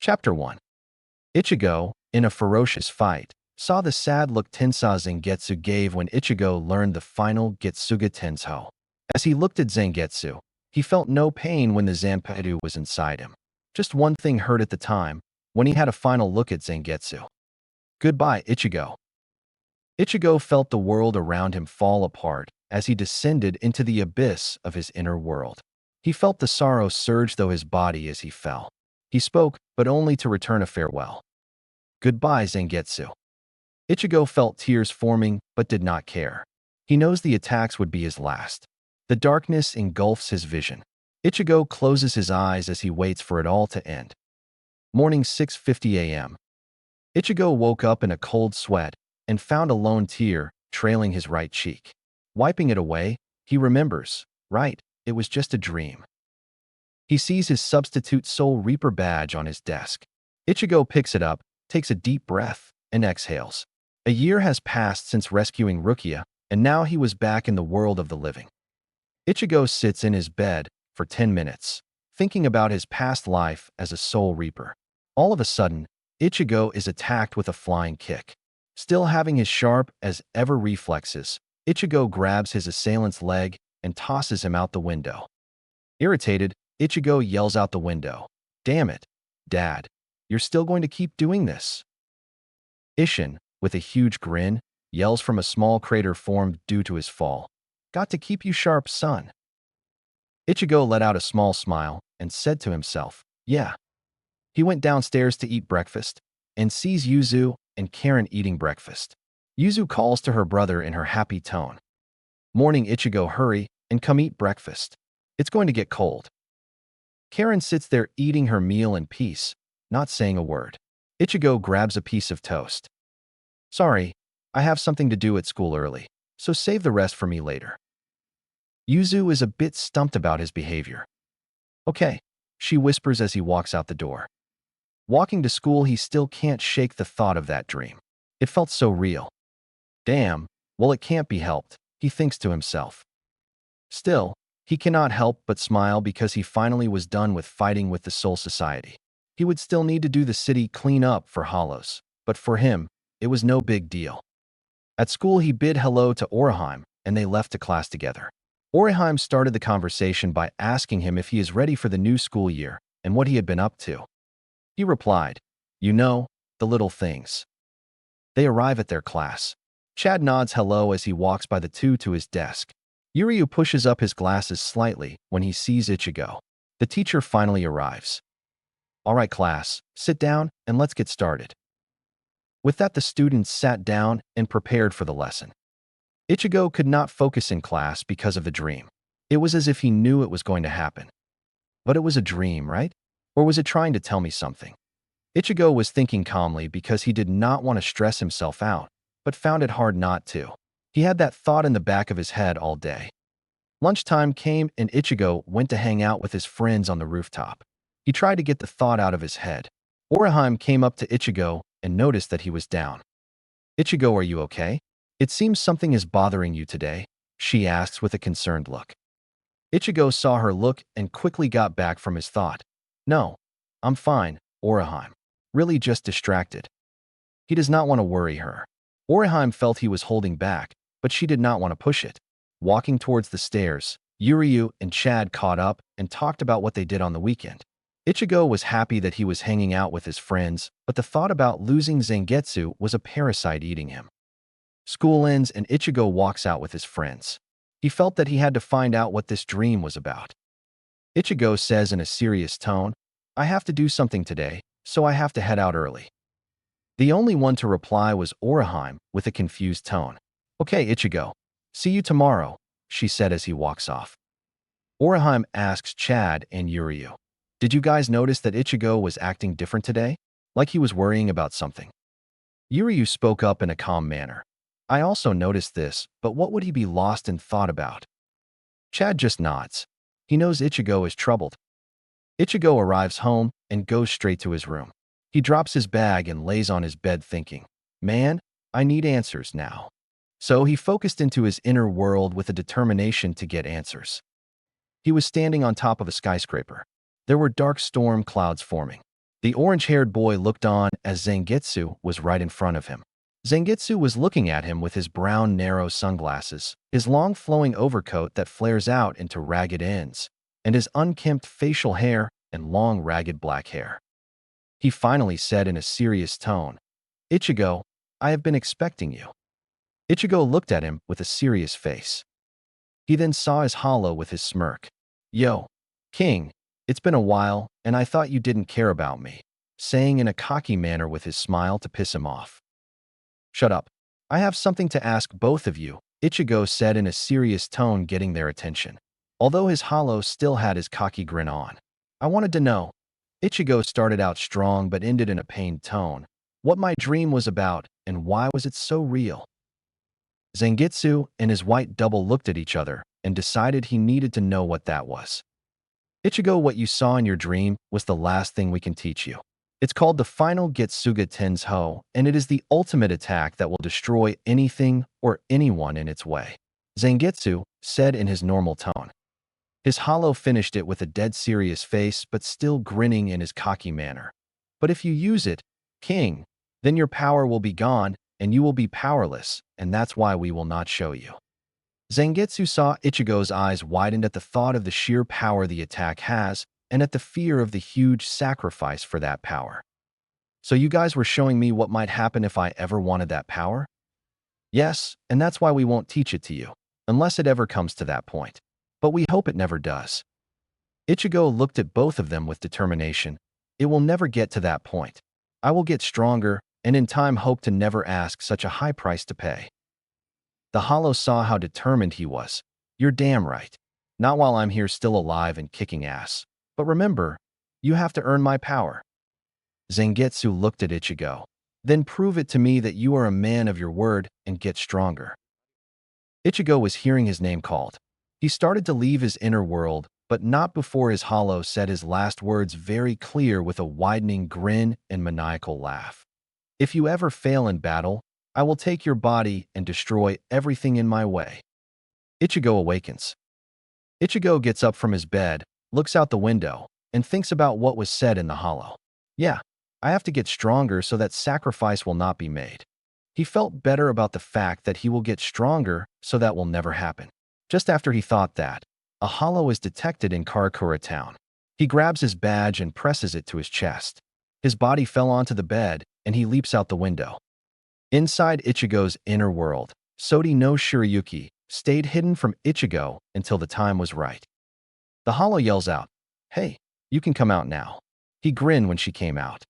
Chapter 1. Ichigo, in a ferocious fight, saw the sad look Tensei Zangetsu gave when Ichigo learned the final Getsuga Tensho. As he looked at Zangetsu, he felt no pain when the Zanpakutō was inside him. Just one thing hurt at the time, when he had a final look at Zangetsu. Goodbye, Ichigo. Ichigo felt the world around him fall apart as he descended into the abyss of his inner world. He felt the sorrow surge through his body as he fell. He spoke, but only to return a farewell. Goodbye, Zangetsu. Ichigo felt tears forming, but did not care. He knows the attacks would be his last. The darkness engulfs his vision. Ichigo closes his eyes as he waits for it all to end. Morning 6:50 a.m. Ichigo woke up in a cold sweat and found a lone tear trailing his right cheek. Wiping it away, he remembers, right, it was just a dream. He sees his substitute Soul Reaper badge on his desk. Ichigo picks it up, takes a deep breath, and exhales. A year has passed since rescuing Rukia, and now he was back in the world of the living. Ichigo sits in his bed for 10 minutes, thinking about his past life as a Soul Reaper. All of a sudden, Ichigo is attacked with a flying kick. Still having his sharp as ever reflexes, Ichigo grabs his assailant's leg and tosses him out the window. Irritated, Ichigo yells out the window, "Damn it, Dad, you're still going to keep doing this?" Ishin, with a huge grin, yells from a small crater formed due to his fall, "Got to keep you sharp, son." Ichigo let out a small smile and said to himself, "Yeah." He went downstairs to eat breakfast and sees Yuzu and Karen eating breakfast. Yuzu calls to her brother in her happy tone. "Morning, Ichigo, hurry and come eat breakfast. It's going to get cold." Karen sits there eating her meal in peace, not saying a word. Ichigo grabs a piece of toast. "Sorry, I have something to do at school early, so save the rest for me later." Yuzu is a bit stumped about his behavior. "Okay," she whispers as he walks out the door. Walking to school, he still can't shake the thought of that dream. It felt so real. Damn, well, it can't be helped, he thinks to himself. Still, he cannot help but smile because he finally was done with fighting with the Soul Society. He would still need to do the city clean up for Hollows, but for him, it was no big deal. At school, he bid hello to Orihime, and they left to class together. Orihime started the conversation by asking him if he is ready for the new school year and what he had been up to. He replied, "You know, the little things." They arrive at their class. Chad nods hello as he walks by the two to his desk. Yuryu pushes up his glasses slightly when he sees Ichigo. The teacher finally arrives. "All right, class, sit down and let's get started." With that, the students sat down and prepared for the lesson. Ichigo could not focus in class because of the dream. It was as if he knew it was going to happen. But it was a dream, right? Or was it trying to tell me something? Ichigo was thinking calmly because he did not want to stress himself out, but found it hard not to. He had that thought in the back of his head all day. Lunchtime came and Ichigo went to hang out with his friends on the rooftop. He tried to get the thought out of his head. Orihime came up to Ichigo and noticed that he was down. "Ichigo, are you okay? It seems something is bothering you today," she asks with a concerned look. Ichigo saw her look and quickly got back from his thought. "No, I'm fine, Orihime. Really just distracted." He does not want to worry her. Orihime felt he was holding back, but she did not want to push it. Walking towards the stairs, Yuryu and Chad caught up and talked about what they did on the weekend. Ichigo was happy that he was hanging out with his friends, but the thought about losing Zangetsu was a parasite eating him. School ends and Ichigo walks out with his friends. He felt that he had to find out what this dream was about. Ichigo says in a serious tone, "I have to do something today, so I have to head out early." The only one to reply was Orihime with a confused tone. "Okay, Ichigo. See you tomorrow," she said as he walks off. Orihime asks Chad and Yuryu, "Did you guys notice that Ichigo was acting different today? Like he was worrying about something?" Yuryu spoke up in a calm manner. "I also noticed this, but what would he be lost in thought about?" Chad just nods. He knows Ichigo is troubled. Ichigo arrives home and goes straight to his room. He drops his bag and lays on his bed thinking, "Man, I need answers now." So he focused into his inner world with a determination to get answers. He was standing on top of a skyscraper. There were dark storm clouds forming. The orange-haired boy looked on as Zangetsu was right in front of him. Zangetsu was looking at him with his brown, narrow sunglasses, his long flowing overcoat that flares out into ragged ends, and his unkempt facial hair and long, ragged black hair. He finally said in a serious tone, "Ichigo, I have been expecting you." Ichigo looked at him with a serious face. He then saw his hollow with his smirk. "Yo, King, it's been a while, and I thought you didn't care about me," saying in a cocky manner with his smile to piss him off. "Shut up. I have something to ask both of you," Ichigo said in a serious tone, getting their attention. Although his hollow still had his cocky grin on. "I wanted to know." Ichigo started out strong but ended in a pained tone. "What my dream was about, and why was it so real?" Zangetsu and his white double looked at each other and decided he needed to know what that was. "Ichigo, what you saw in your dream was the last thing we can teach you. It's called the final Getsuga Tensho, and it is the ultimate attack that will destroy anything or anyone in its way," Zangetsu said in his normal tone. His hollow finished it with a dead serious face but still grinning in his cocky manner. "But if you use it, King, then your power will be gone and you will be powerless, and that's why we will not show you." Zangetsu saw Ichigo's eyes widened at the thought of the sheer power the attack has and at the fear of the huge sacrifice for that power. "So you guys were showing me what might happen if I ever wanted that power?" "Yes, and that's why we won't teach it to you, unless it ever comes to that point. But we hope it never does." Ichigo looked at both of them with determination. "It will never get to that point. I will get stronger, and in time hope to never ask such a high price to pay." The hollow saw how determined he was. "You're damn right. Not while I'm here still alive and kicking ass. But remember, you have to earn my power." Zangetsu looked at Ichigo. "Then prove it to me that you are a man of your word and get stronger." Ichigo was hearing his name called. He started to leave his inner world, but not before his hollow said his last words very clear with a widening grin and maniacal laugh. "If you ever fail in battle, I will take your body and destroy everything in my way." Ichigo awakens. Ichigo gets up from his bed, looks out the window, and thinks about what was said in the hollow. "Yeah, I have to get stronger so that sacrifice will not be made." He felt better about the fact that he will get stronger so that will never happen. Just after he thought that, a hollow is detected in Karakura town. He grabs his badge and presses it to his chest. His body fell onto the bed, and he leaps out the window. Inside Ichigo's inner world, Sodi no Shirayuki stayed hidden from Ichigo until the time was right. The hollow yells out, "Hey, you can come out now." He grinned when she came out.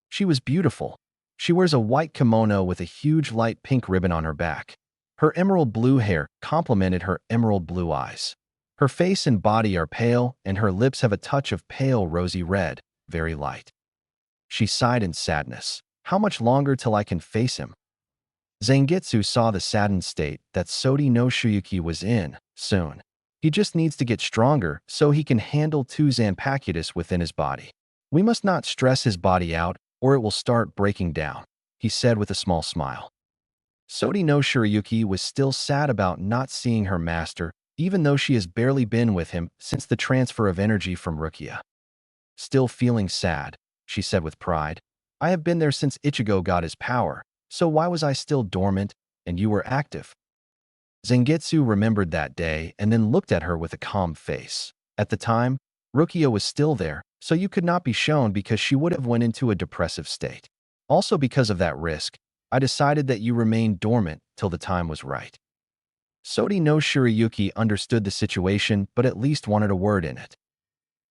She was beautiful. She wears a white kimono with a huge light pink ribbon on her back. Her emerald blue hair complemented her emerald blue eyes. Her face and body are pale, and her lips have a touch of pale rosy red, very light. She sighed in sadness. "How much longer till I can face him?" Zangetsu saw the saddened state that Sodi no Shuyuki was in. Soon. He just needs to get stronger so he can handle two Zanpakutō within his body. "We must not stress his body out, or it will start breaking down," he said with a small smile. Sodi no Shirayuki was still sad about not seeing her master, even though she has barely been with him since the transfer of energy from Rukia. "Still feeling sad," she said with pride. "I have been there since Ichigo got his power, so why was I still dormant, and you were active?" Zangetsu remembered that day and then looked at her with a calm face. "At the time, Rukia was still there, so you could not be shown because she would have went into a depressive state. Also because of that risk, I decided that you remained dormant till the time was right." Sodi no Shirayuki understood the situation but at least wanted a word in it.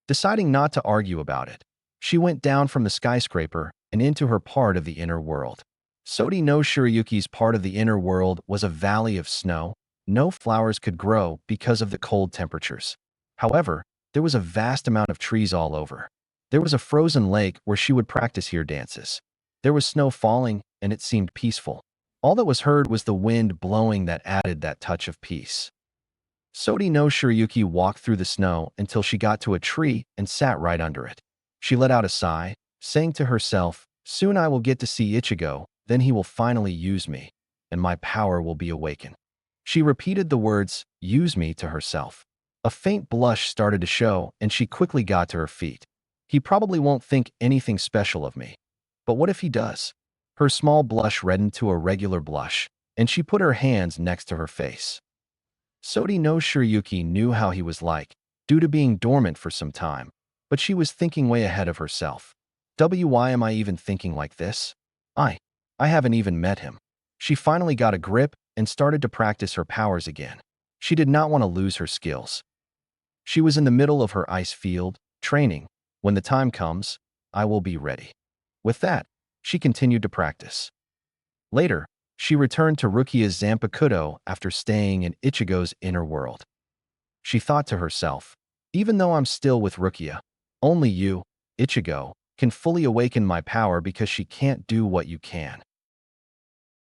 Deciding not to argue about it, she went down from the skyscraper and into her part of the inner world. Sodi no Shirayuki's part of the inner world was a valley of snow. No flowers could grow because of the cold temperatures. However, there was a vast amount of trees all over. There was a frozen lake where she would practice here dances. There was snow falling, and it seemed peaceful. All that was heard was the wind blowing that added that touch of peace. Sodi no Shirayuki walked through the snow until she got to a tree and sat right under it. She let out a sigh, saying to herself, "Soon I will get to see Ichigo, then he will finally use me, and my power will be awakened." She repeated the words, "use me," to herself. A faint blush started to show, and she quickly got to her feet. He probably won't think anything special of me. But what if he does? Her small blush reddened to a regular blush, and she put her hands next to her face. Sodi no Shirayuki knew how he was like, due to being dormant for some time, but she was thinking way ahead of herself. Why am I even thinking like this? I haven't even met him. She finally got a grip and started to practice her powers again. She did not want to lose her skills. She was in the middle of her ice field, training. When the time comes, I will be ready. With that, she continued to practice. Later, she returned to Rukia's Zanpakutō after staying in Ichigo's inner world. She thought to herself, even though I'm still with Rukia, only you, Ichigo, can fully awaken my power because she can't do what you can.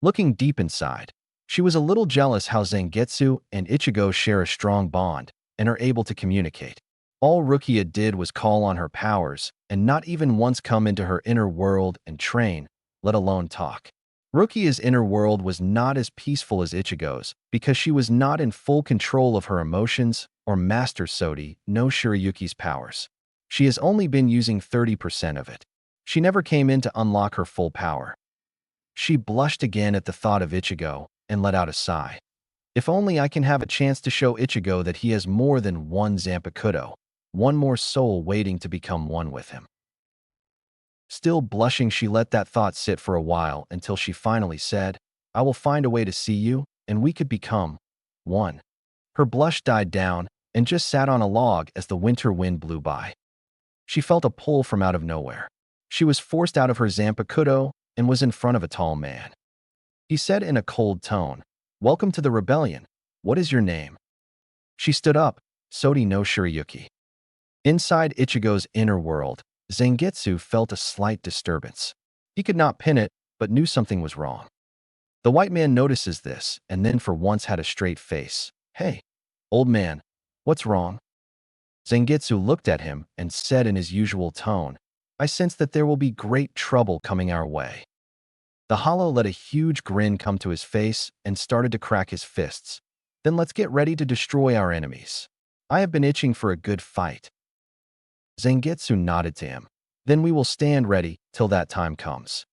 Looking deep inside, she was a little jealous how Zangetsu and Ichigo share a strong bond and are able to communicate. All Rukia did was call on her powers and not even once come into her inner world and train, let alone talk. Rukia's inner world was not as peaceful as Ichigo's because she was not in full control of her emotions or master Sodi no Shirayuki's powers. She has only been using 30% of it. She never came in to unlock her full power. She blushed again at the thought of Ichigo and let out a sigh. If only I can have a chance to show Ichigo that he has more than one Zanpakutō, one more soul waiting to become one with him. Still blushing, she let that thought sit for a while until she finally said, I will find a way to see you, and we could become one. Her blush died down and just sat on a log as the winter wind blew by. She felt a pull from out of nowhere. She was forced out of her Zanpakutō and was in front of a tall man. He said in a cold tone, Welcome to the rebellion. What is your name? She stood up, Sodi no Shirayuki. Inside Ichigo's inner world, Zangetsu felt a slight disturbance. He could not pin it, but knew something was wrong. The white man notices this and then for once had a straight face. Hey, old man, what's wrong? Zangetsu looked at him and said in his usual tone, I sense that there will be great trouble coming our way. The hollow let a huge grin come to his face and started to crack his fists. Then let's get ready to destroy our enemies. I have been itching for a good fight. Zangetsu nodded to him. Then we will stand ready till that time comes.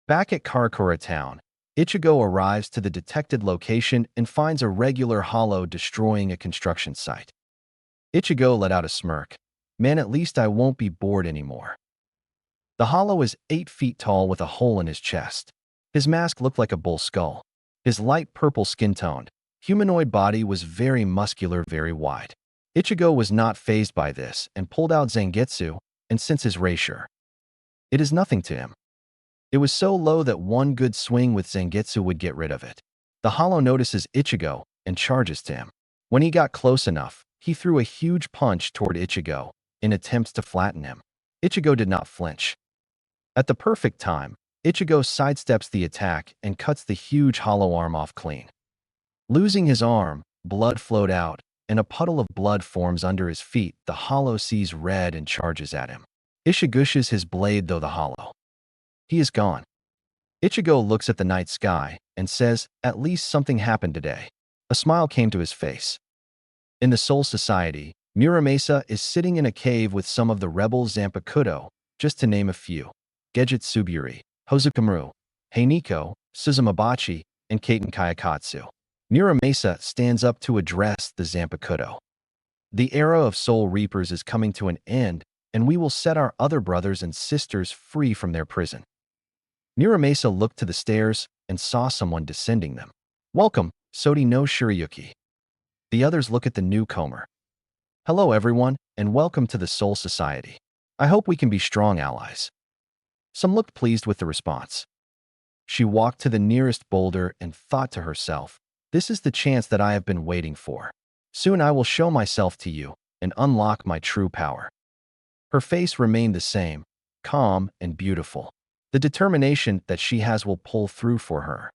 Back at Karakura town, Ichigo arrives to the detected location and finds a regular hollow destroying a construction site. Ichigo let out a smirk. Man, at least I won't be bored anymore. The hollow is 8 feet tall with a hole in his chest. His mask looked like a bull skull. His light purple skin-toned, humanoid body was very muscular, very wide. Ichigo was not fazed by this and pulled out Zangetsu and sensed his rapier. It is nothing to him. It was so low that one good swing with Zangetsu would get rid of it. The hollow notices Ichigo and charges to him. When he got close enough, he threw a huge punch toward Ichigo in attempts to flatten him. Ichigo did not flinch. At the perfect time, Ichigo sidesteps the attack and cuts the huge hollow arm off clean. Losing his arm, blood flowed out, and a puddle of blood forms under his feet. The hollow sees red and charges at him. Ishigushes his blade through the hollow. He is gone. Ichigo looks at the night sky and says, at least something happened today. A smile came to his face. In the Soul Society, Muramasa is sitting in a cave with some of the rebel Zanpakutō, just to name a few. Gejet Tsuburi, Hozukamuru, Heiniko, Suzumabachi, and Kaiten Kayakatsu. Muramasa stands up to address the Zanpakutō. The era of Soul Reapers is coming to an end, and we will set our other brothers and sisters free from their prison. Muramasa looked to the stairs and saw someone descending them. Welcome, Sodi no Shirayuki. The others look at the newcomer. Hello everyone, and welcome to the Soul Society. I hope we can be strong allies. Some looked pleased with the response. She walked to the nearest boulder and thought to herself, this is the chance that I have been waiting for. Soon I will show myself to you and unlock my true power. Her face remained the same, calm and beautiful. The determination that she has will pull through for her.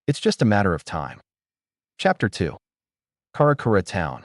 It's just a matter of time. Chapter 2. Karakura Town.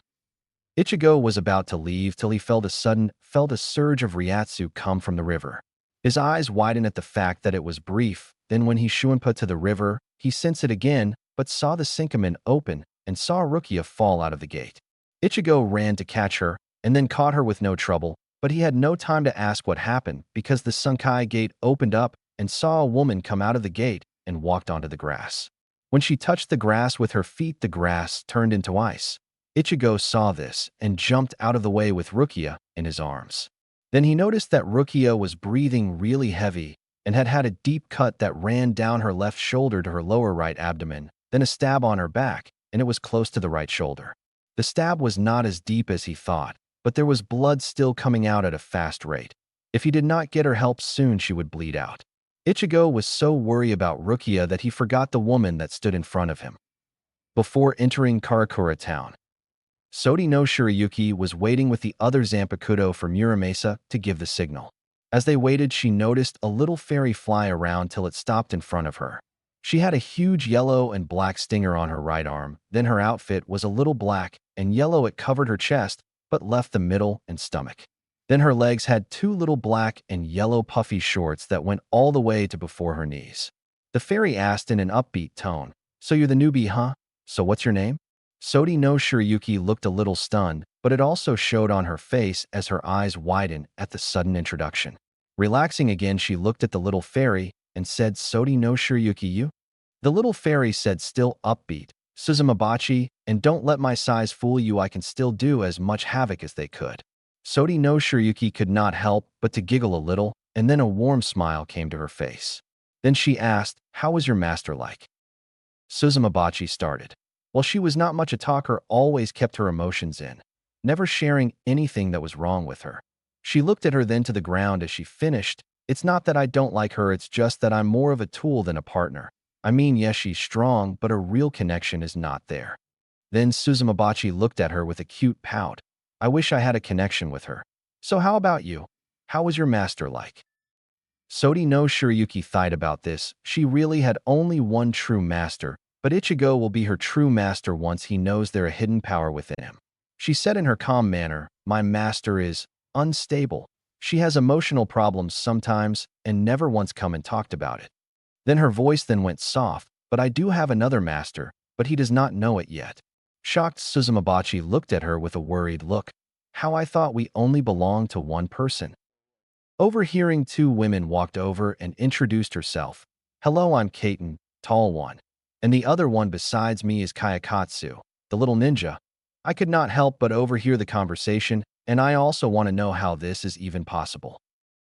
Ichigo was about to leave till he felt a surge of Ryatsu come from the river. His eyes widened at the fact that it was brief. Then when he shunpa to the river, he sensed it again, but saw the Sinkaman open and saw Rukia fall out of the gate. Ichigo ran to catch her and then caught her with no trouble, But he had no time to ask what happened because the Sunkai gate opened up and saw a woman come out of the gate and walked onto the grass. When she touched the grass with her feet, the grass turned into ice. Ichigo saw this and jumped out of the way with Rukia in his arms. Then he noticed that Rukia was breathing really heavy and had had a deep cut that ran down her left shoulder to her lower right abdomen, then a stab on her back, and it was close to the right shoulder. The stab was not as deep as he thought, but there was blood still coming out at a fast rate. If he did not get her help soon, she would bleed out. Ichigo was so worried about Rukia that he forgot the woman that stood in front of him. Before entering Karakura town, Sodi no Shirayuki was waiting with the other Zanpakutō for Muramasa to give the signal. As they waited, she noticed a little fairy fly around till it stopped in front of her. She had a huge yellow and black stinger on her right arm, then her outfit was a little black and yellow. It covered her chest, but left the middle and stomach. Then her legs had two little black and yellow puffy shorts that went all the way to before her knees. The fairy asked in an upbeat tone, "So you're the newbie, huh? So what's your name?" Sodi no Shirayuki looked a little stunned, but it also showed on her face as her eyes widened at the sudden introduction. Relaxing again, she looked at the little fairy and said, "Sodi no Shirayuki, you?" The little fairy said, still upbeat, "Suzumabachi, and don't let my size fool you. I can still do as much havoc as they could." Sodi no Shirayuki could not help but to giggle a little, and then a warm smile came to her face. Then she asked, "How was your master like?" Suzumabachi started. While she was not much a talker, always kept her emotions in, never sharing anything that was wrong with her. She looked at her then to the ground as she finished, "It's not that I don't like her, it's just that I'm more of a tool than a partner. I mean, yes, she's strong, but a real connection is not there." Then Suzumabachi looked at her with a cute pout. "I wish I had a connection with her. So how about you? How was your master like?" Sodi no Shirayuki thought about this. She really had only one true master, but Ichigo will be her true master once he knows there a hidden power within him. She said in her calm manner, "My master is unstable. She has emotional problems sometimes and never once come and talked about it." Then her voice then went soft, "But I do have another master, but he does not know it yet." Shocked, Suzumabachi looked at her with a worried look. "How I thought we only belonged to one person." Overhearing, two women walked over and introduced herself. "Hello, I'm Kaiten, tall one. And the other one besides me is Kayakatsu, the little ninja." I could not help but overhear the conversation, and I also want to know how this is even possible.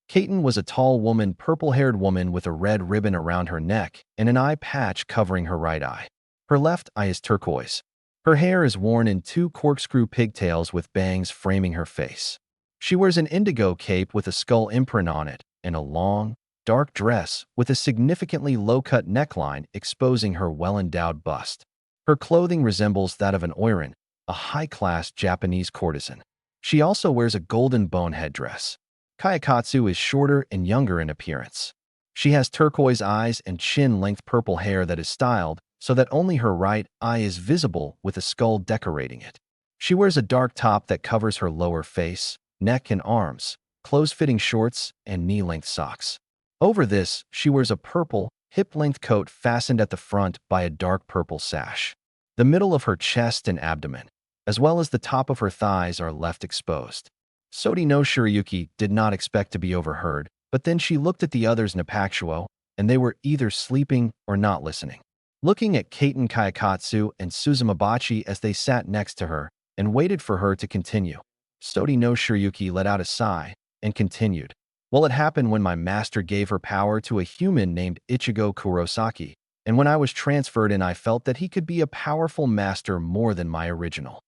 Kaiten was a tall woman, purple-haired woman with a red ribbon around her neck and an eye patch covering her right eye. Her left eye is turquoise. Her hair is worn in two corkscrew pigtails with bangs framing her face. She wears an indigo cape with a skull imprint on it and a long, dark dress with a significantly low-cut neckline exposing her well-endowed bust. Her clothing resembles that of an oiran, a high-class Japanese courtesan. She also wears a golden bone headdress. Kayakatsu is shorter and younger in appearance. She has turquoise eyes and chin-length purple hair that is styled so that only her right eye is visible with a skull decorating it. She wears a dark top that covers her lower face, neck, and arms, close-fitting shorts, and knee-length socks. Over this, she wears a purple, hip-length coat fastened at the front by a dark purple sash. The middle of her chest and abdomen, as well as the top of her thighs, are left exposed. Sodi no Shirayuki did not expect to be overheard, but then she looked at the others Napactuo, and they were either sleeping or not listening. Looking at Kaiten, Kayakatsu, and Suzumabachi as they sat next to her and waited for her to continue, Sodi no Shirayuki let out a sigh and continued. "Well, it happened when my master gave her power to a human named Ichigo Kurosaki, and when I was transferred in, I felt that he could be a powerful master more than my original."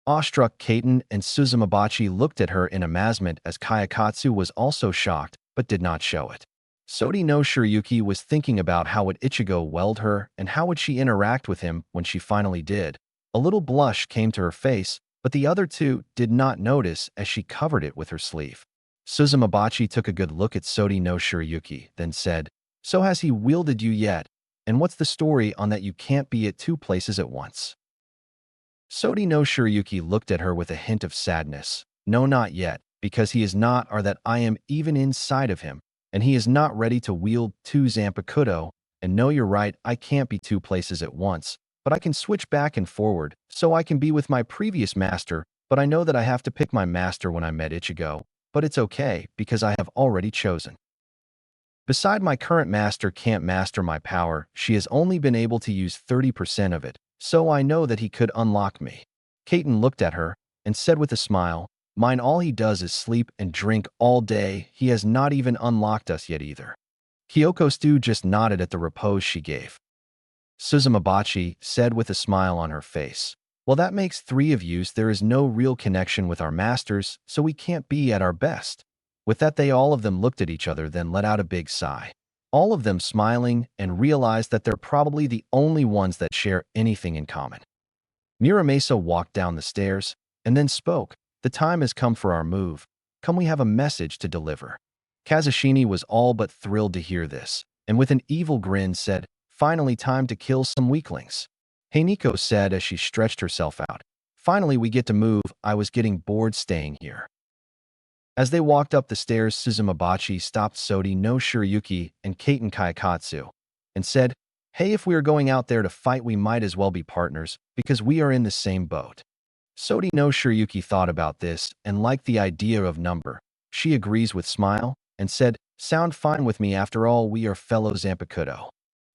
Awestruck, Kaiten and Suzumabachi looked at her in amazement as Kayakatsu was also shocked but did not show it. Sodi no Shirayuki was thinking about how would Ichigo weld her and how would she interact with him when she finally did. A little blush came to her face, but the other two did not notice as she covered it with her sleeve. Suzumabachi took a good look at Sodi no Shirayuki, then said, "So has he wielded you yet? And what's the story on that you can't be at two places at once?" Sodi no Shirayuki looked at her with a hint of sadness. "No, not yet, because he is not, or that I am even inside of him, and he is not ready to wield two Zanpakutō. And no, you're right, I can't be two places at once, but I can switch back and forward, so I can be with my previous master But I know that I have to pick my master when I met Ichigo, but it's okay because I have already chosen. Beside my current master can't master my power, she has only been able to use 30% of it, so I know that he could unlock me. Kaiten looked at her and said with a smile, mine all he does is sleep and drink all day, he has not even unlocked us yet either. Kyoko just nodded at the repose she gave. Suzumabachi said with a smile on her face, well, that makes 3 of yous, there is no real connection with our masters, so we can't be at our best. With that, they all of them looked at each other, then let out a big sigh. All of them smiling and realized that they're probably the only ones that share anything in common. Muramasa walked down the stairs and then spoke. The time has come for our move. Come, we have a message to deliver. Kazushini was all but thrilled to hear this, and with an evil grin said, finally time to kill some weaklings. Heiniko said as she stretched herself out. Finally we get to move, I was getting bored staying here. As they walked up the stairs, Suzumabachi stopped Sodi no Shirayuki and Kaiten Kaikatsu and said, hey, if we are going out there to fight we might as well be partners, because we are in the same boat. Sodi no Shirayuki thought about this and liked the idea of number. She agrees with smile and said, sound fine with me, after all we are fellow Zanpakutō.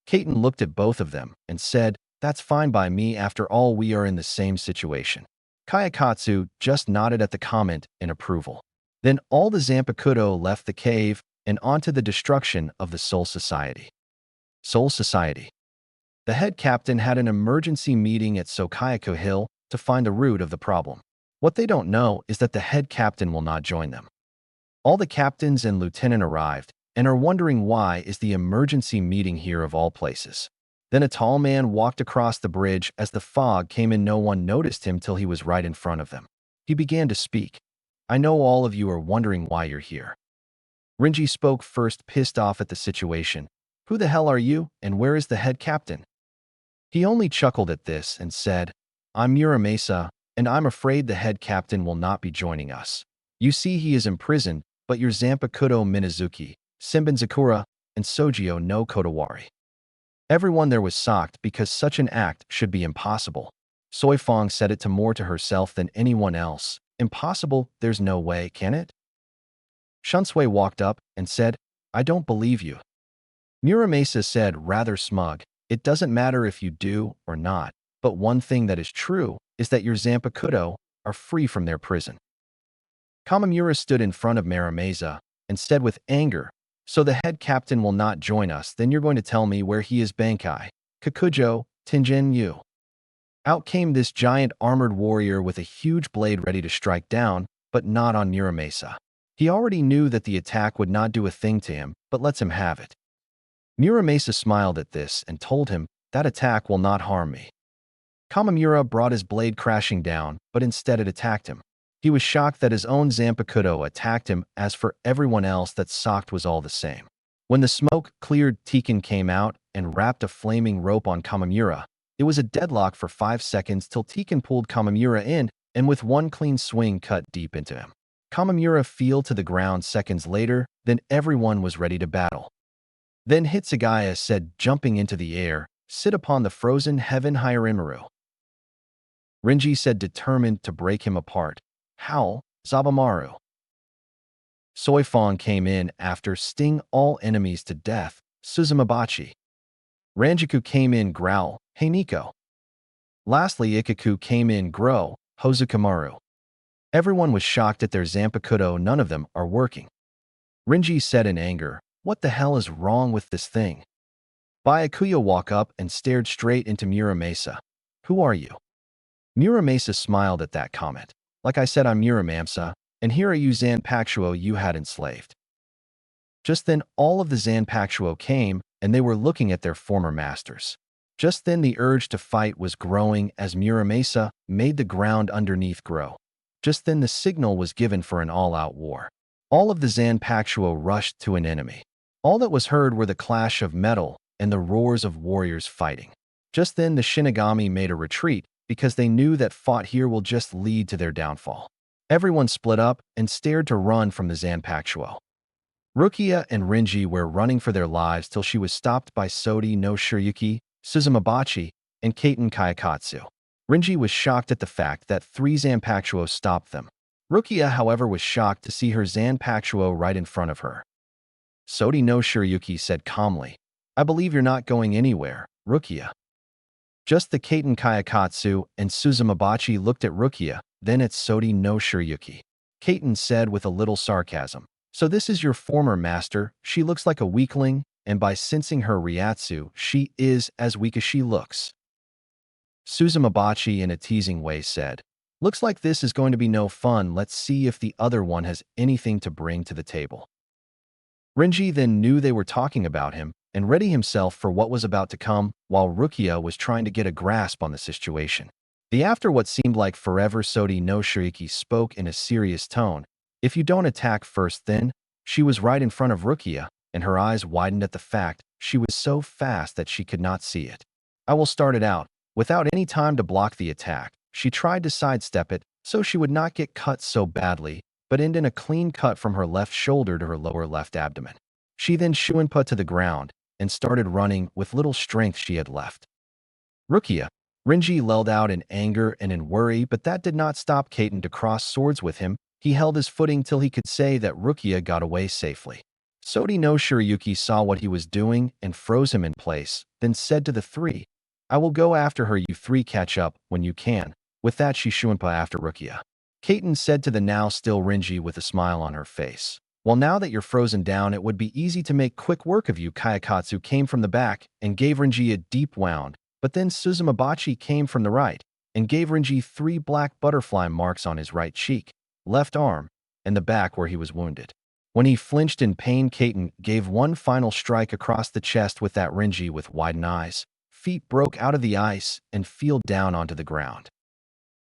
Kaiten looked at both of them and said, that's fine by me, after all we are in the same situation. Kayakatsu just nodded at the comment in approval. Then all the Zanpakutō left the cave and onto the destruction of the Soul Society. Soul Society. The head captain had an emergency meeting at Sokayaku Hill to find the root of the problem. What they don't know is that the head captain will not join them. All the captains and lieutenant arrived and are wondering why is the emergency meeting here of all places. Then a tall man walked across the bridge. As the fog came in, no one noticed him till he was right in front of them. He began to speak. I know all of you are wondering why you're here. Renji spoke first, pissed off at the situation. Who the hell are you, and where is the head captain? He only chuckled at this and said, I'm Muramasa, and I'm afraid the head captain will not be joining us. You see, he is imprisoned, but your Zanpakutō Minazuki, Senbenzakura, and Sojio no Kodawari. Everyone there was shocked because such an act should be impossible. Soifong said it more to herself than anyone else. Impossible, there's no way, can it? Shunsui walked up and said, I don't believe you. Muramasa said rather smug, it doesn't matter if you do or not, but one thing that is true is that your Zanpakutō are free from their prison. Kamamura stood in front of Muramasa and said with anger, so the head captain will not join us, then you're going to tell me where he is. Bankai, Kakujo, Tenjin Yu. Out came this giant armored warrior with a huge blade ready to strike down, but not on Muramasa. He already knew that the attack would not do a thing to him, but lets him have it. Muramasa smiled at this and told him, that attack will not harm me. Kamamura brought his blade crashing down, but instead it attacked him. He was shocked that his own Zanpakutō attacked him. As for everyone else, that socked was all the same. When the smoke cleared, Tekken came out and wrapped a flaming rope on Kamamura. It was a deadlock for 5 seconds till Tekken pulled Kamamura in and with one clean swing cut deep into him. Kamamura fell to the ground seconds later, then everyone was ready to battle. Then Hitsugaya said, jumping into the air, sit upon the frozen heaven Hiramaru. Renji said, determined to break him apart. Howl, Zabamaru. Soifong came in after, sting all enemies to death, Suzumabachi. Ranjaku came in, growl, Heiniko. Lastly, Ikaku came in, grow, Hozukimaru. Everyone was shocked at their Zanpakutō, none of them are working. Renji said in anger, what the hell is wrong with this thing? Byakuya walked up and stared straight into Muramasa. Who are you? Muramasa smiled at that comment. Like I said, I'm Muramasa, and here are you Zanpakutō you had enslaved. Just then, all of the Zanpakutō came, and they were looking at their former masters. Just then, the urge to fight was growing as Muramasa made the ground underneath grow. Just then, the signal was given for an all-out war. All of the Zanpakutō rushed to an enemy. All that was heard were the clash of metal and the roars of warriors fighting. Just then, the Shinigami made a retreat, because they knew that fought here will just lead to their downfall. Everyone split up and stared to run from the Zanpakutō. Rukia and Renji were running for their lives till she was stopped by Sodi no Shirayuki, Suzumabachi, and Kaiten Kaikatsu. Renji was shocked at the fact that 3 Zanpakutō stopped them. Rukia, however, was shocked to see her Zanpakutō right in front of her. Sodi no Shiryuki said calmly, "I believe you're not going anywhere, Rukia." Just the Kaiten Kayakatsu and Suzumabachi looked at Rukia, then at Sodi no Shiryuki. Kaiten said with a little sarcasm, "So this is your former master, she looks like a weakling, and by sensing her Ryatsu, she is as weak as she looks." Suzumabachi in a teasing way said, "Looks like this is going to be no fun, let's see if the other one has anything to bring to the table." Renji then knew they were talking about him, and ready himself for what was about to come, while Rukia was trying to get a grasp on the situation. After what seemed like forever, Sodi no Shiryuki spoke in a serious tone. "If you don't attack first then," she was right in front of Rukia, and her eyes widened at the fact she was so fast that she could not see it. "I will start it out." Without any time to block the attack, she tried to sidestep it so she would not get cut so badly, but end in a clean cut from her left shoulder to her lower left abdomen. She then shuinpa to the ground and started running with little strength she had left. "Rukia!" Renji yelled out in anger and in worry, but that did not stop Kaiten to cross swords with him. He held his footing till he could say that Rukia got away safely. Sodi no Shiryuki saw what he was doing and froze him in place, then said to the 3, "I will go after her, you 3 catch up when you can." With that she shuinpa after Rukia. Kaiten said to the now still Renji with a smile on her face, "Well, now that you're frozen down, it would be easy to make quick work of you." Kayakatsu came from the back and gave Renji a deep wound, but then Suzumabachi came from the right and gave Renji 3 black butterfly marks on his right cheek, left arm, and the back where he was wounded. When he flinched in pain, Kaiten gave one final strike across the chest. With that, Renji, with widened eyes, feet broke out of the ice and fell down onto the ground.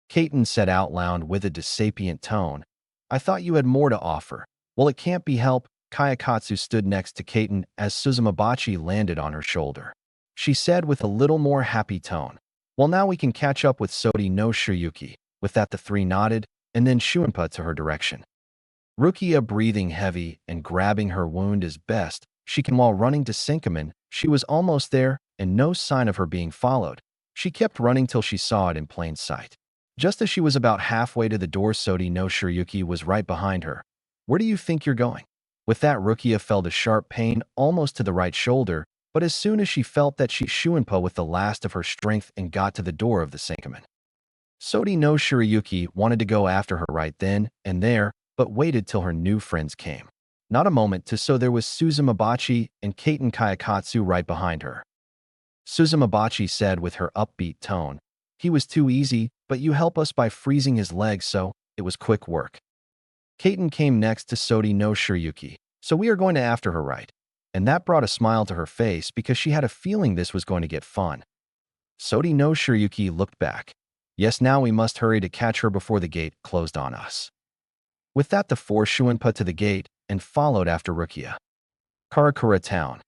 Kaiten said out loud with a sapient tone, "I thought you had more to offer." "Well, it can't be helped." Kayakatsu stood next to Kaiten as Suzumabachi landed on her shoulder. She said with a little more happy tone, "Well, now we can catch up with Sodi no Shiryuki." With that, the 3 nodded and then shuinpa to her direction. Rukia, breathing heavy and grabbing her wound as best she can while running to Senkaman. She was almost there and no sign of her being followed. She kept running till she saw it in plain sight. Just as she was about halfway to the door, Sodi no Shiryuki was right behind her. "Where do you think you're going?" With that, Rukia felt a sharp pain almost to the right shoulder, but as soon as she felt that, she shuinpa with the last of her strength and got to the door of the Senkaman. Sodi no Shiryuki wanted to go after her right then and there, but waited till her new friends came. Not a moment to so there was Suzumabachi and Kaiten Kayakatsu right behind her. Suzumabachi said with her upbeat tone, "He was too easy, but you help us by freezing his legs, so it was quick work." Kaiten came next to Sodi no Shiryuki, "So we are going to after her, right?" And that brought a smile to her face because she had a feeling this was going to get fun. Sodi no Shiryuki looked back. "Yes, now we must hurry to catch her before the gate closed on us." With that, the 4 shuinpa to the gate and followed after Rukia. Karakura Town.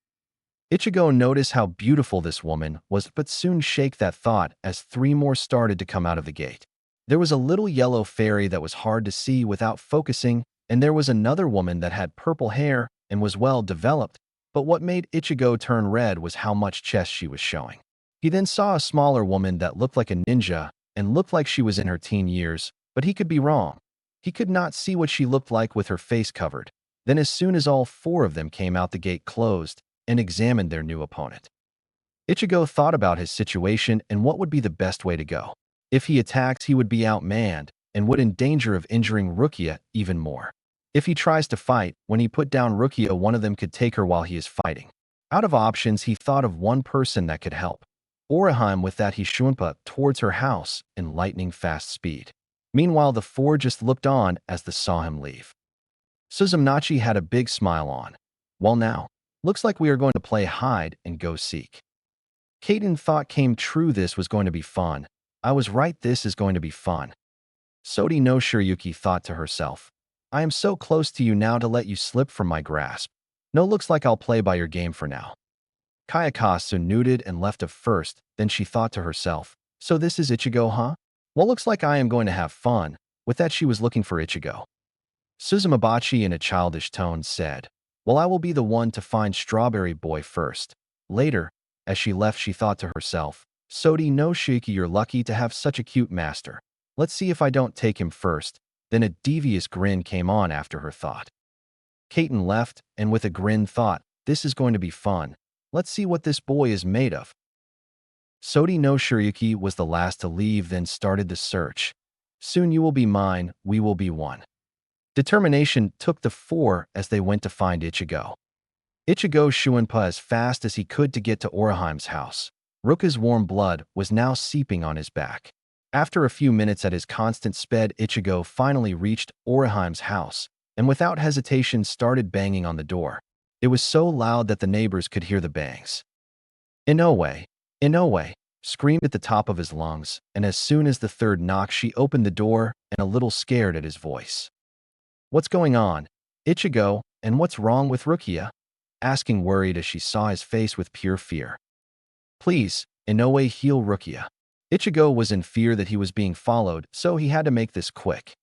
Ichigo noticed how beautiful this woman was, but soon shake that thought as 3 more started to come out of the gate. There was a little yellow fairy that was hard to see without focusing, and there was another woman that had purple hair and was well developed, but what made Ichigo turn red was how much chest she was showing. He then saw a smaller woman that looked like a ninja and looked like she was in her teen years, but he could be wrong. He could not see what she looked like with her face covered. Then as soon as all 4 of them came out, the gate closed and examined their new opponent. Ichigo thought about his situation and what would be the best way to go. If he attacks, he would be outmanned and would in danger of injuring Rukia even more. If he tries to fight, when he put down Rukia, one of them could take her while he is fighting. Out of options, he thought of one person that could help. Orihime. With that, he shuinpa towards her house in lightning fast speed. Meanwhile, the 4 just looked on as they saw him leave. Suzumachi had a big smile on. "Well, now, looks like we are going to play hide and go seek." Kaiten thought came true. This was going to be fun. I was right, this is going to be fun. Sodi no Shiryuki thought to herself, "I am so close to you now to let you slip from my grasp. No, looks like I'll play by your game for now." Kayakasu nodded and left at first, then she thought to herself, "So this is Ichigo, huh? Well, looks like I am going to have fun." With that, she was looking for Ichigo. Suzumabachi in a childish tone said, "Well, I will be the one to find Strawberry Boy first." Later, as she left, she thought to herself, Sodi no Shiki, you're lucky to have such a cute master. Let's see if I don't take him first. Then a devious grin came on after her thought. Kaiten left, and with a grin thought, this is going to be fun. Let's see what this boy is made of. Sodi no Shiryuki was the last to leave, then started the search. Soon you will be mine, we will be one. Determination took the four as they went to find Ichigo. Ichigo Shuinpa as fast as he could to get to Oraheim's house. Ruka's warm blood was now seeping on his back. After a few minutes at his constant sped, Ichigo finally reached Oraheim's house, and without hesitation started banging on the door. It was so loud that the neighbors could hear the bangs. Inoue! Inoue! Screamed at the top of his lungs, and as soon as the third knock, she opened the door, and a little scared at his voice. What's going on, Ichigo, and what's wrong with Rukia? Asking worried as she saw his face with pure fear. Please, Inoue, heal Rukia. Ichigo was in fear that he was being followed, so he had to make this quick.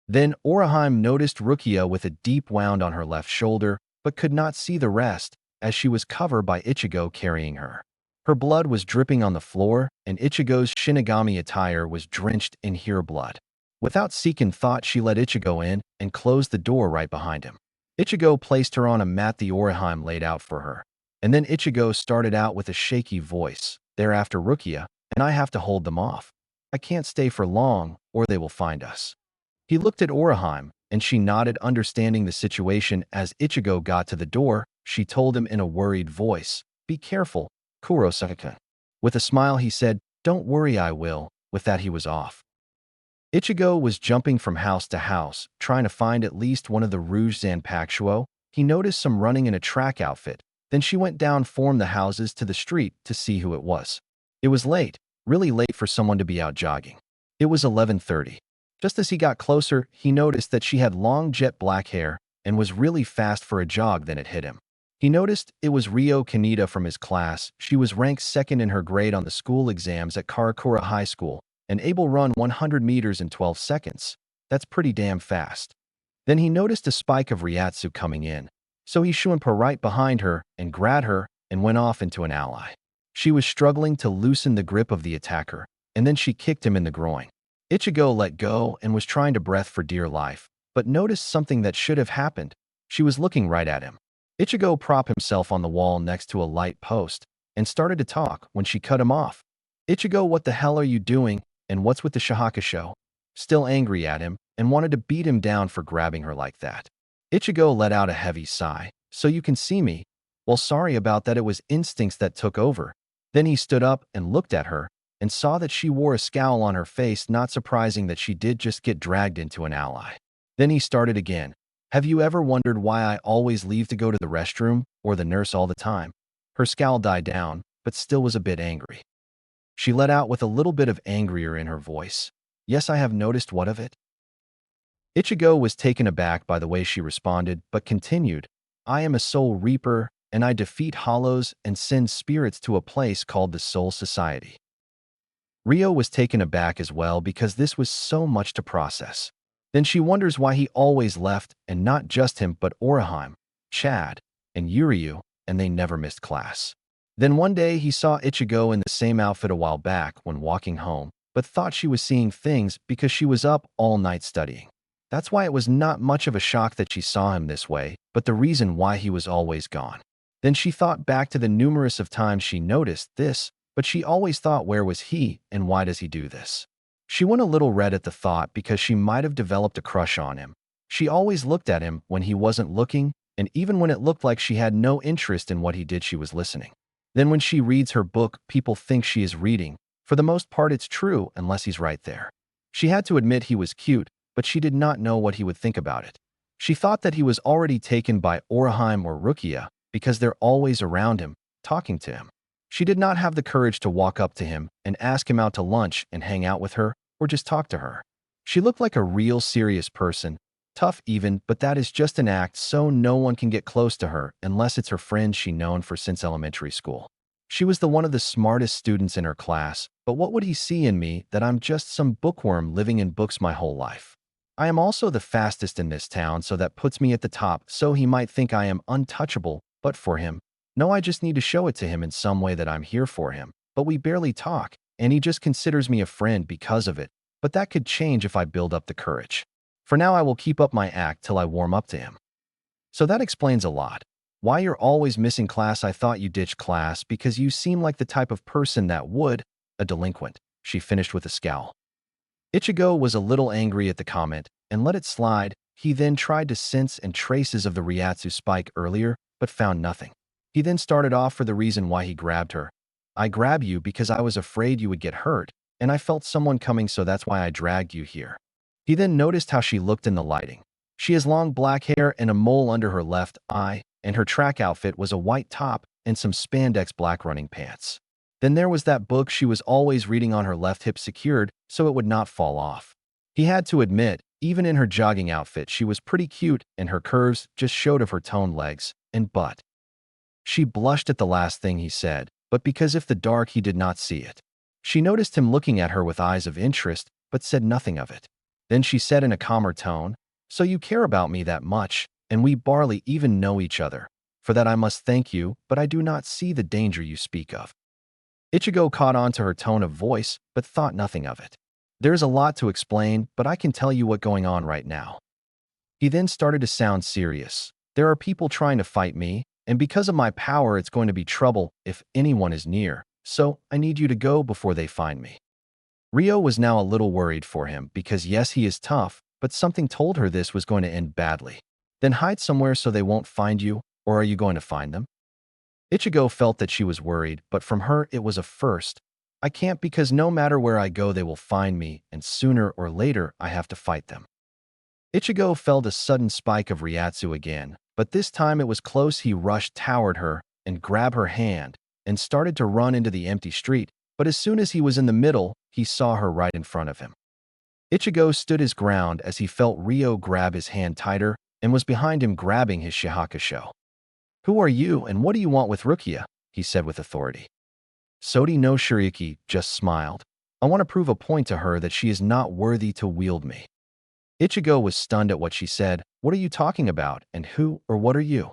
Then Oraheim noticed Rukia with a deep wound on her left shoulder, but could not see the rest, as she was covered by Ichigo carrying her. Her blood was dripping on the floor, and Ichigo's Shinigami attire was drenched in her blood. Without second thought, she let Ichigo in and closed the door right behind him. Ichigo placed her on a mat the Oraheim laid out for her. And then Ichigo started out with a shaky voice, thereafter Rukia, and I have to hold them off. I can't stay for long, or they will find us. He looked at Oraheim, and she nodded, understanding the situation. As Ichigo got to the door, she told him in a worried voice, be careful, Kurosaka. With a smile he said, don't worry, I will. With that he was off. Ichigo was jumping from house to house, trying to find at least one of the Rouge Zanpakutō. He noticed some running in a track outfit. Then she went down from the houses to the street to see who it was. It was late, really late for someone to be out jogging. It was 11:30. Just as he got closer, he noticed that she had long jet black hair and was really fast for a jog. Then it hit him. He noticed it was Ryo Kaneda from his class. She was ranked second in her grade on the school exams at Karakura High School and able to run 100 meters in 12 seconds. That's pretty damn fast. Then he noticed a spike of Ryatsu coming in, so he Shuinpa right behind her and grabbed her and went off into an ally. She was struggling to loosen the grip of the attacker, and then she kicked him in the groin. Ichigo let go and was trying to breathe for dear life, but noticed something that should have happened. She was looking right at him. Ichigo propped himself on the wall next to a light post and started to talk when she cut him off. Ichigo, what the hell are you doing, and what's with the Shahakusho? Still angry at him and wanted to beat him down for grabbing her like that. Ichigo let out a heavy sigh. So you can see me? Well, sorry about that, it was instincts that took over. Then he stood up and looked at her and saw that she wore a scowl on her face, not surprising that she did just get dragged into an ally. Then he started again. Have you ever wondered why I always leave to go to the restroom or the nurse all the time? Her scowl died down, but still was a bit angry. She let out with a little bit of angrier in her voice. Yes, I have noticed. What of it? Ichigo was taken aback by the way she responded, but continued, I am a soul reaper, and I defeat hollows and send spirits to a place called the Soul Society. Ryo was taken aback as well because this was so much to process. Then she wonders why he always left, and not just him but Oraheim, Chad, and Yuryu, and they never missed class. Then one day he saw Ichigo in the same outfit a while back when walking home, but thought she was seeing things because she was up all night studying. That's why it was not much of a shock that she saw him this way, but the reason why he was always gone. Then she thought back to the numerous of times she noticed this, but she always thought, where was he and why does he do this? She went a little red at the thought because she might have developed a crush on him. She always looked at him when he wasn't looking, and even when it looked like she had no interest in what he did, she was listening. Then when she reads her book, people think she is reading. For the most part, it's true unless he's right there. She had to admit he was cute, but she did not know what he would think about it. She thought that he was already taken by Oraheim or Rukia because they're always around him, talking to him. She did not have the courage to walk up to him and ask him out to lunch and hang out with her, or just talk to her. She looked like a real serious person, tough even, but that is just an act, so no one can get close to her unless it's her friend she known for since elementary school. She was the one of the smartest students in her class, but what would he see in me that I'm just some bookworm living in books my whole life? I am also the fastest in this town, so that puts me at the top, so he might think I am untouchable, but for him, no, I just need to show it to him in some way that I'm here for him. but we barely talk, and he just considers me a friend because of it, but that could change if I build up the courage. For now, I will keep up my act till I warm up to him. So that explains a lot. Why you're always missing class. I thought you ditched class because you seem like the type of person that would, a delinquent, she finished with a scowl. Ichigo was a little angry at the comment and let it slide. He then tried to sense and traces of the Ryatsu spike earlier, but found nothing. He then started off for the reason why he grabbed her. I grabbed you because I was afraid you would get hurt, and I felt someone coming, so that's why I dragged you here. He then noticed how she looked in the lighting. She has long black hair and a mole under her left eye, and her track outfit was a white top and some spandex black running pants. Then there was that book she was always reading on her left hip, secured so it would not fall off. He had to admit, even in her jogging outfit, she was pretty cute, and her curves just showed of her toned legs and butt. She blushed at the last thing he said, but because if the dark he did not see it. She noticed him looking at her with eyes of interest, but said nothing of it. Then she said in a calmer tone, "So you care about me that much, and we barely even know each other. For that I must thank you, but I do not see the danger you speak of." Ichigo caught on to her tone of voice, but thought nothing of it. "There's a lot to explain, but I can tell you what's going on right now." He then started to sound serious. "There are people trying to fight me, and because of my power it's going to be trouble if anyone is near, so I need you to go before they find me." Rio was now a little worried for him because yes, he is tough, but something told her this was going to end badly. "Then hide somewhere so they won't find you, or are you going to find them?" Ichigo felt that she was worried, but from her it was a first. "I can't, because no matter where I go they will find me, and sooner or later I have to fight them." Ichigo felt a sudden spike of Ryatsu again, but this time it was close. He rushed toward her and grabbed her hand and started to run into the empty street, but as soon as he was in the middle, he saw her right in front of him. Ichigo stood his ground as he felt Rio grab his hand tighter and was behind him grabbing his shahakusho. "Who are you and what do you want with Rukia?" he said with authority. Sodi no Shiriki just smiled. "I want to prove a point to her that she is not worthy to wield me." Ichigo was stunned at what she said. "What are you talking about, and who or what are you?"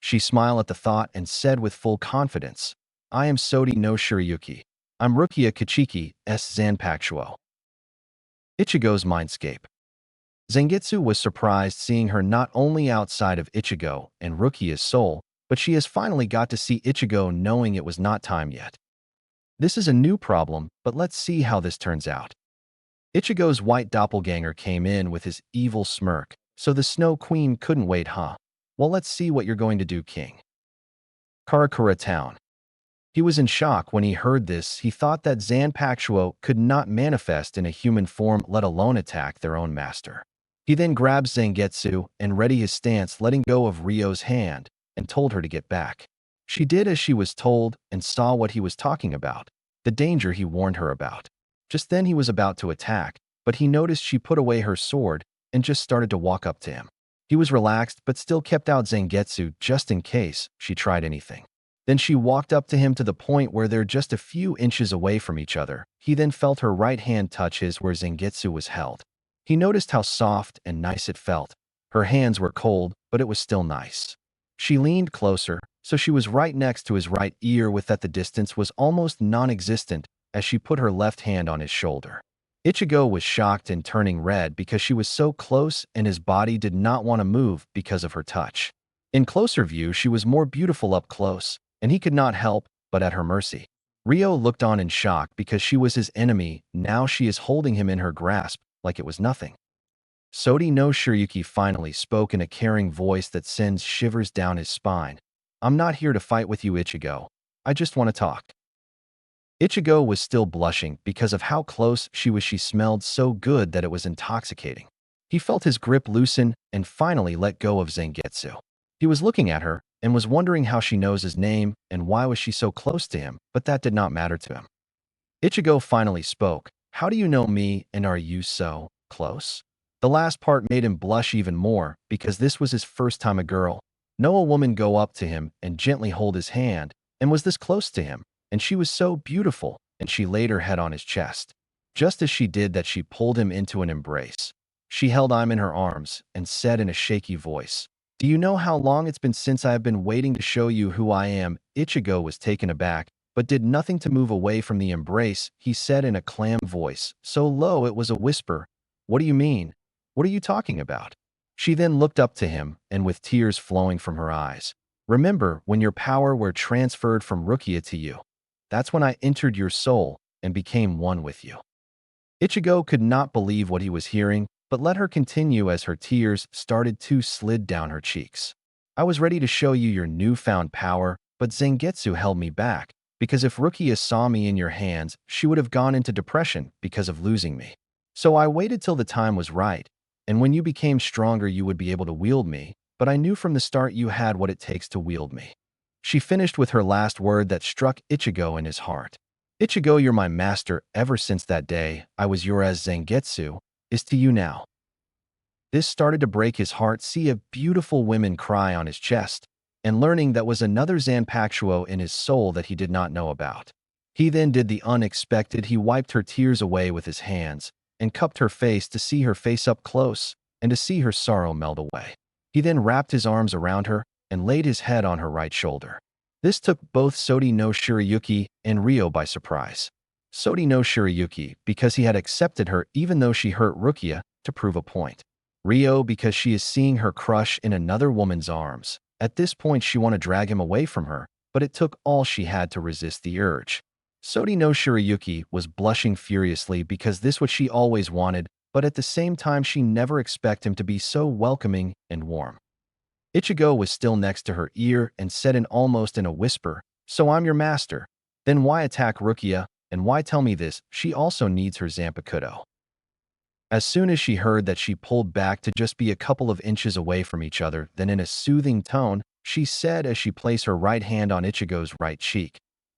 She smiled at the thought and said with full confidence, "I am Sodi no Shirayuki. I'm Rukia Kachiki s Zanpakutō." Ichigo's mindscape. Zangetsu was surprised seeing her not only outside of Ichigo and Rukia's soul, but she has finally got to see Ichigo, knowing it was not time yet. This is a new problem, but let's see how this turns out. Ichigo's white doppelganger came in with his evil smirk, "So the Snow Queen couldn't wait, huh? Well, let's see what you're going to do, King." Karakura Town. He was in shock when he heard this. He thought that Zanpakutō could not manifest in a human form, let alone attack their own master. He then grabbed Zangetsu and readied his stance, letting go of Rio's hand, and told her to get back. She did as she was told and saw what he was talking about, the danger he warned her about. Just then he was about to attack, but he noticed she put away her sword and just started to walk up to him. He was relaxed but still kept out Zangetsu just in case she tried anything. Then she walked up to him to the point where they're just a few inches away from each other. He then felt her right hand touch his where Zangetsu was held. He noticed how soft and nice it felt. Her hands were cold, but it was still nice. She leaned closer, so she was right next to his right ear, with that the distance was almost non-existent as she put her left hand on his shoulder. Ichigo was shocked and turning red because she was so close, and his body did not want to move because of her touch. In closer view, she was more beautiful up close, and he could not help but at her mercy. Rio looked on in shock because she was his enemy. Now she is holding him in her grasp like it was nothing. Sodi no Shirayuki finally spoke in a caring voice that sends shivers down his spine. "I'm not here to fight with you, Ichigo. I just want to talk." Ichigo was still blushing because of how close she was. She smelled so good that it was intoxicating. He felt his grip loosen and finally let go of Zangetsu. He was looking at her and was wondering how she knows his name and why was she so close to him, but that did not matter to him. Ichigo finally spoke. "How do you know me, and are you so close?" The last part made him blush even more because this was his first time a girl know a woman go up to him and gently hold his hand and was this close to him, and she was so beautiful, and she laid her head on his chest. Just as she did that, she pulled him into an embrace. She held him in her arms and said in a shaky voice, "Do you know how long it's been since I have been waiting to show you who I am?" Ichigo was taken aback, but did nothing to move away from the embrace. He said in a clam voice, so low it was a whisper, "What do you mean? What are you talking about?" She then looked up to him, and with tears flowing from her eyes, "Remember when your power were transferred from Rukia to you? That's when I entered your soul and became one with you." Ichigo could not believe what he was hearing, but let her continue as her tears started to slid down her cheeks. "I was ready to show you your newfound power, but Zangetsu held me back, because if Rukia saw me in your hands, she would have gone into depression because of losing me. So I waited till the time was right, and when you became stronger you would be able to wield me, but I knew from the start you had what it takes to wield me." She finished with her last word that struck Ichigo in his heart. "Ichigo, you're my master. Ever since that day, I was your as Zangetsu is to you now." This started to break his heart, see a beautiful woman cry on his chest, and learning that was another Zanpakutō in his soul that he did not know about. He then did the unexpected. He wiped her tears away with his hands and cupped her face to see her face up close and to see her sorrow melt away. He then wrapped his arms around her and laid his head on her right shoulder. This took both Sodi no Shirayuki and Ryo by surprise. Sodi no Shirayuki because he had accepted her even though she hurt Rukia to prove a point. Ryo because she is seeing her crush in another woman's arms. At this point she wanted to drag him away from her, but it took all she had to resist the urge. Sodi no Shirayuki was blushing furiously because this what she always wanted, but at the same time she never expected him to be so welcoming and warm. Ichigo was still next to her ear and said almost in a whisper, "So I'm your master. Then why attack Rukia, and why tell me this? She also needs her Zanpakutō." As soon as she heard that, she pulled back to just be a couple of inches away from each other. Then in a soothing tone, she said as she placed her right hand on Ichigo's right cheek,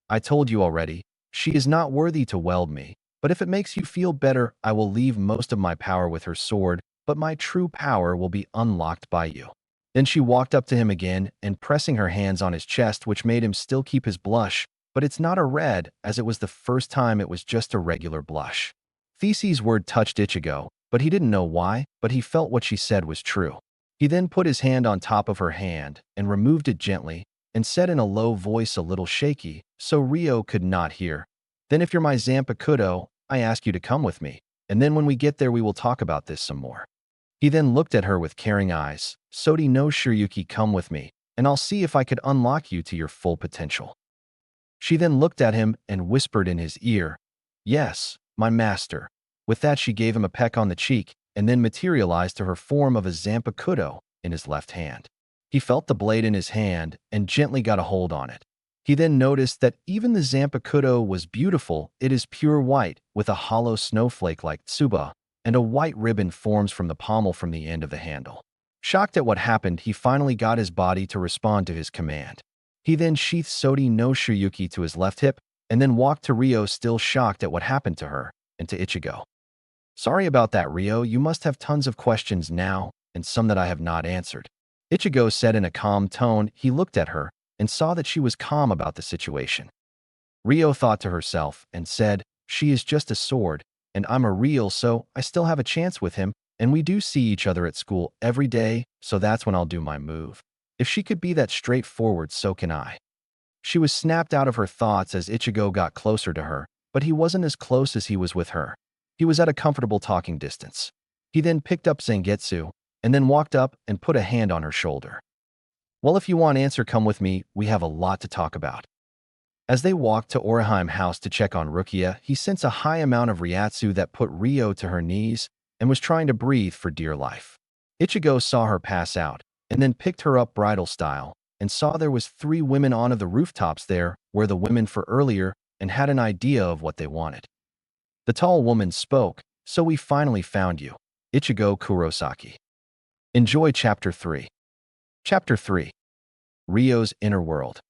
"I told you already, she is not worthy to weld me, but if it makes you feel better, I will leave most of my power with her sword, but my true power will be unlocked by you." Then she walked up to him again and pressing her hands on his chest, which made him still keep his blush, but it's not a red as it was the first time, it was just a regular blush. These's word touched Ichigo, but he didn't know why, but he felt what she said was true. He then put his hand on top of her hand and removed it gently and said in a low voice a little shaky, so Ryo could not hear, "Then if you're my Zanpakutō, I ask you to come with me, and then when we get there we will talk about this some more." He then looked at her with caring eyes. "Sodi no Shirayuki, come with me, and I'll see if I could unlock you to your full potential." She then looked at him and whispered in his ear, "Yes, my master." With that she gave him a peck on the cheek and then materialized to her form of a Zanpakutō in his left hand. He felt the blade in his hand and gently got a hold on it. He then noticed that even the Zanpakutō was beautiful. It is pure white with a hollow snowflake like tsuba, and a white ribbon forms from the pommel from the end of the handle. Shocked at what happened, he finally got his body to respond to his command. He then sheathed Sodi no Shirayuki to his left hip and then walked to Ryo, still shocked at what happened to her, and to Ichigo. "Sorry about that, Ryo. You must have tons of questions now, and some that I have not answered." Ichigo said in a calm tone. He looked at her and saw that she was calm about the situation. Ryo thought to herself and said, "She is just a sword, and I'm a real, so I still have a chance with him, and we do see each other at school every day, so that's when I'll do my move. If she could be that straightforward, so can I." She was snapped out of her thoughts as Ichigo got closer to her, but he wasn't as close as he was with her. He was at a comfortable talking distance. He then picked up Zangetsu and then walked up and put a hand on her shoulder. "Well, if you want answer, come with me. We have a lot to talk about." As they walked to Oraheim House to check on Rukia, he sensed a high amount of Ryatsu that put Ryo to her knees and was trying to breathe for dear life. Ichigo saw her pass out and then picked her up bridal style and saw there was 3 women on of the rooftops there where the women for earlier and had an idea of what they wanted. The tall woman spoke, "So we finally found you, Ichigo Kurosaki." Enjoy Chapter 3. Chapter 3. Ryo's Inner World.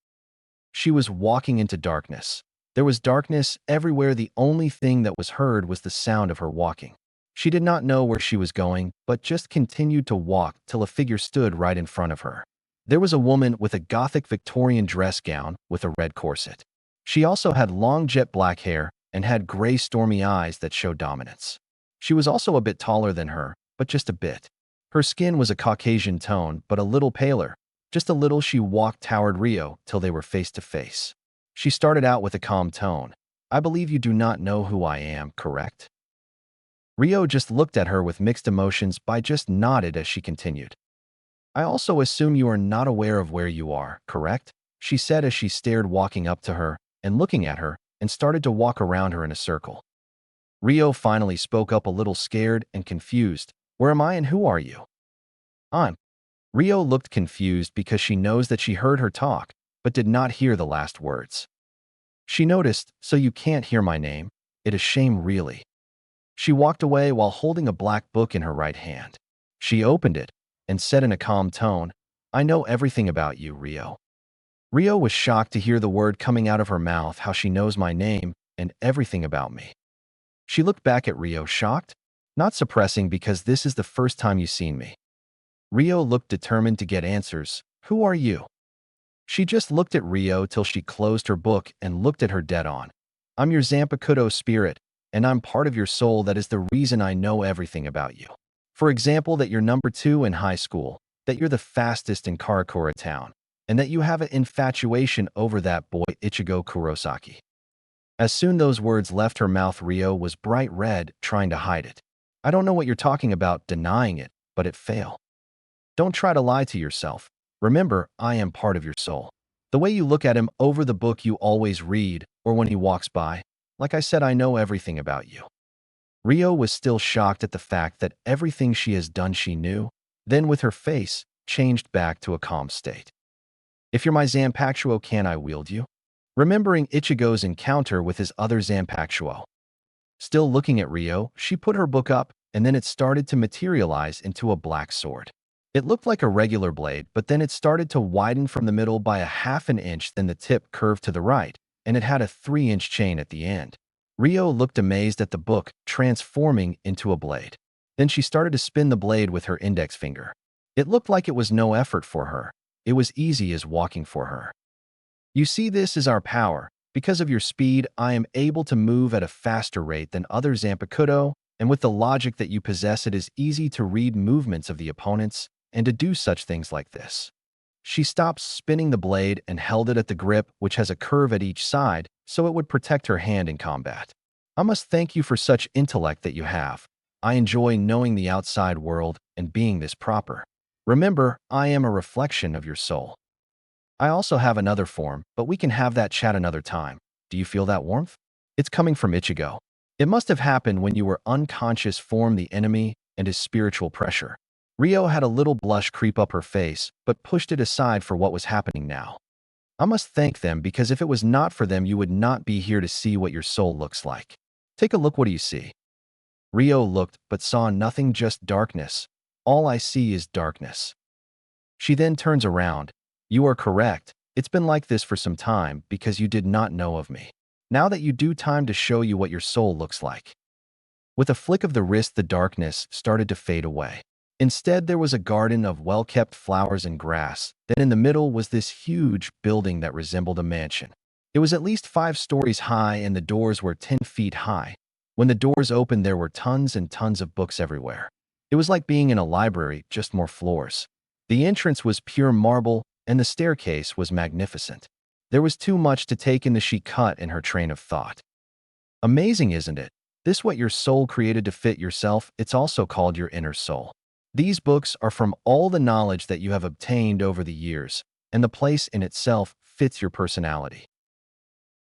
She was walking into darkness. There was darkness everywhere. The only thing that was heard was the sound of her walking. She did not know where she was going, but just continued to walk till a figure stood right in front of her. There was a woman with a Gothic Victorian dress gown with a red corset. She also had long jet black hair and had gray stormy eyes that showed dominance. She was also a bit taller than her, but just a bit. Her skin was a Caucasian tone, but a little paler. Just a little. She walked toward Ryo till they were face to face. She started out with a calm tone. I believe you do not know who I am, correct? Rio just looked at her with mixed emotions but just nodded as she continued. I also assume you are not aware of where you are, correct? She said as she stared walking up to her and looking at her and started to walk around her in a circle. Rio finally spoke up a little scared and confused. Where am I and who are you? I'm. Rio looked confused because she knows that she heard her talk, but did not hear the last words. She noticed, so you can't hear my name? It is shame really. She walked away while holding a black book in her right hand. She opened it and said in a calm tone, I know everything about you, Rio. Rio was shocked to hear the word coming out of her mouth, how she knows my name and everything about me. She looked back at Rio shocked, not suppressing because this is the first time you've seen me. Rio looked determined to get answers. Who are you? She just looked at Rio till she closed her book and looked at her dead on. I'm your Zanpakutō spirit, and I'm part of your soul. That is the reason I know everything about you. For example, that you're number 2 in high school, that you're the fastest in Karakura town, and that you have an infatuation over that boy Ichigo Kurosaki. As soon those words left her mouth, Rio was bright red, trying to hide it. I don't know what you're talking about, denying it, but it failed. Don't try to lie to yourself. Remember, I am part of your soul. The way you look at him over the book you always read, or when he walks by, like I said, I know everything about you. Rio was still shocked at the fact that everything she has done she knew, then with her face, changed back to a calm state. If you're my Zanpakutō, can I wield you? Remembering Ichigo's encounter with his other Zanpakutō. Still looking at Rio, she put her book up, and then it started to materialize into a black sword. It looked like a regular blade, but then it started to widen from the middle by a ½ inch, then the tip curved to the right, and it had a 3-inch chain at the end. Rio looked amazed at the book, transforming into a blade. Then she started to spin the blade with her index finger. It looked like it was no effort for her. It was easy as walking for her. You see, this is our power. Because of your speed, I am able to move at a faster rate than other Zanpakutō, and with the logic that you possess, it is easy to read movements of the opponents and to do such things like this. She stopped spinning the blade and held it at the grip, which has a curve at each side, so it would protect her hand in combat. I must thank you for such intellect that you have. I enjoy knowing the outside world and being this proper. Remember, I am a reflection of your soul. I also have another form, but we can have that chat another time. Do you feel that warmth? It's coming from Ichigo. It must have happened when you were unconscious, formed the enemy and his spiritual pressure. Rio had a little blush creep up her face, but pushed it aside for what was happening now. I must thank them, because if it was not for them, you would not be here to see what your soul looks like. Take a look. What do you see? Rio looked, but saw nothing, just darkness. All I see is darkness. She then turns around. You are correct. It's been like this for some time because you did not know of me. Now that you do, time to show you what your soul looks like. With a flick of the wrist, the darkness started to fade away. Instead, there was a garden of well-kept flowers and grass. Then in the middle was this huge building that resembled a mansion. It was at least 5 stories high and the doors were 10 feet high. When the doors opened, there were tons and tons of books everywhere. It was like being in a library, just more floors. The entrance was pure marble and the staircase was magnificent. There was too much to take in. She cut in her train of thought. Amazing, isn't it? This what your soul created to fit yourself. It's also called your inner soul. These books are from all the knowledge that you have obtained over the years, and the place in itself fits your personality.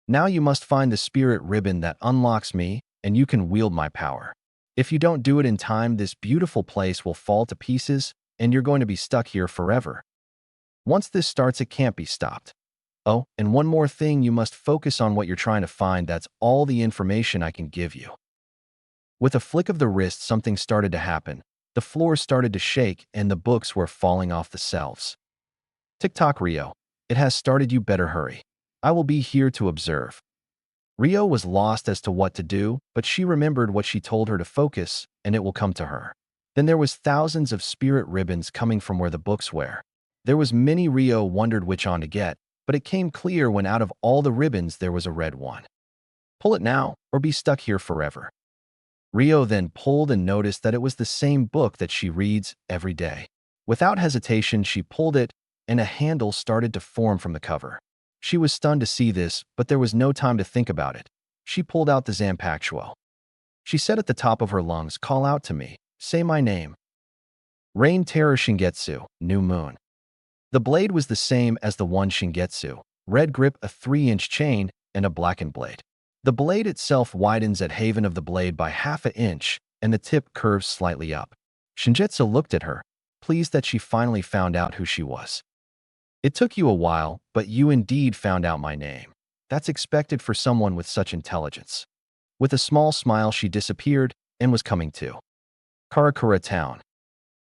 Now you must find the spirit ribbon that unlocks me, and you can wield my power. If you don't do it in time, this beautiful place will fall to pieces, and you're going to be stuck here forever. Once this starts, it can't be stopped. Oh, and one more thing, you must focus on what you're trying to find. That's all the information I can give you. With a flick of the wrist, something started to happen. The floor started to shake and the books were falling off the shelves. Tick-tock, Rio. It has started. You better hurry. I will be here to observe. Rio was lost as to what to do, but she remembered what she told her to focus, and it will come to her. Then there was thousands of spirit ribbons coming from where the books were. There was many. Rio wondered which on to get, but it came clear when out of all the ribbons there was a red one. Pull it now, or be stuck here forever. Rio then pulled and noticed that it was the same book that she reads every day. Without hesitation, she pulled it, and a handle started to form from the cover. She was stunned to see this, but there was no time to think about it. She pulled out the Zanpakutō. She said at the top of her lungs, "Call out to me. Say my name." Rain Terror Shingetsu, New Moon. The blade was the same as the one Shingetsu. Red grip, a 3-inch chain, and a blackened blade. The blade itself widens at haven of the blade by half an inch, and the tip curves slightly up. Shingetsu looked at her, pleased that she finally found out who she was. "It took you a while, but you indeed found out my name. That's expected for someone with such intelligence." With a small smile, she disappeared and was coming to Karakura town.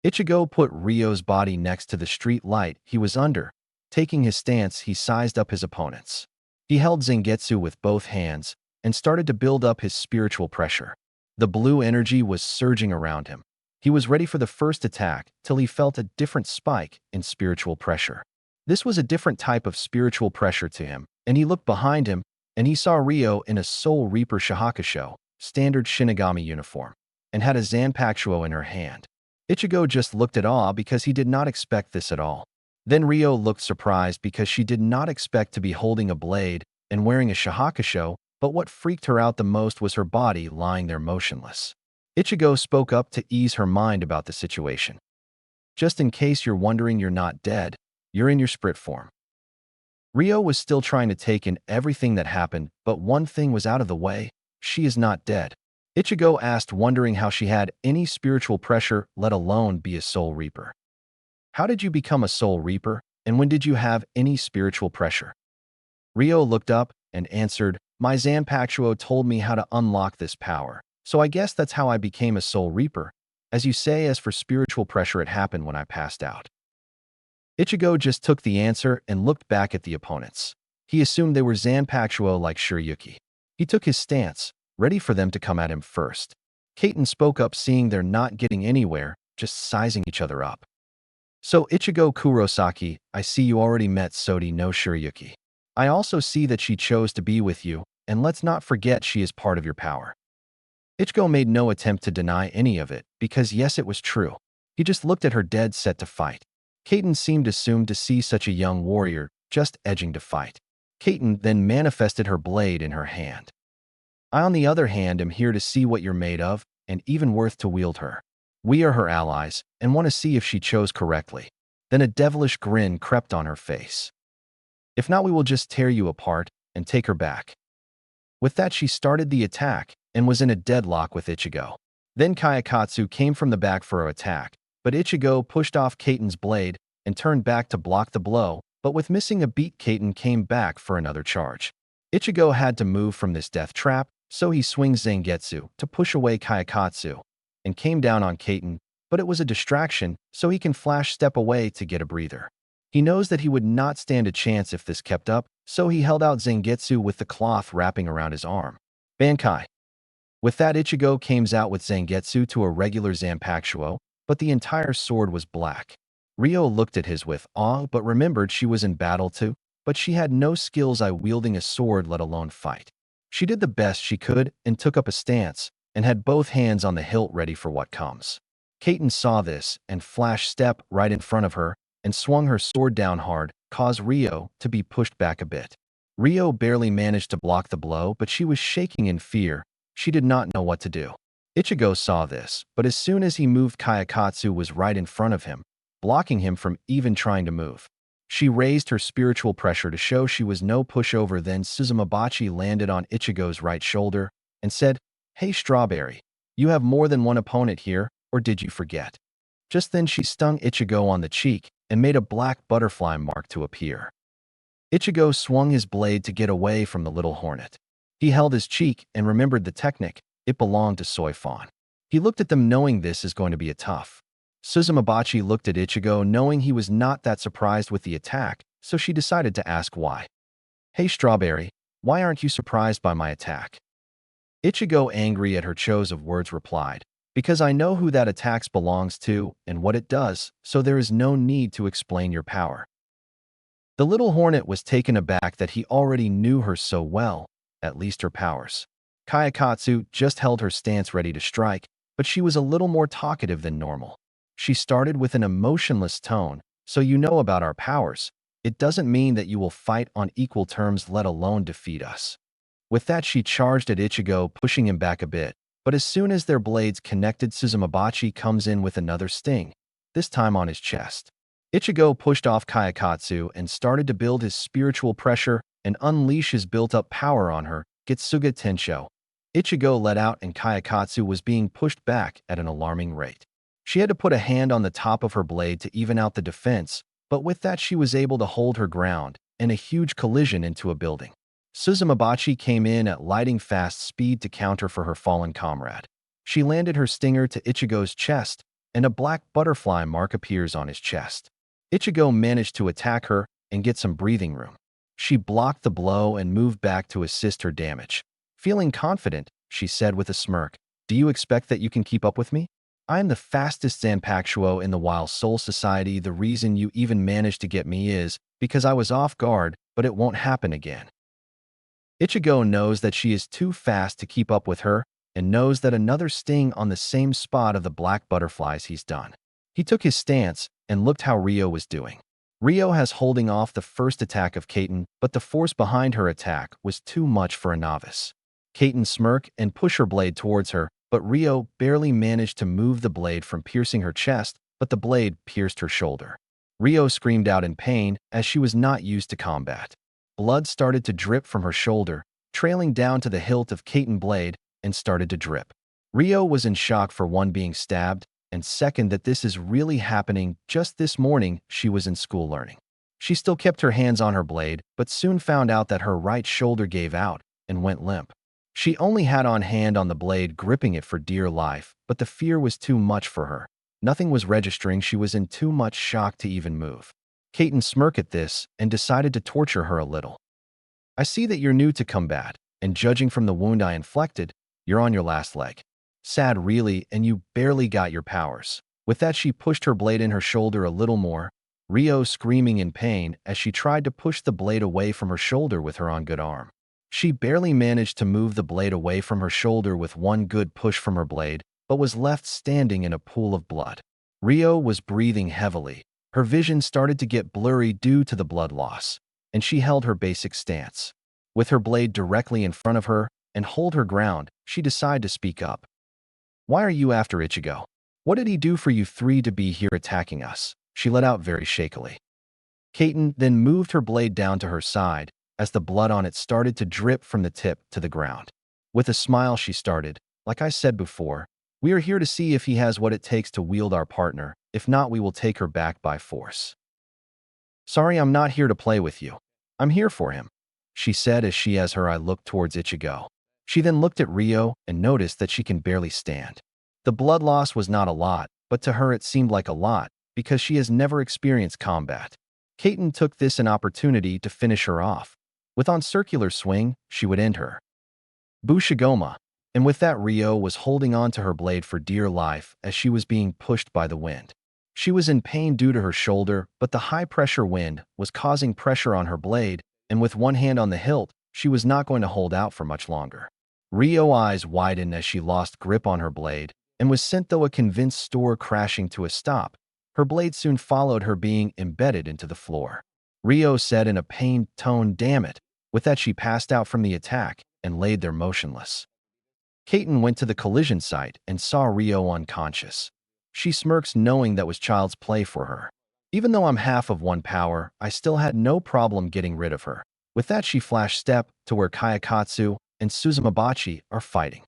Ichigo put Ryo's body next to the street light he was under. Taking his stance, he sized up his opponents. He held Zangetsu with both hands and started to build up his spiritual pressure. The blue energy was surging around him. He was ready for the first attack till he felt a different spike in spiritual pressure. This was a different type of spiritual pressure to him, and he looked behind him, and he saw Ryo in a Soul Reaper Shahakusho, standard Shinigami uniform, and had a Zanpakutō in her hand. Ichigo just looked at awe because he did not expect this at all. Then Ryo looked surprised because she did not expect to be holding a blade and wearing a Shahakusho, but what freaked her out the most was her body lying there motionless. Ichigo spoke up to ease her mind about the situation. "Just in case you're wondering, you're not dead. You're in your spirit form." Ryo was still trying to take in everything that happened, but one thing was out of the way. She is not dead. Ichigo asked, wondering how she had any spiritual pressure, let alone be a Soul Reaper. "How did you become a Soul Reaper, and when did you have any spiritual pressure?" Ryo looked up and answered, "My Zanpakutō told me how to unlock this power, so I guess that's how I became a Soul Reaper. As you say, as for spiritual pressure, it happened when I passed out." Ichigo just took the answer and looked back at the opponents. He assumed they were Zanpakutō like Shiryuki. He took his stance, ready for them to come at him first. Kaiten spoke up, seeing they're not getting anywhere, just sizing each other up. "So Ichigo Kurosaki, I see you already met Sodi no Shiryuki. I also see that she chose to be with you, and let's not forget she is part of your power." Ichigo made no attempt to deny any of it, because yes, it was true. He just looked at her, dead set to fight. Kaiten seemed assumed to see such a young warrior, just edging to fight. Kaiten then manifested her blade in her hand. "I, on the other hand, am here to see what you're made of, and even worth to wield her. We are her allies, and want to see if she chose correctly." Then a devilish grin crept on her face. "If not, we will just tear you apart and take her back." With that, she started the attack and was in a deadlock with Ichigo. Then Kayakatsu came from the back for an attack, but Ichigo pushed off Kaiten's blade and turned back to block the blow, but with missing a beat, Kaiten came back for another charge. Ichigo had to move from this death trap, so he swings Zangetsu to push away Kayakatsu and came down on Kaiten, but it was a distraction, so he can flash step away to get a breather. He knows that he would not stand a chance if this kept up, so he held out Zangetsu with the cloth wrapping around his arm. Bankai. With that, Ichigo came out with Zangetsu to a regular Zanpakutō, but the entire sword was black. Ryo looked at his with awe, but remembered she was in battle too, but she had no skills wielding a sword, let alone fight. She did the best she could and took up a stance, and had both hands on the hilt ready for what comes. Kaiten saw this and flashed step right in front of her and swung her sword down hard, caused Ryo to be pushed back a bit. Ryo barely managed to block the blow, but she was shaking in fear. She did not know what to do. Ichigo saw this, but as soon as he moved, Kayakatsu was right in front of him, blocking him from even trying to move. She raised her spiritual pressure to show she was no pushover. Then Suzumabachi landed on Ichigo's right shoulder and said, "Hey Strawberry, you have more than one opponent here, or did you forget?" Just then she stung Ichigo on the cheek and made a black butterfly mark to appear. Ichigo swung his blade to get away from the little hornet. He held his cheek and remembered the technique. It belonged to Soy Fawn. He looked at them knowing this is going to be a tough. Suzumabachi looked at Ichigo knowing he was not that surprised with the attack, so she decided to ask why. "Hey Strawberry, why aren't you surprised by my attack?" Ichigo, angry at her choice of words, replied, "Because I know who that attack belongs to and what it does, so there is no need to explain your power." The little hornet was taken aback that he already knew her so well, at least her powers. Kayakatsu just held her stance ready to strike, but she was a little more talkative than normal. She started with an emotionless tone, "So you know about our powers. It doesn't mean that you will fight on equal terms, let alone defeat us." With that, she charged at Ichigo, pushing him back a bit. But as soon as their blades connected, Suzumabachi comes in with another sting, this time on his chest. Ichigo pushed off Kayakatsu and started to build his spiritual pressure and unleash his built-up power on her, Getsuga Tensho. Ichigo let out and Kayakatsu was being pushed back at an alarming rate. She had to put a hand on the top of her blade to even out the defense, but with that she was able to hold her ground in a huge collision into a building. Suzumabachi came in at lightning fast speed to counter for her fallen comrade. She landed her stinger to Ichigo's chest, and a black butterfly mark appears on his chest. Ichigo managed to attack her and get some breathing room. She blocked the blow and moved back to assist her damage. Feeling confident, she said with a smirk, "Do you expect that you can keep up with me? I am the fastest Zanpakutō in the Wild Soul Society. The reason you even managed to get me is because I was off guard, but it won't happen again." Ichigo knows that she is too fast to keep up with her and knows that another sting on the same spot of the black butterflies he's done. He took his stance and looked how Ryo was doing. Ryo has holding off the first attack of Kaiten, but the force behind her attack was too much for a novice. Kaiten smirked and pushed her blade towards her, but Ryo barely managed to move the blade from piercing her chest, but the blade pierced her shoulder. Ryo screamed out in pain as she was not used to combat. Blood started to drip from her shoulder, trailing down to the hilt of Kaiten blade, and started to drip. Ryo was in shock, for one, being stabbed, and second, that this is really happening. Just this morning, she was in school learning. She still kept her hands on her blade, but soon found out that her right shoulder gave out and went limp. She only had on hand on the blade, gripping it for dear life, but the fear was too much for her. Nothing was registering. She was in too much shock to even move. Kaiten smirked at this and decided to torture her a little. "I see that you're new to combat, and judging from the wound I inflicted, you're on your last leg. Sad, really, and you barely got your powers." With that, she pushed her blade in her shoulder a little more, Ryo screaming in pain as she tried to push the blade away from her shoulder with her on good arm. She barely managed to move the blade away from her shoulder with one good push from her blade, but was left standing in a pool of blood. Ryo was breathing heavily. Her vision started to get blurry due to the blood loss, and she held her basic stance. With her blade directly in front of her and hold her ground, she decided to speak up. "Why are you after Ichigo? What did he do for you three to be here attacking us?" she let out very shakily. Kaiten then moved her blade down to her side as the blood on it started to drip from the tip to the ground. With a smile, she started, "Like I said before, we are here to see if he has what it takes to wield our partner. If not, we will take her back by force." "Sorry, I'm not here to play with you. I'm here for him," she said as she has her eye looked towards Ichigo. She then looked at Ryo and noticed that she can barely stand. The blood loss was not a lot, but to her it seemed like a lot because she has never experienced combat. Kaiten took this an opportunity to finish her off. With on circular swing, she would end her. Bushigoma. And with that, Ryo was holding on to her blade for dear life as she was being pushed by the wind. She was in pain due to her shoulder, but the high-pressure wind was causing pressure on her blade, and with one hand on the hilt, she was not going to hold out for much longer. Ryo's eyes widened as she lost grip on her blade and was sent through a convinced store crashing to a stop. Her blade soon followed her, being embedded into the floor. Ryo said in a pained tone, "Damn it." With that, she passed out from the attack and laid there motionless. Kaiten went to the collision site and saw Ryo unconscious. She smirks, knowing that was child's play for her. "Even though I'm half of one power, I still had no problem getting rid of her." With that, she flashed step to where Kayakatsu and Suzumabachi are fighting.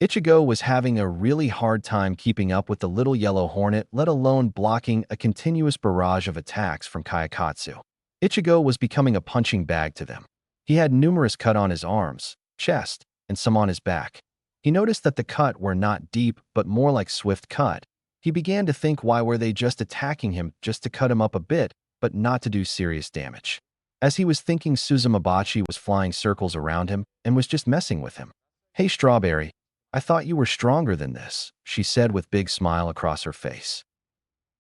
Ichigo was having a really hard time keeping up with the little yellow hornet, let alone blocking a continuous barrage of attacks from Kayakatsu. Ichigo was becoming a punching bag to them. He had numerous cuts on his arms, chest, and some on his back. He noticed that the cuts were not deep, but more like swift cut. He began to think, why were they just attacking him just to cut him up a bit, but not to do serious damage? As he was thinking, Suzumabachi was flying circles around him and was just messing with him. "Hey, Strawberry, I thought you were stronger than this," she said with big smile across her face.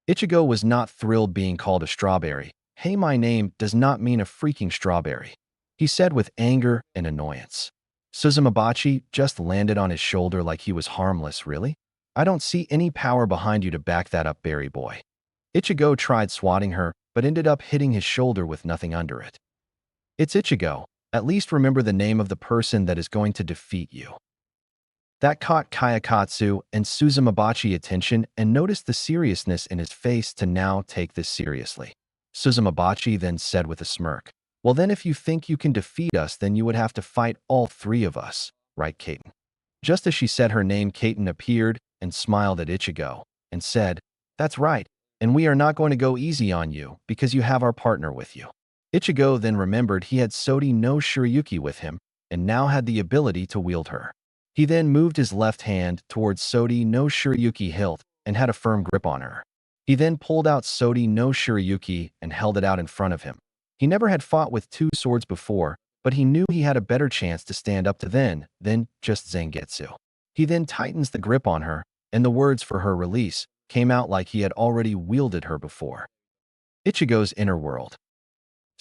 Ichigo was not thrilled being called a strawberry. "Hey, my name does not mean a freaking strawberry," he said with anger and annoyance. Suzumabachi just landed on his shoulder like he was harmless. "Really? I don't see any power behind you to back that up, berry boy." Ichigo tried swatting her, but ended up hitting his shoulder with nothing under it. It's Ichigo. At least remember the name of the person that is going to defeat you. That caught Kayakatsu and Suzumabachi attention and noticed the seriousness in his face to now take this seriously. Suzumabachi then said with a smirk, "Well then if you think you can defeat us, then you would have to fight all three of us, right Kaiten?" Just as she said her name, Kaiten appeared and smiled at Ichigo and said, "That's right, and we are not going to go easy on you because you have our partner with you." Ichigo then remembered he had Sodi no Shirayuki with him and now had the ability to wield her. He then moved his left hand towards Sodi no Shirayuki hilt and had a firm grip on her. He then pulled out Sodi no Shirayuki and held it out in front of him. He never had fought with two swords before, but he knew he had a better chance to stand up to than just Zangetsu. He then tightens the grip on her, and the words for her release came out like he had already wielded her before. Ichigo's inner world.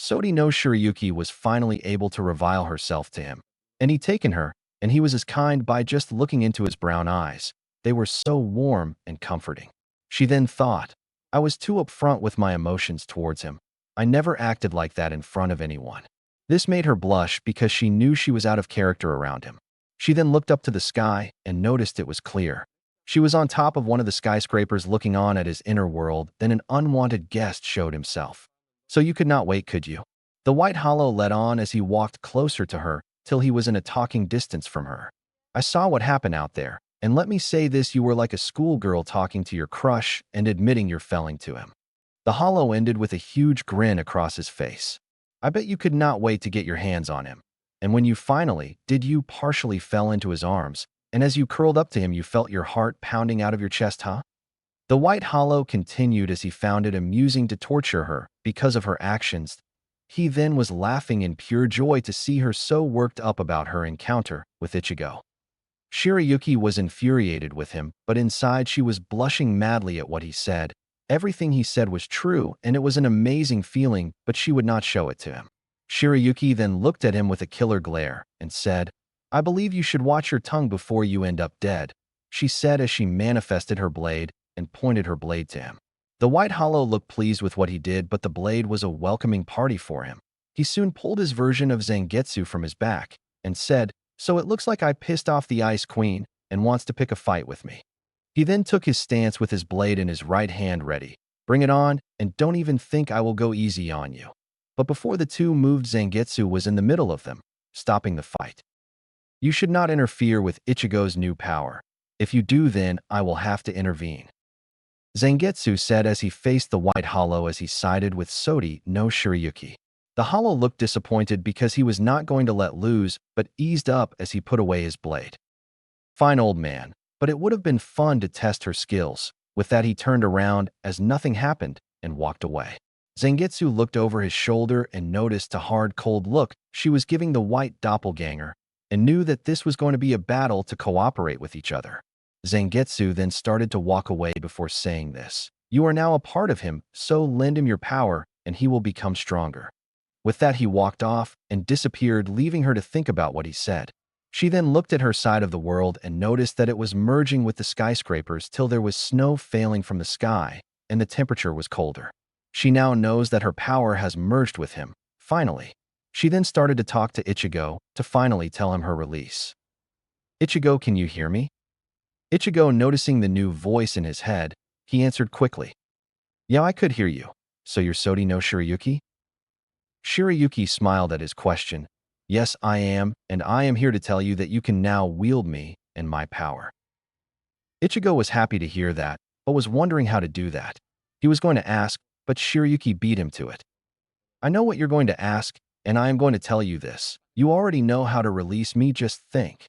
Sodi no Shirayuki was finally able to reveal herself to him, and he'd taken her, and he was as kind by just looking into his brown eyes. They were so warm and comforting. She then thought, I was too upfront with my emotions towards him. I never acted like that in front of anyone. This made her blush because she knew she was out of character around him. She then looked up to the sky and noticed it was clear. She was on top of one of the skyscrapers looking on at his inner world. Then an unwanted guest showed himself. So you could not wait, could you? The white hollow led on as he walked closer to her till he was in a talking distance from her. I saw what happened out there, and let me say this, you were like a schoolgirl talking to your crush and admitting you're falling to him. The hollow ended with a huge grin across his face. I bet you could not wait to get your hands on him. And when you finally did, you partially fell into his arms, and as you curled up to him you felt your heart pounding out of your chest, huh? The white hollow continued as he found it amusing to torture her because of her actions. He then was laughing in pure joy to see her so worked up about her encounter with Ichigo. Shirayuki was infuriated with him, but inside she was blushing madly at what he said. Everything he said was true, and it was an amazing feeling, but she would not show it to him. Shirayuki then looked at him with a killer glare and said, I believe you should watch your tongue before you end up dead, she said as she manifested her blade and pointed her blade to him. The white hollow looked pleased with what he did, but the blade was a welcoming party for him. He soon pulled his version of Zangetsu from his back and said, So it looks like I pissed off the Ice Queen and wants to pick a fight with me. He then took his stance with his blade in his right hand ready. Bring it on, and don't even think I will go easy on you. But before the two moved, Zangetsu was in the middle of them, stopping the fight. You should not interfere with Ichigo's new power. If you do, then I will have to intervene. Zangetsu said as he faced the white hollow as he sided with Sodi no Shirayuki. The hollow looked disappointed because he was not going to let loose, but eased up as he put away his blade. Fine old man, but it would have been fun to test her skills. With that he turned around as nothing happened and walked away. Zangetsu looked over his shoulder and noticed a hard cold look she was giving the white doppelganger and knew that this was going to be a battle to cooperate with each other. Zangetsu then started to walk away before saying this. You are now a part of him, so lend him your power and he will become stronger. With that he walked off and disappeared, leaving her to think about what he said. She then looked at her side of the world and noticed that it was merging with the skyscrapers till there was snow falling from the sky and the temperature was colder. She now knows that her power has merged with him, finally. She then started to talk to Ichigo to finally tell him her release. Ichigo, can you hear me? Ichigo, noticing the new voice in his head, he answered quickly. Yeah, I could hear you. So you're Sodi no Shirayuki? Shirayuki smiled at his question. Yes, I am, and I am here to tell you that you can now wield me and my power. Ichigo was happy to hear that, but was wondering how to do that. He was going to ask, but Shirayuki beat him to it. I know what you're going to ask, and I am going to tell you this. You already know how to release me, just think.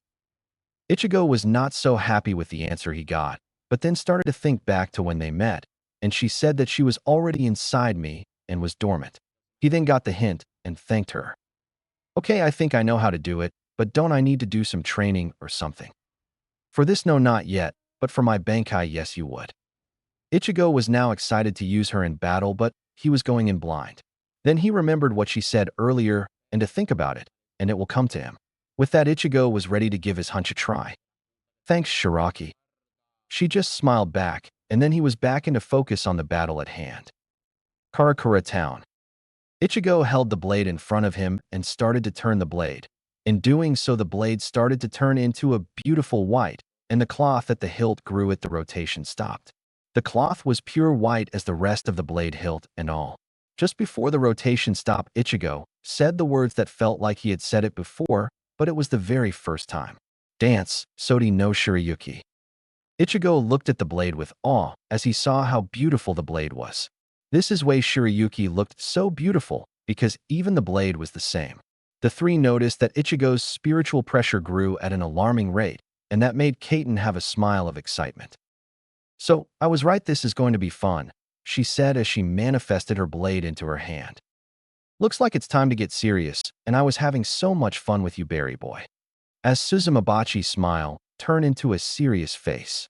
Ichigo was not so happy with the answer he got, but then started to think back to when they met, and she said that she was already inside me and was dormant. He then got the hint and thanked her. Okay, I think I know how to do it, but don't I need to do some training or something? For this, no, not yet, but for my Bankai, yes, you would. Ichigo was now excited to use her in battle, but he was going in blind. Then he remembered what she said earlier and to think about it, and it will come to him. With that, Ichigo was ready to give his hunch a try. Thanks, Shiraki. She just smiled back, and then he was back into focus on the battle at hand. Karakura Town. Ichigo held the blade in front of him and started to turn the blade. In doing so, the blade started to turn into a beautiful white, and the cloth at the hilt grew at the rotation stopped. The cloth was pure white as the rest of the blade hilt and all. Just before the rotation stopped, Ichigo said the words that felt like he had said it before, but it was the very first time. Dance, Sodi no Shirayuki. Ichigo looked at the blade with awe as he saw how beautiful the blade was. This is why Shirayuki looked so beautiful, because even the blade was the same. The three noticed that Ichigo's spiritual pressure grew at an alarming rate, and that made Kaiten have a smile of excitement. So, I was right, this is going to be fun, she said as she manifested her blade into her hand. Looks like it's time to get serious, and I was having so much fun with you, Berry Boy. As Suzumabachi's smile turned into a serious face.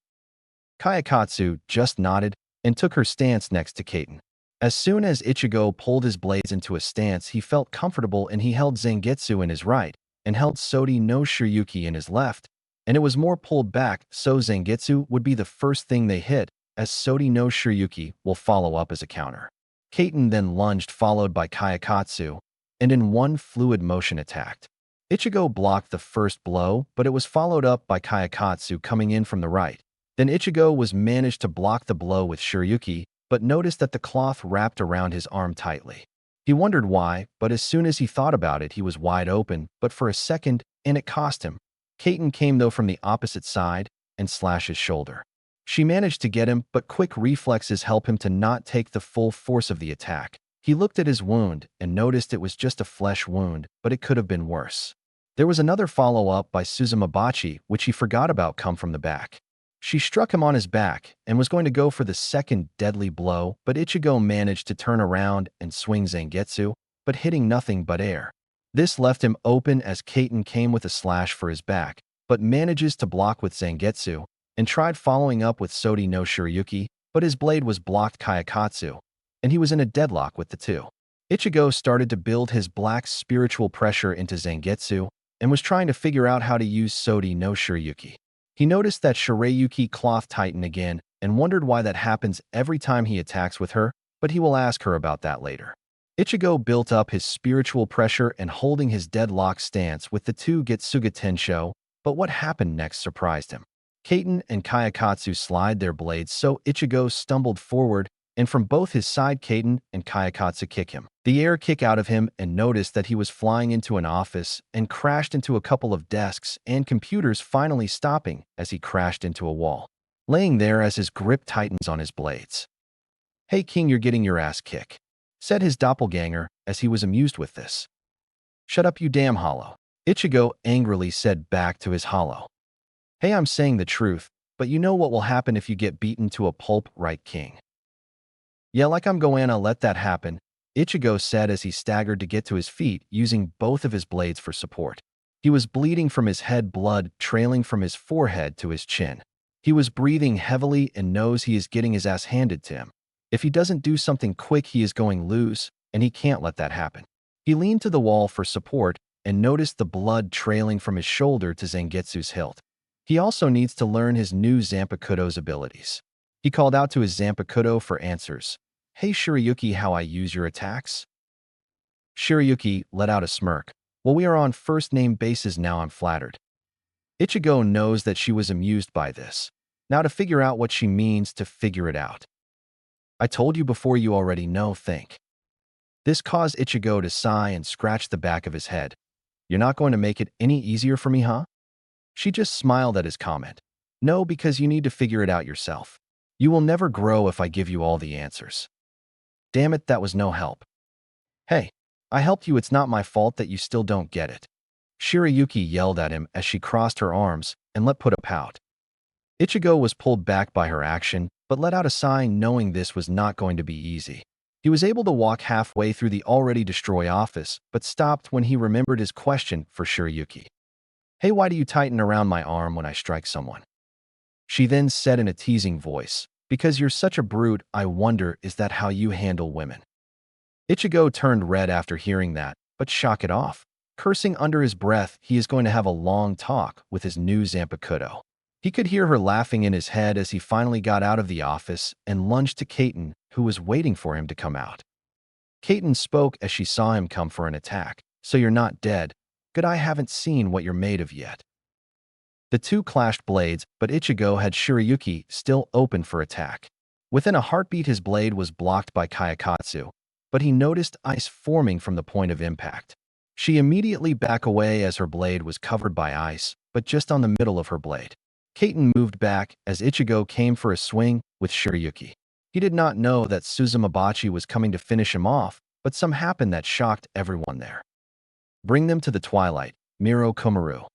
Kayakatsu just nodded and took her stance next to Kaiten. As soon as Ichigo pulled his blades into a stance, he felt comfortable and he held Zangetsu in his right and held Sodi no Shiryuki in his left, and it was more pulled back so Zangetsu would be the first thing they hit, as Sodi no Shiryuki will follow up as a counter. Kaiten then lunged, followed by Kayakatsu, and in one fluid motion attacked. Ichigo blocked the first blow, but it was followed up by Kayakatsu coming in from the right. Then Ichigo was managed to block the blow with Shiryuki, but noticed that the cloth wrapped around his arm tightly. He wondered why, but as soon as he thought about it, he was wide open, but for a second, and it cost him. Kaiten came though from the opposite side and slashed his shoulder. She managed to get him, but quick reflexes help him to not take the full force of the attack. He looked at his wound and noticed it was just a flesh wound, but it could have been worse. There was another follow-up by Suzumabachi, which he forgot about, come from the back. She struck him on his back and was going to go for the second deadly blow, but Ichigo managed to turn around and swing Zangetsu, but hitting nothing but air. This left him open as Kaiten came with a slash for his back, but manages to block with Zangetsu, and tried following up with Sodi no Shiryuki, but his blade was blocked Kayakatsu, and he was in a deadlock with the two. Ichigo started to build his black spiritual pressure into Zangetsu, and was trying to figure out how to use Sodi no Shiryuki. He noticed that Shirayuki cloth tightened again and wondered why that happens every time he attacks with her, but he will ask her about that later. Ichigo built up his spiritual pressure and holding his deadlock stance with the two Getsuga Tensho, but what happened next surprised him. Kaiten and Kayakatsu slide their blades so Ichigo stumbled forward, and from both his side Kaiten and Kayakatsu kick him. The air kick out of him and noticed that he was flying into an office and crashed into a couple of desks and computers, finally stopping as he crashed into a wall, laying there as his grip tightens on his blades. "Hey King, you're getting your ass kicked," said his doppelganger as he was amused with this. "Shut up, you damn hollow," Ichigo angrily said back to his hollow. "Hey, I'm saying the truth, but you know what will happen if you get beaten to a pulp, right, King?" "Yeah, like I'm gonna let that happen," Ichigo said as he staggered to get to his feet, using both of his blades for support. He was bleeding from his head, blood trailing from his forehead to his chin. He was breathing heavily and knows he is getting his ass handed to him. If he doesn't do something quick, he is going lose, and he can't let that happen. He leaned to the wall for support and noticed the blood trailing from his shoulder to Zangetsu's hilt. He also needs to learn his new Zanpakutō's abilities. He called out to his Zanpakutō for answers. "Hey Shiryuki, how I use your attacks?" Shiryuki let out a smirk. "Well, we are on first name basis now, I'm flattered." Ichigo knows that she was amused by this. Now to figure out what she means to figure it out. "I told you before, you already know, think." This caused Ichigo to sigh and scratch the back of his head. "You're not going to make it any easier for me, huh?" She just smiled at his comment. "No, because you need to figure it out yourself. You will never grow if I give you all the answers." "Damn it, that was no help." "Hey, I helped you, it's not my fault that you still don't get it." Shiryuki yelled at him as she crossed her arms and put a pout. Ichigo was pulled back by her action, but let out a sigh knowing this was not going to be easy. He was able to walk halfway through the already destroyed office, but stopped when he remembered his question for Shiryuki. "Hey, why do you tighten around my arm when I strike someone?" She then said in a teasing voice, "Because you're such a brute, I wonder, is that how you handle women?" Ichigo turned red after hearing that, but shook it off. Cursing under his breath, he is going to have a long talk with his new Zanpakutō. He could hear her laughing in his head as he finally got out of the office and lunged to Kaiten, who was waiting for him to come out. Kaiten spoke as she saw him come for an attack. So you're not dead. Good, I haven't seen what you're made of yet. The two clashed blades, but Ichigo had Shirayuki still open for attack. Within a heartbeat his blade was blocked by Kayakatsu, but he noticed ice forming from the point of impact. She immediately backed away as her blade was covered by ice, but just on the middle of her blade. Kaiten moved back as Ichigo came for a swing with Shirayuki. He did not know that Suzumabachi was coming to finish him off, but some happened that shocked everyone there. Bring them to the twilight, Miro Komaru.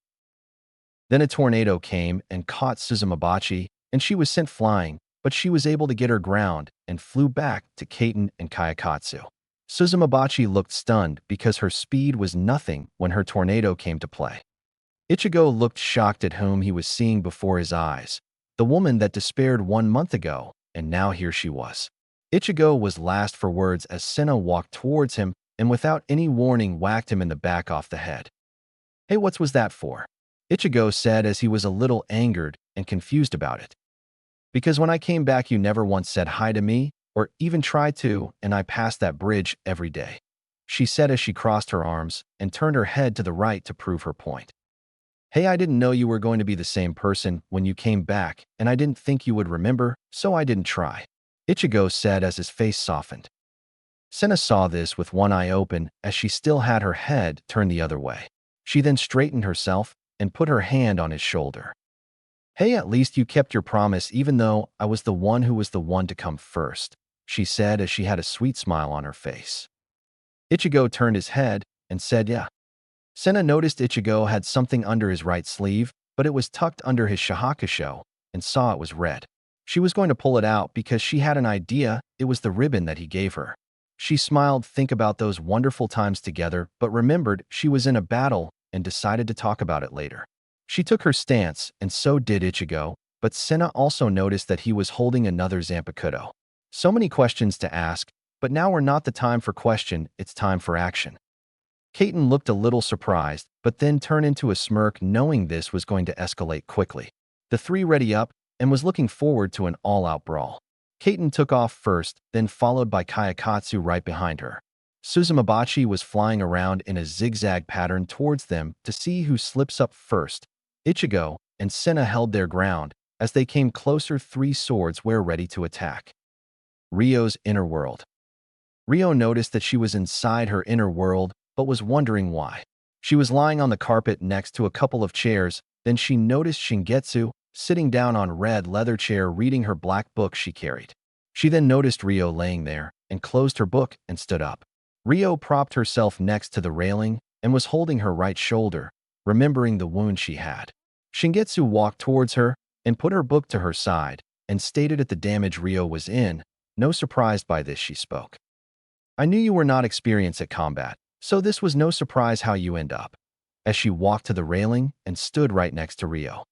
Then a tornado came and caught Suzumabachi, and she was sent flying, but she was able to get her ground and flew back to Kaiten and Kayakatsu. Suzumabachi looked stunned because her speed was nothing when her tornado came to play. Ichigo looked shocked at whom he was seeing before his eyes, the woman that despaired 1 month ago, and now here she was. Ichigo was last for words as Senna walked towards him and without any warning whacked him in the back off the head. Hey, what was that for? Ichigo said as he was a little angered and confused about it. Because when I came back you never once said hi to me, or even tried to, and I passed that bridge every day, she said as she crossed her arms and turned her head to the right to prove her point. Hey, I didn't know you were going to be the same person when you came back, and I didn't think you would remember, so I didn't try, Ichigo said as his face softened. Senna saw this with one eye open as she still had her head turned the other way. She then straightened herself and put her hand on his shoulder. Hey, at least you kept your promise even though I was the one who was the one to come first, she said as she had a sweet smile on her face. Ichigo turned his head and said yeah. Senna noticed Ichigo had something under his right sleeve, but it was tucked under his shahakusho, and saw it was red. She was going to pull it out because she had an idea it was the ribbon that he gave her. She smiled, think about those wonderful times together, but remembered she was in a battle and decided to talk about it later. She took her stance, and so did Ichigo, but Senna also noticed that he was holding another Zanpakutō. So many questions to ask, but now we're not the time for question, it's time for action. Kaiten looked a little surprised, but then turned into a smirk knowing this was going to escalate quickly. The three ready up and was looking forward to an all-out brawl. Kaiten took off first, then followed by Kayakatsu right behind her. Suzumabachi was flying around in a zigzag pattern towards them to see who slips up first. Ichigo and Senna held their ground. As they came closer, three swords were ready to attack. Ryo's inner world. Ryo noticed that she was inside her inner world, but was wondering why. She was lying on the carpet next to a couple of chairs, then she noticed Shingetsu sitting down on a red leather chair reading her black book she carried. She then noticed Ryo laying there and closed her book and stood up. Ryo propped herself next to the railing and was holding her right shoulder, remembering the wound she had. Shingetsu walked towards her and put her book to her side and stated at the damage Ryo was in. No surprise by this, she spoke. I knew you were not experienced at combat, so this was no surprise how you end up. As she walked to the railing and stood right next to Ryo.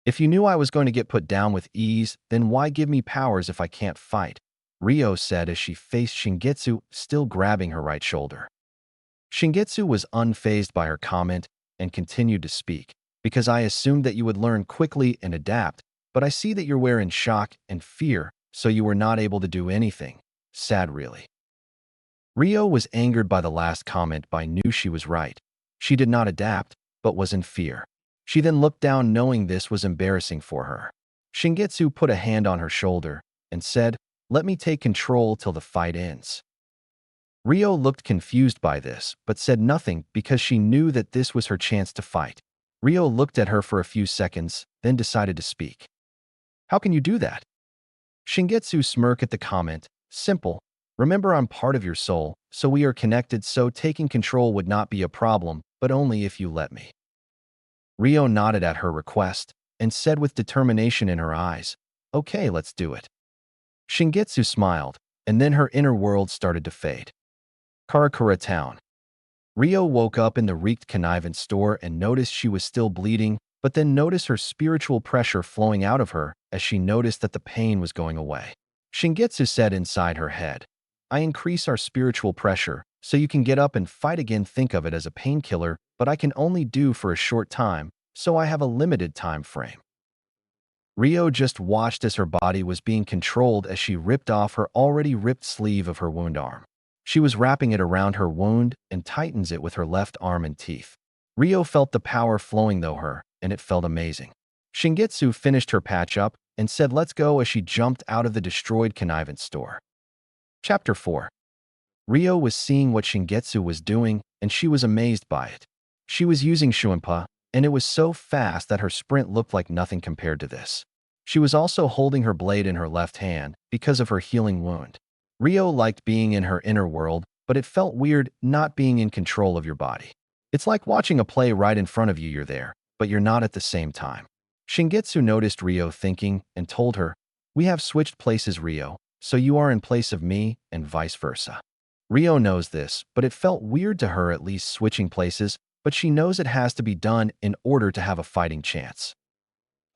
If you knew I was going to get put down with ease, then why give me powers if I can't fight? Ryo said as she faced Shingetsu, still grabbing her right shoulder. Shingetsu was unfazed by her comment and continued to speak, because I assumed that you would learn quickly and adapt, but I see that you're in shock and fear, so you were not able to do anything. Sad, really. Ryo was angered by the last comment but knew she was right. She did not adapt, but was in fear. She then looked down knowing this was embarrassing for her. Shingetsu put a hand on her shoulder and said, "Let me take control till the fight ends." Ryo looked confused by this, but said nothing because she knew that this was her chance to fight. Ryo looked at her for a few seconds, then decided to speak. How can you do that? Shingetsu smirked at the comment. Simple. Remember, I'm part of your soul, so we are connected, so taking control would not be a problem, but only if you let me. Ryo nodded at her request and said with determination in her eyes, "Okay, let's do it." Shingetsu smiled, and then her inner world started to fade. Karakura Town. Ryo woke up in the Reeked Connivance store and noticed she was still bleeding, but then noticed her spiritual pressure flowing out of her as she noticed that the pain was going away. Shingetsu said inside her head, "I increase our spiritual pressure, so you can get up and fight again. Think of it as a painkiller, but I can only do for a short time, so I have a limited time frame." Ryo just watched as her body was being controlled as she ripped off her already ripped sleeve of her wound arm. She was wrapping it around her wound and tightens it with her left arm and teeth. Rio felt the power flowing through her, and it felt amazing. Shingetsu finished her patch up and said let's go as she jumped out of the destroyed connivance store. Chapter 4. Rio was seeing what Shingetsu was doing, and she was amazed by it. She was using Shuinpa, and it was so fast that her sprint looked like nothing compared to this. She was also holding her blade in her left hand because of her healing wound. Rio liked being in her inner world, but it felt weird not being in control of your body. It's like watching a play right in front of you. You're there, but you're not at the same time. Shingetsu noticed Rio thinking and told her, "We have switched places, Rio, so you are in place of me and vice versa." Rio knows this, but it felt weird to her at least switching places, but she knows it has to be done in order to have a fighting chance.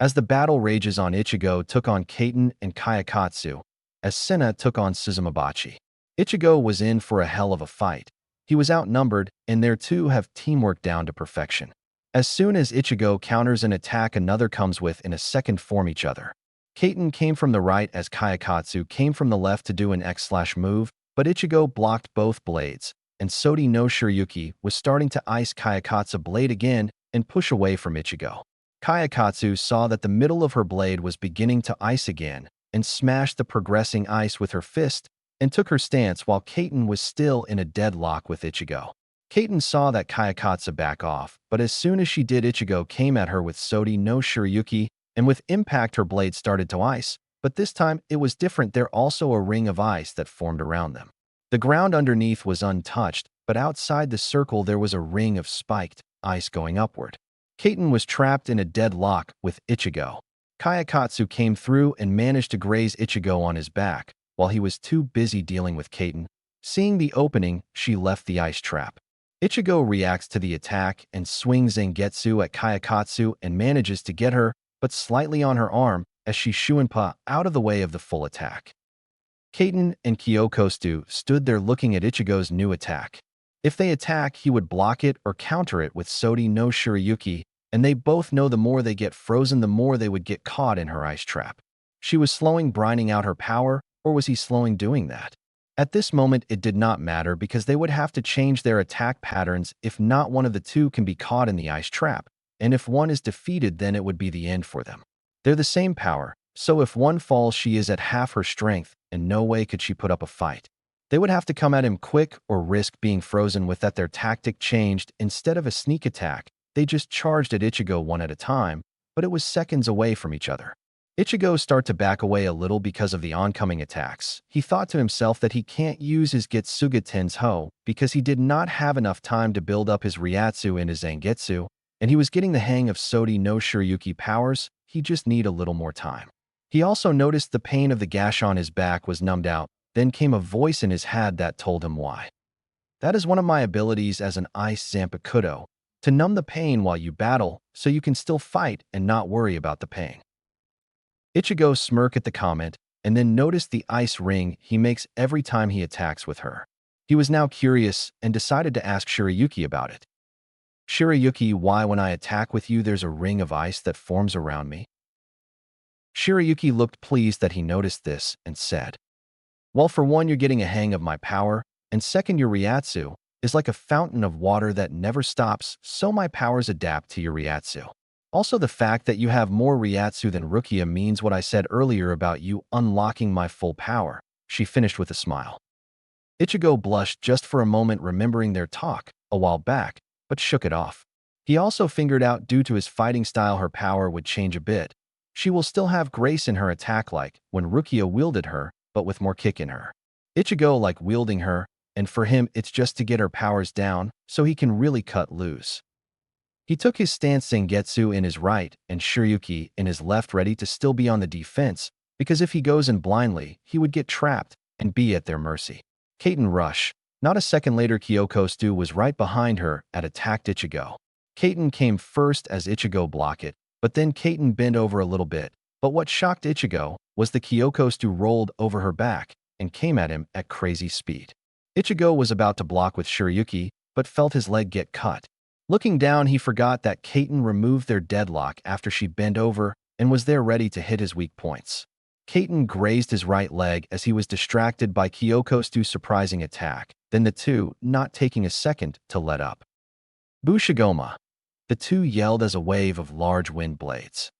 As the battle rages on, Ichigo took on Kaiten and Kayakatsu, as Senna took on Suzumabachi. Ichigo was in for a hell of a fight. He was outnumbered, and their two have teamwork down to perfection. As soon as Ichigo counters an attack, another comes with in a second form each other. Kaiten came from the right as Kayakatsu came from the left to do an X/move, but Ichigo blocked both blades, and Sodi no Shiryuki was starting to ice Kayakatsu's blade again and push away from Ichigo. Kayakatsu saw that the middle of her blade was beginning to ice again and smashed the progressing ice with her fist and took her stance while Kaiten was still in a deadlock with Ichigo. Kaiten saw that Kayakatsu back off, but as soon as she did, Ichigo came at her with Sodi no Shiryuki, and with impact her blade started to ice, but this time it was different. There also a ring of ice that formed around them. The ground underneath was untouched, but outside the circle there was a ring of spiked ice going upward. Kaiten was trapped in a deadlock with Ichigo. Kayakatsu came through and managed to graze Ichigo on his back, while he was too busy dealing with Kaiten. Seeing the opening, she left the ice trap. Ichigo reacts to the attack and swings Zangetsu at Kayakatsu and manages to get her, but slightly on her arm, as she Shuinpa out of the way of the full attack. Kaiten and Kyokostu stood there looking at Ichigo's new attack. If they attack, he would block it or counter it with Sodi no Shiryuki, and they both know the more they get frozen, the more they would get caught in her ice trap. She was slowing, brining out her power, or was he slowing doing that? At this moment, it did not matter because they would have to change their attack patterns if not one of the two can be caught in the ice trap, and if one is defeated, then it would be the end for them. They're the same power, so if one falls, she is at half her strength, and no way could she put up a fight. They would have to come at him quick or risk being frozen. With that, their tactic changed. Instead of a sneak attack, they just charged at Ichigo one at a time, but it was seconds away from each other. Ichigo started to back away a little because of the oncoming attacks. He thought to himself that he can't use his Getsuga Tensho because he did not have enough time to build up his Ryatsu and his Zangetsu, and he was getting the hang of Sodi no Shiryuki powers. He just need a little more time. He also noticed the pain of the gash on his back was numbed out. Then came a voice in his head that told him why. That is one of my abilities as an ice Zanpakutō, to numb the pain while you battle so you can still fight and not worry about the pain. Ichigo smirked at the comment and then noticed the ice ring he makes every time he attacks with her. He was now curious and decided to ask Shiryuki about it. Shiryuki, why when I attack with you there's a ring of ice that forms around me? Shiryuki looked pleased that he noticed this and said, well, for one, you're getting a hang of my power, and second, your Ryatsu is like a fountain of water that never stops, so my powers adapt to your Ryatsu. Also, the fact that you have more Ryatsu than Rukia means what I said earlier about you unlocking my full power. She finished with a smile. Ichigo blushed just for a moment, remembering their talk a while back, but shook it off. He also figured out due to his fighting style her power would change a bit. She will still have grace in her attack like when Rukia wielded her, but with more kick in her. Ichigo like wielding her, and for him it's just to get her powers down so he can really cut loose. He took his stance, Zangetsu in his right and Shiryuki in his left, ready to still be on the defense, because if he goes in blindly, he would get trapped and be at their mercy. Kaiten rush. Not a second later, Kyokostu was right behind her and attacked Ichigo. Kaiten came first as Ichigo blocked it, but then Kaiten bent over a little bit. But what shocked Ichigo was the Kyokostu rolled over her back and came at him at crazy speed. Ichigo was about to block with Shiryuki, but felt his leg get cut. Looking down, he forgot that Kaiten removed their deadlock after she bent over and was there ready to hit his weak points. Kaiten grazed his right leg as he was distracted by Kyoko's surprising attack, then the two, not taking a second to let up. Bushigoma! The two yelled as a wave of large wind blades.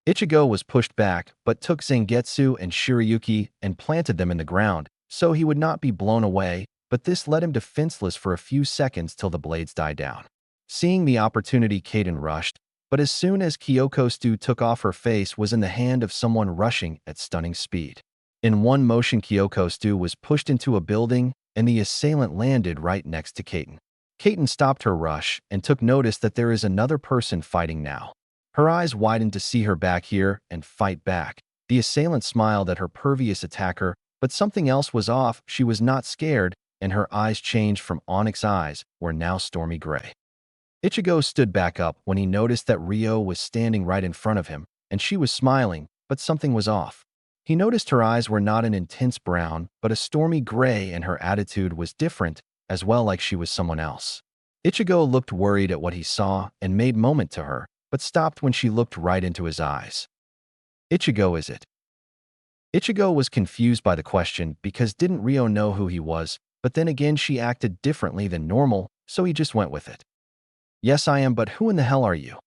Ichigo was pushed back, but took Zangetsu and Shirayuki and planted them in the ground, so he would not be blown away, but this led him defenseless for a few seconds till the blades died down. Seeing the opportunity, Kaiten rushed, but as soon as Kyoko's took off, her face was in the hand of someone rushing at stunning speed. In one motion, Kyoko's was pushed into a building, and the assailant landed right next to Kaiten. Kaiten stopped her rush and took notice that there is another person fighting now. Her eyes widened to see her back here and fight back. The assailant smiled at her previous attacker, but something else was off. She was not scared, and her eyes changed from onyx eyes, were now stormy gray. Ichigo stood back up when he noticed that Ryo was standing right in front of him, and she was smiling, but something was off. He noticed her eyes were not an intense brown, but a stormy gray, and her attitude was different, as well, like she was someone else. Ichigo looked worried at what he saw and made moment to her, but stopped when she looked right into his eyes. Ichigo, is it? Ichigo was confused by the question because didn't Ryo know who he was, but then again she acted differently than normal, so he just went with it. Yes, I am, but who in the hell are you?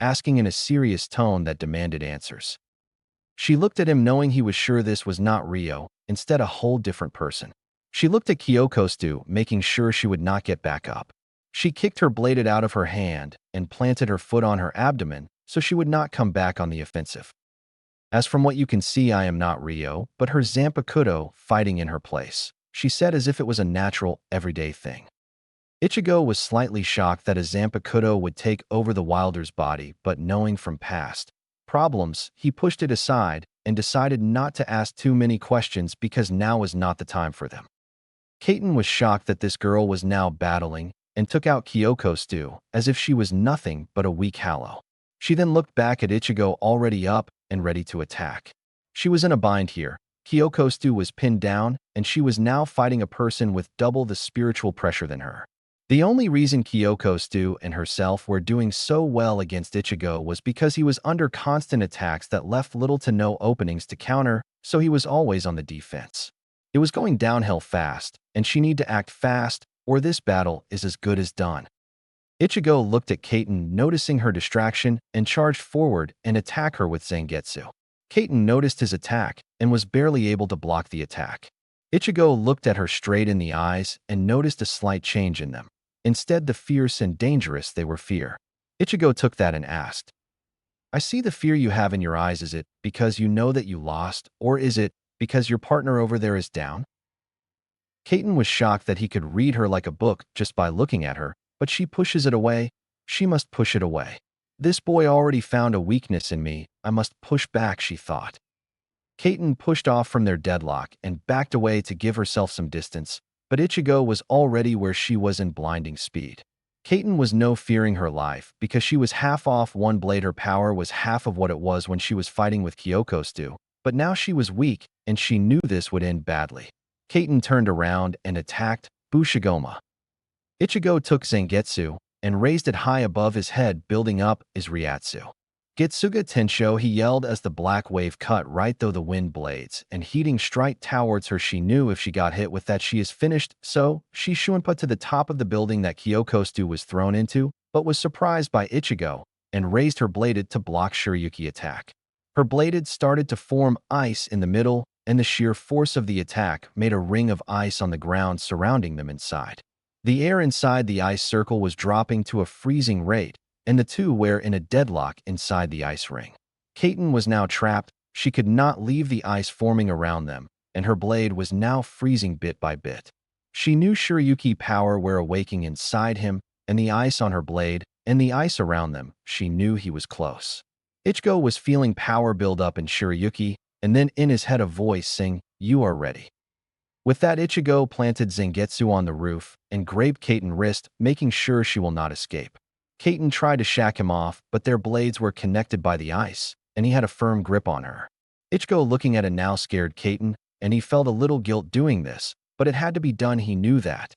Asking in a serious tone that demanded answers. She looked at him knowing he was sure this was not Ryo, instead a whole different person. She looked at Kyoko's, making sure she would not get back up. She kicked her bladed out of her hand and planted her foot on her abdomen so she would not come back on the offensive. As from what you can see, I am not Ryo, but her Zanpakutō fighting in her place, she said as if it was a natural, everyday thing. Ichigo was slightly shocked that a Zanpakutō would take over the Wilder's body, but knowing from past problems, he pushed it aside and decided not to ask too many questions because now was not the time for them. Kaiten was shocked that this girl was now battling and took out Kyoko's as if she was nothing but a weak hallow. She then looked back at Ichigo already up and ready to attack. She was in a bind here. Kyoko's was pinned down, and she was now fighting a person with double the spiritual pressure than her. The only reason Kyoko's and herself were doing so well against Ichigo was because he was under constant attacks that left little to no openings to counter, so he was always on the defense. It was going downhill fast, and she needed to act fast, or this battle is as good as done. Ichigo looked at Kaiten, noticing her distraction, and charged forward and attacked her with Zangetsu. Kaiten noticed his attack and was barely able to block the attack. Ichigo looked at her straight in the eyes and noticed a slight change in them. Instead, the fierce and dangerous they were fear. Ichigo took that and asked, I see the fear you have in your eyes. Is it because you know that you lost, or is it because your partner over there is down? Kaiten was shocked that he could read her like a book just by looking at her, but she pushes it away. She must push it away. This boy already found a weakness in me. I must push back, she thought. Kaiten pushed off from their deadlock and backed away to give herself some distance, but Ichigo was already where she was in blinding speed. Kaiten was no fearing her life because she was half off one blade. Her power was half of what it was when she was fighting with Kyoko's, but now she was weak, and she knew this would end badly. Kaiten turned around and attacked Bushigoma. Ichigo took Zangetsu and raised it high above his head, building up his Ryatsu. Getsuga Tensho, he yelled as the black wave cut right through the wind blades and heating strike towards her. She knew if she got hit with that she is finished, so she shunpa to the top of the building that Kyoko's was thrown into, but was surprised by Ichigo and raised her bladed to block Shirayuki attack. Her bladed started to form ice in the middle, and the sheer force of the attack made a ring of ice on the ground surrounding them inside. The air inside the ice circle was dropping to a freezing rate, and the two were in a deadlock inside the ice ring. Kaiten was now trapped. She could not leave the ice forming around them, and her blade was now freezing bit by bit. She knew Shirayuki power were awaking inside him, and the ice on her blade, and the ice around them. She knew he was close. Ichigo was feeling power build up in Shirayuki, and then in his head a voice saying, "You are ready." With that, Ichigo planted Zangetsu on the roof and grabbed Kaiten's wrist, making sure she will not escape. Kaiten tried to shake him off, but their blades were connected by the ice, and he had a firm grip on her. Ichigo looking at a now scared Kaiten, and he felt a little guilt doing this, but it had to be done. He knew that.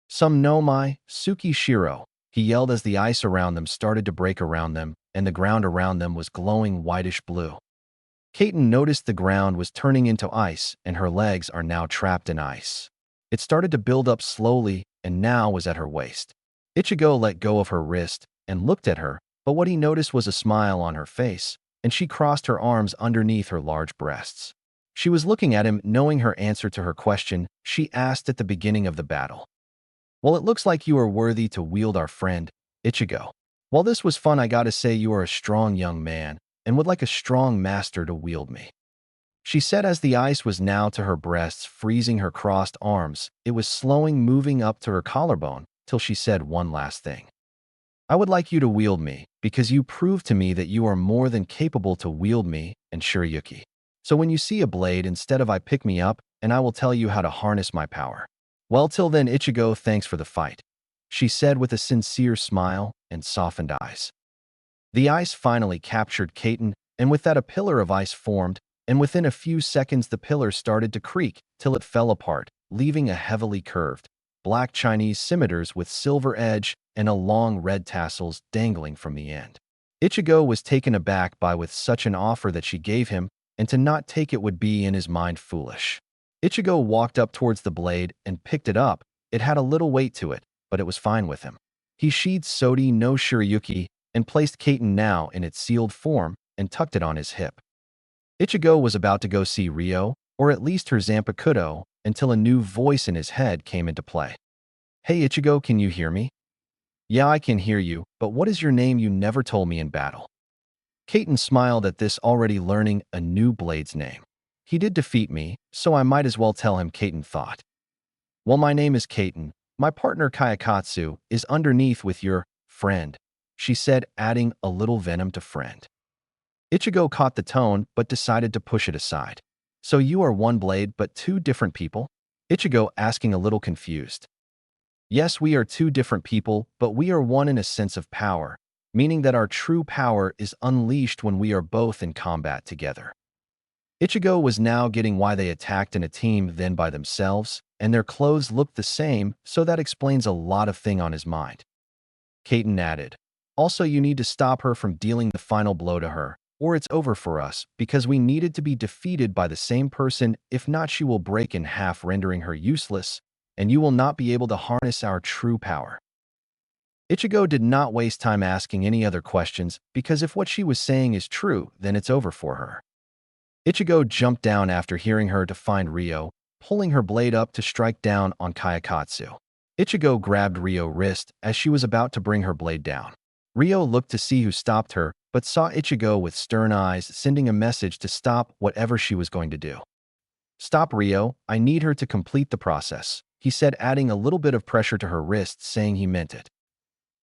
"Some no mai, Suki Shiro," he yelled as the ice around them started to break around them, and the ground around them was glowing whitish blue. Kaiten noticed the ground was turning into ice and her legs are now trapped in ice. It started to build up slowly and now was at her waist. Ichigo let go of her wrist and looked at her, but what he noticed was a smile on her face, and she crossed her arms underneath her large breasts. She was looking at him, knowing her answer to her question she asked at the beginning of the battle. "Well, it looks like you are worthy to wield our friend, Ichigo. While this was fun, I gotta say you are a strong young man and would like a strong master to wield me," she said as the ice was now to her breasts, freezing her crossed arms. It was slowing, moving up to her collarbone, till she said one last thing. "I would like you to wield me, because you proved to me that you are more than capable to wield me and Shiryuki. So when you see a blade, instead of I pick me up, and I will tell you how to harness my power." "Well, till then, Ichigo, thanks for the fight," she said with a sincere smile and softened eyes. The ice finally captured Kaiten, and with that a pillar of ice formed, and within a few seconds the pillar started to creak till it fell apart, leaving a heavily curved, black Chinese scimitars with silver edge and a long red tassels dangling from the end. Ichigo was taken aback by with such an offer that she gave him, and to not take it would be in his mind foolish. Ichigo walked up towards the blade and picked it up. It had a little weight to it, but it was fine with him. He sheathed Sodi no Shiryuki and placed Kaiten now in its sealed form and tucked it on his hip. Ichigo was about to go see Ryo, or at least her Zanpakutō, until a new voice in his head came into play. "Hey Ichigo, can you hear me?" "Yeah, I can hear you, but what is your name? You never told me in battle." Kaiten smiled at this, already learning a new blade's name. "He did defeat me, so I might as well tell him," Kaiten thought. "Well, my name is Kaiten. My partner Kayakatsu is underneath with your friend," she said, adding a little venom to friend. Ichigo caught the tone but decided to push it aside. "So you are one blade but two different people?" Ichigo asking, a little confused. "Yes, we are two different people, but we are one in a sense of power, meaning that our true power is unleashed when we are both in combat together." Ichigo was now getting why they attacked in a team then by themselves, and their clothes looked the same, so that explains a lot of things on his mind. Kaiten added, "Also, you need to stop her from dealing the final blow to her, or it's over for us, because we needed to be defeated by the same person. If not, she will break in half, rendering her useless, and you will not be able to harness our true power." Ichigo did not waste time asking any other questions, because if what she was saying is true, then it's over for her. Ichigo jumped down after hearing her to find Ryo, pulling her blade up to strike down on Kayakatsu. Ichigo grabbed Ryo's wrist as she was about to bring her blade down. Ryo looked to see who stopped her, but saw Ichigo with stern eyes, sending a message to stop whatever she was going to do. "Stop, Ryo, I need her to complete the process," he said, adding a little bit of pressure to her wrist, saying he meant it.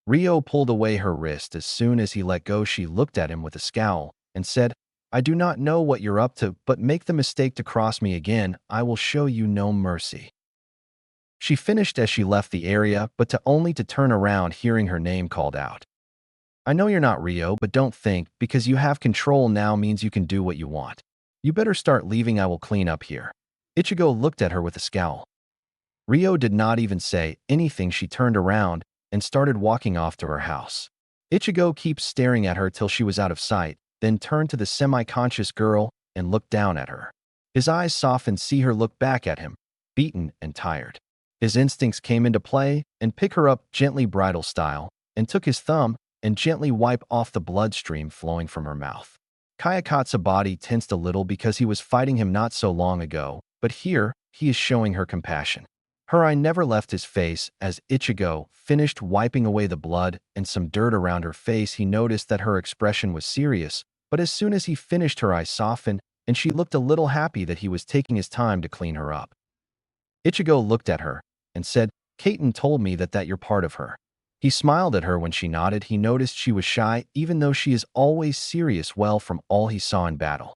Ryo pulled away her wrist. As soon as he let go, she looked at him with a scowl and said, "I do not know what you're up to, but make the mistake to cross me again, I will show you no mercy." She finished as she left the area, but only to turn around hearing her name called out. "I know you're not Ryo, but don't think, because you have control now means you can do what you want. You better start leaving, I will clean up here." Ichigo looked at her with a scowl. Ryo did not even say anything. She turned around and started walking off to her house. Ichigo keeps staring at her till she was out of sight, then turned to the semi-conscious girl and looked down at her. His eyes softened, see her look back at him, beaten and tired. His instincts came into play and pick her up gently bridal style, and took his thumb and gently wipe off the bloodstream flowing from her mouth. Kayakatsu's body tensed a little because he was fighting him not so long ago, but here he is showing her compassion. Her eye never left his face as Ichigo finished wiping away the blood and some dirt around her face. He noticed that her expression was serious, but as soon as he finished, her eyes softened, and she looked a little happy that he was taking his time to clean her up. Ichigo looked at her and said, "Kaiten told me that you're part of her." He smiled at her when she nodded. He noticed she was shy, even though she is always serious, well, from all he saw in battle.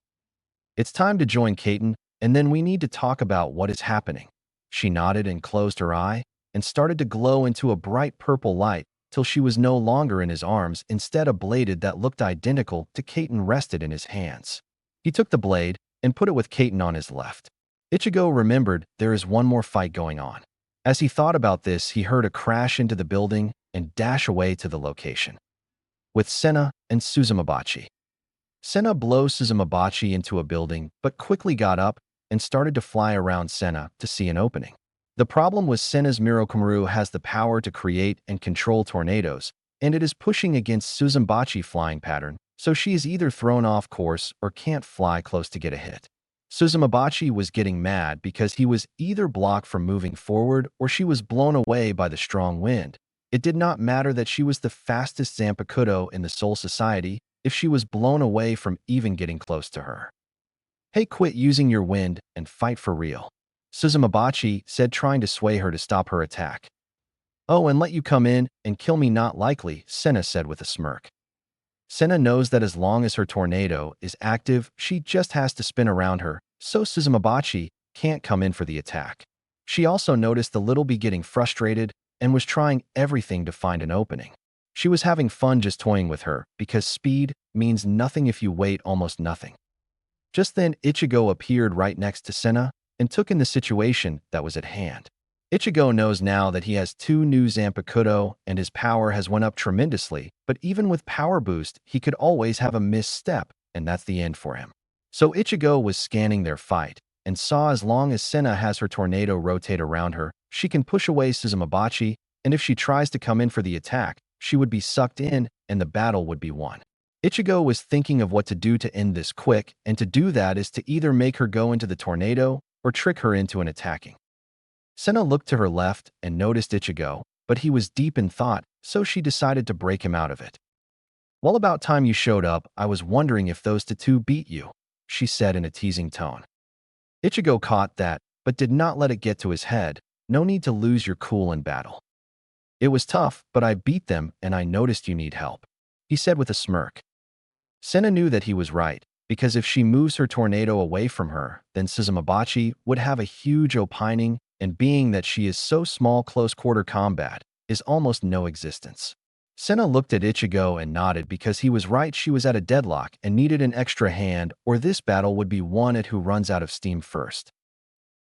"It's time to join Kaiten, and then we need to talk about what is happening." She nodded and closed her eye and started to glow into a bright purple light till she was no longer in his arms. Instead, a blade that looked identical to Kaiten rested in his hands. He took the blade and put it with Kaiten on his left. Ichigo remembered there is one more fight going on. As he thought about this, he heard a crash into the building and dash away to the location with Senna and Suzumabachi. Senna blows Suzumabachi into a building, but quickly got up and started to fly around Senna to see an opening. The problem was Senna's Mirokumaru has the power to create and control tornadoes, and it is pushing against Suzumabachi's flying pattern, so she is either thrown off course or can't fly close to get a hit. Suzumabachi was getting mad because he was either blocked from moving forward or she was blown away by the strong wind. It did not matter that she was the fastest Zanpakutō in the Soul Society if she was blown away from even getting close to her. Hey, quit using your wind and fight for real, Suzumabachi said, trying to sway her to stop her attack. Oh, and let you come in and kill me, not likely, Senna said with a smirk. Senna knows that as long as her tornado is active, she just has to spin around her, so Suzumabachi can't come in for the attack. She also noticed the little bee getting frustrated and was trying everything to find an opening. She was having fun just toying with her, because speed means nothing if you wait almost nothing. Just then, Ichigo appeared right next to Senna and took in the situation that was at hand. Ichigo knows now that he has 2 new Zanpakutō and his power has went up tremendously, but even with power boost, he could always have a misstep, and that's the end for him. So Ichigo was scanning their fight and saw as long as Senna has her tornado rotate around her, she can push away Suzumabachi, and if she tries to come in for the attack, she would be sucked in and the battle would be won. Ichigo was thinking of what to do to end this quick, and to do that is to either make her go into the tornado or trick her into an attacking. Senna looked to her left and noticed Ichigo, but he was deep in thought, so she decided to break him out of it. Well, about time you showed up, I was wondering if those two beat you, she said in a teasing tone. Ichigo caught that, but did not let it get to his head. No need to lose your cool in battle. It was tough, but I beat them and I noticed you need help, he said with a smirk. Senna knew that he was right, because if she moves her tornado away from her, then Suzumabachi would have a huge opening, and being that she is so small, close-quarter combat is almost no existence. Senna looked at Ichigo and nodded because he was right, she was at a deadlock and needed an extra hand, or this battle would be won at who runs out of steam first.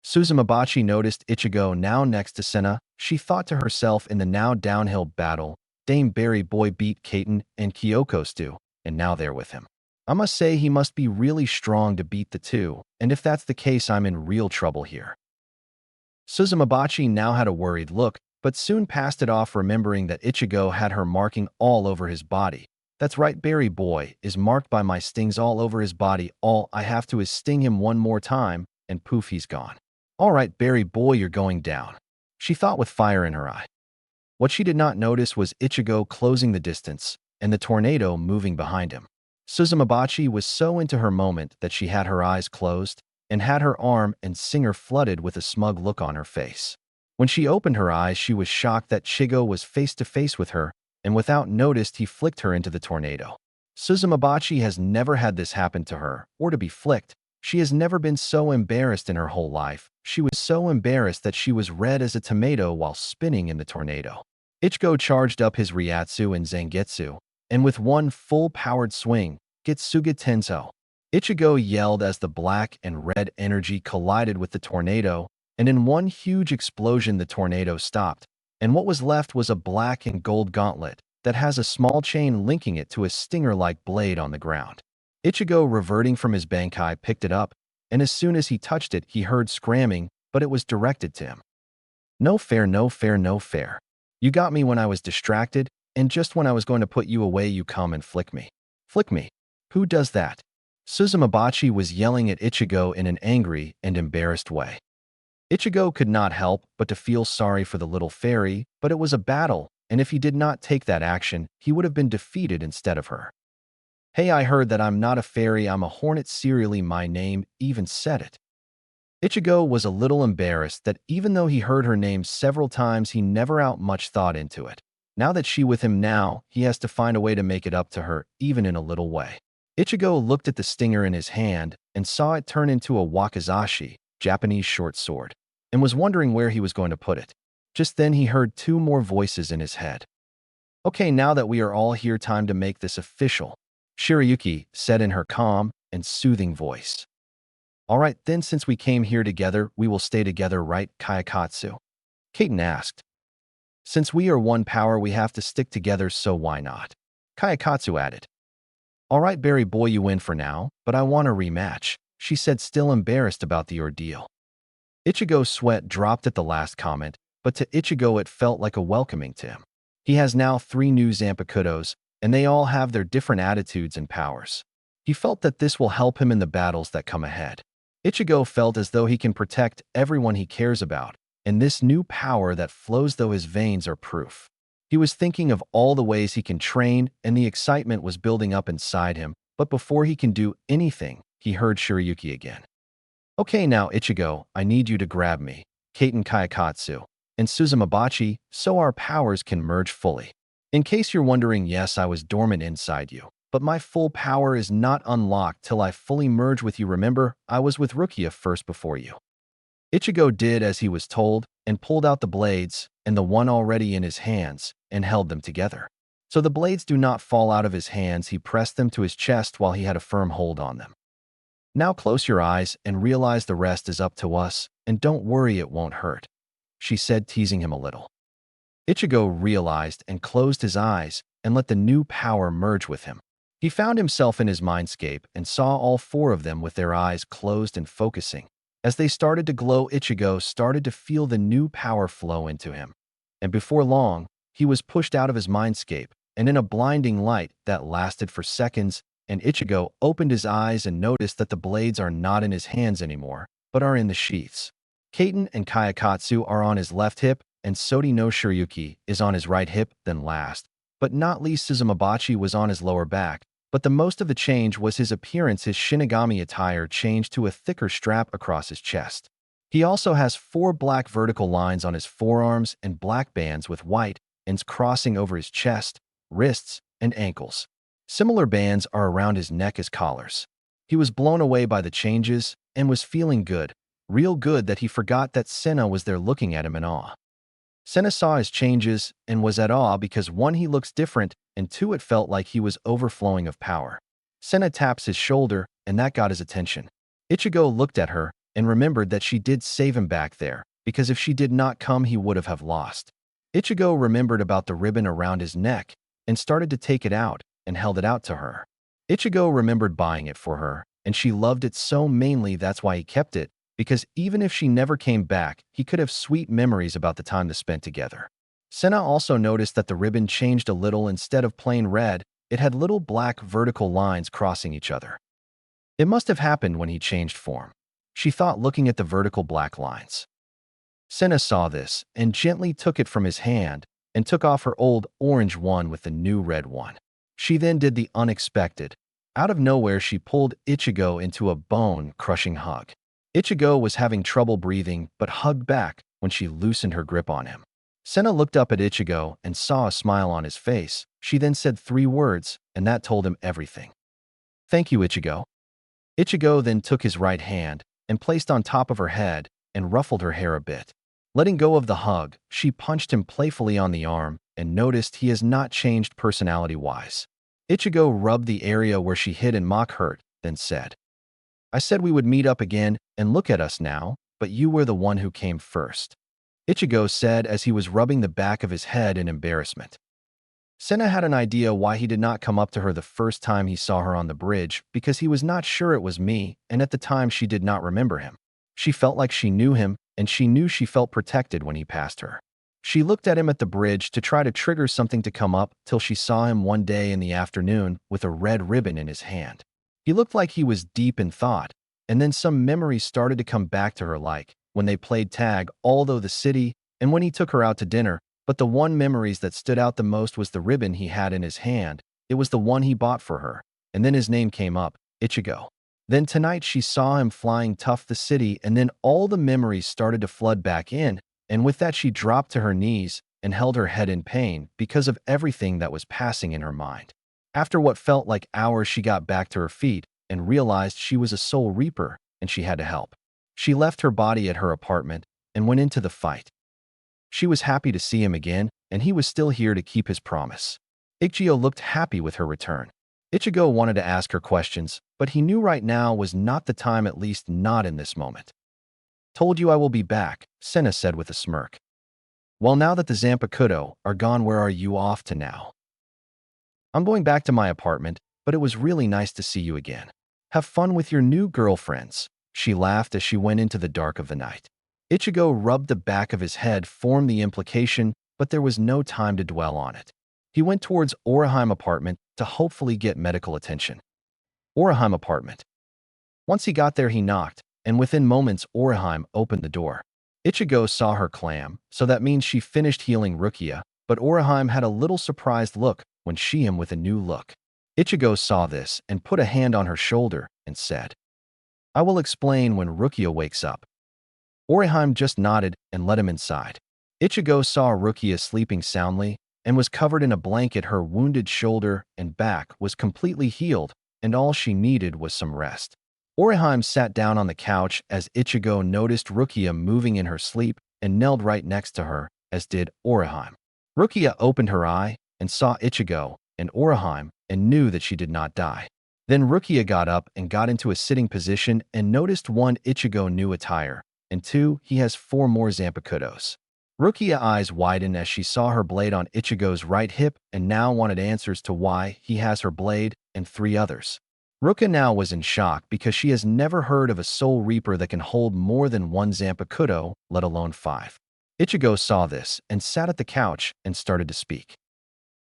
Suzumabachi noticed Ichigo now next to Senna. She thought to herself, in the now downhill battle, Dame Berry Boy beat Kaiten and Kyoko Stu, and now they're with him. I must say he must be really strong to beat the two, and if that's the case, I'm in real trouble here. Suzumabachi now had a worried look, but soon passed it off, remembering that Ichigo had her marking all over his body. That's right, Berry Boy is marked by my stings all over his body. All I have to is sting him one more time, and poof, he's gone. All right, Berry Boy, you're going down, she thought with fire in her eye. What she did not notice was Ichigo closing the distance and the tornado moving behind him. Suzumabachi was so into her moment that she had her eyes closed and had her arm and singer flooded with a smug look on her face. When she opened her eyes, she was shocked that Ichigo was face to face with her, and without notice, he flicked her into the tornado. Suzumabachi has never had this happen to her, or to be flicked. She has never been so embarrassed in her whole life. She was so embarrassed that she was red as a tomato while spinning in the tornado. Ichigo charged up his Ryatsu and Zangetsu, and with one full-powered swing, Getsuga Tenso. Ichigo yelled as the black and red energy collided with the tornado, and in one huge explosion the tornado stopped, and what was left was a black and gold gauntlet that has a small chain linking it to a stinger-like blade on the ground. Ichigo, reverting from his Bankai, picked it up, and as soon as he touched it, he heard screaming, but it was directed to him. No fair, no fair, no fair. You got me when I was distracted, and just when I was going to put you away, you come and flick me. Flick me? Who does that? Suzumabachi was yelling at Ichigo in an angry and embarrassed way. Ichigo could not help but to feel sorry for the little fairy, but it was a battle, and if he did not take that action, he would have been defeated instead of her. Hey, I heard that I'm not a fairy, I'm a hornet, serially my name even said it. Ichigo was a little embarrassed that even though he heard her name several times, he never out much thought into it. Now that she with him now, he has to find a way to make it up to her, even in a little way. Ichigo looked at the stinger in his hand and saw it turn into a wakizashi, Japanese short sword, and was wondering where he was going to put it. Just then he heard 2 more voices in his head. Okay, now that we are all here, time to make this official, Shirayuki said in her calm and soothing voice. All right, then, since we came here together, we will stay together, right, Kayakatsu? Kaiten asked. Since we are one power, we have to stick together, so why not? Kayakatsu added. All right, Barry boy, you win for now, but I want a rematch, she said, still embarrassed about the ordeal. Ichigo's sweat dropped at the last comment, but to Ichigo it felt like a welcoming to him. He has now 3 new Zanpakutōs, and they all have their different attitudes and powers. He felt that this will help him in the battles that come ahead. Ichigo felt as though he can protect everyone he cares about, and this new power that flows through his veins are proof. He was thinking of all the ways he can train, and the excitement was building up inside him, but before he can do anything, he heard Shiryuki again. Okay, now Ichigo, I need you to grab me, Kaiten Kayakatsu, and Suzumabachi, so our powers can merge fully. In case you're wondering, yes, I was dormant inside you, but my full power is not unlocked till I fully merge with you. Remember, I was with Rukia first before you. Ichigo did as he was told and pulled out the blades and the one already in his hands and held them together. So the blades do not fall out of his hands, he pressed them to his chest while he had a firm hold on them. Now close your eyes and realize the rest is up to us, and don't worry, it won't hurt, she said, teasing him a little. Ichigo realized and closed his eyes and let the new power merge with him. He found himself in his mindscape and saw all 4 of them with their eyes closed and focusing. As they started to glow, Ichigo started to feel the new power flow into him. And before long, he was pushed out of his mindscape and in a blinding light that lasted for seconds, and Ichigo opened his eyes and noticed that the blades are not in his hands anymore, but are in the sheaths. Kaiten and Kayakatsu are on his left hip, and Sodi no Shiryuki is on his right hip. Then last, but not least, Suzumabachi was on his lower back, but the most of the change was his appearance. His Shinigami attire changed to a thicker strap across his chest. He also has 4 black vertical lines on his forearms and black bands with white ends crossing over his chest, wrists, and ankles. Similar bands are around his neck as collars. He was blown away by the changes and was feeling good, real good, that he forgot that Senna was there looking at him in awe. Senna saw his changes and was at awe because 1, he looks different, and 2, it felt like he was overflowing of power. Senna taps his shoulder, and that got his attention. Ichigo looked at her and remembered that she did save him back there, because if she did not come, he would have lost. Ichigo remembered about the ribbon around his neck and started to take it out and held it out to her. Ichigo remembered buying it for her, and she loved it so, mainly that's why he kept it, because even if she never came back, he could have sweet memories about the time they spent together. Senna also noticed that the ribbon changed a little. Instead of plain red, it had little black vertical lines crossing each other. It must have happened when he changed form, she thought, looking at the vertical black lines. Senna saw this and gently took it from his hand and took off her old orange one with the new red one. She then did the unexpected. Out of nowhere, she pulled Ichigo into a bone-crushing hug. Ichigo was having trouble breathing, but hugged back when she loosened her grip on him. Senna looked up at Ichigo and saw a smile on his face. She then said 3 words, and that told him everything. Thank you, Ichigo. Ichigo then took his right hand and placed on top of her head and ruffled her hair a bit. Letting go of the hug, she punched him playfully on the arm and noticed he has not changed personality-wise. Ichigo rubbed the area where she hit and mock hurt, then said, I said we would meet up again, and look at us now, but you were the one who came first, Ichigo said as he was rubbing the back of his head in embarrassment. Senna had an idea why he did not come up to her the first time he saw her on the bridge, because he was not sure it was me, and at the time she did not remember him. She felt like she knew him, and she knew she felt protected when he passed her. She looked at him at the bridge to try to trigger something to come up till she saw him one day in the afternoon with a red ribbon in his hand. He looked like he was deep in thought, and then some memories started to come back to her, like when they played tag all over the city and when he took her out to dinner. But the one memories that stood out the most was the ribbon he had in his hand. It was the one he bought for her. And then his name came up, Ichigo. Then tonight she saw him flying tough the city, and then all the memories started to flood back in, and with that she dropped to her knees and held her head in pain because of everything that was passing in her mind. After what felt like hours, she got back to her feet and realized she was a soul reaper and she had to help. She left her body at her apartment and went into the fight. She was happy to see him again, and he was still here to keep his promise. Ichigo looked happy with her return. Ichigo wanted to ask her questions, but he knew right now was not the time, at least not in this moment. Told you I will be back, Senna said with a smirk. Well, now that the Zanpakutō are gone, where are you off to now? I'm going back to my apartment, but it was really nice to see you again. Have fun with your new girlfriends." She laughed as she went into the dark of the night. Ichigo rubbed the back of his head, formed the implication, but there was no time to dwell on it. He went towards Oraheim apartment to hopefully get medical attention. Oraheim apartment. Once he got there, he knocked, and within moments Oraheim opened the door. Ichigo saw her clam, so that means she finished healing Rukia, but Oraheim had a little surprised look when she him with a new look. Ichigo saw this and put a hand on her shoulder and said, "I will explain when Rukia wakes up." Oraheim just nodded and let him inside. Ichigo saw Rukia sleeping soundly and was covered in a blanket. Her wounded shoulder and back was completely healed, and all she needed was some rest. Oraheim sat down on the couch as Ichigo noticed Rukia moving in her sleep and knelt right next to her, as did Oraheim. Rukia opened her eye and saw Ichigo and Oraheim and knew that she did not die. Then Rukia got up and got into a sitting position and noticed 1. Ichigo new attire, and 2. He has 4 more Zanpakutōs. Rukia's eyes widened as she saw her blade on Ichigo's right hip and now wanted answers to why he has her blade and 3 others. Rukia now was in shock because she has never heard of a Soul Reaper that can hold more than 1 Zanpakutō, let alone 5. Ichigo saw this and sat at the couch and started to speak.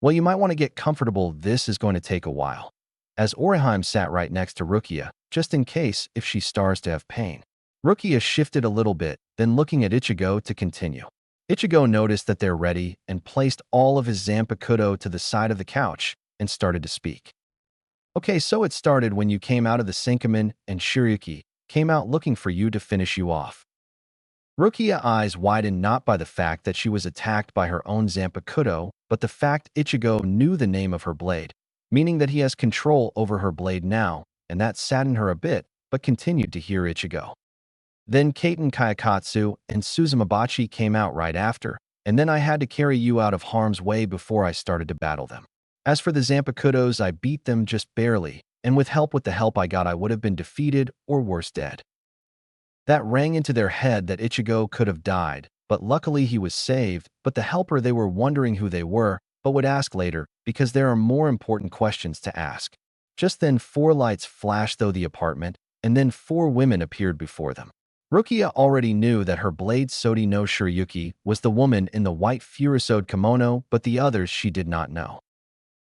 "Well, you might want to get comfortable. This is going to take a while." As Oraheim sat right next to Rukia, just in case if she starts to have pain. Rukia shifted a little bit, then looking at Ichigo to continue. Ichigo noticed that they're ready and placed all of his Zanpakutō to the side of the couch and started to speak. "Okay, so it started when you came out of the Senkamen and Shiryuki came out looking for you to finish you off." Rukia's eyes widened not by the fact that she was attacked by her own Zanpakutō, but the fact Ichigo knew the name of her blade, meaning that he has control over her blade now, and that saddened her a bit, but continued to hear Ichigo. "Then Kaiten Kayakatsu and Suzumabachi came out right after, and then I had to carry you out of harm's way before I started to battle them. As for the Zanpakutōs, I beat them just barely, and with the help I got, I would have been defeated or worse dead." That rang into their head that Ichigo could have died, but luckily he was saved. But the helper, they were wondering who they were, but would ask later, because there are more important questions to ask. Just then 4 lights flashed through the apartment, and then 4 women appeared before them. Rukia already knew that her blade Sodi no Shiryuki was the woman in the white Furusode kimono, but the others she did not know.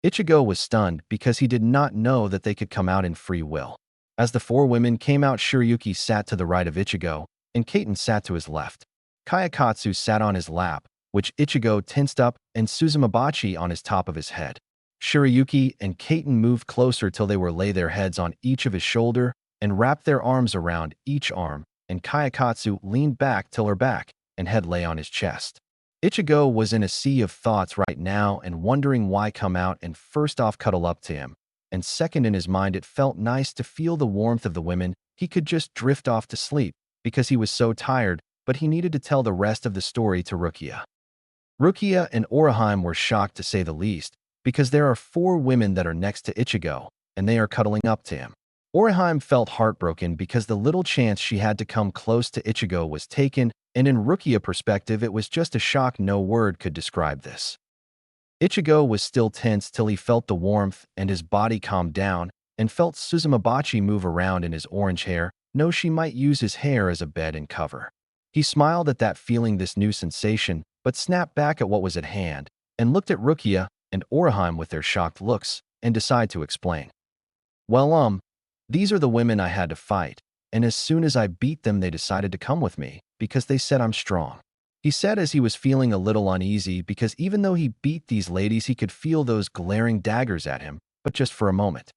Ichigo was stunned because he did not know that they could come out in free will. As the 4 women came out, Shiryuki sat to the right of Ichigo, and Kaiten sat to his left. Kayakatsu sat on his lap, which Ichigo tensed up, and Suzumabachi on his top of his head. Shiryuki and Kaiten moved closer till they were lay their heads on each of his shoulder and wrapped their arms around each arm, and Kayakatsu leaned back till her back and head lay on his chest. Ichigo was in a sea of thoughts right now and wondering why come out and first off cuddle up to him, and second in his mind it felt nice to feel the warmth of the women. He could just drift off to sleep because he was so tired, but he needed to tell the rest of the story to Rukia. Rukia and Oraheim were shocked to say the least, because there are 4 women that are next to Ichigo, and they are cuddling up to him. Oraheim felt heartbroken because the little chance she had to come close to Ichigo was taken, and in Rukia's perspective it was just a shock. No word could describe this. Ichigo was still tense till he felt the warmth and his body calmed down, and felt Suzumabachi move around in his orange hair. No, she might use his hair as a bed and cover. He smiled at that, feeling this new sensation, but snapped back at what was at hand, and looked at Rukia and Oraheim with their shocked looks, and decided to explain. "Well, these are the women I had to fight, and as soon as I beat them they decided to come with me, because they said I'm strong." He said as he was feeling a little uneasy because even though he beat these ladies he could feel those glaring daggers at him, but just for a moment.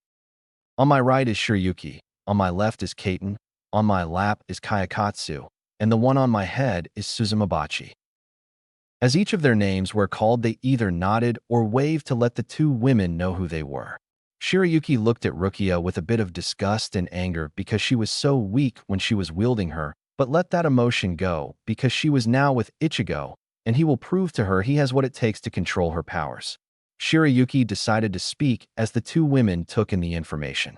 "On my right is Shiryuki, on my left is Kaiten, on my lap is Kayakatsu, and the one on my head is Suzumabachi." As each of their names were called, they either nodded or waved to let the 2 women know who they were. Shiryuki looked at Rukia with a bit of disgust and anger because she was so weak when she was wielding her, but let that emotion go because she was now with Ichigo, and he will prove to her he has what it takes to control her powers. Shiryuki decided to speak as the 2 women took in the information.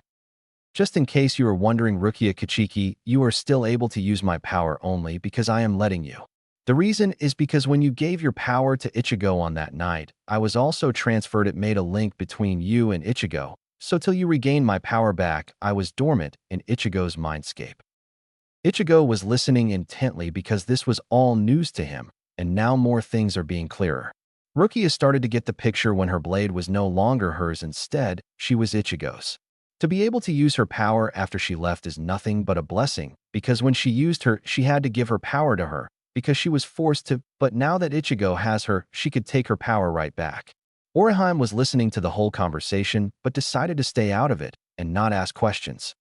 "Just in case you are wondering, Rukia Kachiki, you are still able to use my power only because I am letting you. The reason is because when you gave your power to Ichigo on that night, I was also transferred. It made a link between you and Ichigo, so till you regained my power back, I was dormant in Ichigo's mindscape. Ichigo was listening intently because this was all news to him, and now more things are being clearer. Rukia started to get the picture when her blade was no longer hers. Instead, she was Ichigo's. To be able to use her power after she left is nothing but a blessing, because when she used her, she had to give her power to her, because she was forced to, but now that Ichigo has her, she could take her power right back. Orihime was listening to the whole conversation, but decided to stay out of it and not ask questions.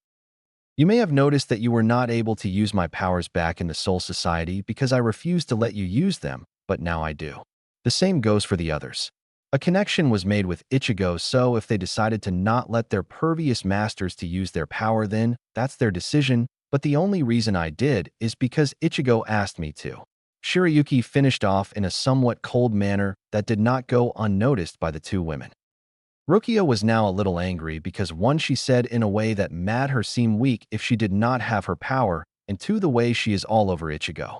You may have noticed that you were not able to use my powers back in the Soul Society because I refused to let you use them, but now I do. The same goes for the others. A connection was made with Ichigo, so if they decided to not let their previous masters to use their power, then that's their decision, but the only reason I did is because Ichigo asked me to. Shirayuki finished off in a somewhat cold manner that did not go unnoticed by the two women. Rukia was now a little angry because one, she said in a way that made her seem weak if she did not have her power, and two, the way she is all over Ichigo.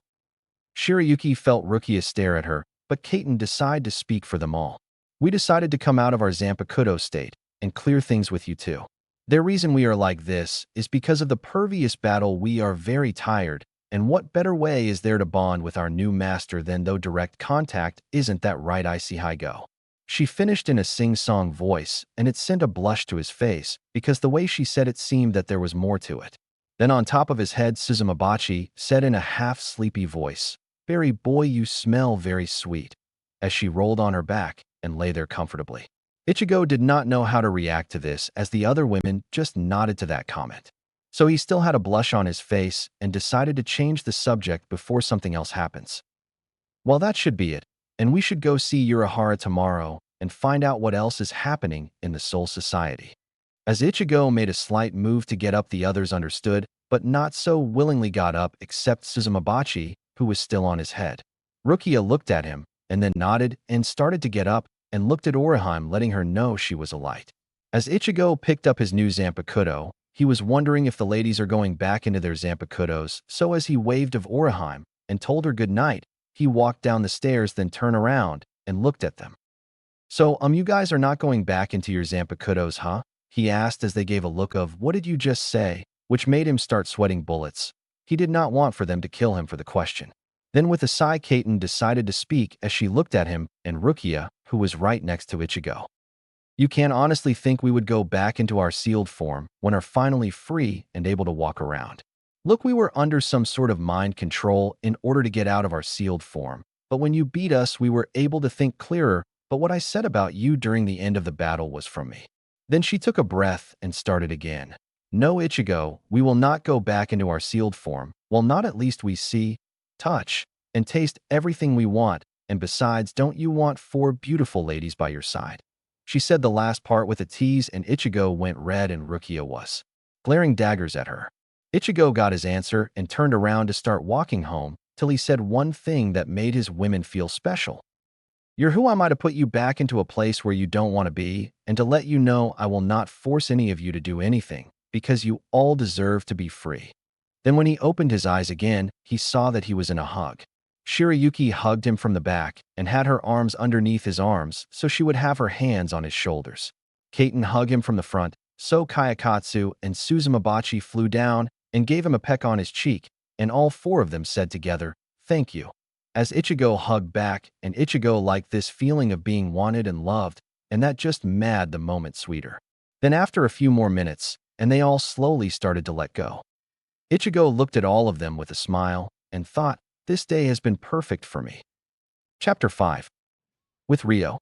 Shirayuki felt Rukia stare at her, but Kaiten decided to speak for them all. We decided to come out of our Zanpakutō state and clear things with you too. The reason we are like this is because of the previous battle. We are very tired, and what better way is there to bond with our new master than though direct contact? Isn't that right, Ichigo? She finished in a sing-song voice, and it sent a blush to his face, because the way she said it seemed that there was more to it. Then on top of his head, Suzumabachi said in a half-sleepy voice, "Berry boy, you smell very sweet," as she rolled on her back and lay there comfortably. Ichigo did not know how to react to this, as the other women just nodded to that comment. So he still had a blush on his face and decided to change the subject before something else happens. Well, that should be it, and we should go see Urahara tomorrow and find out what else is happening in the Soul Society. As Ichigo made a slight move to get up, the others understood, but not so willingly got up except Suzumabachi, who was still on his head. Rukia looked at him, and then nodded and started to get up and looked at Orihime, letting her know she was a light. As Ichigo picked up his new Zanpakutō, he was wondering if the ladies are going back into their Zanpakutōs, so as he waved of Orihime and told her good night, he walked down the stairs, then turned around and looked at them. "So, you guys are not going back into your Zanpakutōs, huh?" he asked as they gave a look of, "What did you just say?" which made him start sweating bullets. He did not want for them to kill him for the question. Then with a sigh, Kaiten decided to speak as she looked at him and Rukia, who was right next to Ichigo. "You can't honestly think we would go back into our sealed form when are finally free and able to walk around. Look, we were under some sort of mind control in order to get out of our sealed form, but when you beat us, we were able to think clearer, but what I said about you during the end of the battle was from me." Then she took a breath and started again. "No, Ichigo, we will not go back into our sealed form, well, not at least we see, touch, and taste everything we want, and besides, don't you want 4 beautiful ladies by your side?" She said the last part with a tease, and Ichigo went red and Rukia was glaring daggers at her. Ichigo got his answer and turned around to start walking home till he said one thing that made his women feel special. "You're who am I to put you back into a place where you don't want to be, and to let you know I will not force any of you to do anything, because you all deserve to be free." Then when he opened his eyes again, he saw that he was in a hug. Shirayuki hugged him from the back and had her arms underneath his arms so she would have her hands on his shoulders. Kaiten hugged him from the front, so Kayakatsu and Suzumabachi flew down and gave him a peck on his cheek, and all 4 of them said together, "Thank you." As Ichigo hugged back, and Ichigo liked this feeling of being wanted and loved, and that just made the moment sweeter. Then after a few more minutes, and they all slowly started to let go. Ichigo looked at all of them with a smile and thought, "This day has been perfect for me." Chapter 5. With Rio.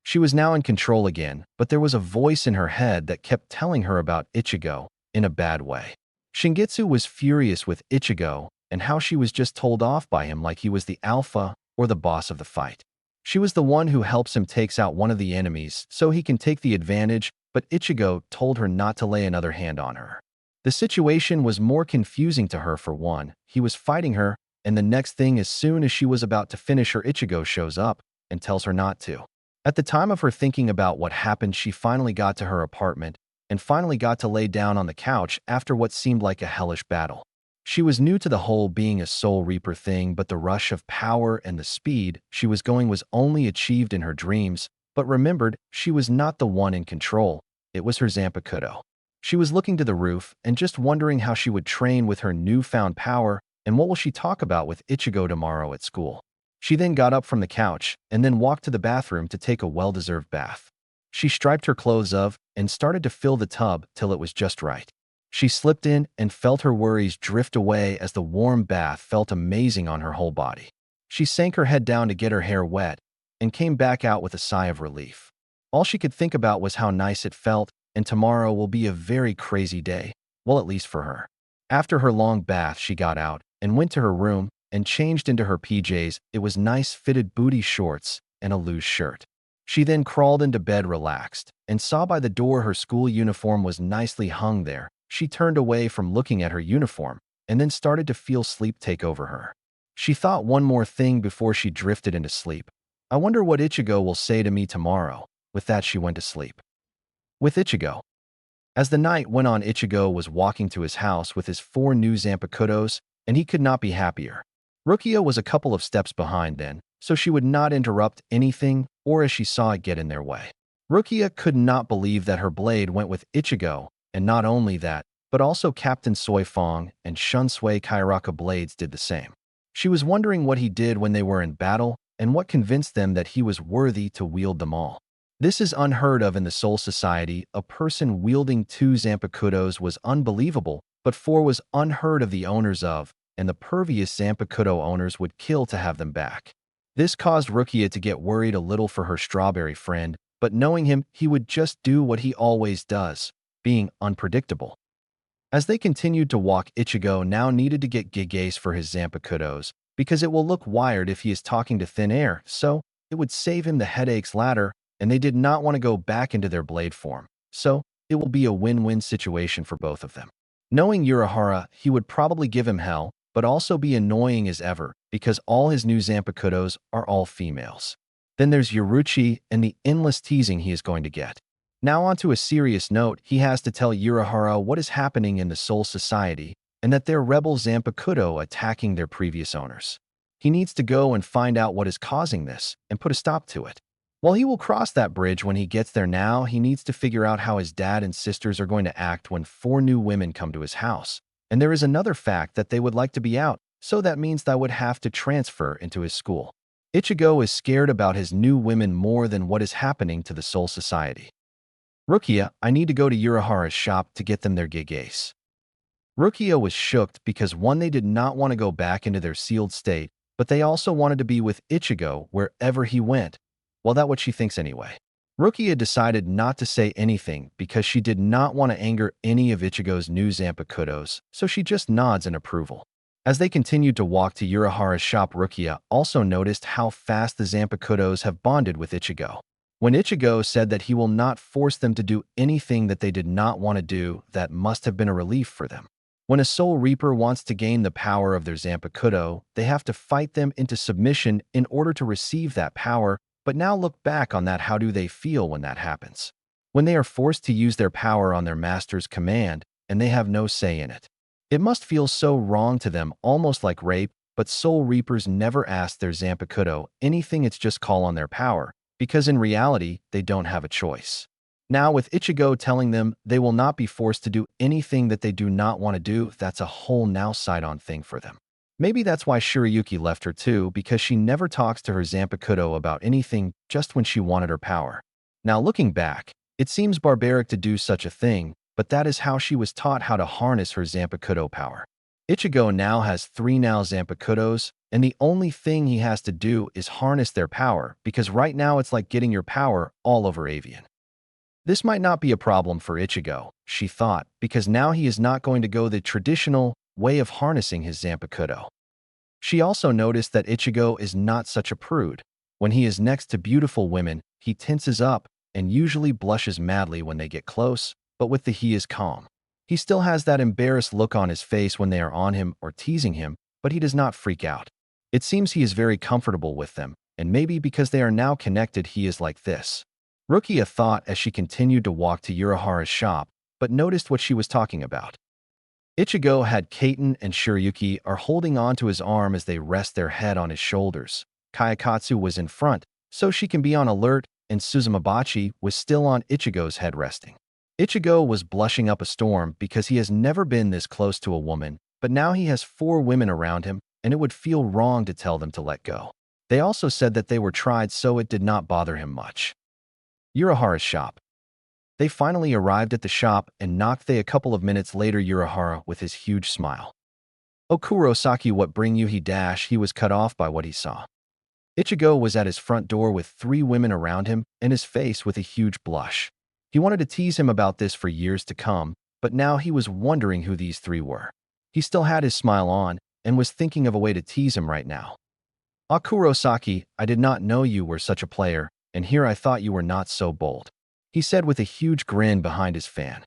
She was now in control again, but there was a voice in her head that kept telling her about Ichigo in a bad way. Shingitsu was furious with Ichigo and how she was just told off by him like he was the alpha or the boss of the fight. She was the one who helps him takes out one of the enemies so he can take the advantage, but Ichigo told her not to lay another hand on her. The situation was more confusing to her. For one, he was fighting her, and the next thing, as soon as she was about to finish her, Ichigo shows up and tells her not to. At the time of her thinking about what happened, she finally got to her apartment and finally got to lay down on the couch after what seemed like a hellish battle. She was new to the whole being a soul reaper thing, but the rush of power and the speed she was going was only achieved in her dreams, but remembered she was not the one in control, It was her Zanpakutō. She was looking to the roof and just wondering how she would train with her newfound power and what will she talk about with Ichigo tomorrow at school. She then got up from the couch and then walked to the bathroom to take a well-deserved bath. She striped her clothes of and started to fill the tub till it was just right. She slipped in and felt her worries drift away as the warm bath felt amazing on her whole body. She sank her head down to get her hair wet and came back out with a sigh of relief. All she could think about was how nice it felt, and tomorrow will be a very crazy day, well, at least for her. After her long bath, she got out and went to her room and changed into her PJs. It was nice fitted booty shorts and a loose shirt. She then crawled into bed relaxed and saw by the door her school uniform was nicely hung there. She turned away from looking at her uniform and then started to feel sleep take over her. She thought one more thing before she drifted into sleep. I wonder what Ichigo will say to me tomorrow. With that, she went to sleep. With Ichigo. As the night went on, Ichigo was walking to his house with his 4 new Zanpakutōs, and he could not be happier. Rukia was a couple of steps behind then, so she would not interrupt anything or as she saw it get in their way. Rukia could not believe that her blade went with Ichigo, and not only that, but also Captain Soifong and Shunsui Kairaka blades did the same. She was wondering what he did when they were in battle and what convinced them that he was worthy to wield them all. This is unheard of in the Soul Society. A person wielding 2 Zanpakutōs was unbelievable, but 4 was unheard of the owners of, and the pervious Zanpakutō owners would kill to have them back. This caused Rukia to get worried a little for her strawberry friend, but knowing him, he would just do what he always does, being unpredictable. As they continued to walk, Ichigo now needed to get Gigace for his Zanpakutōs, because it will look wired if he is talking to thin air, so it would save him the headaches later, and they did not want to go back into their blade form, so it will be a win-win situation for both of them. Knowing Urahara, he would probably give him hell, but also be annoying as ever, because all his new Zanpakutōs are all females. Then there's Yoruchi and the endless teasing he is going to get. Now onto a serious note, he has to tell Urahara what is happening in the Soul Society, and that they're rebel Zanpakutō attacking their previous owners. He needs to go and find out what is causing this, and put a stop to it. While he will cross that bridge when he gets there now, he needs to figure out how his dad and sisters are going to act when 4 new women come to his house. And there is another fact that they would like to be out, so that means that would have to transfer into his school. Ichigo is scared about his new women more than what is happening to the Soul Society. Rukia, I need to go to Urahara's shop to get them their Gigace. Rukia was shocked because one, they did not want to go back into their sealed state, but they also wanted to be with Ichigo wherever he went. Well, that's what she thinks anyway. Rukia decided not to say anything because she did not want to anger any of Ichigo's new Zanpakutōs, so she just nods in approval. As they continued to walk to Urahara's shop, Rukia also noticed how fast the Zanpakutōs have bonded with Ichigo. When Ichigo said that he will not force them to do anything that they did not want to do, that must have been a relief for them. When a Soul Reaper wants to gain the power of their Zanpakutō, they have to fight them into submission in order to receive that power. But now look back on that, how do they feel when that happens? When they are forced to use their power on their master's command and they have no say in it. It must feel so wrong to them, almost like rape, but Soul Reapers never ask their Zanpakutō anything, it's just call on their power, because in reality, they don't have a choice. Now with Ichigo telling them they will not be forced to do anything that they do not want to do, that's a whole now side-on thing for them. Maybe that's why Shirayuki left her too, because she never talks to her Zanpakutō about anything, just when she wanted her power. Now looking back, it seems barbaric to do such a thing, but that is how she was taught how to harness her Zanpakutō power. Ichigo now has 3 Zanpakutōs, and the only thing he has to do is harness their power, because right now it's like getting your power all over Avian. This might not be a problem for Ichigo, she thought, because now he is not going to go the traditional way of harnessing his Zanpakutō. She also noticed that Ichigo is not such a prude. When he is next to beautiful women, he tenses up and usually blushes madly when they get close, but with the he is calm. He still has that embarrassed look on his face when they are on him or teasing him, but he does not freak out. It seems he is very comfortable with them, and maybe because they are now connected he is like this. Rukia thought as she continued to walk to Urahara's shop, but noticed what she was talking about. Ichigo had Kaiten and Shirayuki are holding on to his arm as they rest their head on his shoulders. Kayakatsu was in front, so she can be on alert, and Suzumabachi was still on Ichigo's head resting. Ichigo was blushing up a storm because he has never been this close to a woman, but now he has 4 women around him, and it would feel wrong to tell them to let go. They also said that they were tried, so it did not bother him much. Urahara's shop. They finally arrived at the shop and knocked. A couple of minutes later, Urahara with his huge smile. "Oh, Kurosaki, what bring you?" He was cut off by what he saw. Ichigo was at his front door with 3 women around him and his face with a huge blush. He wanted to tease him about this for years to come, but now he was wondering who these 3 were. He still had his smile on and was thinking of a way to tease him right now. "Ah, Kurosaki, I did not know you were such a player, and here I thought you were not so bold," he said with a huge grin behind his fan.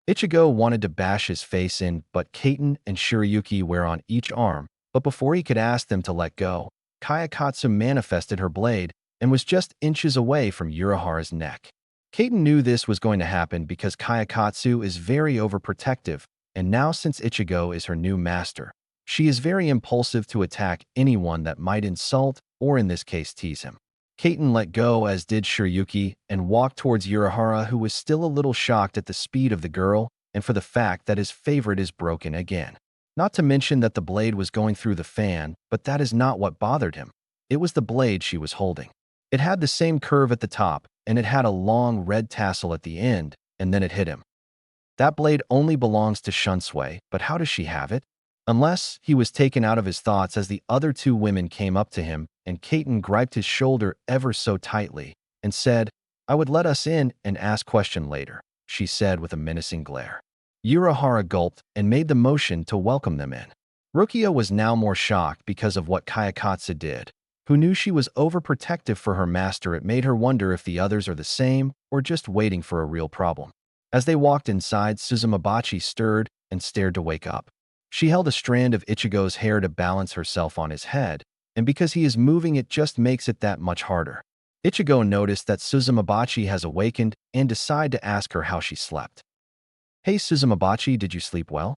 Ichigo wanted to bash his face in, but Kaiten and Shirayuki were on each arm, but before he could ask them to let go, Kayakatsu manifested her blade and was just inches away from Urahara's neck. Kaiten knew this was going to happen because Kayakatsu is very overprotective, and now since Ichigo is her new master, she is very impulsive to attack anyone that might insult or in this case tease him. Kaiten let go, as did Shirayuki, and walked towards Urahara, who was still a little shocked at the speed of the girl and for the fact that his favorite is broken again. Not to mention that the blade was going through the fan, but that is not what bothered him. It was the blade she was holding. It had the same curve at the top, and it had a long red tassel at the end, and then it hit him. That blade only belongs to Shunsui, but how does she have it? Unless he was taken out of his thoughts as the other 2 women came up to him, and Kaiten gripped his shoulder ever so tightly and said, "I would let us in and ask question later," she said with a menacing glare. Urahara gulped and made the motion to welcome them in. Rukia was now more shocked because of what Kayakatsu did, who knew she was overprotective for her master. It made her wonder if the others are the same or just waiting for a real problem. As they walked inside, Suzumabachi stirred and stared to wake up. She held a strand of Ichigo's hair to balance herself on his head, and because he is moving, it just makes it that much harder. Ichigo noticed that Suzumabachi has awakened and decided to ask her how she slept. "Hey Suzumabachi, did you sleep well?"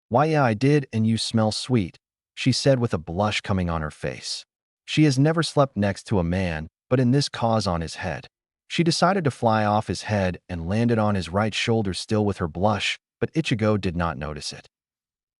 "Why, yeah, I did, and you smell sweet," she said with a blush coming on her face. She has never slept next to a man, but in this cause on his head. She decided to fly off his head and landed on his right shoulder, still with her blush, but Ichigo did not notice it.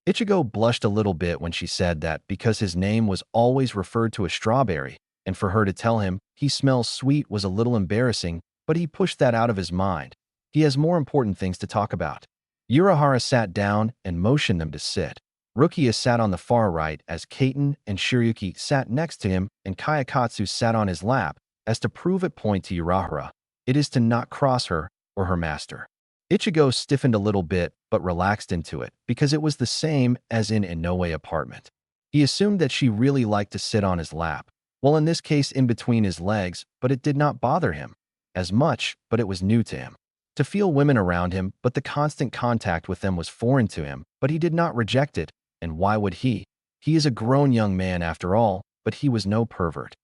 Ichigo blushed a little bit when she said that because his name was always referred to as Strawberry, and for her to tell him he smells sweet was a little embarrassing, but he pushed that out of his mind. He has more important things to talk about. Urahara sat down and motioned them to sit. Rukia sat on the far right as Kaiten and Shirayuki sat next to him, and Kayakatsu sat on his lap, as to prove it point to Urahara. It is to not cross her or her master. Ichigo stiffened a little bit, but relaxed into it, because it was the same as in Inoue apartment. He assumed that she really liked to sit on his lap, well, in this case in between his legs, but it did not bother him as much, but it was new to him. To feel women around him, but the constant contact with them was foreign to him, but he did not reject it, and why would he? He is a grown young man after all, but he was no pervert.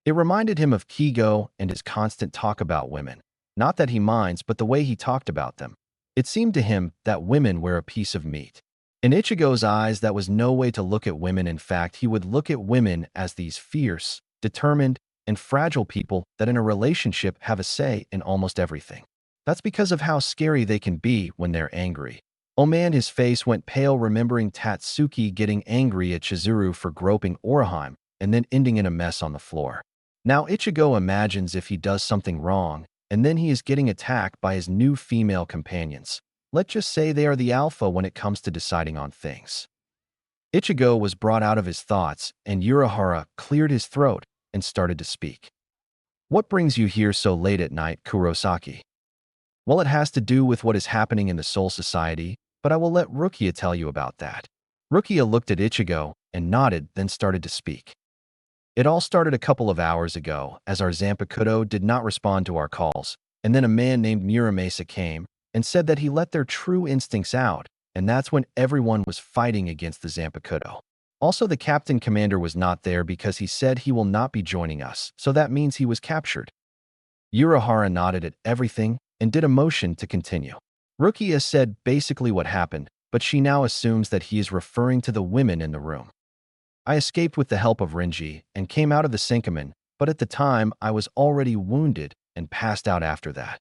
It reminded him of Kigo and his constant talk about women. Not that he minds, but the way he talked about them. It seemed to him that women were a piece of meat. In Ichigo's eyes, that was no way to look at women. In fact, he would look at women as these fierce, determined, and fragile people that in a relationship have a say in almost everything. That's because of how scary they can be when they're angry. Oh man, his face went pale remembering Tatsuki getting angry at Chizuru for groping Orihime and then ending in a mess on the floor. Now Ichigo imagines if he does something wrong, and then he is getting attacked by his new female companions. Let's just say they are the alpha when it comes to deciding on things. Ichigo was brought out of his thoughts, and Urahara cleared his throat and started to speak. "What brings you here so late at night, Kurosaki?" "Well, it has to do with what is happening in the Soul Society, but I will let Rukia tell you about that." Rukia looked at Ichigo and nodded, then started to speak. "It all started a couple of hours ago, as our Zanpakutō did not respond to our calls, and then a man named Muramasa came and said that he let their true instincts out, and that's when everyone was fighting against the Zanpakutō. Also, the captain commander was not there because he said he will not be joining us, so that means he was captured." Urahara nodded at everything and did a motion to continue. Rukia said basically what happened, but she now assumes that he is referring to the women in the room. "I escaped with the help of Renji and came out of the Senkamen, but at the time I was already wounded and passed out after that.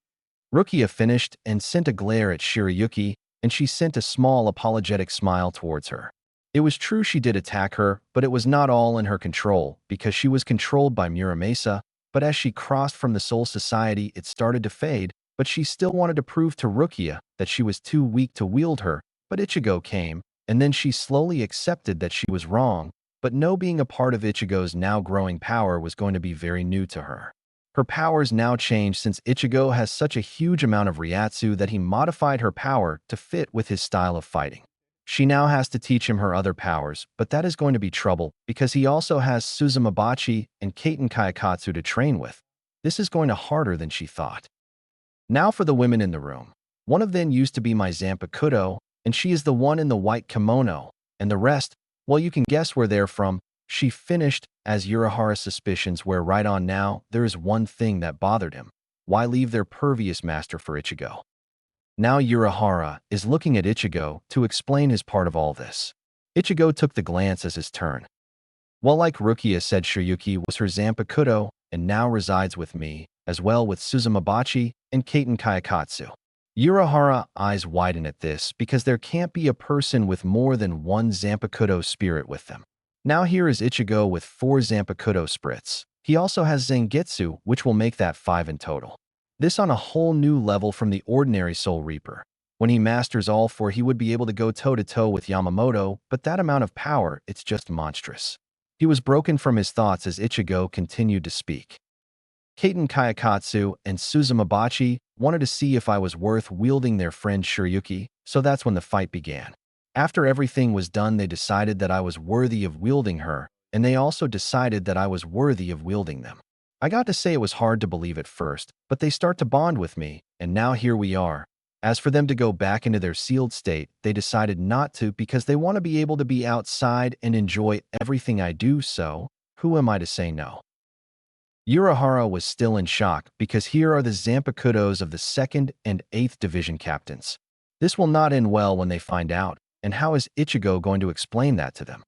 Rukia finished and sent a glare at Shirayuki, and she sent a small apologetic smile towards her. It was true she did attack her, but it was not all in her control, because she was controlled by Muramasa, but as she crossed from the Soul Society it started to fade, but she still wanted to prove to Rukia that she was too weak to wield her, but Ichigo came, and then she slowly accepted that she was wrong, but no being a part of Ichigo's now growing power was going to be very new to her. Her powers now changed since Ichigo has such a huge amount of Ryatsu that he modified her power to fit with his style of fighting. She now has to teach him her other powers, but that is going to be trouble because he also has Suzumabachi and Kaiten Kayakatsu to train with. This is going to harder than she thought. Now for the women in the room. One of them used to be my Zanpakutō, and she is the one in the white kimono, and the rest, well, you can guess where they're from. She finished as Urahara's suspicions were right on. Now there is one thing that bothered him. Why leave their pervious master for Ichigo? Now Urahara is looking at Ichigo to explain his part of all this. Ichigo took the glance as his turn. Well, like Rukia said, Shirayuki was her Zanpakutō and now resides with me, as well with Suzumabachi and Kaiten Kayakatsu. Urahara eyes widen at this because there can't be a person with more than one Zanpakutō spirit with them. Now here is Ichigo with 4 Zanpakutō spirits. He also has Zangetsu, which will make that 5 in total. This on a whole new level from the ordinary Soul Reaper. When he masters all 4, he would be able to go toe-to-toe with Yamamoto, but that amount of power, it's just monstrous. He was broken from his thoughts as Ichigo continued to speak. Kaiten Kayakatsu and Suzumabachi wanted to see if I was worth wielding their friend Shirayuki, so that's when the fight began. After everything was done, they decided that I was worthy of wielding her, and they also decided that I was worthy of wielding them. I got to say it was hard to believe at first, but they start to bond with me, and now here we are. As for them to go back into their sealed state, they decided not to because they want to be able to be outside and enjoy everything I do, so who am I to say no? Urahara was still in shock because here are the Zanpakutōs of the 2nd and 8th Division captains. This will not end well when they find out, and how is Ichigo going to explain that to them?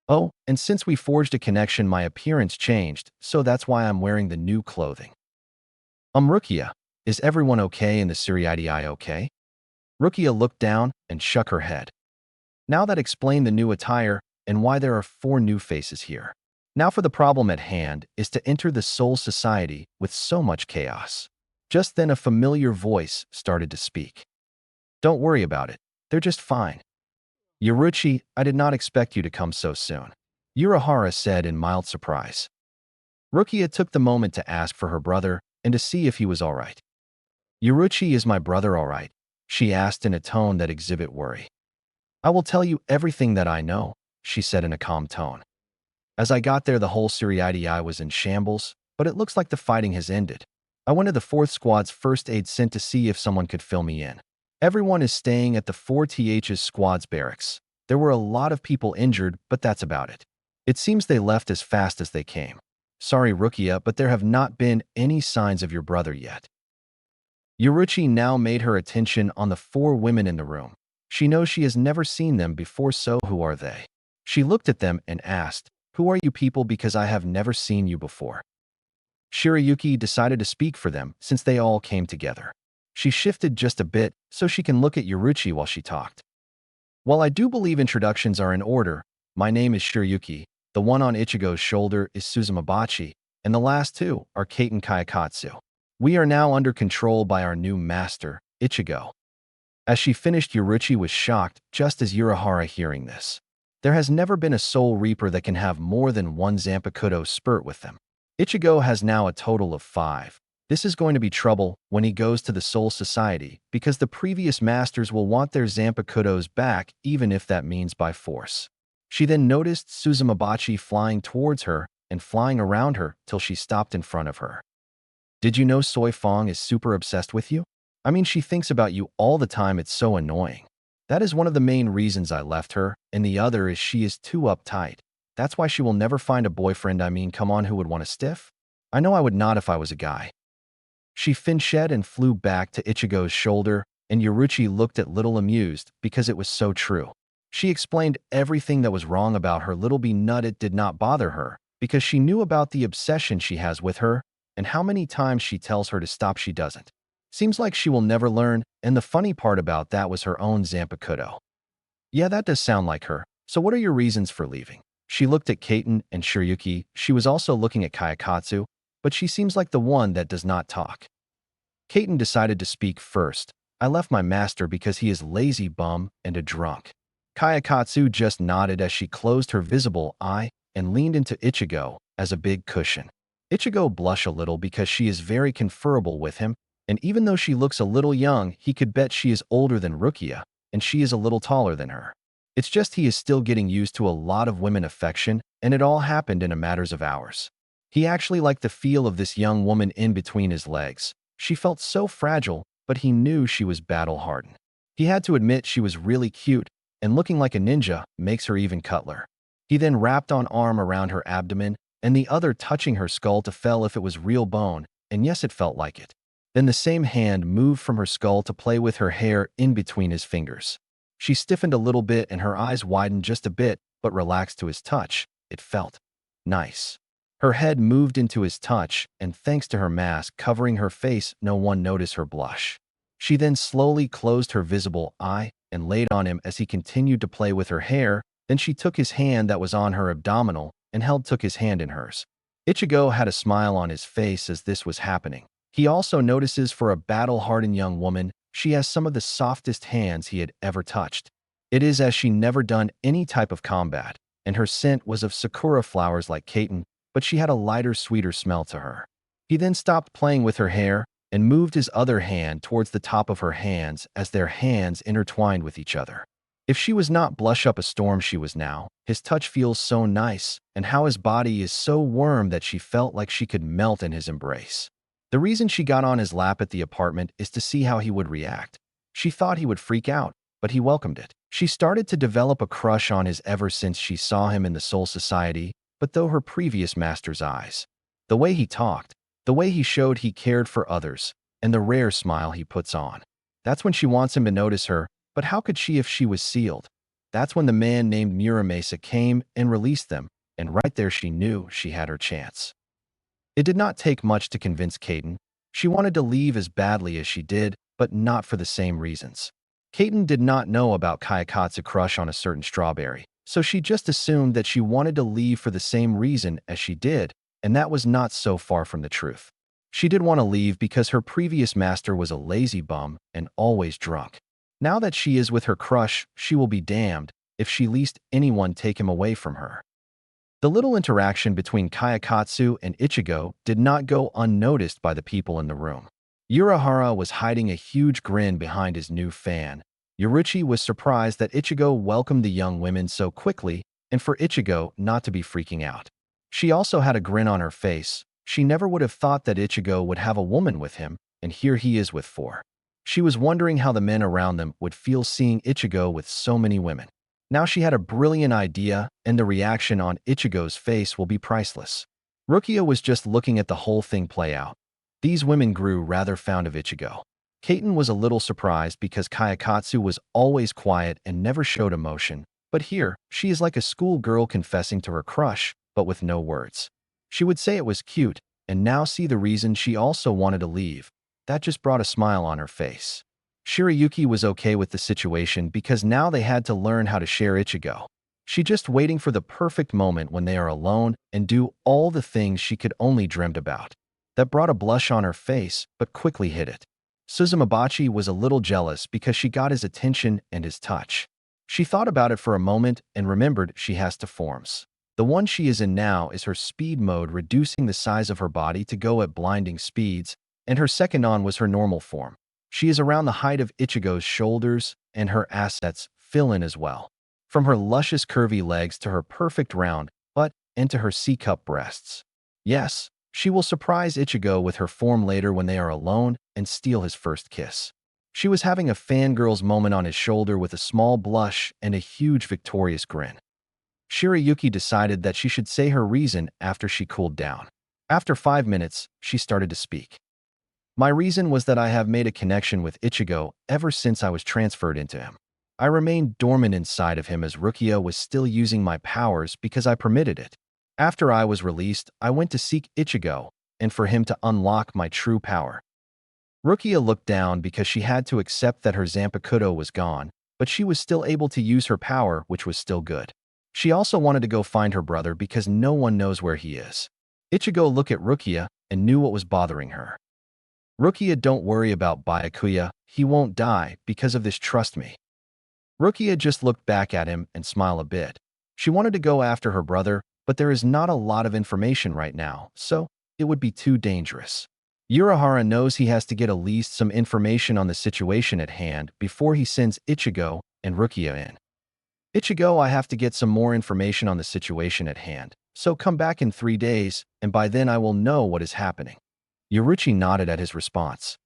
Oh, and since we forged a connection, my appearance changed, so that's why I'm wearing the new clothing. Rukia, is everyone okay in the Suriidii okay? Rukia looked down and shook her head. Now that explained the new attire and why there are 4 new faces here. Now for the problem at hand is to enter the Soul Society with so much chaos. Just then a familiar voice started to speak. Don't worry about it, they're just fine. Yoruchi, I did not expect you to come so soon, Urahara said in mild surprise. Rukia took the moment to ask for her brother and to see if he was all right. Yoruchi, is my brother all right? She asked in a tone that exhibited worry. I will tell you everything that I know, she said in a calm tone. As I got there, the whole Suriidii was in shambles, but it looks like the fighting has ended. I went to the 4th Squad's first aid cent to see if someone could fill me in. Everyone is staying at the 4th Squad's barracks. There were a lot of people injured, but that's about it. It seems they left as fast as they came. Sorry, Rukia, but there have not been any signs of your brother yet. Yoruchi now made her attention on the 4 women in the room. She knows she has never seen them before, so who are they? She looked at them and asked, who are you people, because I have never seen you before? Shirayuki decided to speak for them since they all came together. She shifted just a bit so she can look at Yoruchi while she talked. While I do believe introductions are in order, my name is Shirayuki, the one on Ichigo's shoulder is Suzumabachi, and the last 2 are Kaiten Kayakatsu. We are now under control by our new master, Ichigo. As she finished, Yoruchi was shocked, just as Urahara hearing this. There has never been a Soul Reaper that can have more than 1 Zanpakutō spirit with them. Ichigo has now a total of 5. This is going to be trouble when he goes to the Soul Society because the previous masters will want their Zanpakutōs back, even if that means by force. She then noticed Suzumabachi flying towards her and flying around her till she stopped in front of her. Did you know Soi Fong is super obsessed with you? I mean, she thinks about you all the time, it's so annoying. That is one of the main reasons I left her, and the other is she is too uptight. That's why she will never find a boyfriend. I mean, come on, who would want a stiff? I know I would not if I was a guy. She finched and flew back to Ichigo's shoulder, and Yoruchi looked a little amused because it was so true. She explained everything that was wrong about her little bee nut. It did not bother her because she knew about the obsession she has with her and how many times she tells her to stop she doesn't. Seems like she will never learn, and the funny part about that was her own Zanpakutō. Yeah, that does sound like her. So what are your reasons for leaving? She looked at Kaiten and Shirayuki. She was also looking at Kayakatsu, but she seems like the one that does not talk. Kaiten decided to speak first. I left my master because he is lazy bum and a drunk. Kayakatsu just nodded as she closed her visible eye and leaned into Ichigo as a big cushion. Ichigo blushed a little because she is very conferable with him, and even though she looks a little young, he could bet she is older than Rukia, and she is a little taller than her. It's just he is still getting used to a lot of women affection, and it all happened in a matter of hours. He actually liked the feel of this young woman in between his legs. She felt so fragile, but he knew she was battle-hardened. He had to admit she was really cute, and looking like a ninja makes her even cuddler. He then wrapped one arm around her abdomen, and the other touching her skull to feel if it was real bone, and yes, it felt like it. Then the same hand moved from her skull to play with her hair in between his fingers. She stiffened a little bit and her eyes widened just a bit, but relaxed to his touch. It felt nice. Her head moved into his touch, and thanks to her mask covering her face, no one noticed her blush. She then slowly closed her visible eye and laid on him as he continued to play with her hair. Then she took his hand that was on her abdominal and took his hand in hers. Ichigo had a smile on his face as this was happening. He also notices for a battle-hardened young woman, she has some of the softest hands he had ever touched. It is as she never done any type of combat, and her scent was of sakura flowers like Kaiten, but she had a lighter, sweeter smell to her. He then stopped playing with her hair and moved his other hand towards the top of her hands as their hands intertwined with each other. If she was not blush up a storm she was now, his touch feels so nice, and how his body is so warm that she felt like she could melt in his embrace. The reason she got on his lap at the apartment is to see how he would react. She thought he would freak out, but he welcomed it. She started to develop a crush on his ever since she saw him in the Soul Society, but through her previous master's eyes. The way he talked, the way he showed he cared for others, and the rare smile he puts on. That's when she wants him to notice her, but how could she if she was sealed? That's when the man named Muramasa came and released them, and right there she knew she had her chance. It did not take much to convince Kaiten. She wanted to leave as badly as she did, but not for the same reasons. Kaiten did not know about Kayakatsu's crush on a certain strawberry, so she just assumed that she wanted to leave for the same reason as she did, and that was not so far from the truth. She did want to leave because her previous master was a lazy bum and always drunk. Now that she is with her crush, she will be damned if she lets anyone take him away from her. The little interaction between Kayakatsu and Ichigo did not go unnoticed by the people in the room. Urahara was hiding a huge grin behind his new fan. Yoruichi was surprised that Ichigo welcomed the young women so quickly and for Ichigo not to be freaking out. She also had a grin on her face. She never would have thought that Ichigo would have a woman with him, and here he is with 4. She was wondering how the men around them would feel seeing Ichigo with so many women. Now she had a brilliant idea, and the reaction on Ichigo's face will be priceless. Rukia was just looking at the whole thing play out. These women grew rather fond of Ichigo. Kaiten was a little surprised because Kayakatsu was always quiet and never showed emotion, but here, she is like a schoolgirl confessing to her crush, but with no words. She would say it was cute, and now see the reason she also wanted to leave. That just brought a smile on her face. Shirayuki was okay with the situation because now they had to learn how to share Ichigo. She just waiting for the perfect moment when they are alone and do all the things she could only dreamed about. That brought a blush on her face, but quickly hid it. Suzumabachi was a little jealous because she got his attention and his touch. She thought about it for a moment and remembered she has 2 forms. The one she is in now is her speed mode, reducing the size of her body to go at blinding speeds, and her second on was her normal form. She is around the height of Ichigo's shoulders, and her assets fill in as well. From her luscious curvy legs to her perfect round butt and to her C-cup breasts. Yes, she will surprise Ichigo with her form later when they are alone and steal his first kiss. She was having a fangirl's moment on his shoulder with a small blush and a huge victorious grin. Shirayuki decided that she should say her reason after she cooled down. After 5 minutes, she started to speak. My reason was that I have made a connection with Ichigo ever since I was transferred into him. I remained dormant inside of him as Rukia was still using my powers because I permitted it. After I was released, I went to seek Ichigo, and for him to unlock my true power. Rukia looked down because she had to accept that her Zanpakutō was gone, but she was still able to use her power, which was still good. She also wanted to go find her brother because no one knows where he is. Ichigo looked at Rukia and knew what was bothering her. Rukia, don't worry about Byakuya, he won't die because of this, trust me. Rukia just looked back at him and smiled a bit. She wanted to go after her brother, but there is not a lot of information right now, so it would be too dangerous. Urahara knows he has to get at least some information on the situation at hand before he sends Ichigo and Rukia in. Ichigo, I have to get some more information on the situation at hand, so come back in 3 days, and by then I will know what is happening. Yoruichi nodded at his response.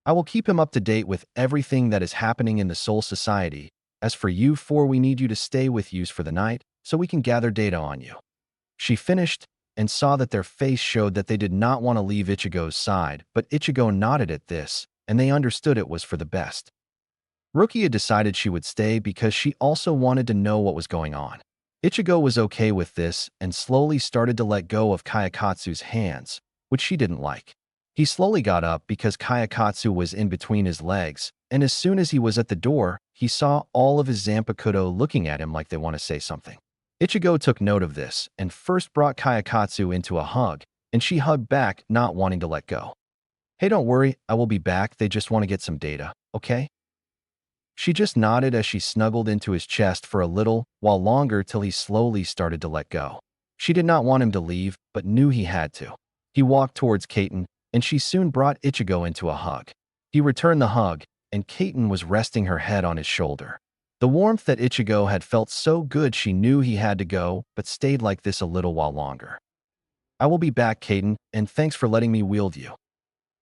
I will keep him up to date with everything that is happening in the Soul Society. As for you four, we need you to stay with us for the night, so we can gather data on you. She finished and saw that their face showed that they did not want to leave Ichigo's side, but Ichigo nodded at this, and they understood it was for the best. Rukia decided she would stay because she also wanted to know what was going on. Ichigo was okay with this and slowly started to let go of Kayakatsu's hands, which she didn't like. He slowly got up because Kayakatsu was in between his legs, and as soon as he was at the door, he saw all of his Zanpakutō looking at him like they want to say something. Ichigo took note of this and first brought Kayakatsu into a hug, and she hugged back, not wanting to let go. Hey, don't worry, I will be back, they just want to get some data, okay? She just nodded as she snuggled into his chest for a little while longer till he slowly started to let go. She did not want him to leave, but knew he had to. He walked towards Kaiten, and she soon brought Ichigo into a hug. He returned the hug, and Kaiten was resting her head on his shoulder. The warmth that Ichigo had felt so good she knew he had to go, but stayed like this a little while longer. I will be back, Kaiten, and thanks for letting me wield you.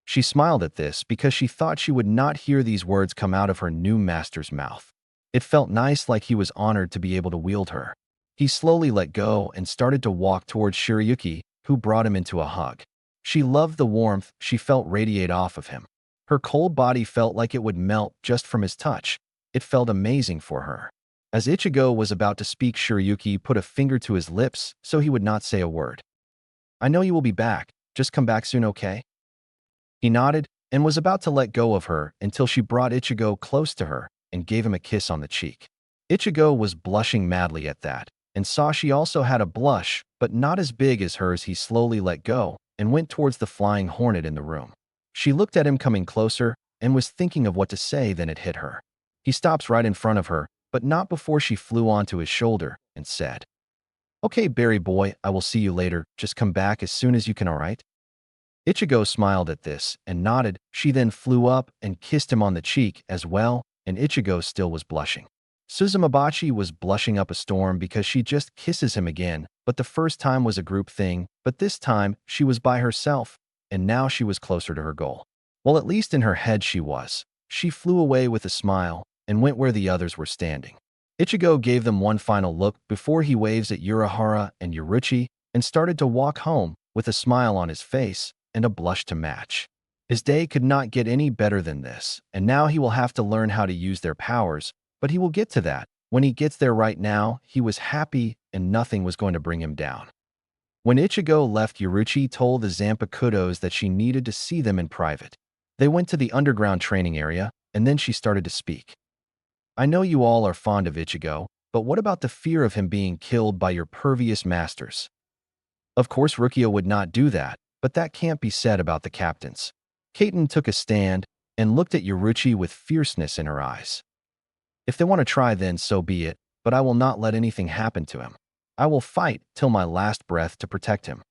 She smiled at this because she thought she would not hear these words come out of her new master's mouth. It felt nice, like he was honored to be able to wield her. He slowly let go and started to walk towards Shirayuki, who brought him into a hug. She loved the warmth she felt radiate off of him. Her cold body felt like it would melt just from his touch. It felt amazing for her. As Ichigo was about to speak, Shirayuki put a finger to his lips so he would not say a word. I know you will be back. Just come back soon, okay? He nodded and was about to let go of her until she brought Ichigo close to her and gave him a kiss on the cheek. Ichigo was blushing madly at that and saw she also had a blush, but not as big as hers. He slowly let go and went towards the flying hornet in the room. She looked at him coming closer and was thinking of what to say, then it hit her. He stops right in front of her, but not before she flew onto his shoulder and said, Okay, berry boy, I will see you later. Just come back as soon as you can, alright? Ichigo smiled at this and nodded. She then flew up and kissed him on the cheek as well, and Ichigo still was blushing. Suzumabachi was blushing up a storm because she just kisses him again, but the first time was a group thing, but this time she was by herself, and now she was closer to her goal. Well, at least in her head she was. She flew away with a smile and went where the others were standing. Ichigo gave them one final look before he waves at Urahara and Yoruichi and started to walk home with a smile on his face and a blush to match. His day could not get any better than this, and now he will have to learn how to use their powers, but he will get to that. When he gets there, right now, he was happy and nothing was going to bring him down. When Ichigo left, Yoruichi told the Zanpakutōs that she needed to see them in private. They went to the underground training area, and then she started to speak. I know you all are fond of Ichigo, but what about the fear of him being killed by your pervious masters? Of course, Rukia would not do that, but that can't be said about the captains. Kaiten took a stand and looked at Yoruichi with fierceness in her eyes. If they want to try, then so be it, but I will not let anything happen to him. I will fight till my last breath to protect him.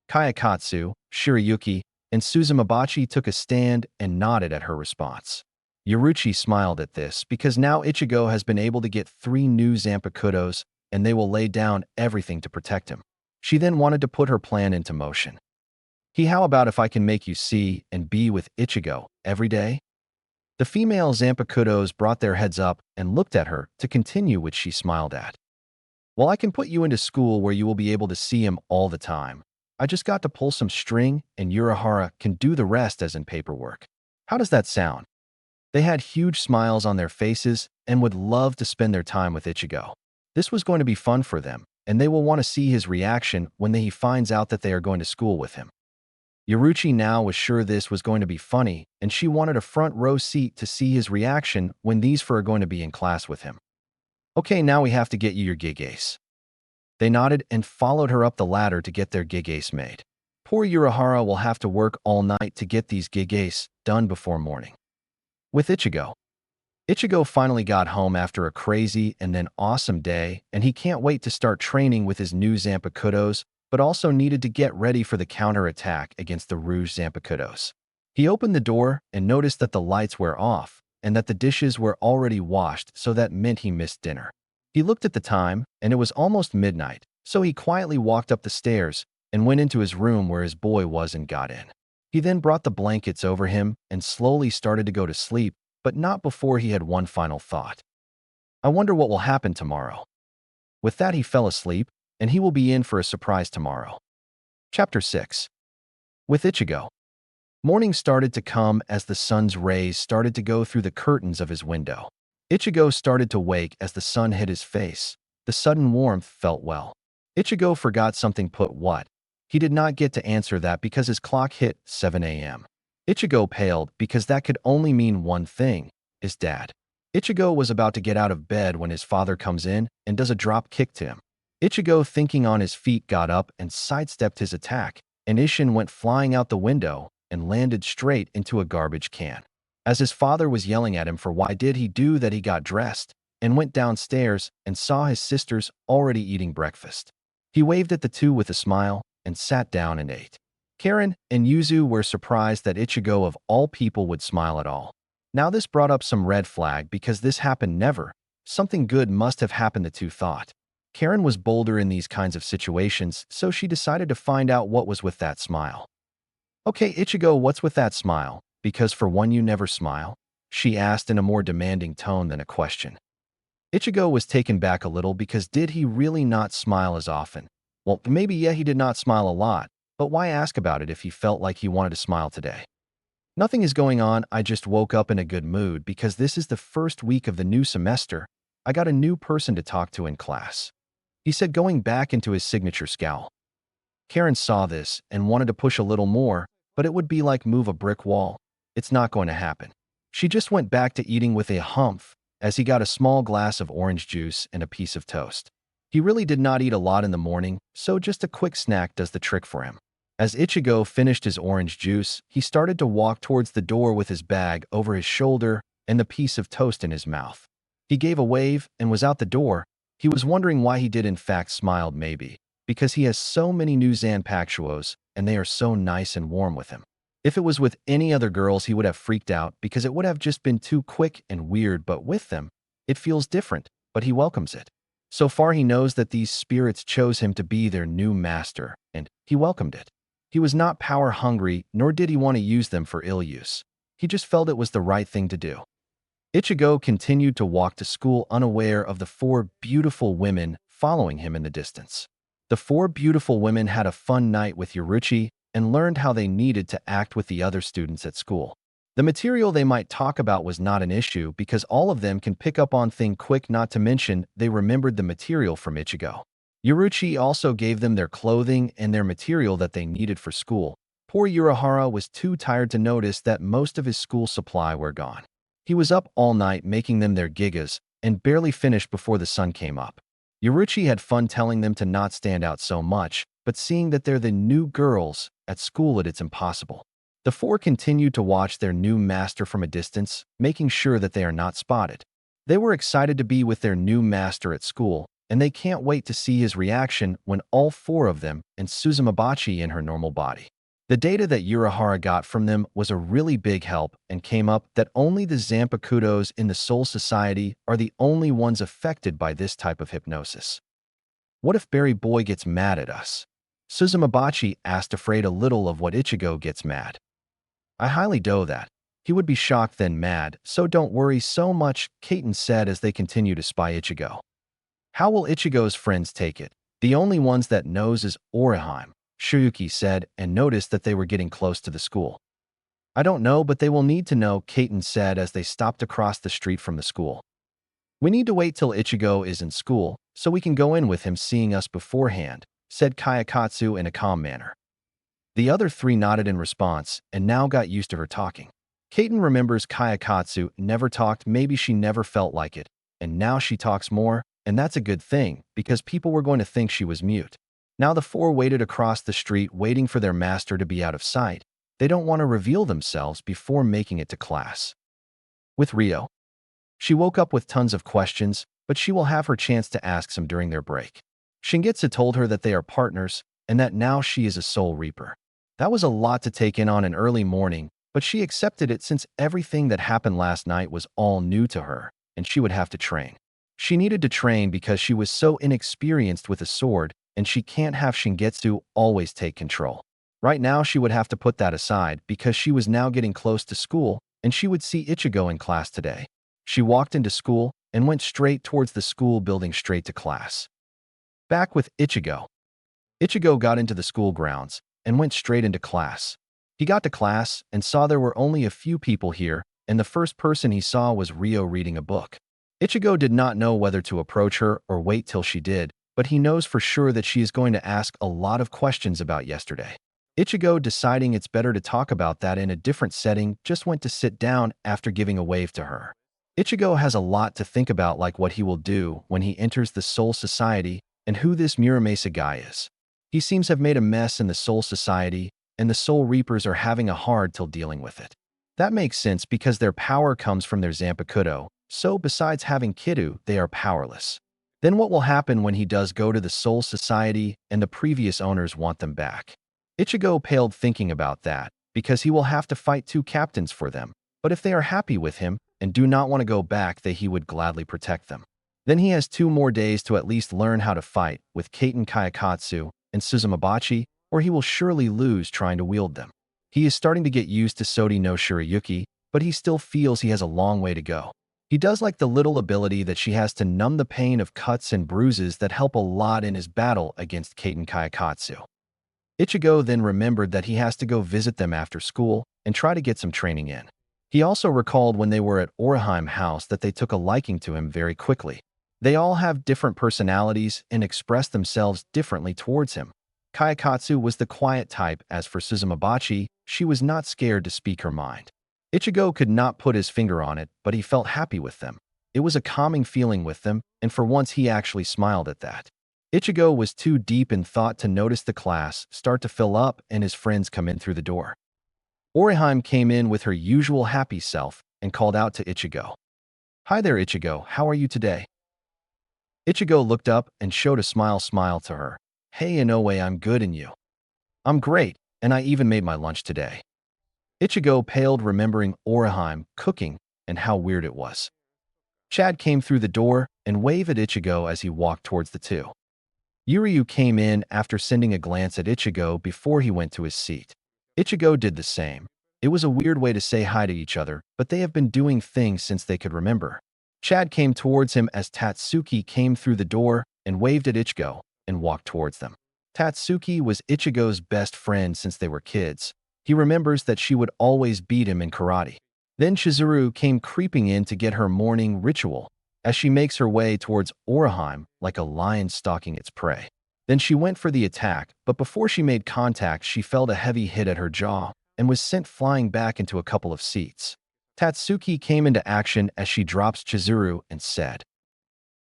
Kayakatsu, Shirayuki, and Suzumabachi took a stand and nodded at her response. Yoruichi smiled at this because now Ichigo has been able to get 3 new Zanpakutōs and they will lay down everything to protect him. She then wanted to put her plan into motion. How about if I can make you see and be with Ichigo every day? The female Zanpakutōs brought their heads up and looked at her to continue, which she smiled at. Well, I can put you into school where you will be able to see him all the time. I just got to pull some string and Urahara can do the rest as in paperwork. How does that sound? They had huge smiles on their faces and would love to spend their time with Ichigo. This was going to be fun for them, and they will want to see his reaction when he finds out that they are going to school with him. Yoruchi now was sure this was going to be funny, and she wanted a front row seat to see his reaction when these four are going to be in class with him. Okay, now we have to get you your gig ace. They nodded and followed her up the ladder to get their gig ace made. Poor Urahara will have to work all night to get these gig ace done before morning. With Ichigo. Ichigo finally got home after a crazy and then awesome day, and he can't wait to start training with his new Zanpakutōs, but also needed to get ready for the counterattack against the Rouge Zanpakutōs. He opened the door and noticed that the lights were off and that the dishes were already washed, so that meant he missed dinner. He looked at the time, and it was almost midnight, so he quietly walked up the stairs and went into his room where his boy was and got in. He then brought the blankets over him and slowly started to go to sleep, but not before he had one final thought. I wonder what will happen tomorrow. With that, he fell asleep, and he will be in for a surprise tomorrow. Chapter 6. With Ichigo. Morning started to come as the sun's rays started to go through the curtains of his window. Ichigo started to wake as the sun hit his face. The sudden warmth felt well. Ichigo forgot something. Put what? He did not get to answer that because his clock hit 7 a.m. Ichigo paled because that could only mean one thing, his dad. Ichigo was about to get out of bed when his father comes in and does a drop kick to him. Ichigo, thinking on his feet, got up and sidestepped his attack, and Isshin went flying out the window and landed straight into a garbage can. As his father was yelling at him for why did he do that, he got dressed and went downstairs and saw his sisters already eating breakfast. He waved at the two with a smile and sat down and ate. Karen and Yuzu were surprised that Ichigo of all people would smile at all. Now this brought up some red flag because this happened never. Something good must have happened, the two thought. Karen was bolder in these kinds of situations, so she decided to find out what was with that smile. Okay, Ichigo, what's with that smile? Because for one, you never smile? She asked in a more demanding tone than a question. Ichigo was taken back a little because did he really not smile as often? Well, maybe yeah, he did not smile a lot, but why ask about it if he felt like he wanted to smile today? Nothing is going on, I just woke up in a good mood because this is the first week of the new semester. I got a new person to talk to in class. He said, going back into his signature scowl. Karen saw this and wanted to push a little more, but it would be like move a brick wall. It's not going to happen. She just went back to eating with a humph as he got a small glass of orange juice and a piece of toast. He really did not eat a lot in the morning, so just a quick snack does the trick for him. As Ichigo finished his orange juice, he started to walk towards the door with his bag over his shoulder and the piece of toast in his mouth. He gave a wave and was out the door. He was wondering why he did in fact smiled, maybe because he has so many new Zanpakutōs and they are so nice and warm with him. If it was with any other girls, he would have freaked out because it would have just been too quick and weird, but with them, it feels different, but he welcomes it. So far, he knows that these spirits chose him to be their new master, and he welcomed it. He was not power hungry, nor did he want to use them for ill use. He just felt it was the right thing to do. Ichigo continued to walk to school unaware of the four beautiful women following him in the distance. The four beautiful women had a fun night with Yoruchi and learned how they needed to act with the other students at school. The material they might talk about was not an issue because all of them can pick up on things quick, not to mention they remembered the material from Ichigo. Yoruchi also gave them their clothing and their material that they needed for school. Poor Urahara was too tired to notice that most of his school supply were gone. He was up all night making them their gigas and barely finished before the sun came up. Yoruchi had fun telling them to not stand out so much, but seeing that they're the new girls at school, it's impossible. The four continued to watch their new master from a distance, making sure that they are not spotted. They were excited to be with their new master at school, and they can't wait to see his reaction when all four of them and Suzumabachi in her normal body. The data that Urahara got from them was a really big help and came up that only the Zanpakutōs in the Soul Society are the only ones affected by this type of hypnosis. What if Berry Boy gets mad at us? Suzumabachi asked, afraid a little of what Ichigo gets mad. I highly doubt that. He would be shocked then mad, so don't worry so much, Kaiten said as they continue to spy Ichigo. How will Ichigo's friends take it? The only ones that knows is Orihime, Shuyuki said, and noticed that they were getting close to the school. I don't know, but they will need to know, Kaiten said as they stopped across the street from the school. We need to wait till Ichigo is in school, so we can go in with him seeing us beforehand, said Kayakatsu in a calm manner. The other three nodded in response and now got used to her talking. Kaiten remembers Kayakatsu never talked, maybe she never felt like it, and now she talks more, and that's a good thing because people were going to think she was mute. Now the four waited across the street waiting for their master to be out of sight. They don't want to reveal themselves before making it to class. With Rio, she woke up with tons of questions, but she will have her chance to ask some during their break. Shingetsu told her that they are partners and that now she is a soul reaper. That was a lot to take in on an early morning, but she accepted it since everything that happened last night was all new to her, and she would have to train. She needed to train because she was so inexperienced with a sword, and she can't have Shingetsu always take control. Right now, she would have to put that aside because she was now getting close to school, and she would see Ichigo in class today. She walked into school and went straight towards the school building straight to class. Back with Ichigo. Ichigo got into the school grounds and went straight into class. He got to class and saw there were only a few people here, and the first person he saw was Rio reading a book. Ichigo did not know whether to approach her or wait till she did, but he knows for sure that she is going to ask a lot of questions about yesterday. Ichigo, deciding it's better to talk about that in a different setting, just went to sit down after giving a wave to her. Ichigo has a lot to think about, like what he will do when he enters the Soul Society and who this Muramasa guy is. He seems to have made a mess in the Soul Society, and the Soul Reapers are having a hard time dealing with it. That makes sense because their power comes from their Zanpakutō, so besides having Kidu, they are powerless. Then what will happen when he does go to the Soul Society and the previous owners want them back? Ichigo paled thinking about that, because he will have to fight two captains for them, but if they are happy with him and do not want to go back, he would gladly protect them. Then he has 2 more days to at least learn how to fight with Kaiten Kayakatsu and Suzumabachi, or he will surely lose trying to wield them. He is starting to get used to Sodi no Shirayuki, but he still feels he has a long way to go. He does like the little ability that she has to numb the pain of cuts and bruises that help a lot in his battle against Kaiten Kayakatsu. Ichigo then remembered that he has to go visit them after school and try to get some training in. He also recalled when they were at Oraheim House that they took a liking to him very quickly. They all have different personalities and express themselves differently towards him. Kayakatsu was the quiet type. As for Suzumabachi, she was not scared to speak her mind. Ichigo could not put his finger on it, but he felt happy with them. It was a calming feeling with them, and for once he actually smiled at that. Ichigo was too deep in thought to notice the class start to fill up and his friends come in through the door. Oraheim came in with her usual happy self and called out to Ichigo. "Hi there, Ichigo, how are you today?" Ichigo looked up and showed a smile to her. "Hey, Inoue, I'm good, and you?" "I'm great, and I even made my lunch today." Ichigo paled, remembering Oraheim cooking and how weird it was. Chad came through the door and waved at Ichigo as he walked towards the two. Yuryu came in after sending a glance at Ichigo before he went to his seat. Ichigo did the same. It was a weird way to say hi to each other, but they have been doing things since they could remember. Chad came towards him as Tatsuki came through the door and waved at Ichigo and walked towards them. Tatsuki was Ichigo's best friend since they were kids. He remembers that she would always beat him in karate. Then Chizuru came creeping in to get her morning ritual as she makes her way towards Oraheim like a lion stalking its prey. Then she went for the attack, but before she made contact, she felt a heavy hit at her jaw and was sent flying back into a couple of seats. Tatsuki came into action as she drops Chizuru and said,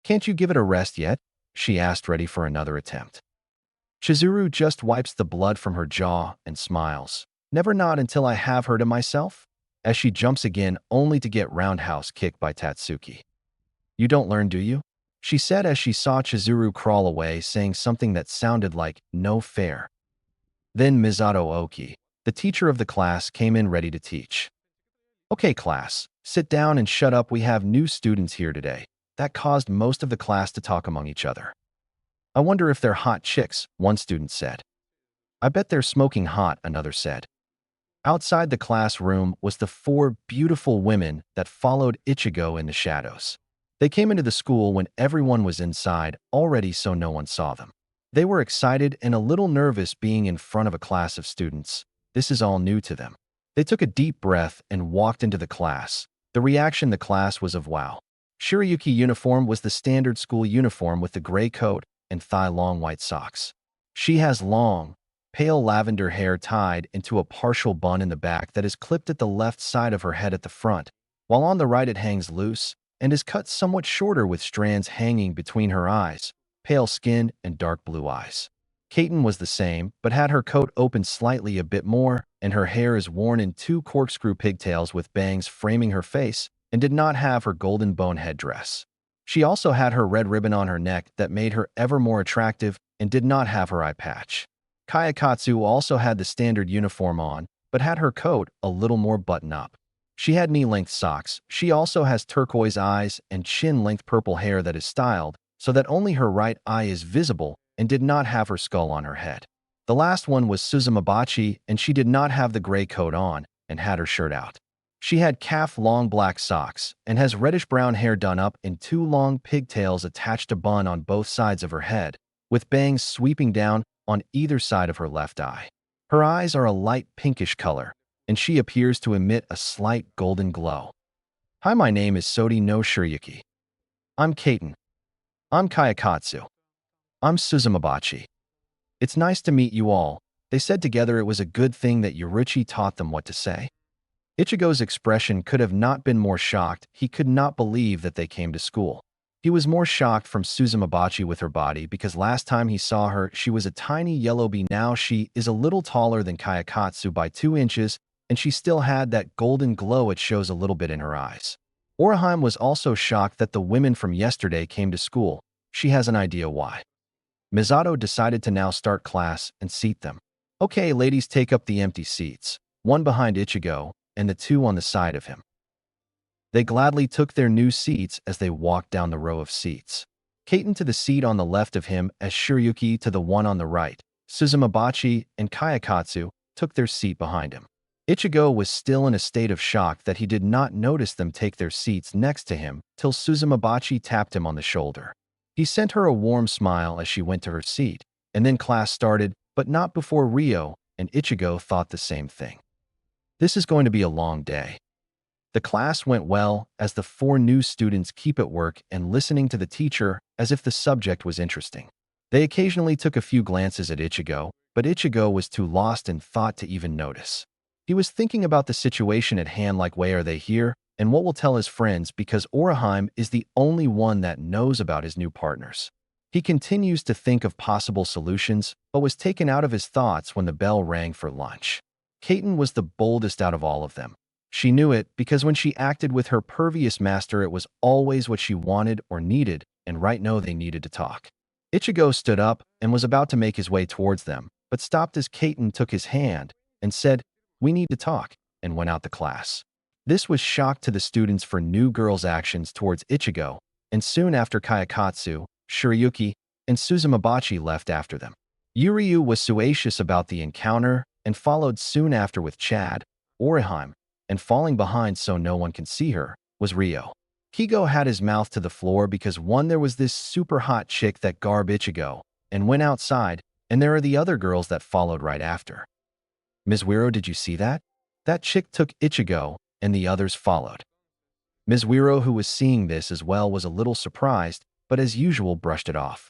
"Can't you give it a rest yet?" she asked, ready for another attempt. Chizuru just wipes the blood from her jaw and smiles. "Never, not until I have her to myself," as she jumps again only to get roundhouse kicked by Tatsuki. "You don't learn, do you?" she said as she saw Chizuru crawl away, saying something that sounded like "no fair." Then Misato Oki, the teacher of the class, came in ready to teach. "Okay, class, sit down and shut up. We have new students here today." That caused most of the class to talk among each other. "I wonder if they're hot chicks," one student said. "I bet they're smoking hot," another said. Outside the classroom was the 4 beautiful women that followed Ichigo in the shadows. They came into the school when everyone was inside already, so no one saw them. They were excited and a little nervous being in front of a class of students. This is all new to them. They took a deep breath and walked into the class. The reaction in the class was of wow. Shirayuki uniform was the standard school uniform with the gray coat and thigh-long white socks. She has long, pale lavender hair tied into a partial bun in the back that is clipped at the left side of her head at the front, while on the right it hangs loose and is cut somewhat shorter with strands hanging between her eyes, pale skin, and dark blue eyes. Kaiten was the same, but had her coat opened slightly a bit more, and her hair is worn in two corkscrew pigtails with bangs framing her face, and did not have her golden bone headdress. She also had her red ribbon on her neck that made her ever more attractive and did not have her eye patch. Kayakatsu also had the standard uniform on, but had her coat a little more button-up. She had knee-length socks. She also has turquoise eyes and chin-length purple hair that is styled so that only her right eye is visible and did not have her skull on her head. The last one was Suzumabachi, and she did not have the gray coat on and had her shirt out. She had calf-long black socks and has reddish-brown hair done up in two long pigtails attached to bun on both sides of her head, with bangs sweeping down on either side of her left eye. Her eyes are a light pinkish color, and she appears to emit a slight golden glow. Hi, my name is Sodi no Shiryuki. I'm Kaiten. I'm Kayakatsu. I'm Suzumabachi. It's nice to meet you all. They said together it was a good thing that Yoruichi taught them what to say. Ichigo's expression could have not been more shocked. He could not believe that they came to school. He was more shocked from Suzumabachi with her body because last time he saw her, she was a tiny yellow bee. Now she is a little taller than Kayakatsu by 2 inches, and she still had that golden glow it shows a little bit in her eyes. Orihime was also shocked that the women from yesterday came to school. She has an idea why. Misato decided to now start class and seat them. Okay, ladies, take up the empty seats, one behind Ichigo and the 2 on the side of him. They gladly took their new seats as they walked down the row of seats. Kaiten to the seat on the left of him as Shiryuki to the one on the right. Suzumabachi and Kayakatsu took their seat behind him. Ichigo was still in a state of shock that he did not notice them take their seats next to him till Suzumabachi tapped him on the shoulder. He sent her a warm smile as she went to her seat, and then class started, but not before Ryo and Ichigo thought the same thing. This is going to be a long day. The class went well as the 4 new students keep at work and listening to the teacher as if the subject was interesting. They occasionally took a few glances at Ichigo, but Ichigo was too lost in thought to even notice. He was thinking about the situation at hand, like why are they here and what will tell his friends, because Orihime is the only one that knows about his new partners. He continues to think of possible solutions, but was taken out of his thoughts when the bell rang for lunch. Kaiten was the boldest out of all of them. She knew it because when she acted with her pervious master, it was always what she wanted or needed, and right now they needed to talk. Ichigo stood up and was about to make his way towards them, but stopped as Kaiten took his hand and said, "We need to talk," and went out the class. This was shock to the students for new girls' actions towards Ichigo, and soon after Kayakatsu, Shiryuki, and Suzumabachi left after them. Yuryu was suacious about the encounter and followed soon after with Chad, Orihime, and falling behind so no one can see her, was Ryo. Kigo had his mouth to the floor because there was this super hot chick that garb Ichigo, and went outside, and there are the other girls that followed right after. Ms. Wiro, did you see that? That chick took Ichigo, and the others followed. Ms. Wiro, who was seeing this as well, was a little surprised, but as usual brushed it off.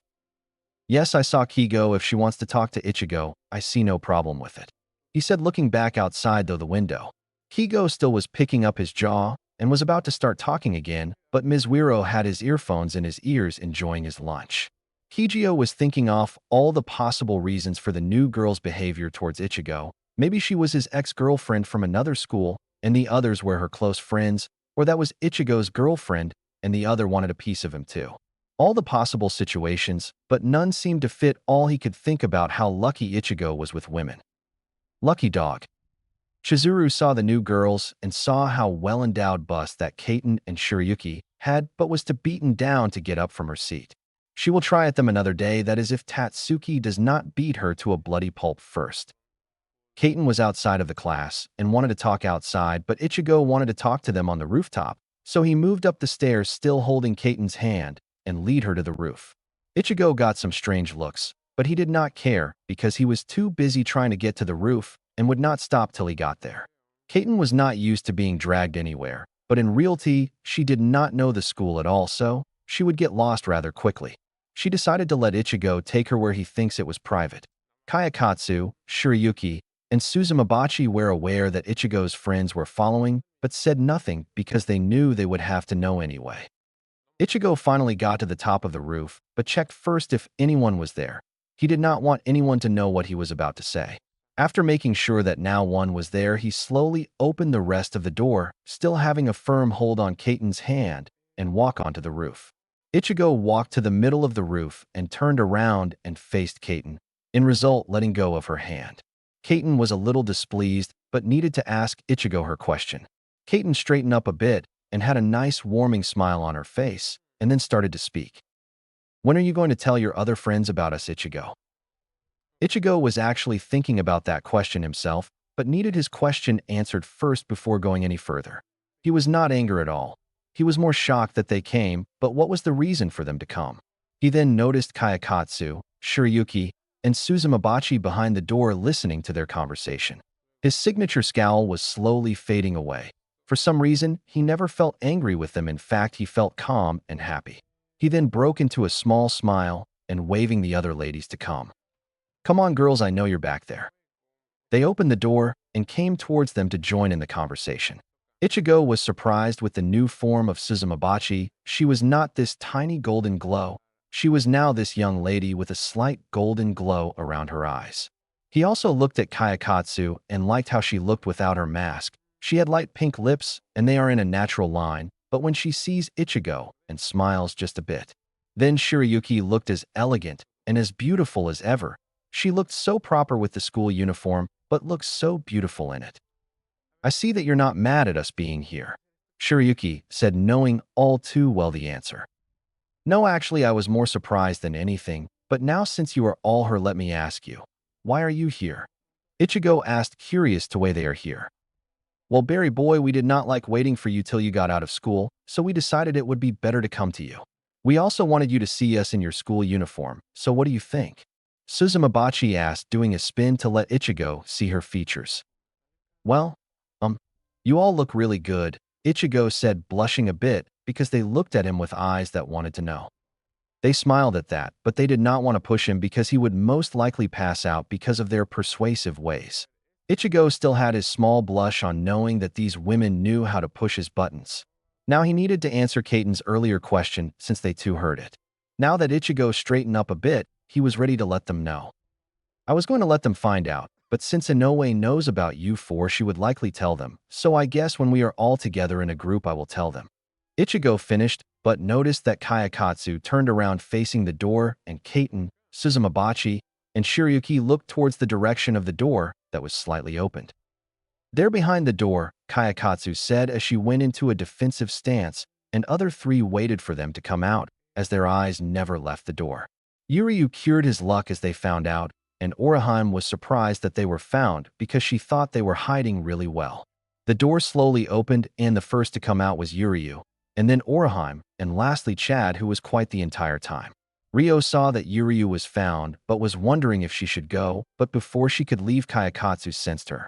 Yes, I saw Kigo. If she wants to talk to Ichigo, I see no problem with it, he said, looking back outside though the window. Kigo still was picking up his jaw and was about to start talking again, but Ms. Wiro had his earphones in his ears enjoying his lunch. Kijio was thinking off all the possible reasons for the new girl's behavior towards Ichigo. Maybe she was his ex-girlfriend from another school, and the others were her close friends, or that was Ichigo's girlfriend, and the other wanted a piece of him too. All the possible situations, but none seemed to fit all he could think about how lucky Ichigo was with women. Lucky dog. Chizuru saw the new girls and saw how well-endowed bust that Kaiten and Shiryuki had, but was too beaten down to get up from her seat. She will try at them another day, that is if Tatsuki does not beat her to a bloody pulp first. Kaiten was outside of the class and wanted to talk outside, but Ichigo wanted to talk to them on the rooftop, so he moved up the stairs still holding Kaiten's hand and lead her to the roof. Ichigo got some strange looks, but he did not care because he was too busy trying to get to the roof and would not stop till he got there. Kaiten was not used to being dragged anywhere, but in reality, she did not know the school at all, so she would get lost rather quickly. She decided to let Ichigo take her where he thinks it was private. Kayakatsu, Shirayuki, and Suzumabachi were aware that Ichigo's friends were following, but said nothing because they knew they would have to know anyway. Ichigo finally got to the top of the roof, but checked first if anyone was there. He did not want anyone to know what he was about to say. After making sure that no one was there, he slowly opened the rest of the door, still having a firm hold on Kaiten's hand, and walk onto the roof. Ichigo walked to the middle of the roof and turned around and faced Kaiten, in result letting go of her hand. Kaiten was a little displeased, but needed to ask Ichigo her question. Kaiten straightened up a bit and had a nice warming smile on her face, and then started to speak. "When are you going to tell your other friends about us, Ichigo?" Ichigo was actually thinking about that question himself, but needed his question answered first before going any further. He was not angry at all. He was more shocked that they came, but what was the reason for them to come? He then noticed Kayakatsu, Shirayuki, and Suzumabachi behind the door listening to their conversation. His signature scowl was slowly fading away. For some reason, he never felt angry with them. In fact, he felt calm and happy. He then broke into a small smile and waving the other ladies to come. "Come on, girls, I know you're back there." They opened the door and came towards them to join in the conversation. Ichigo was surprised with the new form of Suzumabachi. She was not this tiny golden glow. She was now this young lady with a slight golden glow around her eyes. He also looked at Kayakatsu and liked how she looked without her mask. She had light pink lips, and they are in a natural line, but when she sees Ichigo and smiles just a bit. Then Shirayuki looked as elegant and as beautiful as ever. She looked so proper with the school uniform, but looked so beautiful in it. "I see that you're not mad at us being here," Shirayuki said, knowing all too well the answer. "No, actually, I was more surprised than anything, but now since you are all here, let me ask you, why are you here?" Ichigo asked, curious to why they are here. "Well, Berry boy, we did not like waiting for you till you got out of school, so we decided it would be better to come to you. We also wanted you to see us in your school uniform, so what do you think?" Suzumabachi asked, doing a spin to let Ichigo see her features. "Well, you all look really good," Ichigo said, blushing a bit because they looked at him with eyes that wanted to know. They smiled at that, but they did not want to push him because he would most likely pass out because of their persuasive ways. Ichigo still had his small blush on knowing that these women knew how to push his buttons. Now he needed to answer Kaiten's earlier question since they too heard it. Now that Ichigo straightened up a bit, he was ready to let them know. "I was going to let them find out, but since Inoue knows about you four, she would likely tell them, so I guess when we are all together in a group I will tell them." Ichigo finished, but noticed that Kayakatsu turned around facing the door and Kaiten, Suzumabachi, and Shirayuki looked towards the direction of the door that was slightly opened. "There behind the door," Kayakatsu said as she went into a defensive stance, and other three waited for them to come out, as their eyes never left the door. Yuryu cured his luck as they found out, and Orihime was surprised that they were found because she thought they were hiding really well. The door slowly opened, and the first to come out was Yuryu, and then Orihime, and lastly Chad, who was quite the entire time. Ryo saw that Yuryu was found, but was wondering if she should go, but before she could leave, Kayakatsu sensed her.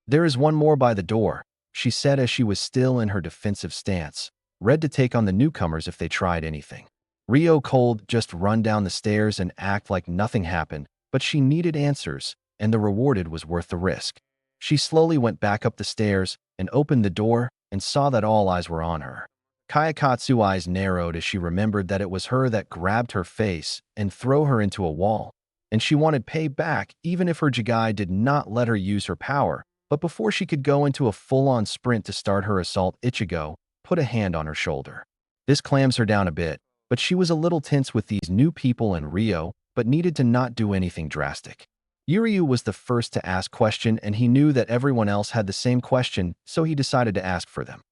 "There is one more by the door," she said as she was still in her defensive stance, ready to take on the newcomers if they tried anything. Ryo could just run down the stairs and act like nothing happened, but she needed answers, and the rewarded was worth the risk. She slowly went back up the stairs and opened the door and saw that all eyes were on her. Kayakatsu's eyes narrowed as she remembered that it was her that grabbed her face and threw her into a wall, and she wanted payback even if her Jigai did not let her use her power. But before she could go into a full-on sprint to start her assault, Ichigo put a hand on her shoulder. This clams her down a bit, but she was a little tense with these new people and Ryo, but needed to not do anything drastic. Yuryu was the first to ask question, and he knew that everyone else had the same question, so he decided to ask for them.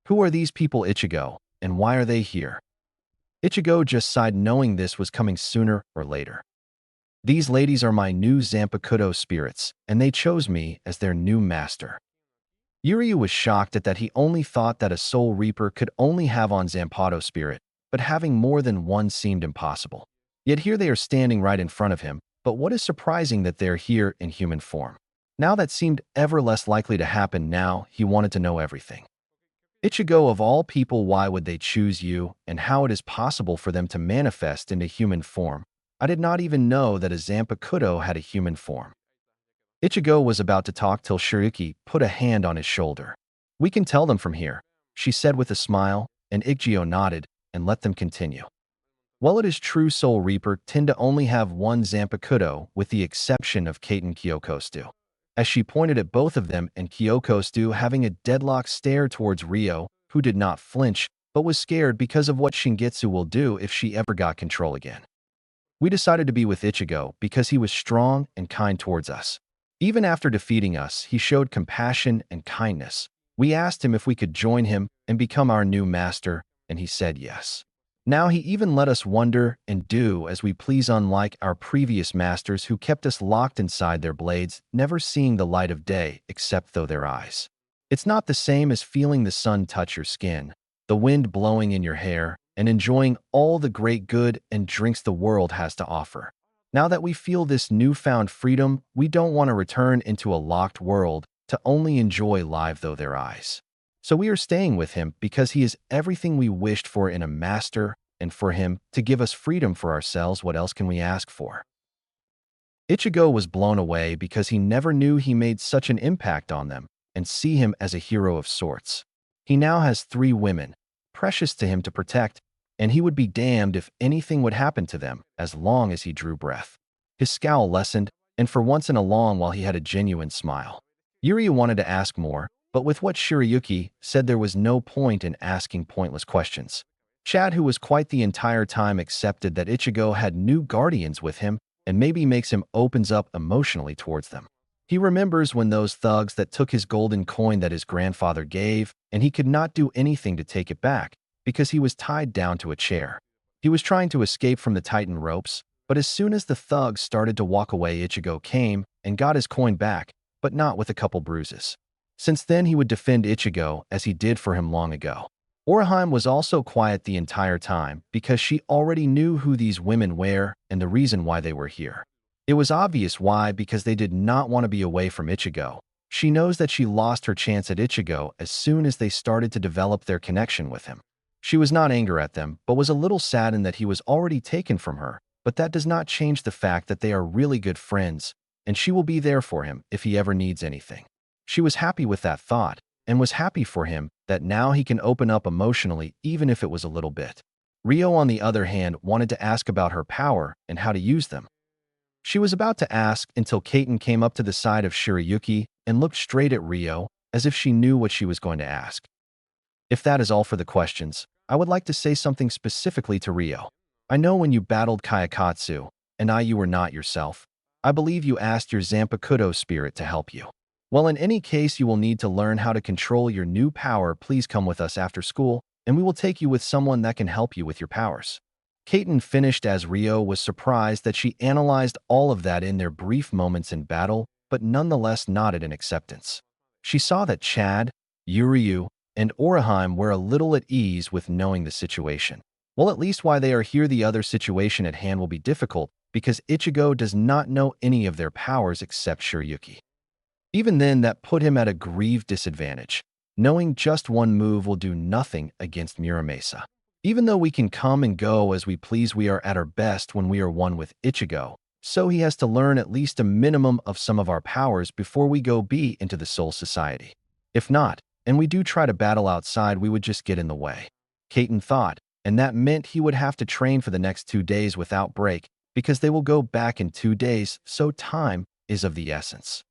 "Who are these people, Ichigo, and why are they here?" Ichigo just sighed, knowing this was coming sooner or later. "These ladies are my new Zanpakutō spirits, and they chose me as their new master." Yuryu was shocked at that. He only thought that a Soul Reaper could only have on Zanpakutō spirit, but having more than one seemed impossible. Yet here they are standing right in front of him, but what is surprising that they're here in human form. Now that seemed ever less likely to happen. Now he wanted to know everything. "Ichigo, of all people, why would they choose you, and how it is possible for them to manifest into human form?" I did not even know that a Zanpakutō had a human form. Ichigo was about to talk till Shiryuki put a hand on his shoulder. We can tell them from here, she said with a smile, and Ichigo nodded and let them continue. Well, it is true Soul Reaper tend to only have one Zanpakutō with the exception of Kate and Kyokostu. As she pointed at both of them and Kyokostu having a deadlock stare towards Ryo, who did not flinch, but was scared because of what Shingetsu will do if she ever got control again. We decided to be with Ichigo because he was strong and kind towards us. Even after defeating us, he showed compassion and kindness. We asked him if we could join him and become our new master, and he said yes. Now he even let us wonder and do as we please, unlike our previous masters who kept us locked inside their blades, never seeing the light of day except through their eyes. It's not the same as feeling the sun touch your skin, the wind blowing in your hair, and enjoying all the great good and drinks the world has to offer. Now that we feel this newfound freedom, we don't want to return into a locked world to only enjoy life through their eyes. So we are staying with him because he is everything we wished for in a master, and for him to give us freedom for ourselves, what else can we ask for? Ichigo was blown away because he never knew he made such an impact on them and see him as a hero of sorts. He now has 3 women, precious to him to protect, and he would be damned if anything would happen to them as long as he drew breath. His scowl lessened, and for once in a long while he had a genuine smile. Yuri wanted to ask more, but with what Shiryuki said there was no point in asking pointless questions. Chad, who was quite the entire time accepted that Ichigo had new guardians with him and maybe makes him opens up emotionally towards them. He remembers when those thugs that took his golden coin that his grandfather gave, and he could not do anything to take it back because he was tied down to a chair. He was trying to escape from the tightened ropes, but as soon as the thugs started to walk away, Ichigo came and got his coin back, but not with a couple bruises. Since then, he would defend Ichigo as he did for him long ago. Orihime was also quiet the entire time because she already knew who these women were and the reason why they were here. It was obvious why, because they did not want to be away from Ichigo. She knows that she lost her chance at Ichigo as soon as they started to develop their connection with him. She was not angry at them, but was a little saddened that he was already taken from her, but that does not change the fact that they are really good friends, and she will be there for him if he ever needs anything. She was happy with that thought, and was happy for him that now he can open up emotionally even if it was a little bit. Ryo, on the other hand, wanted to ask about her power and how to use them. She was about to ask until Kaiten came up to the side of Shiryuki and looked straight at Ryo as if she knew what she was going to ask. If that is all for the questions, I would like to say something specifically to Ryo. I know when you battled Kayakatsu, and you were not yourself. I believe you asked your Zanpakutō spirit to help you. Well, in any case, you will need to learn how to control your new power. Please come with us after school, and we will take you with someone that can help you with your powers. Kaiten finished as Ryo was surprised that she analyzed all of that in their brief moments in battle, but nonetheless nodded in acceptance. She saw that Chad, Yuryu, and Orihime were a little at ease with knowing the situation. Well, at least while they are here, the other situation at hand will be difficult because Ichigo does not know any of their powers except Shiryuki. Even then, that put him at a grieved disadvantage. Knowing just one move will do nothing against Muramasa. Even though we can come and go as we please, we are at our best when we are one with Ichigo, so he has to learn at least a minimum of some of our powers before we go be into the Soul Society. If not, and we do try to battle outside, we would just get in the way. Kaiten thought, and that meant he would have to train for the next 2 days without break because they will go back in 2 days, so time is of the essence.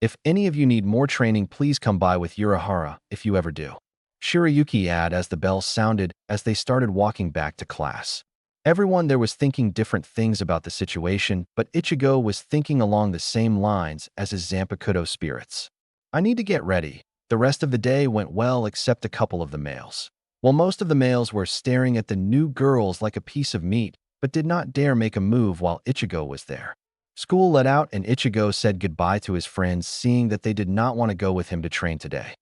If any of you need more training, please come by with Urahara if you ever do. Shiryuki added as the bell sounded as they started walking back to class. Everyone there was thinking different things about the situation, but Ichigo was thinking along the same lines as his Zanpakutō spirits. I need to get ready. The rest of the day went well except a couple of the males. While most of the males were staring at the new girls like a piece of meat, but did not dare make a move while Ichigo was there. School let out and Ichigo said goodbye to his friends, seeing that they did not want to go with him to train today.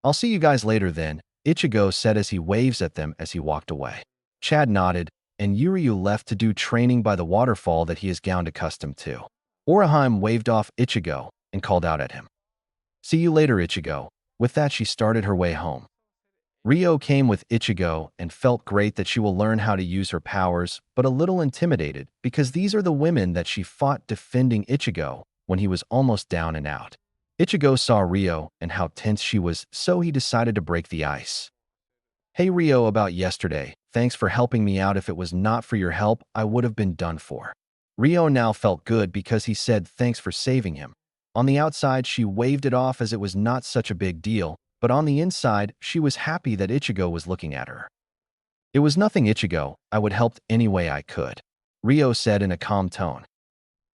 I'll see you guys later then, Ichigo said as he waves at them as he walked away. Chad nodded, and Yuryu left to do training by the waterfall that he is gowned accustomed to. Orihime waved off Ichigo and called out at him. See you later, Ichigo. With that, she started her way home. Rio came with Ichigo and felt great that she will learn how to use her powers, but a little intimidated because these are the women that she fought defending Ichigo when he was almost down and out. Ichigo saw Rio and how tense she was, so he decided to break the ice. Hey Rio, about yesterday, thanks for helping me out. If it was not for your help, I would have been done for. Rio now felt good because he said thanks for saving him. On the outside, she waved it off as it was not such a big deal, but on the inside, she was happy that Ichigo was looking at her. It was nothing, Ichigo. I would help any way I could, Rio said in a calm tone.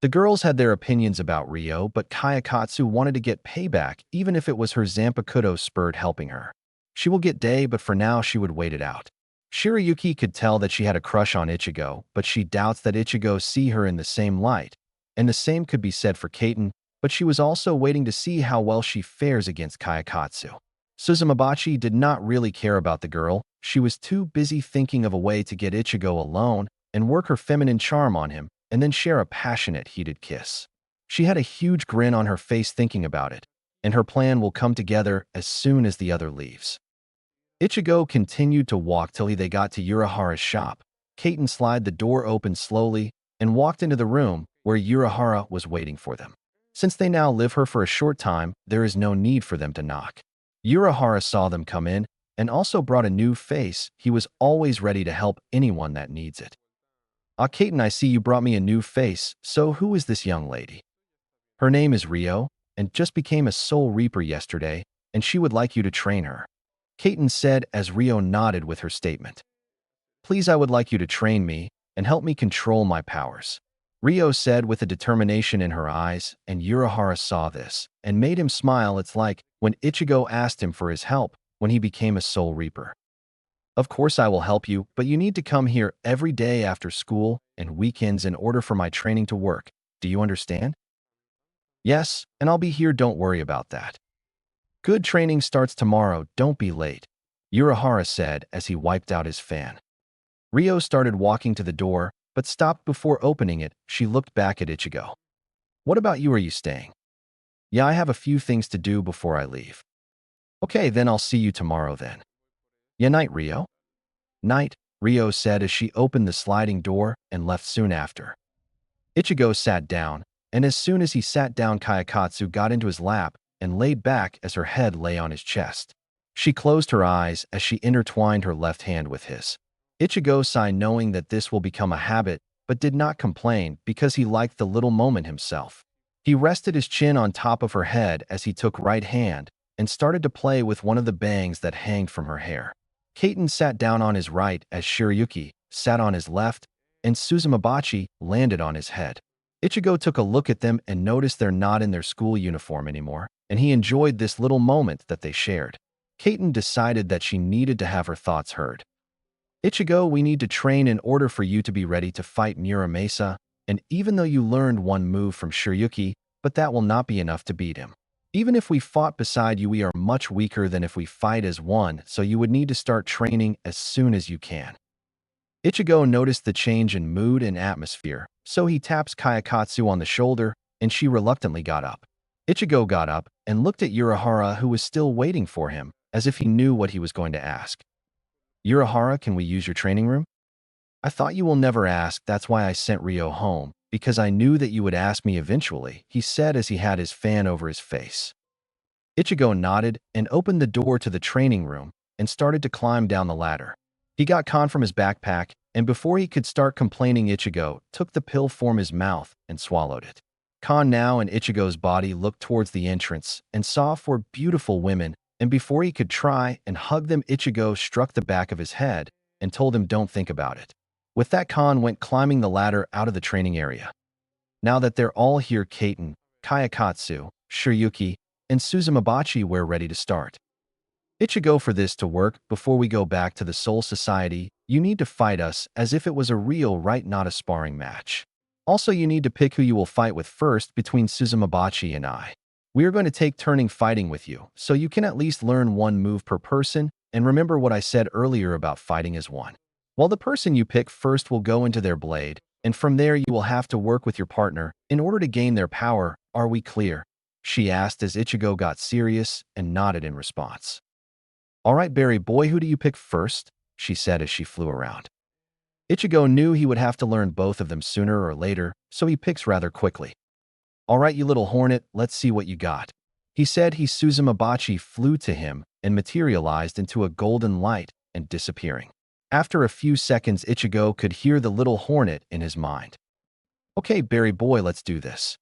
The girls had their opinions about Rio, but Kayakatsu wanted to get payback even if it was her Zanpakutō spurred helping her. She will get day, but for now she would wait it out. Shirayuki could tell that she had a crush on Ichigo, but she doubts that Ichigo see her in the same light, and the same could be said for Kaiten, but she was also waiting to see how well she fares against Kayakatsu. Suzumabachi did not really care about the girl. She was too busy thinking of a way to get Ichigo alone and work her feminine charm on him, and then share a passionate, heated kiss. She had a huge grin on her face thinking about it, and her plan will come together as soon as the other leaves. Ichigo continued to walk till they got to Urahara's shop. Kaiten slid the door open slowly and walked into the room where Urahara was waiting for them. Since they now live here for a short time, there is no need for them to knock. Urahara saw them come in and also brought a new face. He was always ready to help anyone that needs it. Ah, Kaiten, I see you brought me a new face. So who is this young lady? Her name is Rio, and just became a Soul Reaper yesterday, and she would like you to train her, Kaiten said as Rio nodded with her statement. Please, I would like you to train me and help me control my powers, Rio said with a determination in her eyes, and Urahara saw this and made him smile. It's like when Ichigo asked him for his help when he became a Soul Reaper. Of course I will help you, but you need to come here every day after school and weekends in order for my training to work. Do you understand? Yes, and I'll be here, don't worry about that. Good, training starts tomorrow, don't be late, Urahara said as he wiped out his fan. Rio started walking to the door, but stopped before opening it. She looked back at Ichigo. What about you, are you staying? Yeah, I have a few things to do before I leave. Okay, then I'll see you tomorrow then. Yeah, night, Rio. Night, Rio said as she opened the sliding door and left soon after. Ichigo sat down, and as soon as he sat down, Kayakatsu got into his lap and laid back as her head lay on his chest. She closed her eyes as she intertwined her left hand with his. Ichigo sighed, knowing that this will become a habit, but did not complain because he liked the little moment himself. He rested his chin on top of her head as he took right hand and started to play with one of the bangs that hanged from her hair. Kaiten sat down on his right as Shirayuki sat on his left, and Suzumabachi landed on his head. Ichigo took a look at them and noticed they're not in their school uniform anymore, and he enjoyed this little moment that they shared. Kaiten decided that she needed to have her thoughts heard. Ichigo, we need to train in order for you to be ready to fight Muramasa, and even though you learned one move from Shirayuki, but that will not be enough to beat him. Even if we fought beside you, we are much weaker than if we fight as one, so you would need to start training as soon as you can. Ichigo noticed the change in mood and atmosphere, so he taps Kayakatsu on the shoulder, and she reluctantly got up. Ichigo got up and looked at Urahara, who was still waiting for him, as if he knew what he was going to ask. Urahara, can we use your training room? I thought you will never ask, that's why I sent Rio home, because I knew that you would ask me eventually, he said as he had his fan over his face. Ichigo nodded and opened the door to the training room and started to climb down the ladder. He got Kan from his backpack, and before he could start complaining, Ichigo took the pill from his mouth and swallowed it. Kan now in Ichigo's body looked towards the entrance and saw four beautiful women, and before he could try and hug them, Ichigo struck the back of his head and told him don't think about it. With that, Kan went climbing the ladder out of the training area. Now that they're all here, Kaiten, Kayakatsu, Shirayuki, and Suzumabachi, we're ready to start. Ichigo, for this to work, before we go back to the Soul Society, you need to fight us as if it was a real right, not a sparring match. Also, you need to pick who you will fight with first between Suzumabachi and I. We are going to take turning fighting with you, so you can at least learn one move per person, and remember what I said earlier about fighting as one. While the person you pick first will go into their blade, and from there you will have to work with your partner in order to gain their power. Are we clear? She asked as Ichigo got serious and nodded in response. All right, Berry boy, who do you pick first? She said as she flew around. Ichigo knew he would have to learn both of them sooner or later, so he picks rather quickly. All right, you little hornet, let's see what you got. He said. Suzumabachi flew to him and materialized into a golden light and disappearing. After a few seconds, Ichigo could hear the little hornet in his mind. Okay, Berry boy, let's do this.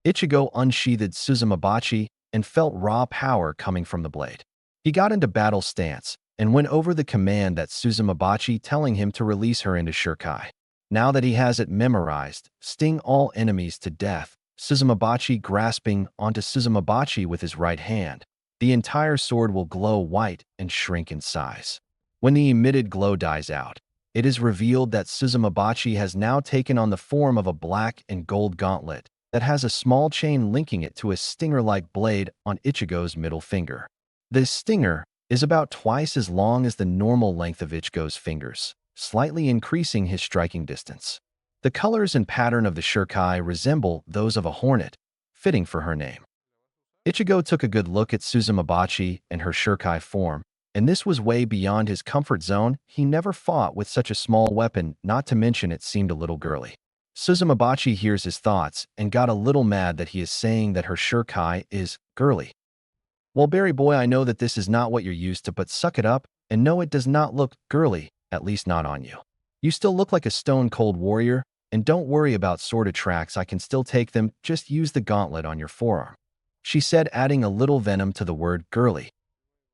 Ichigo unsheathed Suzumabachi and felt raw power coming from the blade. He got into battle stance and went over the command that Suzumabachi telling him to release her into Shirkai. Now that he has it memorized, sting all enemies to death, Suzumabachi grasping onto Suzumabachi with his right hand. The entire sword will glow white and shrink in size. When the emitted glow dies out, it is revealed that Suzumabachi has now taken on the form of a black and gold gauntlet that has a small chain linking it to a stinger-like blade on Ichigo's middle finger. This stinger is about twice as long as the normal length of Ichigo's fingers, slightly increasing his striking distance. The colors and pattern of the Shirkai resemble those of a hornet, fitting for her name. Ichigo took a good look at Suzumabachi and her Shirkai form, and this was way beyond his comfort zone. He never fought with such a small weapon, not to mention it seemed a little girly. Suzumabachi hears his thoughts and got a little mad that he is saying that her Shirkai is girly. Well, Berry boy, I know that this is not what you're used to, but suck it up, and no, it does not look girly, at least not on you. You still look like a stone-cold warrior, and don't worry about sword attacks, I can still take them, just use the gauntlet on your forearm. She said, adding a little venom to the word girly.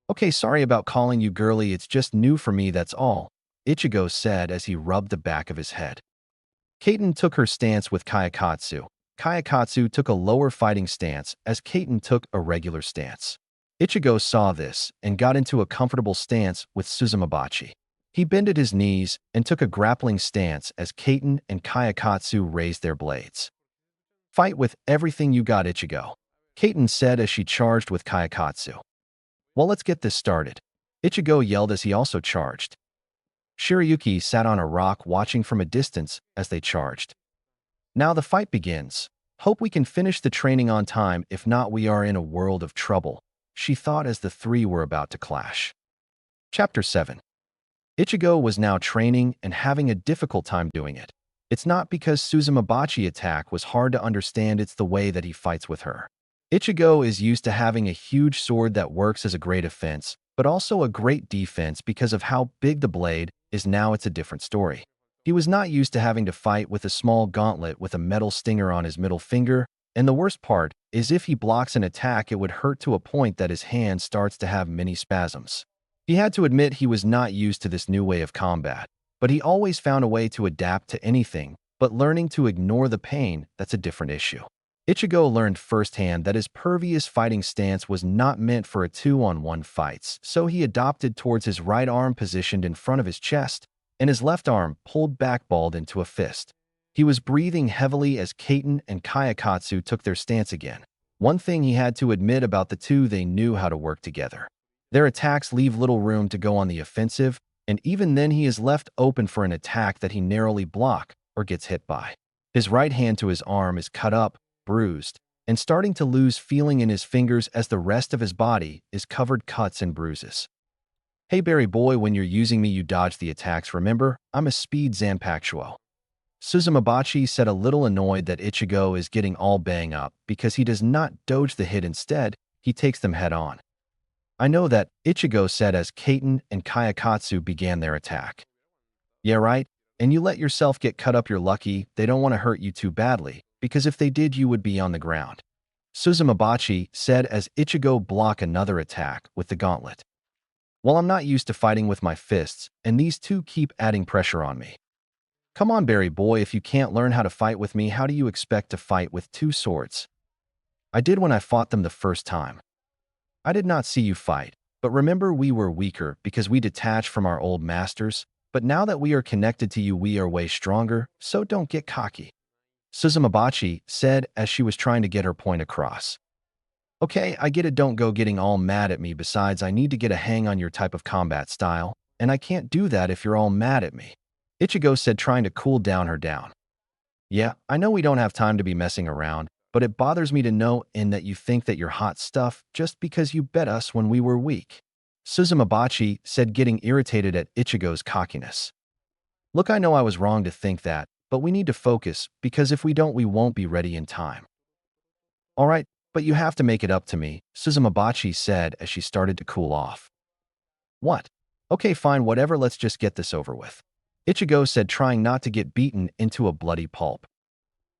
Okay, sorry about calling you girly, it's just new for me, that's all, Ichigo said as he rubbed the back of his head. Kaiten took her stance with Kayakatsu. Kayakatsu took a lower fighting stance as Kaiten took a regular stance. Ichigo saw this and got into a comfortable stance with Suzumabachi. He bended his knees and took a grappling stance as Kaiten and Kayakatsu raised their blades. Fight with everything you got, Ichigo, Kaiten said as she charged with Kayakatsu. Well, let's get this started, Ichigo yelled as he also charged. Shirayuki sat on a rock watching from a distance as they charged. Now the fight begins. Hope we can finish the training on time, if not we are in a world of trouble, she thought as the three were about to clash. Chapter 7. Ichigo was now training and having a difficult time doing it. It's not because Suzumabachi's attack was hard to understand, it's the way that he fights with her. Ichigo is used to having a huge sword that works as a great offense, but also a great defense because of how big the blade is. Now it's a different story. He was not used to having to fight with a small gauntlet with a metal stinger on his middle finger, and the worst part is if he blocks an attack it would hurt to a point that his hand starts to have many spasms. He had to admit he was not used to this new way of combat, but he always found a way to adapt to anything, but learning to ignore the pain, that's a different issue. Ichigo learned firsthand that his previous fighting stance was not meant for a 2-on-1 fights, so he adopted towards his right arm positioned in front of his chest, and his left arm pulled back balled into a fist. He was breathing heavily as Kaiten and Kayakatsu took their stance again. One thing he had to admit about the two, they knew how to work together. Their attacks leave little room to go on the offensive, and even then he is left open for an attack that he narrowly block or gets hit by. His right hand to his arm is cut up, bruised, and starting to lose feeling in his fingers as the rest of his body is covered cuts and bruises. Hey Berry boy, when you're using me you dodge the attacks, remember? I'm a speed Zanpakutō. Suzumabachi said, a little annoyed that Ichigo is getting all bang up because he does not dodge the hit, instead, he takes them head on. I know that, Ichigo said as Kaiten and Kayakatsu began their attack. Yeah, right? And you let yourself get cut up, you're lucky, they don't want to hurt you too badly, because if they did you would be on the ground. Suzumabachi said as Ichigo blocked another attack with the gauntlet. Well, I'm not used to fighting with my fists, and these two keep adding pressure on me. Come on, Berry boy, if you can't learn how to fight with me, how do you expect to fight with two swords? I did when I fought them the first time. I did not see you fight, but remember we were weaker because we detached from our old masters, but now that we are connected to you we are way stronger, so don't get cocky, Suzumabachi said as she was trying to get her point across. Okay, I get it, don't go getting all mad at me, besides I need to get a hang on your type of combat style, and I can't do that if you're all mad at me, Ichigo said, trying to cool down her down. Yeah, I know we don't have time to be messing around, but it bothers me to know in that you think that you're hot stuff just because you bet us when we were weak. Suzumabachi said, getting irritated at Ichigo's cockiness. Look, I know I was wrong to think that, but we need to focus, because if we don't, we won't be ready in time. All right, but you have to make it up to me, Suzumabachi said as she started to cool off. What? Okay, fine, whatever, let's just get this over with, Ichigo said, trying not to get beaten into a bloody pulp.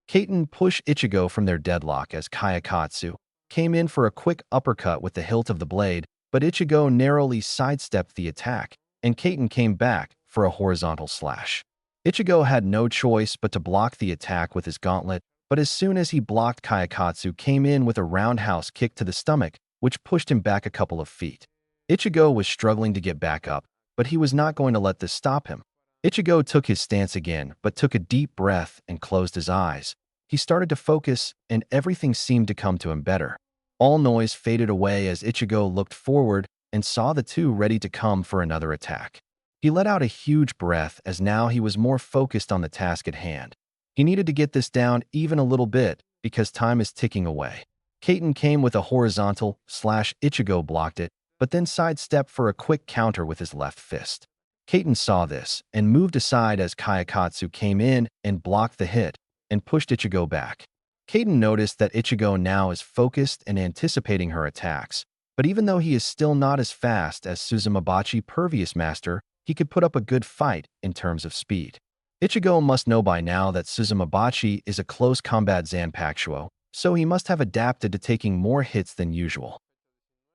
Kaiten pushed Ichigo from their deadlock as Kayakatsu came in for a quick uppercut with the hilt of the blade, but Ichigo narrowly sidestepped the attack, and Kaiten came back for a horizontal slash. Ichigo had no choice but to block the attack with his gauntlet, but as soon as he blocked, Kayakatsu came in with a roundhouse kick to the stomach, which pushed him back a couple of feet. Ichigo was struggling to get back up, but he was not going to let this stop him. Ichigo took his stance again, but took a deep breath and closed his eyes. He started to focus, and everything seemed to come to him better. All noise faded away as Ichigo looked forward and saw the two ready to come for another attack. He let out a huge breath as now he was more focused on the task at hand. He needed to get this down even a little bit because time is ticking away. Kaiten came with a horizontal slash. Ichigo blocked it, but then sidestepped for a quick counter with his left fist. Kaiten saw this and moved aside as Kayakatsu came in and blocked the hit and pushed Ichigo back. Kaiten noticed that Ichigo now is focused and anticipating her attacks, but even though he is still not as fast as Suzumabachi Pervious Master, he could put up a good fight in terms of speed. Ichigo must know by now that Suzumabachi is a close combat Zanpakutō, so he must have adapted to taking more hits than usual.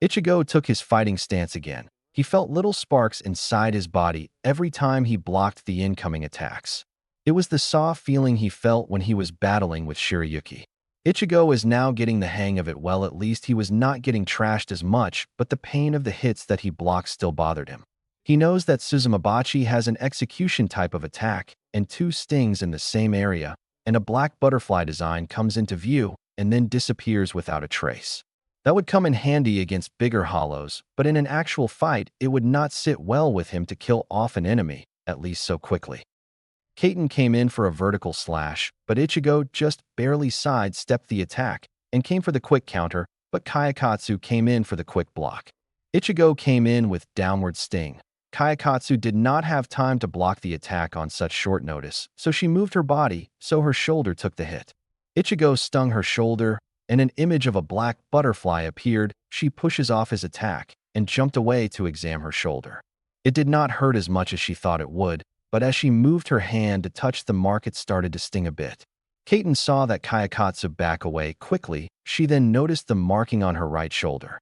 Ichigo took his fighting stance again. He felt little sparks inside his body every time he blocked the incoming attacks. It was the soft feeling he felt when he was battling with Shirayuki. Ichigo is now getting the hang of it. Well, at least he was not getting trashed as much, but the pain of the hits that he blocked still bothered him. He knows that Suzumabachi has an execution type of attack and two stings in the same area, and a black butterfly design comes into view and then disappears without a trace. That would come in handy against bigger hollows, but in an actual fight, it would not sit well with him to kill off an enemy, at least so quickly. Kaiten came in for a vertical slash, but Ichigo just barely sidestepped the attack and came for the quick counter, but Kayakatsu came in for the quick block. Ichigo came in with downward sting. Kayakatsu did not have time to block the attack on such short notice, so she moved her body so her shoulder took the hit. Ichigo stung her shoulder, and an image of a black butterfly appeared. She pushes off his attack and jumped away to examine her shoulder. It did not hurt as much as she thought it would, but as she moved her hand to touch the mark, it started to sting a bit. Kaiten saw that Kayakatsu back away quickly. She then noticed the marking on her right shoulder.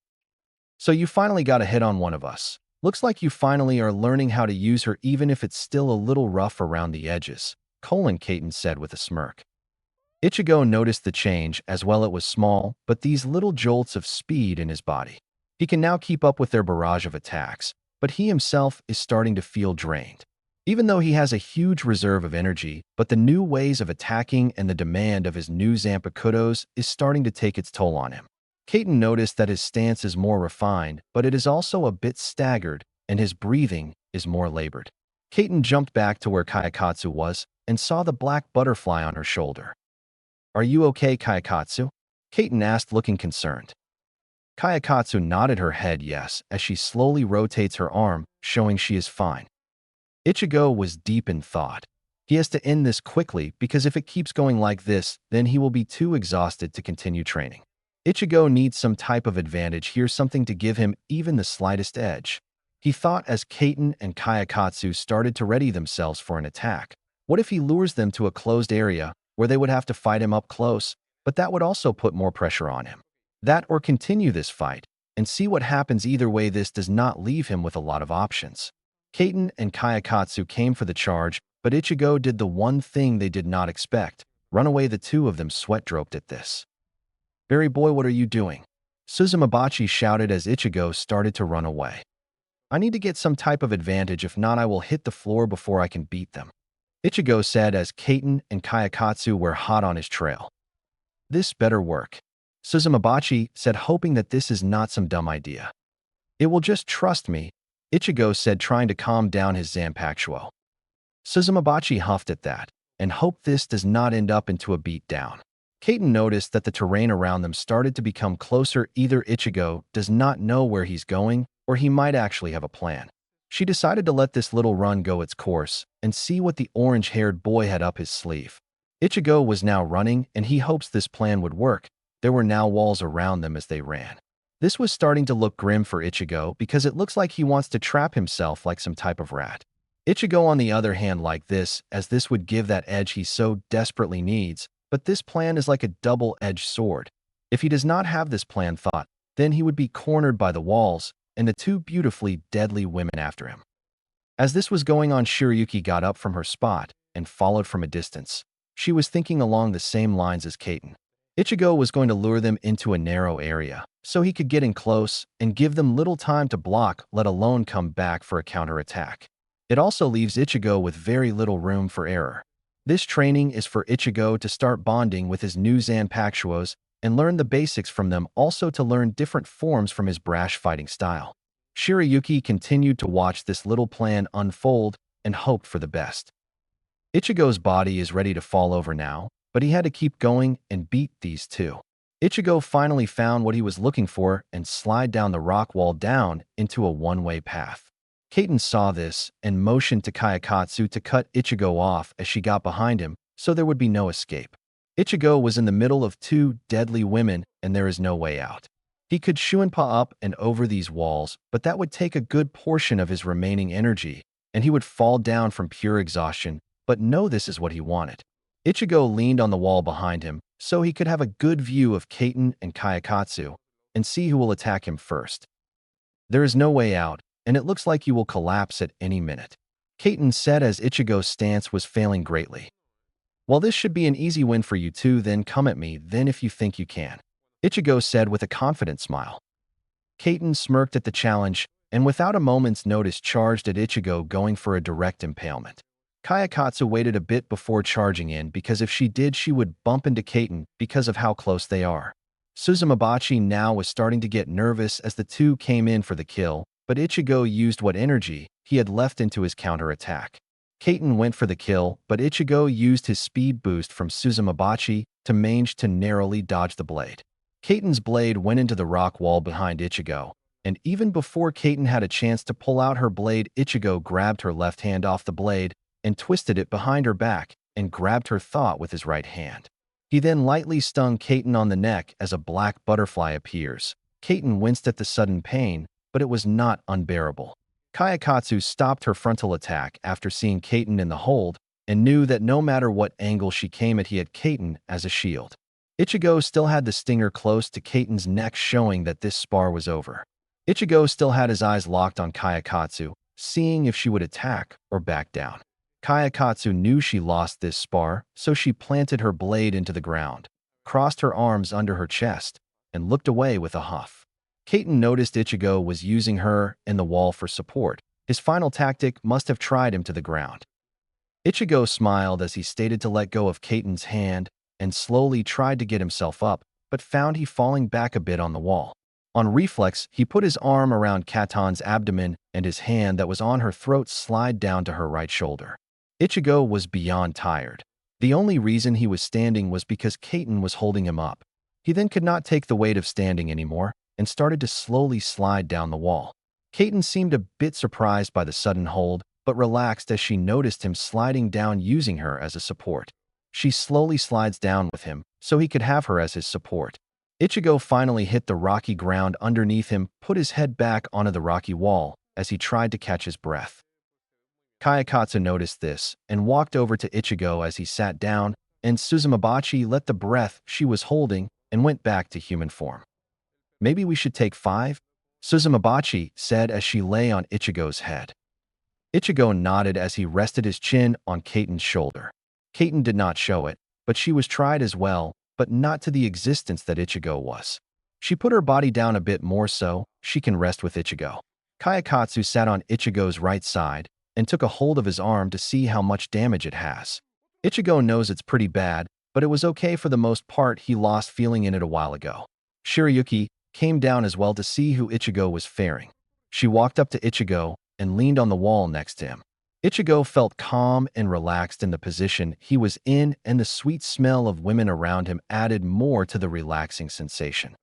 So you finally got a hit on one of us. Looks like you finally are learning how to use her, even if it's still a little rough around the edges, Kaiten said with a smirk. Ichigo noticed the change as well. It was small, but these little jolts of speed in his body. He can now keep up with their barrage of attacks, but he himself is starting to feel drained. Even though he has a huge reserve of energy, but the new ways of attacking and the demand of his new Zanpakutōs is starting to take its toll on him. Kaiten noticed that his stance is more refined, but it is also a bit staggered, and his breathing is more labored. Kaiten jumped back to where Kayakatsu was and saw the black butterfly on her shoulder. Are you okay, Kayakatsu? Kaiten asked, looking concerned. Kayakatsu nodded her head yes as she slowly rotates her arm, showing she is fine. Ichigo was deep in thought. He has to end this quickly because if it keeps going like this, then he will be too exhausted to continue training. Ichigo needs some type of advantage here, something to give him even the slightest edge. He thought as Kaiten and Kayakatsu started to ready themselves for an attack. What if he lures them to a closed area where they would have to fight him up close, but that would also put more pressure on him? That or continue this fight and see what happens. Either way, this does not leave him with a lot of options. Kaiten and Kayakatsu came for the charge, but Ichigo did the one thing they did not expect. Run away. The two of them sweat-dropped at this. Berry boy, what are you doing? Suzumabachi shouted as Ichigo started to run away. I need to get some type of advantage, if not I will hit the floor before I can beat them, Ichigo said as Kaiten and Kayakatsu were hot on his trail. This better work, Suzumabachi said, hoping that this is not some dumb idea. It will just trust me, Ichigo said, trying to calm down his Zanpakutō. Suzumabachi huffed at that and hoped this does not end up into a beatdown. Kaiten noticed that the terrain around them started to become closer. Either Ichigo does not know where he's going, or he might actually have a plan. She decided to let this little run go its course and see what the orange-haired boy had up his sleeve. Ichigo was now running, and he hopes this plan would work. There were now walls around them as they ran. This was starting to look grim for Ichigo because it looks like he wants to trap himself like some type of rat. Ichigo, on the other hand, liked this, as this would give that edge he so desperately needs, but this plan is like a double-edged sword. If he does not have this plan thought, then he would be cornered by the walls and the two beautifully deadly women after him. As this was going on, Shirayuki got up from her spot and followed from a distance. She was thinking along the same lines as Kaiten. Ichigo was going to lure them into a narrow area, so he could get in close and give them little time to block, let alone come back for a counterattack. It also leaves Ichigo with very little room for error. This training is for Ichigo to start bonding with his new Zanpakutōs and learn the basics from them, also to learn different forms from his brash fighting style. Shirayuki continued to watch this little plan unfold and hoped for the best. Ichigo's body is ready to fall over now, but he had to keep going and beat these two. Ichigo finally found what he was looking for and slid down the rock wall down into a one-way path. Kaiten saw this and motioned to Kayakatsu to cut Ichigo off as she got behind him, so there would be no escape. Ichigo was in the middle of two deadly women, and there is no way out. He could Shuinpa up and over these walls, but that would take a good portion of his remaining energy, and he would fall down from pure exhaustion, but no, this is what he wanted. Ichigo leaned on the wall behind him, so he could have a good view of Kaiten and Kayakatsu, and see who will attack him first. There is no way out, and it looks like you will collapse at any minute, Kaiten said as Ichigo's stance was failing greatly. Well, this should be an easy win for you two, then come at me, then if you think you can, Ichigo said with a confident smile. Kaiten smirked at the challenge, and without a moment's notice charged at Ichigo, going for a direct impalement. Kayakatsu waited a bit before charging in, because if she did, she would bump into Kaiten because of how close they are. Suzumabachi now was starting to get nervous as the two came in for the kill, but Ichigo used what energy he had left into his counterattack. Kaiten went for the kill, but Ichigo used his speed boost from Suzumabachi to manage to narrowly dodge the blade. Kaiten's blade went into the rock wall behind Ichigo, and even before Kaiten had a chance to pull out her blade, Ichigo grabbed her left hand off the blade and twisted it behind her back and grabbed her throat with his right hand. He then lightly stung Kaiten on the neck as a black butterfly appears. Kaiten winced at the sudden pain, but it was not unbearable. Kayakatsu stopped her frontal attack after seeing Kaiten in the hold and knew that no matter what angle she came at, he had Kaiten as a shield. Ichigo still had the stinger close to Kaiten's neck, showing that this spar was over. Ichigo still had his eyes locked on Kayakatsu, seeing if she would attack or back down. Kayakatsu knew she lost this spar, so she planted her blade into the ground, crossed her arms under her chest, and looked away with a huff. Kaiten noticed Ichigo was using her and the wall for support. His final tactic must have tried him to the ground. Ichigo smiled as he stated to let go of Kaiten's hand and slowly tried to get himself up, but found he falling back a bit on the wall. On reflex, he put his arm around Katen's abdomen and his hand that was on her throat slid down to her right shoulder. Ichigo was beyond tired. The only reason he was standing was because Kaiten was holding him up. He then could not take the weight of standing anymore and started to slowly slide down the wall. Kaiten seemed a bit surprised by the sudden hold, but relaxed as she noticed him sliding down using her as a support. She slowly slides down with him, so he could have her as his support. Ichigo finally hit the rocky ground underneath him, put his head back onto the rocky wall as he tried to catch his breath. Kayakatsu noticed this and walked over to Ichigo as he sat down, and Suzumabachi let the breath she was holding and went back to human form. Maybe we should take 5? Suzumabachi said as she lay on Ichigo's head. Ichigo nodded as he rested his chin on Kaiten's shoulder. Kaiten did not show it, but she was tried as well, but not to the existence that Ichigo was. She put her body down a bit more so she can rest with Ichigo. Kayakatsu sat on Ichigo's right side and took a hold of his arm to see how much damage it has. Ichigo knows it's pretty bad, but it was okay for the most part. He lost feeling in it a while ago. Shirayuki came down as well to see who Ichigo was faring. She walked up to Ichigo and leaned on the wall next to him. Ichigo felt calm and relaxed in the position he was in, and the sweet smell of women around him added more to the relaxing sensation.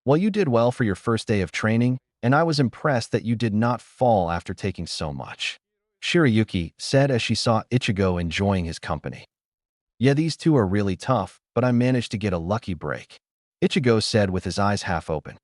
Well, you did well for your first day of training, and I was impressed that you did not fall after taking so much," Shirayuki said as she saw Ichigo enjoying his company. "Yeah, these two are really tough, but I managed to get a lucky break," Ichigo said with his eyes half open.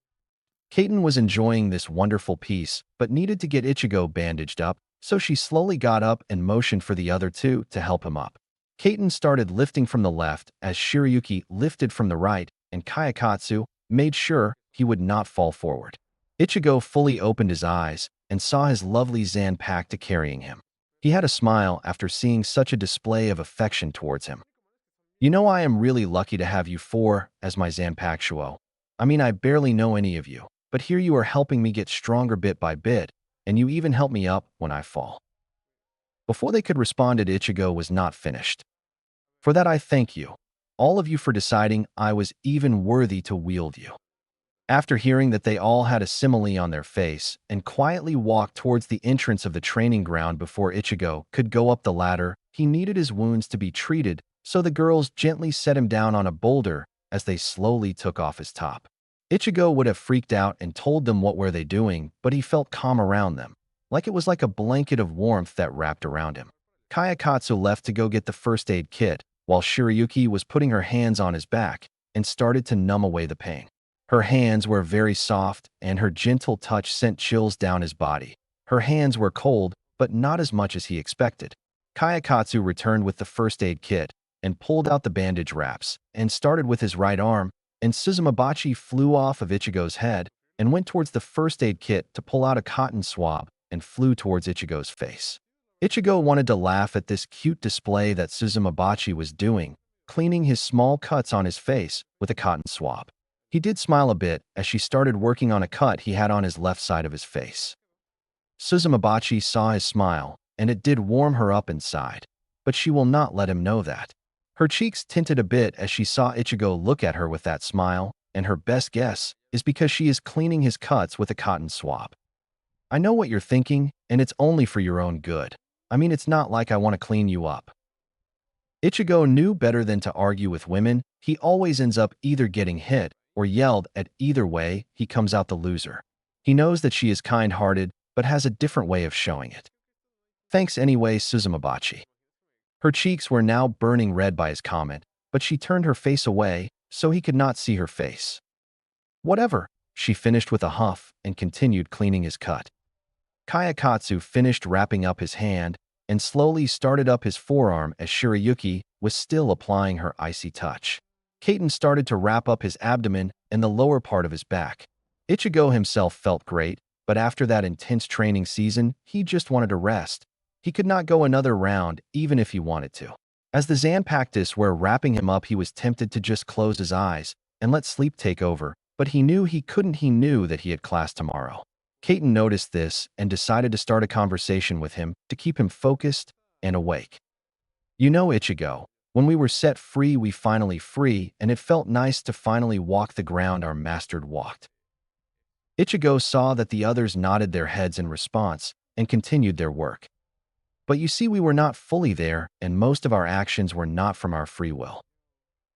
Kaiten was enjoying this wonderful piece, but needed to get Ichigo bandaged up, so she slowly got up and motioned for the other two to help him up. Kaiten started lifting from the left as Shirayuki lifted from the right, and Kayakatsu made sure he would not fall forward. Ichigo fully opened his eyes and saw his lovely Zanpakutō carrying him. He had a smile after seeing such a display of affection towards him. "You know, I am really lucky to have you four as my Zanpakutō. I mean, I barely know any of you, but here you are helping me get stronger bit by bit, and you even help me up when I fall." Before they could respond, Ichigo was not finished. "For that I thank you, all of you, for deciding I was even worthy to wield you." After hearing that, they all had a simile on their face and quietly walked towards the entrance of the training ground. Before Ichigo could go up the ladder, he needed his wounds to be treated, so the girls gently set him down on a boulder as they slowly took off his top. Ichigo would have freaked out and told them what were they doing, but he felt calm around them, like it was like a blanket of warmth that wrapped around him. Kayakatsu left to go get the first aid kit, while Shirayuki was putting her hands on his back and started to numb away the pain. Her hands were very soft, and her gentle touch sent chills down his body. Her hands were cold, but not as much as he expected. Kayakatsu returned with the first aid kit and pulled out the bandage wraps and started with his right arm, and Suzumabachi flew off of Ichigo's head and went towards the first aid kit to pull out a cotton swab and flew towards Ichigo's face. Ichigo wanted to laugh at this cute display that Suzumabachi was doing, cleaning his small cuts on his face with a cotton swab. He did smile a bit as she started working on a cut he had on his left side of his face. Suzumabachi saw his smile, and it did warm her up inside, but she will not let him know that. Her cheeks tinted a bit as she saw Ichigo look at her with that smile, and her best guess is because she is cleaning his cuts with a cotton swab. "I know what you're thinking, and it's only for your own good. I mean, it's not like I want to clean you up." Ichigo knew better than to argue with women. He always ends up either getting hit or yelled at. Either way, he comes out the loser. He knows that she is kind-hearted, but has a different way of showing it. "Thanks anyway, Suzumabachi." Her cheeks were now burning red by his comment, but she turned her face away so he could not see her face. "Whatever," she finished with a huff and continued cleaning his cut. Kayakatsu finished wrapping up his hand and slowly started up his forearm as Shirayuki was still applying her icy touch. Kaiten started to wrap up his abdomen and the lower part of his back. Ichigo himself felt great, but after that intense training season, he just wanted to rest. He could not go another round even if he wanted to. As the Zanpakutōs were wrapping him up, he was tempted to just close his eyes and let sleep take over, but he knew he couldn't. He knew that he had class tomorrow. Kaiten noticed this and decided to start a conversation with him to keep him focused and awake. "You know, Ichigo, when we were set free, we finally free, and it felt nice to finally walk the ground our master walked." Ichigo saw that the others nodded their heads in response and continued their work. "But you see, we were not fully there, and most of our actions were not from our free will."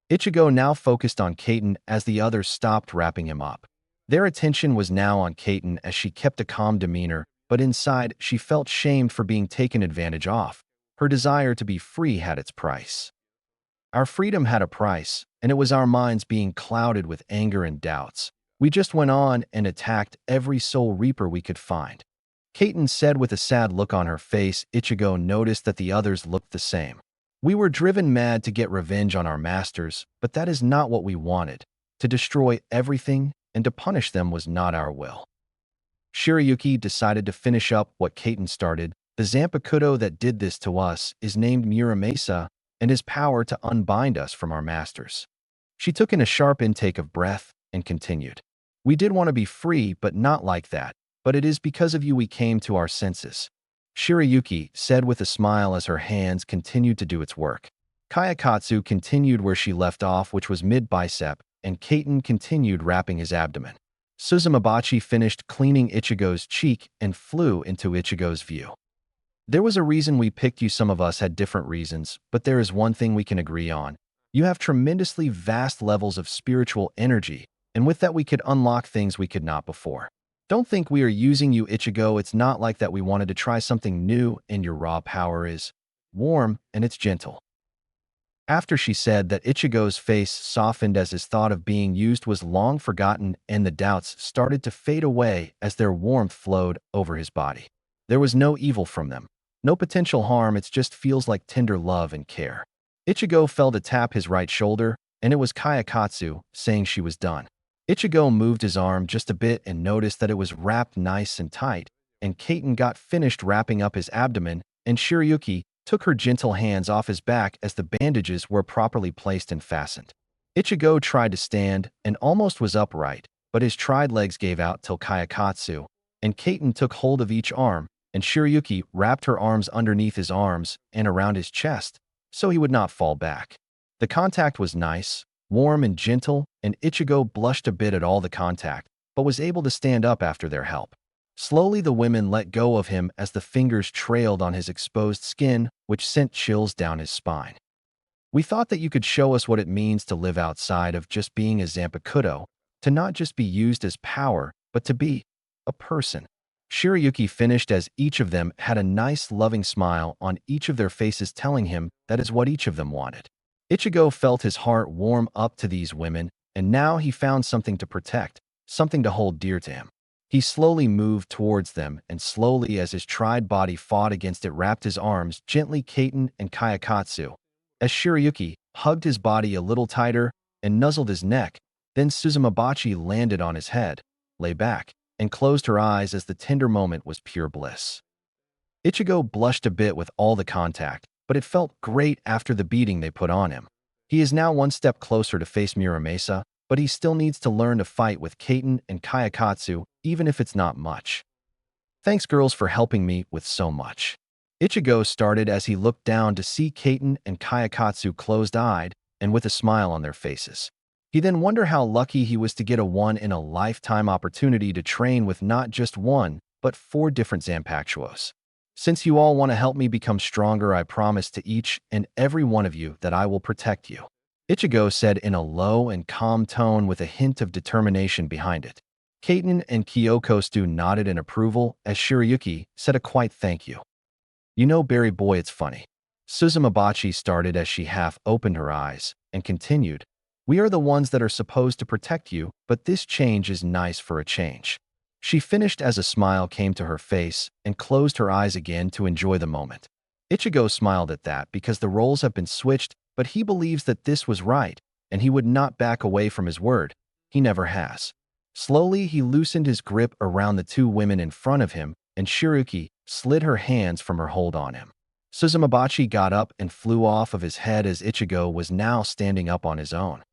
Ichigo now focused on Kaiten as the others stopped wrapping him up. Their attention was now on Kaiten as she kept a calm demeanor, but inside she felt shamed for being taken advantage of. Her desire to be free had its price. Our freedom had a price, and it was our minds being clouded with anger and doubts. We just went on and attacked every soul reaper we could find. Kaiten said with a sad look on her face. Ichigo noticed that the others looked the same. "We were driven mad to get revenge on our masters, but that is not what we wanted. To destroy everything and to punish them was not our will." Shirayuki decided to finish up what Kaiten started. "The Zanpakutō that did this to us is named Muramasa, and his power to unbind us from our masters." She took in a sharp intake of breath and continued. "We did want to be free, but not like that. But it is because of you we came to our senses." Shirayuki said with a smile as her hands continued to do its work. Kayakatsu continued where she left off, which was mid-bicep, and Kaiten continued wrapping his abdomen. Suzumabachi finished cleaning Ichigo's cheek and flew into Ichigo's view. "There was a reason we picked you. Some of us had different reasons, but there is one thing we can agree on. You have tremendously vast levels of spiritual energy, and with that we could unlock things we could not before. Don't think we are using you, Ichigo. It's not like that. We wanted to try something new, and your raw power is warm and it's gentle. After she said that, Ichigo's face softened as his thought of being used was long forgotten, and the doubts started to fade away as their warmth flowed over his body. There was no evil from them, no potential harm. It just feels like tender love and care. Ichigo fell to tap his right shoulder, and it was Kayakatsu saying she was done. Ichigo moved his arm just a bit and noticed that it was wrapped nice and tight, and Kaiten got finished wrapping up his abdomen, and Shirayuki took her gentle hands off his back as the bandages were properly placed and fastened. Ichigo tried to stand and almost was upright, but his tried legs gave out till Kayakatsu and Kaiten took hold of each arm, and Shirayuki wrapped her arms underneath his arms and around his chest so he would not fall back. The contact was nice, warm and gentle, and Ichigo blushed a bit at all the contact, but was able to stand up after their help. Slowly the women let go of him as the fingers trailed on his exposed skin, which sent chills down his spine. We thought that you could show us what it means to live outside of just being a Zanpakutō, to not just be used as power, but to be a person. Shirayuki finished as each of them had a nice loving smile on each of their faces telling him that is what each of them wanted. Ichigo felt his heart warm up to these women, and now he found something to protect, something to hold dear to him. He slowly moved towards them, and slowly as his tried body fought against it wrapped his arms gently Kaiten and Kayakatsu. As Shirayuki hugged his body a little tighter and nuzzled his neck, then Suzumabachi landed on his head, lay back, and closed her eyes as the tender moment was pure bliss. Ichigo blushed a bit with all the contact, but it felt great after the beating they put on him. He is now one step closer to face Muramasa, but he still needs to learn to fight with Kaiten and Kayakatsu, even if it's not much. Thanks girls for helping me with so much. Ichigo started as he looked down to see Kaiten and Kayakatsu closed-eyed and with a smile on their faces. He then wondered how lucky he was to get a one-in-a-lifetime opportunity to train with not just one, but 4 different Zanpakutōs. Since you all want to help me become stronger, I promise to each and every one of you that I will protect you, Ichigo said in a low and calm tone with a hint of determination behind it. Kaiten and Kyokostu nodded in approval as Shirayuki said a quiet thank you. You know, Berry boy, it's funny. Suzumabachi started as she half opened her eyes and continued, we are the ones that are supposed to protect you, but this change is nice for a change. She finished as a smile came to her face and closed her eyes again to enjoy the moment. Ichigo smiled at that because the roles have been switched, but he believes that this was right, and he would not back away from his word. He never has. Slowly, he loosened his grip around the 2 women in front of him, and Shirayuki slid her hands from her hold on him. Suzumabachi got up and flew off of his head as Ichigo was now standing up on his own.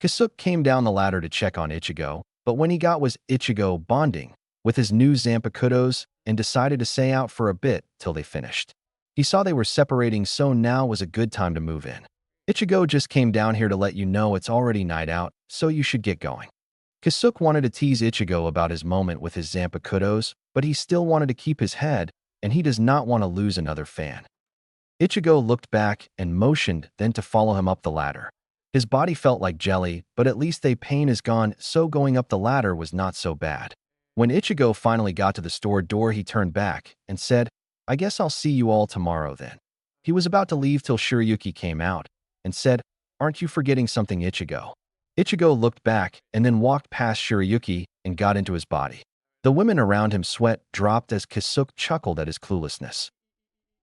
Kasuke came down the ladder to check on Ichigo, but when he got was Ichigo bonding with his new Zanpakutōs and decided to stay out for a bit till they finished. He saw they were separating, so now was a good time to move in. Ichigo just came down here to let you know it's already night out, so you should get going. Kasuke wanted to tease Ichigo about his moment with his Zanpakutōs, but he still wanted to keep his head, and he does not want to lose another fan. Ichigo looked back and motioned then to follow him up the ladder. His body felt like jelly, but at least the pain is gone, so going up the ladder was not so bad. When Ichigo finally got to the store door, he turned back and said, I guess I'll see you all tomorrow then. He was about to leave till Shirayuki came out and said, aren't you forgetting something, Ichigo? Ichigo looked back and then walked past Shirayuki and got into his body. The women around him sweat dropped as Kasuke chuckled at his cluelessness.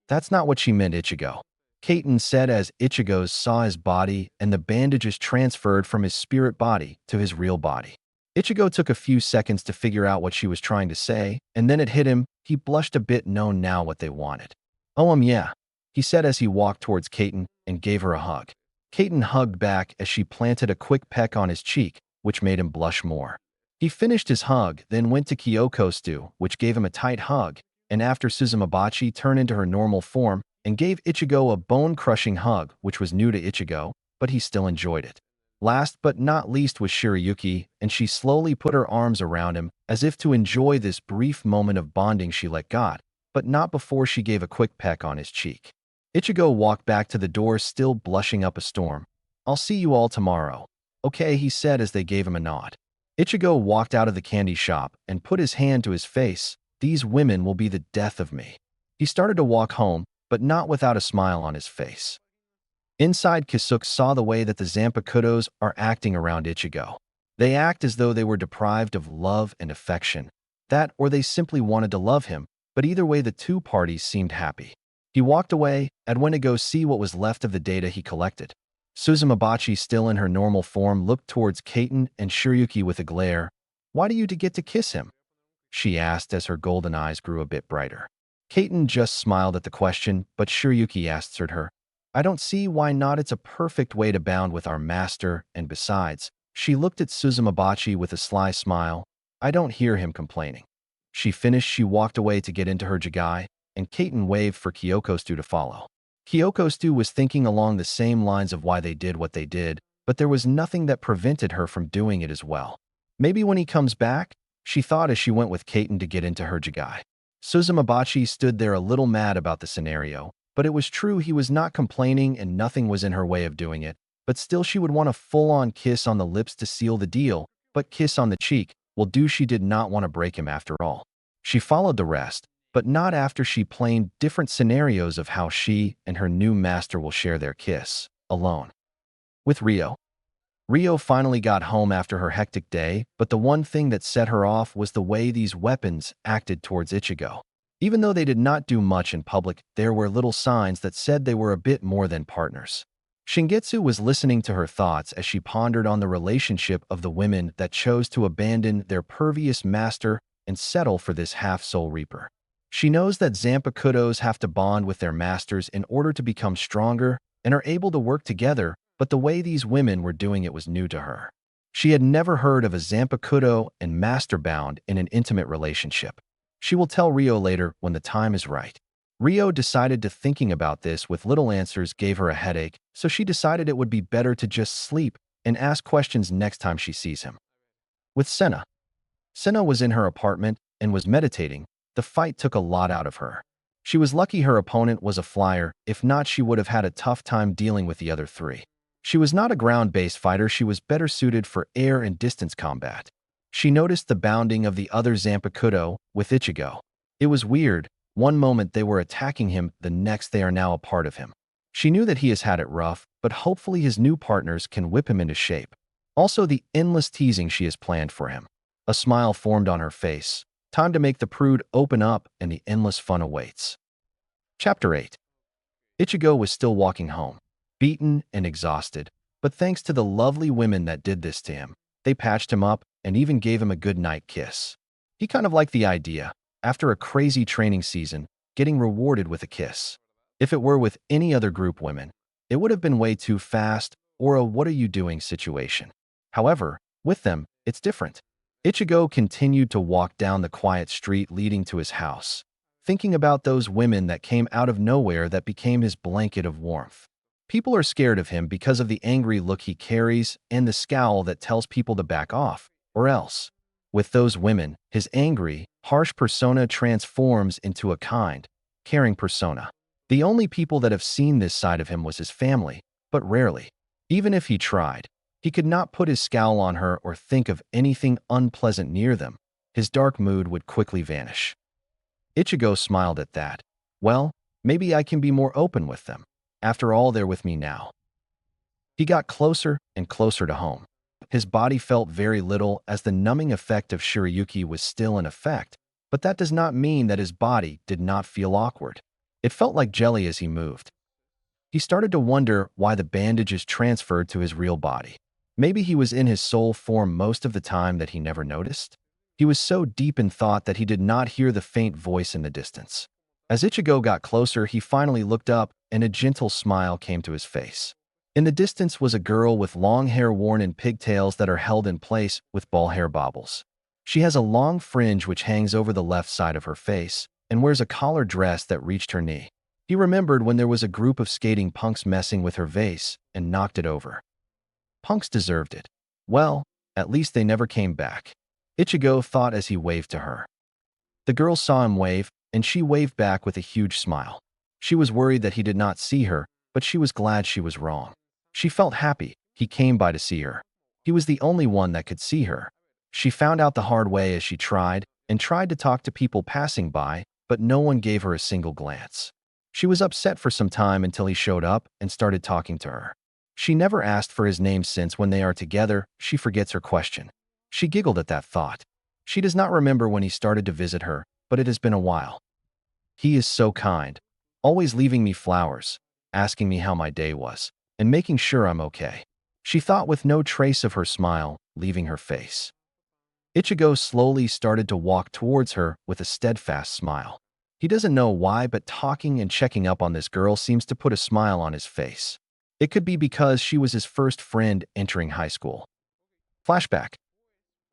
That's not what she meant, Ichigo, Kaiten said as Ichigo saw his body and the bandages transferred from his spirit body to his real body. Ichigo took a few seconds to figure out what she was trying to say, and then it hit him. He blushed a bit, knowing now what they wanted. Oh, yeah, he said as he walked towards Kaiten and gave her a hug. Kaiten hugged back as she planted a quick peck on his cheek, which made him blush more. He finished his hug, then went to Kyokostu, which gave him a tight hug, and after Suzumabachi turned into her normal form and gave Ichigo a bone-crushing hug, which was new to Ichigo, but he still enjoyed it. Last but not least was Shirayuki, and she slowly put her arms around him as if to enjoy this brief moment of bonding she let go, but not before she gave a quick peck on his cheek. Ichigo walked back to the door, still blushing up a storm. I'll see you all tomorrow. Okay, he said as they gave him a nod. Ichigo walked out of the candy shop and put his hand to his face. These women will be the death of me. He started to walk home, but not without a smile on his face. Inside, Kisuke saw the way that the Zanpakutōs are acting around Ichigo. They act as though they were deprived of love and affection. That or they simply wanted to love him, but either way the two parties seemed happy. He walked away and went to go see what was left of the data he collected. Suzumabachi, still in her normal form, looked towards Kaiten and Shiryuki with a glare. "Why do you get to kiss him?" she asked as her golden eyes grew a bit brighter. Kaiten just smiled at the question, but Shiryuki answered her, "I don't see why not. It's a perfect way to bond with our master, and besides," she looked at Suzumabachi with a sly smile, "I don't hear him complaining." She finished, she walked away to get into her jigai, and Kaiten waved for Kyokostu to follow. Kyokostu was thinking along the same lines of why they did what they did, but there was nothing that prevented her from doing it as well. Maybe when he comes back, she thought as she went with Kaiten to get into her jigai. Suzumabachi stood there a little mad about the scenario, but it was true, he was not complaining and nothing was in her way of doing it, but still she would want a full-on kiss on the lips to seal the deal, but kiss on the cheek will do. She did not want to break him after all. She followed the rest, but not after she planned different scenarios of how she and her new master will share their kiss, alone. With Rio. Rio finally got home after her hectic day, but the one thing that set her off was the way these weapons acted towards Ichigo. Even though they did not do much in public, there were little signs that said they were a bit more than partners. Shingetsu was listening to her thoughts as she pondered on the relationship of the women that chose to abandon their previous master and settle for this half-soul reaper. She knows that Zanpakutōs have to bond with their masters in order to become stronger and are able to work together, but the way these women were doing it was new to her. She had never heard of a Zanpakutō and master bound in an intimate relationship. She will tell Rio later when the time is right. Rio decided to thinking about this with little answers gave her a headache, so she decided it would be better to just sleep and ask questions next time she sees him. With Senna. Senna was in her apartment and was meditating. The fight took a lot out of her. She was lucky her opponent was a flyer, if not she would have had a tough time dealing with the other three. She was not a ground-based fighter, she was better suited for air and distance combat. She noticed the bounding of the other Zanpakutō with Ichigo. It was weird, one moment they were attacking him, the next they are now a part of him. She knew that he has had it rough, but hopefully his new partners can whip him into shape. Also the endless teasing she has planned for him. A smile formed on her face. Time to make the prude open up and the endless fun awaits. Chapter 8. Ichigo was still walking home, beaten and exhausted, but thanks to the lovely women that did this to him, they patched him up and even gave him a good night kiss. He kind of liked the idea, after a crazy training season, getting rewarded with a kiss. If it were with any other group women, it would have been way too fast or a "what are you doing" situation. However, with them, it's different. Ichigo continued to walk down the quiet street leading to his house, thinking about those women that came out of nowhere that became his blanket of warmth. People are scared of him because of the angry look he carries and the scowl that tells people to back off, or else. With those women, his angry, harsh persona transforms into a kind, caring persona. The only people that have seen this side of him was his family, but rarely. Even if he tried, he could not put his scowl on her or think of anything unpleasant near them. His dark mood would quickly vanish. Ichigo smiled at that. Well, maybe I can be more open with them. After all, they're with me now. He got closer and closer to home. His body felt very little as the numbing effect of Shiryuki was still in effect, but that does not mean that his body did not feel awkward. It felt like jelly as he moved. He started to wonder why the bandages transferred to his real body. Maybe he was in his soul form most of the time that he never noticed. He was so deep in thought that he did not hear the faint voice in the distance. As Ichigo got closer, he finally looked up and a gentle smile came to his face. In the distance was a girl with long hair worn in pigtails that are held in place with ball hair baubles. She has a long fringe which hangs over the left side of her face and wears a collar dress that reached her knee. He remembered when there was a group of skating punks messing with her vase and knocked it over. Punks deserved it. Well, at least they never came back. Ichigo thought as he waved to her. The girl saw him wave, and she waved back with a huge smile. She was worried that he did not see her, but she was glad she was wrong. She felt happy he came by to see her. He was the only one that could see her. She found out the hard way as she tried to talk to people passing by, but no one gave her a single glance. She was upset for some time until he showed up and started talking to her. She never asked for his name since when they are together, she forgets her question. She giggled at that thought. She does not remember when he started to visit her, but it has been a while. He is so kind, always leaving me flowers, asking me how my day was, and making sure I'm okay. She thought with no trace of her smile leaving her face. Ichigo slowly started to walk towards her with a steadfast smile. He doesn't know why, but talking and checking up on this girl seems to put a smile on his face. It could be because she was his first friend entering high school. Flashback.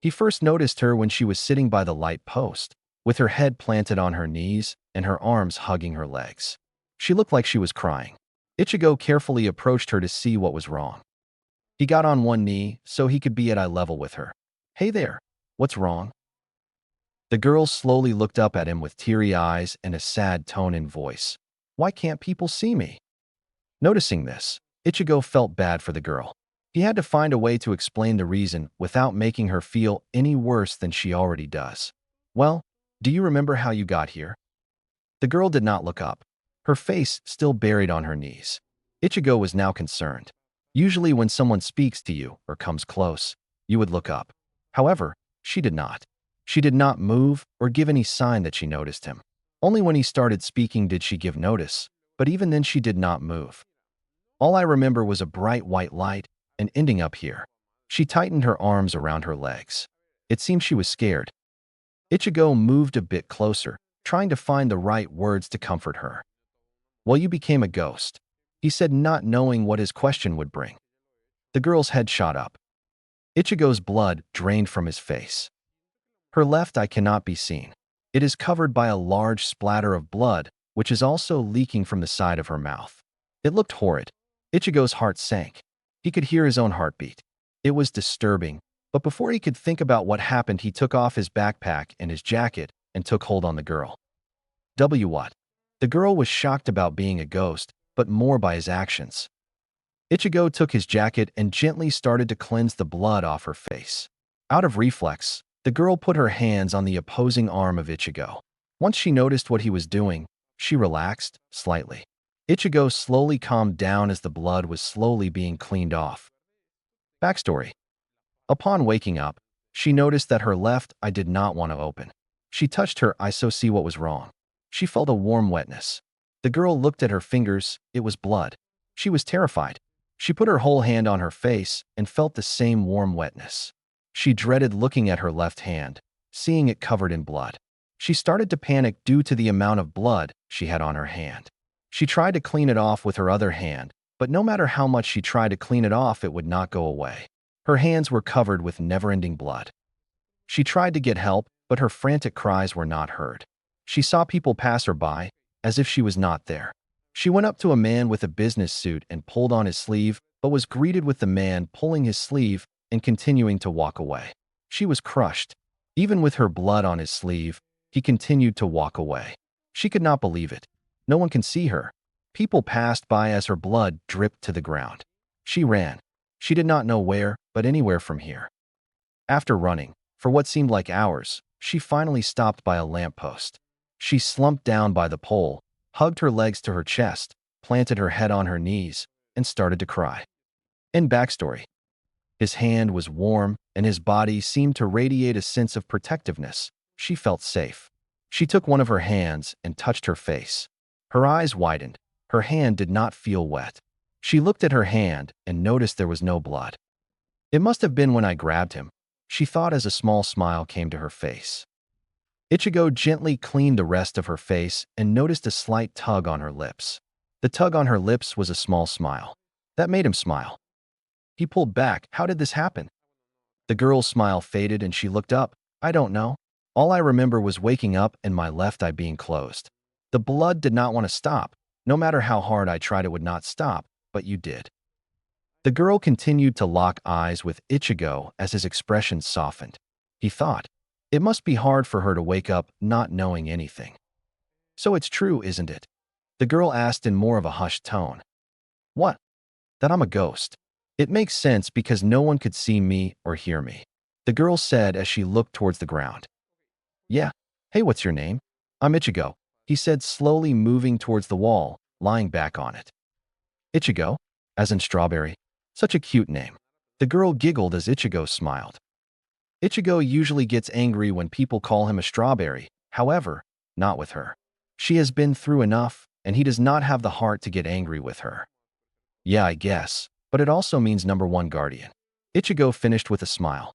He first noticed her when she was sitting by the light post, with her head planted on her knees and her arms hugging her legs. She looked like she was crying. Ichigo carefully approached her to see what was wrong. He got on one knee so he could be at eye level with her. "Hey there, what's wrong?" The girl slowly looked up at him with teary eyes and a sad tone in voice. "Why can't people see me?" Noticing this, Ichigo felt bad for the girl. He had to find a way to explain the reason without making her feel any worse than she already does. "Well, do you remember how you got here?" The girl did not look up, her face still buried on her knees. Ichigo was now concerned. Usually when someone speaks to you or comes close, you would look up. However, she did not. She did not move or give any sign that she noticed him. Only when he started speaking did she give notice, but even then she did not move. "All I remember was a bright white light and ending up here." She tightened her arms around her legs. It seemed she was scared. Ichigo moved a bit closer, trying to find the right words to comfort her. "Well, you became a ghost," he said, not knowing what his question would bring. The girl's head shot up. Ichigo's blood drained from his face. Her left eye cannot be seen. It is covered by a large splatter of blood, which is also leaking from the side of her mouth. It looked horrid. Ichigo's heart sank. He could hear his own heartbeat. It was disturbing, but before he could think about what happened, he took off his backpack and his jacket and took hold on the girl. What? The girl was shocked about being a ghost, but more by his actions. Ichigo took his jacket and gently started to cleanse the blood off her face. Out of reflex, the girl put her hands on the opposing arm of Ichigo. Once she noticed what he was doing, she relaxed slightly. Ichigo slowly calmed down as the blood was slowly being cleaned off. Backstory. Upon waking up, she noticed that her left eye did not want to open. She touched her eye to see what was wrong. She felt a warm wetness. The girl looked at her fingers. It was blood. She was terrified. She put her whole hand on her face and felt the same warm wetness. She dreaded looking at her left hand, seeing it covered in blood. She started to panic due to the amount of blood she had on her hand. She tried to clean it off with her other hand, but no matter how much she tried to clean it off, it would not go away. Her hands were covered with never-ending blood. She tried to get help, but her frantic cries were not heard. She saw people pass her by, as if she was not there. She went up to a man with a business suit and pulled on his sleeve, but was greeted with the man pulling his sleeve and continuing to walk away. She was crushed. Even with her blood on his sleeve, he continued to walk away. She could not believe it. No one can see her. People passed by as her blood dripped to the ground. She ran. She did not know where, but anywhere from here. After running, for what seemed like hours, she finally stopped by a lamppost. She slumped down by the pole, hugged her legs to her chest, planted her head on her knees, and started to cry. In backstory, his hand was warm, and his body seemed to radiate a sense of protectiveness. She felt safe. She took one of her hands and touched her face. Her eyes widened. Her hand did not feel wet. She looked at her hand and noticed there was no blood. "It must have been when I grabbed him," she thought as a small smile came to her face. Ichigo gently cleaned the rest of her face and noticed a slight tug on her lips. The tug on her lips was a small smile. That made him smile. He pulled back. "How did this happen?" The girl's smile faded and she looked up. "I don't know. All I remember was waking up and my left eye being closed. The blood did not want to stop. No matter how hard I tried, it would not stop, but you did." The girl continued to lock eyes with Ichigo as his expression softened. He thought, it must be hard for her to wake up not knowing anything. "So it's true, isn't it?" The girl asked in more of a hushed tone. "What?" "That I'm a ghost. It makes sense because no one could see me or hear me." the girl said as she looked towards the ground. Yeah. Hey, what's your name? I'm Ichigo, he said, slowly moving towards the wall, lying back on it. Ichigo? As in strawberry? Such a cute name. The girl giggled as Ichigo smiled. Ichigo usually gets angry when people call him a strawberry, however, not with her. She has been through enough, and he does not have the heart to get angry with her. Yeah, I guess, but it also means #1 guardian. Ichigo finished with a smile.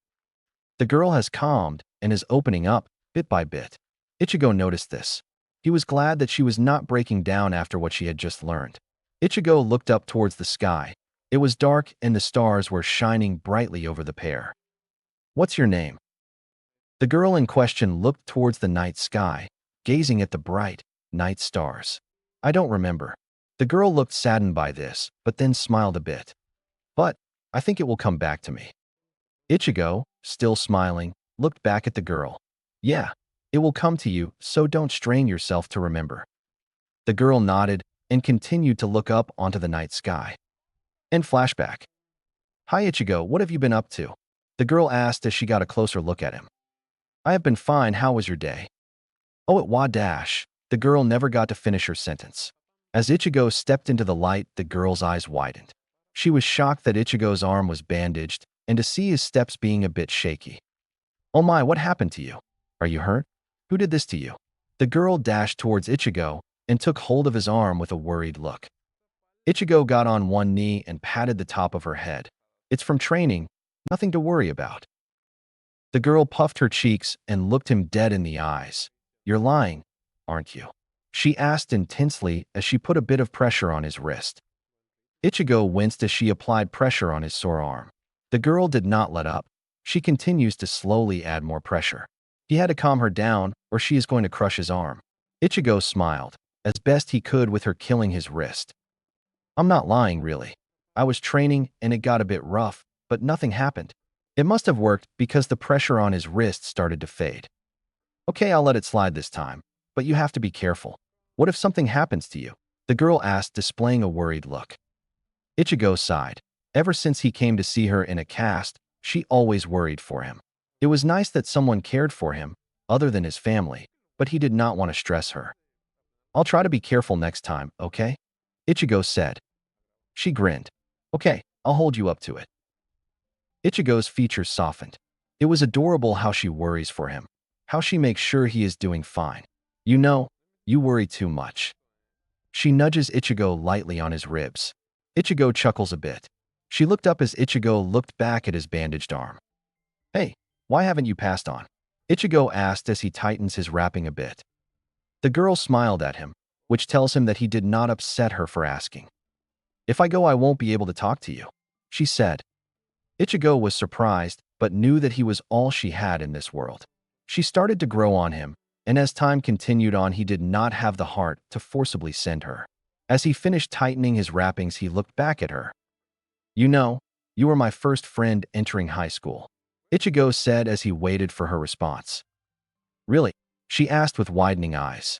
The girl has calmed and is opening up, bit by bit. Ichigo noticed this. He was glad that she was not breaking down after what she had just learned. Ichigo looked up towards the sky. It was dark and the stars were shining brightly over the pair. What's your name? The girl in question looked towards the night sky, gazing at the bright night stars. I don't remember. The girl looked saddened by this, but then smiled a bit. But I think it will come back to me. Ichigo, still smiling, looked back at the girl. Yeah, it will come to you, so don't strain yourself to remember. The girl nodded and continued to look up onto the night sky. In flashback. Hi Ichigo, what have you been up to? The girl asked as she got a closer look at him. I have been fine, how was your day? Oh, it wa dash. The girl never got to finish her sentence. As Ichigo stepped into the light, the girl's eyes widened. She was shocked that Ichigo's arm was bandaged and to see his steps being a bit shaky. Oh my, what happened to you? Are you hurt? Who did this to you? The girl dashed towards Ichigo and took hold of his arm with a worried look. Ichigo got on one knee and patted the top of her head. It's from training, nothing to worry about. The girl puffed her cheeks and looked him dead in the eyes. You're lying, aren't you? She asked intensely as she put a bit of pressure on his wrist. Ichigo winced as she applied pressure on his sore arm. The girl did not let up. She continues to slowly add more pressure. He had to calm her down or she is going to crush his arm. Ichigo smiled, as best he could with her killing his wrist. I'm not lying, really. I was training and it got a bit rough, but nothing happened. It must have worked because the pressure on his wrist started to fade. Okay, I'll let it slide this time, but you have to be careful. What if something happens to you? The girl asked, displaying a worried look. Ichigo sighed. Ever since he came to see her in a cast, she always worried for him. It was nice that someone cared for him, other than his family, but he did not want to stress her. I'll try to be careful next time, okay? Ichigo said. She grinned. Okay, I'll hold you up to it. Ichigo's features softened. It was adorable how she worries for him, how she makes sure he is doing fine. You know, you worry too much. She nudges Ichigo lightly on his ribs. Ichigo chuckles a bit. She looked up as Ichigo looked back at his bandaged arm. Hey, why haven't you passed on? Ichigo asked as he tightens his wrapping a bit. The girl smiled at him, which tells him that he did not upset her for asking. If I go, I won't be able to talk to you, she said. Ichigo was surprised, but knew that he was all she had in this world. She started to grow on him, and as time continued on, he did not have the heart to forcibly send her. As he finished tightening his wrappings, he looked back at her. You know, you were my first friend entering high school, Ichigo said as he waited for her response. Really? She asked with widening eyes.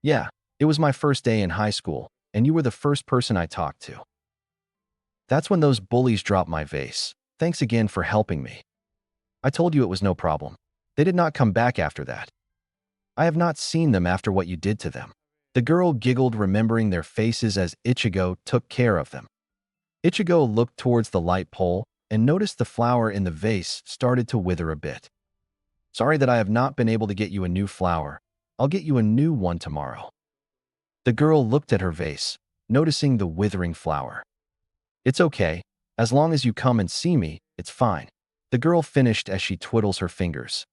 Yeah, it was my first day in high school, and you were the first person I talked to. That's when those bullies dropped my vase. Thanks again for helping me. I told you it was no problem. They did not come back after that. I have not seen them after what you did to them. The girl giggled, remembering their faces as Ichigo took care of them. Ichigo looked towards the light pole and noticed the flower in the vase started to wither a bit. Sorry that I have not been able to get you a new flower. I'll get you a new one tomorrow. The girl looked at her vase, noticing the withering flower. It's okay. As long as you come and see me, it's fine. The girl finished as she twiddles her fingers.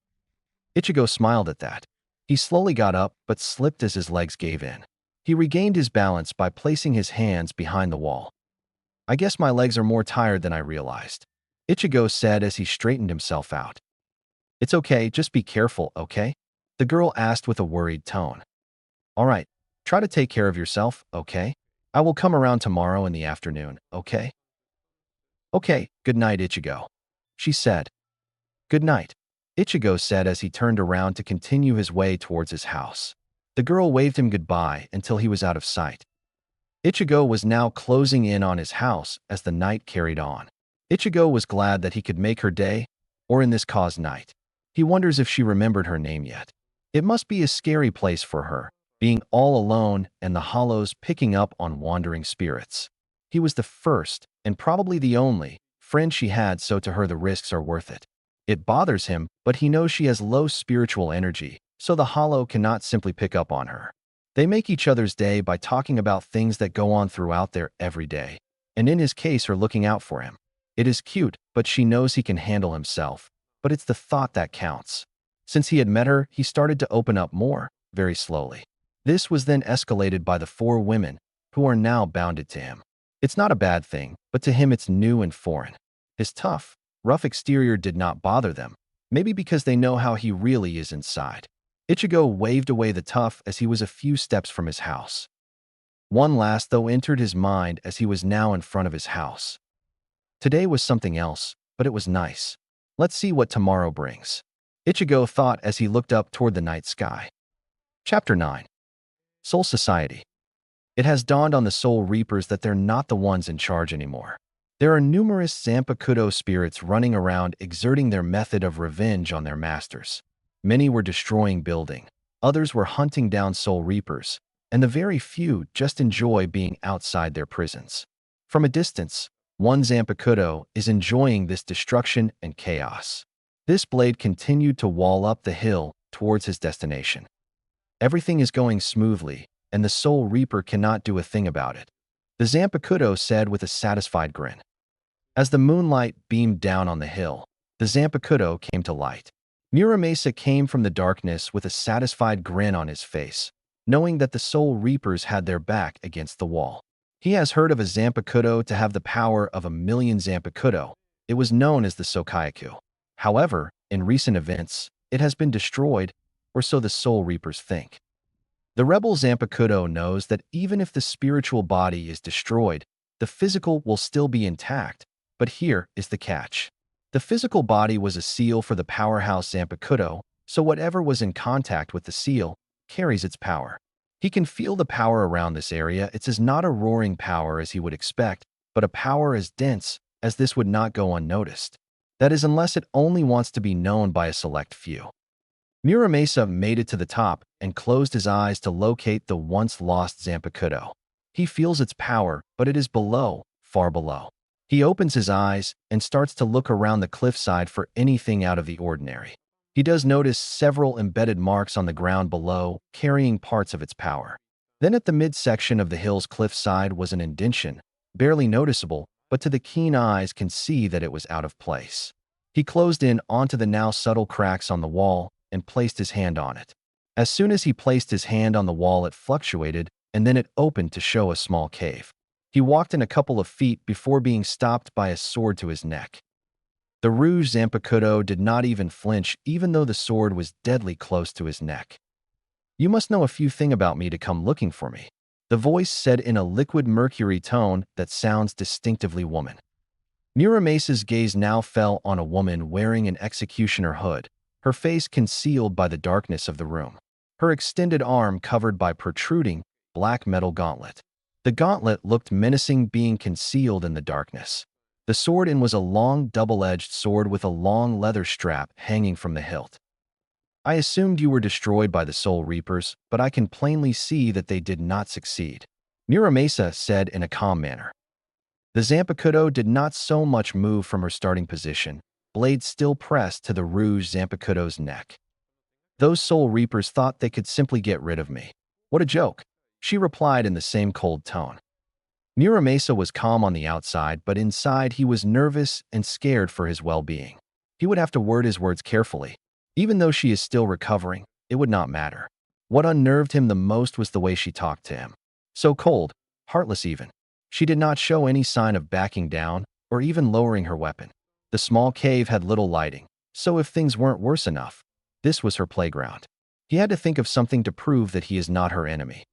Ichigo smiled at that. He slowly got up but slipped as his legs gave in. He regained his balance by placing his hands behind the wall. I guess my legs are more tired than I realized, Ichigo said as he straightened himself out. It's okay, just be careful, okay? The girl asked with a worried tone. All right, try to take care of yourself, okay? I will come around tomorrow in the afternoon, okay? Okay, good night, Ichigo, she said. Good night, Ichigo said as he turned around to continue his way towards his house. The girl waved him goodbye until he was out of sight. Ichigo was now closing in on his house as the night carried on. Ichigo was glad that he could make her day, or in this caused night. He wonders if she remembered her name yet. It must be a scary place for her, being all alone and the hollows picking up on wandering spirits. He was the first, and probably the only, friend she had, so to her the risks are worth it. It bothers him, but he knows she has low spiritual energy, so the hollow cannot simply pick up on her. They make each other's day by talking about things that go on throughout their everyday, and in his case are looking out for him. It is cute, but she knows he can handle himself. But it's the thought that counts. Since he had met her, he started to open up more, very slowly. This was then escalated by the 4 women, who are now bounded to him. It's not a bad thing, but to him it's new and foreign. His tough, rough exterior did not bother them, maybe because they know how he really is inside. Ichigo waved away the tough as he was a few steps from his house. One last though entered his mind as he was now in front of his house. Today was something else, but it was nice. Let's see what tomorrow brings. Ichigo thought as he looked up toward the night sky. Chapter 9. Soul Society. It has dawned on the Soul Reapers that they're not the ones in charge anymore. There are numerous Zanpakutō spirits running around exerting their method of revenge on their masters. Many were destroying buildings, others were hunting down Soul Reapers, and the very few just enjoy being outside their prisons. From a distance, one Zanpakutō is enjoying this destruction and chaos. This blade continued to wall up the hill towards his destination. Everything is going smoothly, and the Soul Reaper cannot do a thing about it, the Zanpakutō said with a satisfied grin. As the moonlight beamed down on the hill, the Zanpakutō came to light. Muramasa came from the darkness with a satisfied grin on his face, knowing that the Soul Reapers had their back against the wall. He has heard of a Zanpakutō to have the power of 1,000,000 Zanpakutō. It was known as the Sokaiku. However, in recent events, it has been destroyed, or so the Soul Reapers think. The rebel Zanpakutō knows that even if the spiritual body is destroyed, the physical will still be intact, but here is the catch. The physical body was a seal for the powerhouse Zanpakutō, so whatever was in contact with the seal carries its power. He can feel the power around this area. It is not a roaring power as he would expect, but a power as dense as this would not go unnoticed. That is, unless it only wants to be known by a select few. Muramasa made it to the top and closed his eyes to locate the once lost Zanpakutō. He feels its power, but it is below, far below. He opens his eyes and starts to look around the cliffside for anything out of the ordinary. He does notice several embedded marks on the ground below, carrying parts of its power. Then at the midsection of the hill's cliffside was an indentation, barely noticeable, but to the keen eyes can see that it was out of place. He closed in onto the now subtle cracks on the wall and placed his hand on it. As soon as he placed his hand on the wall, it fluctuated, and then it opened to show a small cave. He walked in a couple of feet before being stopped by a sword to his neck. The Rouge Zanpakutō did not even flinch, even though the sword was deadly close to his neck. "You must know a few things about me to come looking for me," the voice said in a liquid mercury tone that sounds distinctively woman. Muramasa's gaze now fell on a woman wearing an executioner hood, her face concealed by the darkness of the room, her extended arm covered by protruding, black metal gauntlet. The gauntlet looked menacing, being concealed in the darkness. The sword was a long, double-edged sword with a long leather strap hanging from the hilt. "I assumed you were destroyed by the Soul Reapers, but I can plainly see that they did not succeed," Muramasa said in a calm manner. The Zanpakutō did not so much move from her starting position, blade still pressed to the Rouge Zanpakutō's neck. "Those Soul Reapers thought they could simply get rid of me. What a joke," she replied in the same cold tone. Muramasa was calm on the outside, but inside he was nervous and scared for his well-being. He would have to word his words carefully. Even though she is still recovering, it would not matter. What unnerved him the most was the way she talked to him. So cold, heartless even. She did not show any sign of backing down or even lowering her weapon. The small cave had little lighting, so if things weren't worse enough, this was her playground. He had to think of something to prove that he is not her enemy.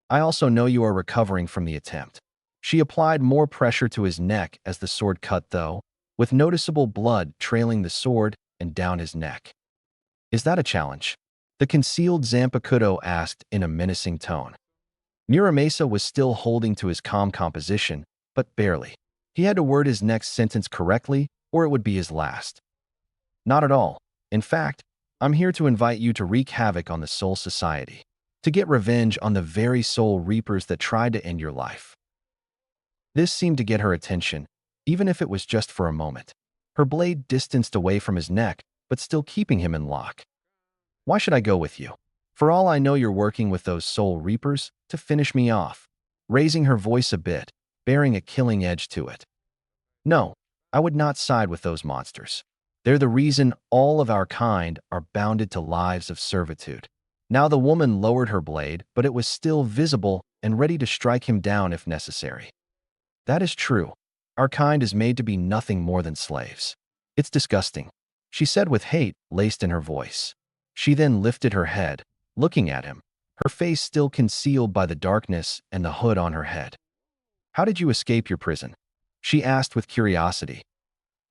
"I also know you are recovering from the attempt." She applied more pressure to his neck as the sword cut, though, with noticeable blood trailing the sword and down his neck. "Is that a challenge?" the concealed Zanpakutō asked in a menacing tone. Muramasa was still holding to his calm composition, but barely. He had to word his next sentence correctly, or it would be his last. Not at all. In fact, I'm here to invite you to wreak havoc on the Soul Society, to get revenge on the very Soul Reapers that tried to end your life. This seemed to get her attention, even if it was just for a moment. Her blade distanced away from his neck, but still keeping him in lock. Why should I go with you? For all I know, you're working with those Soul Reapers to finish me off. Raising her voice a bit, bearing a killing edge to it. No, I would not side with those monsters. They're the reason all of our kind are bounded to lives of servitude. Now the woman lowered her blade, but it was still visible and ready to strike him down if necessary. That is true. Our kind is made to be nothing more than slaves. It's disgusting, she said with hate laced in her voice. She then lifted her head, looking at him, her face still concealed by the darkness and the hood on her head. How did you escape your prison? She asked with curiosity.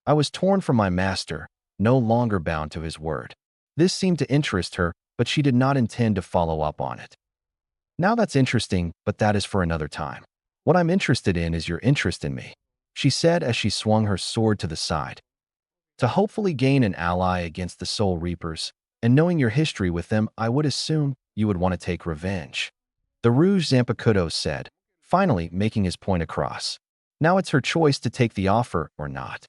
I was torn from my master, no longer bound to his word. This seemed to interest her, but she did not intend to follow up on it. Now that's interesting, but that is for another time. What I'm interested in is your interest in me, she said as she swung her sword to the side. To hopefully gain an ally against the Soul Reapers, and knowing your history with them, I would assume you would want to take revenge. The Rouge Zanpakutō said, finally making his point across. Now it's her choice to take the offer or not.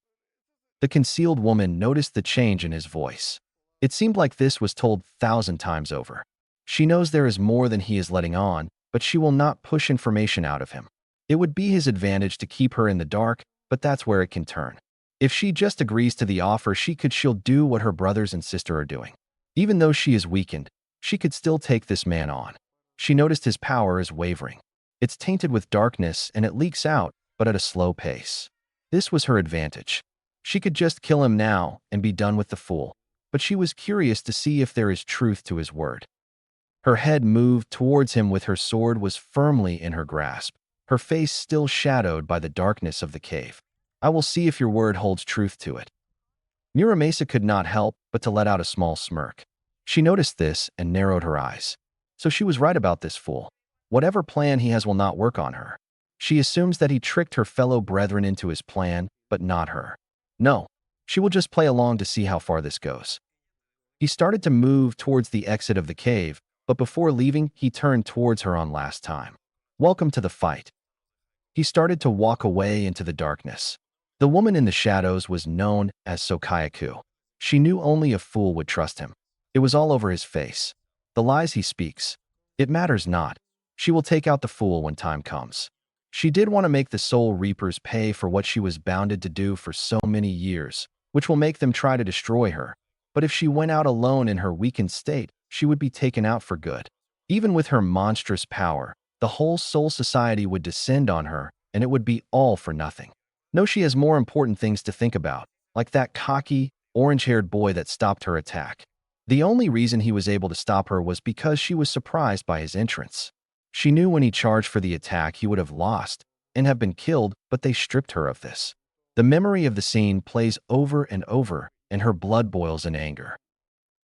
The concealed woman noticed the change in his voice. It seemed like this was told 1,000 times over. She knows there is more than he is letting on, but she will not push information out of him. It would be his advantage to keep her in the dark, but that's where it can turn. If she just agrees to the offer, she'll do what her brothers and sister are doing. Even though she is weakened, she could still take this man on. She noticed his power is wavering. It's tainted with darkness and it leaks out, but at a slow pace. This was her advantage. She could just kill him now and be done with the fool, but she was curious to see if there is truth to his word. Her head moved towards him with her sword was firmly in her grasp, her face still shadowed by the darkness of the cave. I will see if your word holds truth to it. Muramasa could not help but to let out a small smirk. She noticed this and narrowed her eyes. So she was right about this fool. Whatever plan he has will not work on her. She assumes that he tricked her fellow brethren into his plan, but not her. No, she will just play along to see how far this goes. He started to move towards the exit of the cave, but before leaving, he turned towards her on last time. Welcome to the fight. He started to walk away into the darkness. The woman in the shadows was known as Sokayaku. She knew only a fool would trust him. It was all over his face. The lies he speaks. It matters not. She will take out the fool when time comes. She did want to make the Soul Reapers pay for what she was bounded to do for so many years, which will make them try to destroy her. But if she went out alone in her weakened state, she would be taken out for good. Even with her monstrous power, the whole Soul Society would descend on her, and it would be all for nothing. No, she has more important things to think about, like that cocky, orange-haired boy that stopped her attack. The only reason he was able to stop her was because she was surprised by his entrance. She knew when he charged for the attack he would have lost and have been killed, but they stripped her of this. The memory of the scene plays over and over, and her blood boils in anger.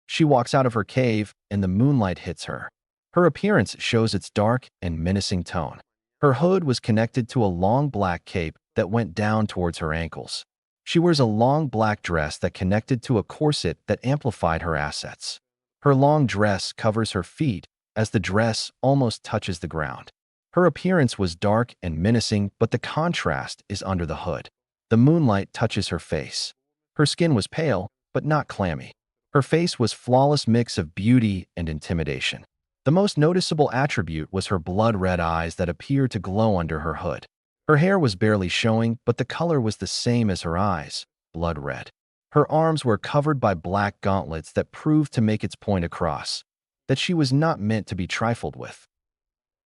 She walks out of her cave, and the moonlight hits her. Her appearance shows its dark and menacing tone. Her hood was connected to a long black cape that went down towards her ankles. She wears a long black dress that connected to a corset that amplified her assets. Her long dress covers her feet as the dress almost touches the ground. Her appearance was dark and menacing, but the contrast is under the hood. The moonlight touches her face. Her skin was pale, but not clammy. Her face was a flawless mix of beauty and intimidation. The most noticeable attribute was her blood-red eyes that appeared to glow under her hood. Her hair was barely showing, but the color was the same as her eyes, blood red. Her arms were covered by black gauntlets that proved to make its point across, that she was not meant to be trifled with.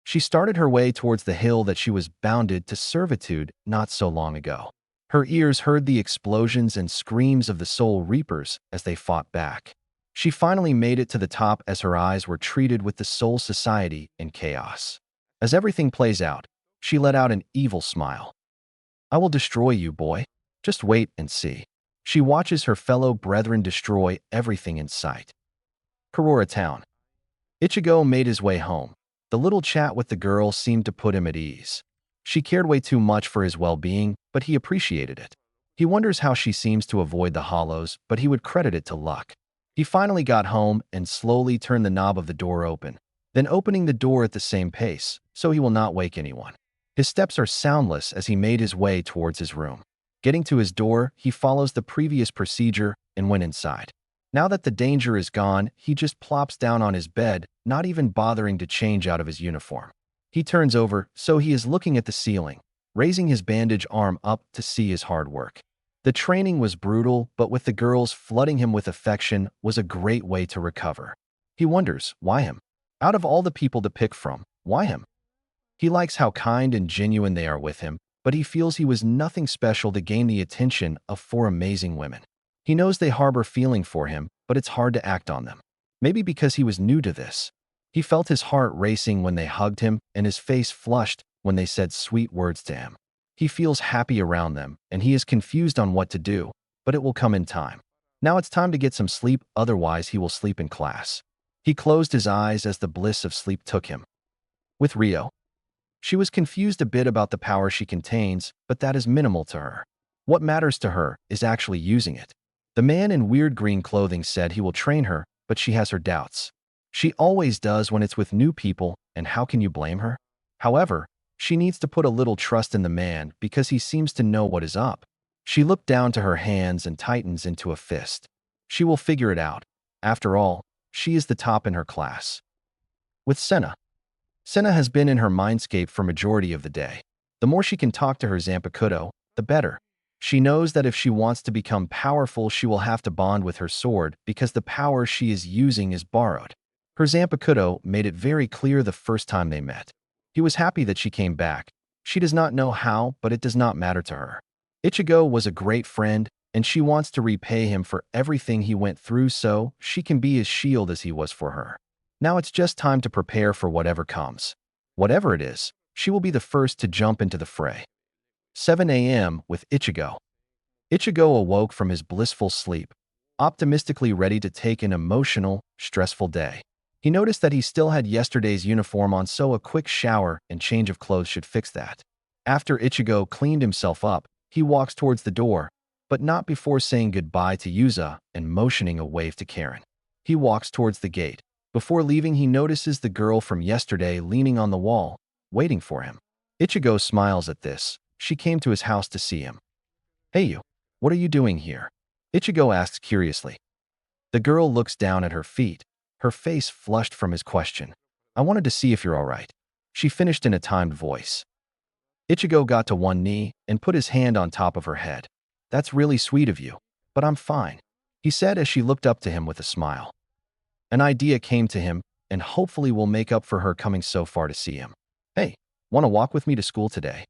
She started her way towards the hill that she was bounded to servitude not so long ago. Her ears heard the explosions and screams of the Soul Reapers as they fought back. She finally made it to the top as her eyes were treated with the Soul Society in chaos. As everything plays out, she let out an evil smile. I will destroy you, boy. Just wait and see. She watches her fellow brethren destroy everything in sight. Karora Town. Ichigo made his way home. The little chat with the girl seemed to put him at ease. She cared way too much for his well-being, but he appreciated it. He wonders how she seems to avoid the hollows, but he would credit it to luck. He finally got home and slowly turned the knob of the door open, then opening the door at the same pace, so he will not wake anyone. His steps are soundless as he made his way towards his room. Getting to his door, he follows the previous procedure and went inside. Now that the danger is gone, he just plops down on his bed, not even bothering to change out of his uniform. He turns over, so he is looking at the ceiling, raising his bandage arm up to see his hard work. The training was brutal, but with the girls flooding him with affection was a great way to recover. He wonders, why him? Out of all the people to pick from, why him? He likes how kind and genuine they are with him, but he feels he was nothing special to gain the attention of four amazing women. He knows they harbor feeling for him, but it's hard to act on them. Maybe because he was new to this. He felt his heart racing when they hugged him and his face flushed when they said sweet words to him. He feels happy around them, and he is confused on what to do, but it will come in time. Now it's time to get some sleep, otherwise he will sleep in class. He closed his eyes as the bliss of sleep took him. With Rio, she was confused a bit about the power she contains, but that is minimal to her. What matters to her is actually using it. The man in weird green clothing said he will train her, but she has her doubts. She always does when it's with new people, and how can you blame her? However, she needs to put a little trust in the man because he seems to know what is up. She looked down to her hands and tightens into a fist. She will figure it out. After all, she is the top in her class. With Senna. Senna has been in her mindscape for majority of the day. The more she can talk to her Zanpakutō, the better. She knows that if she wants to become powerful, she will have to bond with her sword because the power she is using is borrowed. Her Zanpakutō made it very clear the first time they met. He was happy that she came back. She does not know how, but it does not matter to her. Ichigo was a great friend, and she wants to repay him for everything he went through so she can be his shield as he was for her. Now it's just time to prepare for whatever comes. Whatever it is, she will be the first to jump into the fray. 7 a.m. with Ichigo. Ichigo awoke from his blissful sleep, optimistically ready to take an emotional, stressful day. He noticed that he still had yesterday's uniform on, so a quick shower and change of clothes should fix that. After Ichigo cleaned himself up, he walks towards the door, but not before saying goodbye to Yuza and motioning a wave to Karen. He walks towards the gate. Before leaving, he notices the girl from yesterday leaning on the wall, waiting for him. Ichigo smiles at this. She came to his house to see him. Hey you, what are you doing here? Ichigo asks curiously. The girl looks down at her feet, her face flushed from his question. I wanted to see if you're all right. She finished in a timed voice. Ichigo got to one knee and put his hand on top of her head. That's really sweet of you, but I'm fine, he said as she looked up to him with a smile. An idea came to him, and hopefully will make up for her coming so far to see him. Hey, want to walk with me to school today?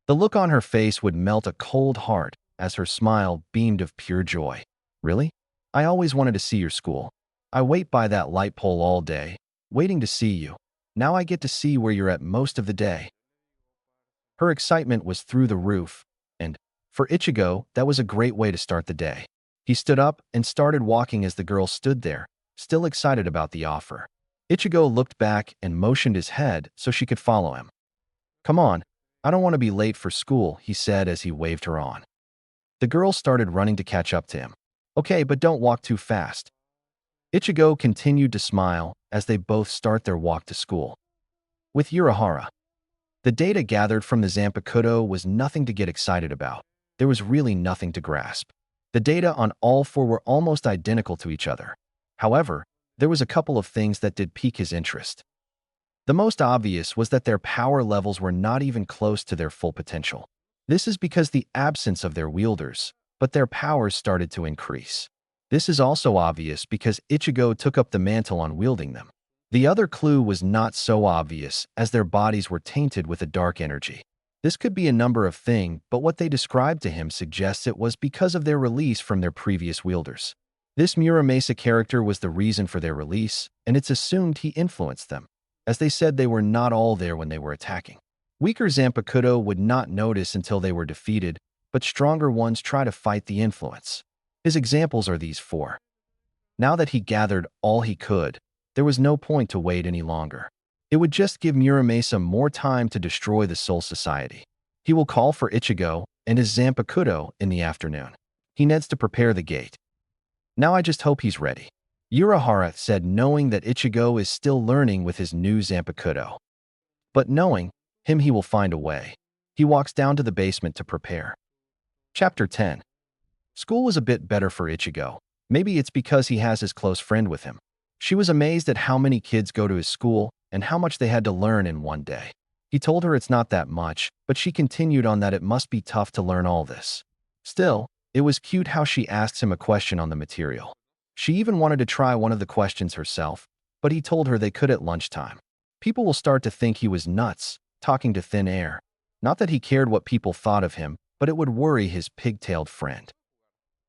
The look on her face would melt a cold heart as her smile beamed of pure joy. Really? I always wanted to see your school. I wait by that light pole all day, waiting to see you. Now I get to see where you're at most of the day. Her excitement was through the roof, and, for Ichigo, that was a great way to start the day. He stood up and started walking as the girl stood there, still excited about the offer. Ichigo looked back and motioned his head so she could follow him. Come on, I don't want to be late for school, he said as he waved her on. The girl started running to catch up to him. Okay, but don't walk too fast. Ichigo continued to smile as they both start their walk to school. With Urahara. The data gathered from the Zanpakutō was nothing to get excited about. There was really nothing to grasp. The data on all four were almost identical to each other. However, there was a couple of things that did pique his interest. The most obvious was that their power levels were not even close to their full potential. This is because the absence of their wielders, but their powers started to increase. This is also obvious because Ichigo took up the mantle on wielding them. The other clue was not so obvious as their bodies were tainted with a dark energy. This could be a number of things, but what they described to him suggests it was because of their release from their previous wielders. This Muramasa character was the reason for their release, and it's assumed he influenced them, as they said they were not all there when they were attacking. Weaker Zanpakutō would not notice until they were defeated, but stronger ones try to fight the influence. His examples are these four. Now that he gathered all he could, there was no point to wait any longer. It would just give Muramasa more time to destroy the Soul Society. He will call for Ichigo, and his Zanpakutō in the afternoon. He needs to prepare the gate. Now I just hope he's ready. Urahara said, knowing that Ichigo is still learning with his new Zanpakutō. But knowing him, he will find a way. He walks down to the basement to prepare. Chapter 10. School was a bit better for Ichigo. Maybe it's because he has his close friend with him. She was amazed at how many kids go to his school and how much they had to learn in one day. He told her it's not that much, but she continued on that it must be tough to learn all this. Still, it was cute how she asks him a question on the material. She even wanted to try one of the questions herself, but he told her they could at lunchtime. People will start to think he was nuts, talking to thin air. Not that he cared what people thought of him, but it would worry his pig-tailed friend.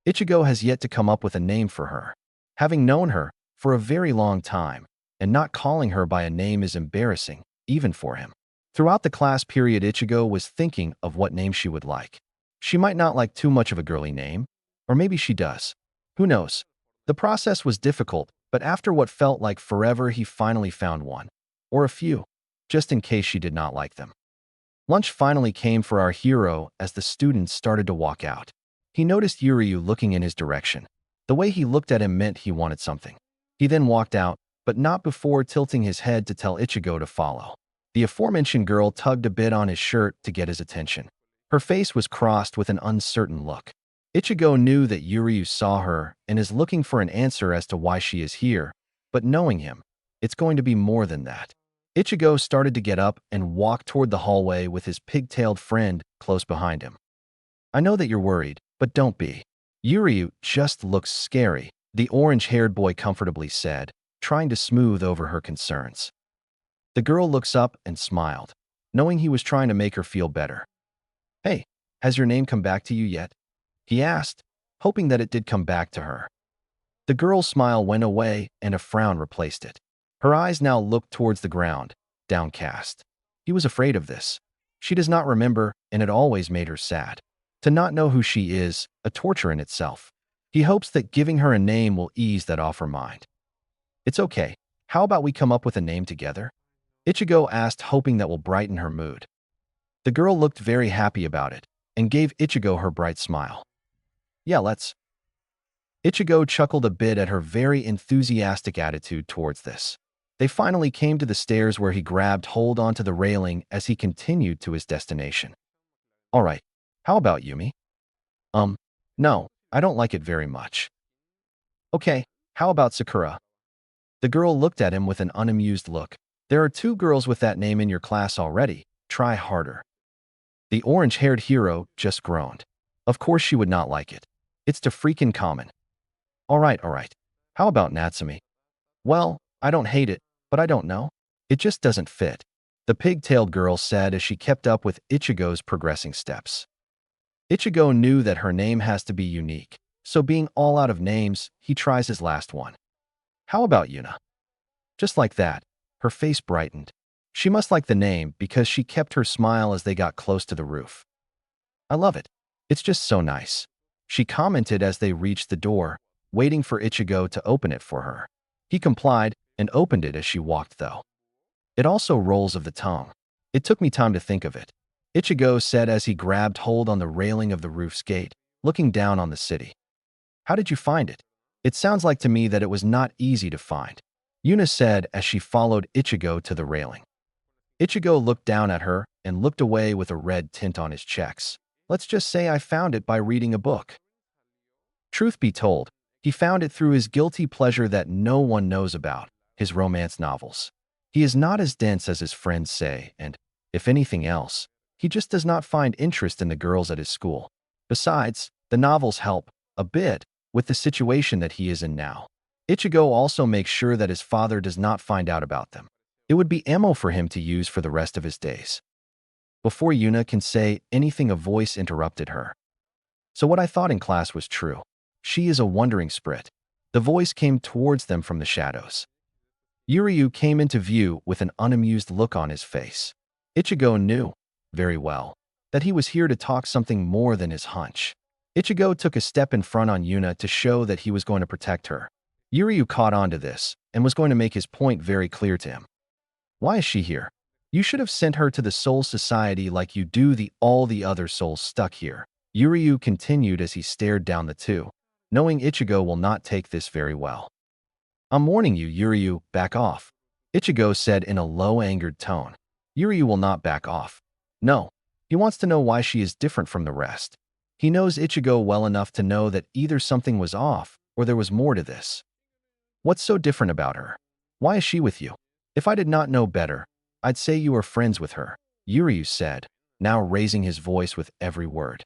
Ichigo has yet to come up with a name for her. Having known her for a very long time, and not calling her by a name is embarrassing, even for him. Throughout the class period, Ichigo was thinking of what name she would like. She might not like too much of a girly name, or maybe she does. Who knows? The process was difficult, but after what felt like forever, he finally found one. Or a few, just in case she did not like them. Lunch finally came for our hero as the students started to walk out. He noticed Yuryu looking in his direction. The way he looked at him meant he wanted something. He then walked out, but not before tilting his head to tell Ichigo to follow. The aforementioned girl tugged a bit on his shirt to get his attention. Her face was crossed with an uncertain look. Ichigo knew that Yuryu saw her and is looking for an answer as to why she is here, but knowing him, it's going to be more than that. Ichigo started to get up and walk toward the hallway with his pig-tailed friend close behind him. I know that you're worried, but don't be. Yuryu just looks scary, the orange-haired boy comfortably said, trying to smooth over her concerns. The girl looks up and smiled, knowing he was trying to make her feel better. Hey, has your name come back to you yet? He asked, hoping that it did come back to her. The girl's smile went away and a frown replaced it. Her eyes now looked towards the ground, downcast. He was afraid of this. She does not remember, and it always made her sad. To not know who she is, a torture in itself. He hopes that giving her a name will ease that off her mind. It's okay. How about we come up with a name together? Ichigo asked, hoping that will brighten her mood. The girl looked very happy about it and gave Ichigo her bright smile. Yeah, let's. Ichigo chuckled a bit at her very enthusiastic attitude towards this. They finally came to the stairs where he grabbed hold onto the railing as he continued to his destination. All right, how about Yumi? No, I don't like it very much. Okay, how about Sakura? The girl looked at him with an unamused look. There are 2 girls with that name in your class already. Try harder. The orange-haired hero just groaned. Of course she would not like it. It's too freaking common. All right. How about Natsumi? Well, I don't hate it, but I don't know. It just doesn't fit. The pig-tailed girl said as she kept up with Ichigo's progressing steps. Ichigo knew that her name has to be unique, so being all out of names, he tries his last one. How about Yuna? Just like that, her face brightened. She must like the name because she kept her smile as they got close to the roof. I love it. It's just so nice. She commented as they reached the door, waiting for Ichigo to open it for her. He complied and opened it as she walked, though. It also rolls of the tongue. It took me time to think of it, Ichigo said as he grabbed hold on the railing of the roof's gate, looking down on the city. How did you find it? It sounds like to me that it was not easy to find, Yuna said as she followed Ichigo to the railing. Ichigo looked down at her and looked away with a red tint on his checks. Let's just say I found it by reading a book. Truth be told, he found it through his guilty pleasure that no one knows about, his romance novels. He is not as dense as his friends say, and, if anything else, he just does not find interest in the girls at his school. Besides, the novels help, a bit, with the situation that he is in now. Ichigo also makes sure that his father does not find out about them. It would be ammo for him to use for the rest of his days. Before Yuna can say anything, a voice interrupted her. So what I thought in class was true. She is a wandering spirit. The voice came towards them from the shadows. Yuryu came into view with an unamused look on his face. Ichigo knew, very well, that he was here to talk something more than his hunch. Ichigo took a step in front on Yuna to show that he was going to protect her. Yuryu caught on to this and was going to make his point very clear to him. Why is she here? You should have sent her to the Soul Society like you do all the other souls stuck here. Yuryu continued as he stared down the two, knowing Ichigo will not take this very well. I'm warning you, Yuryu, back off, Ichigo said in a low, angered tone. Yuryu will not back off. No, he wants to know why she is different from the rest. He knows Ichigo well enough to know that either something was off or there was more to this. What's so different about her? Why is she with you? If I did not know better, I'd say you are friends with her, Yuryu said, now raising his voice with every word.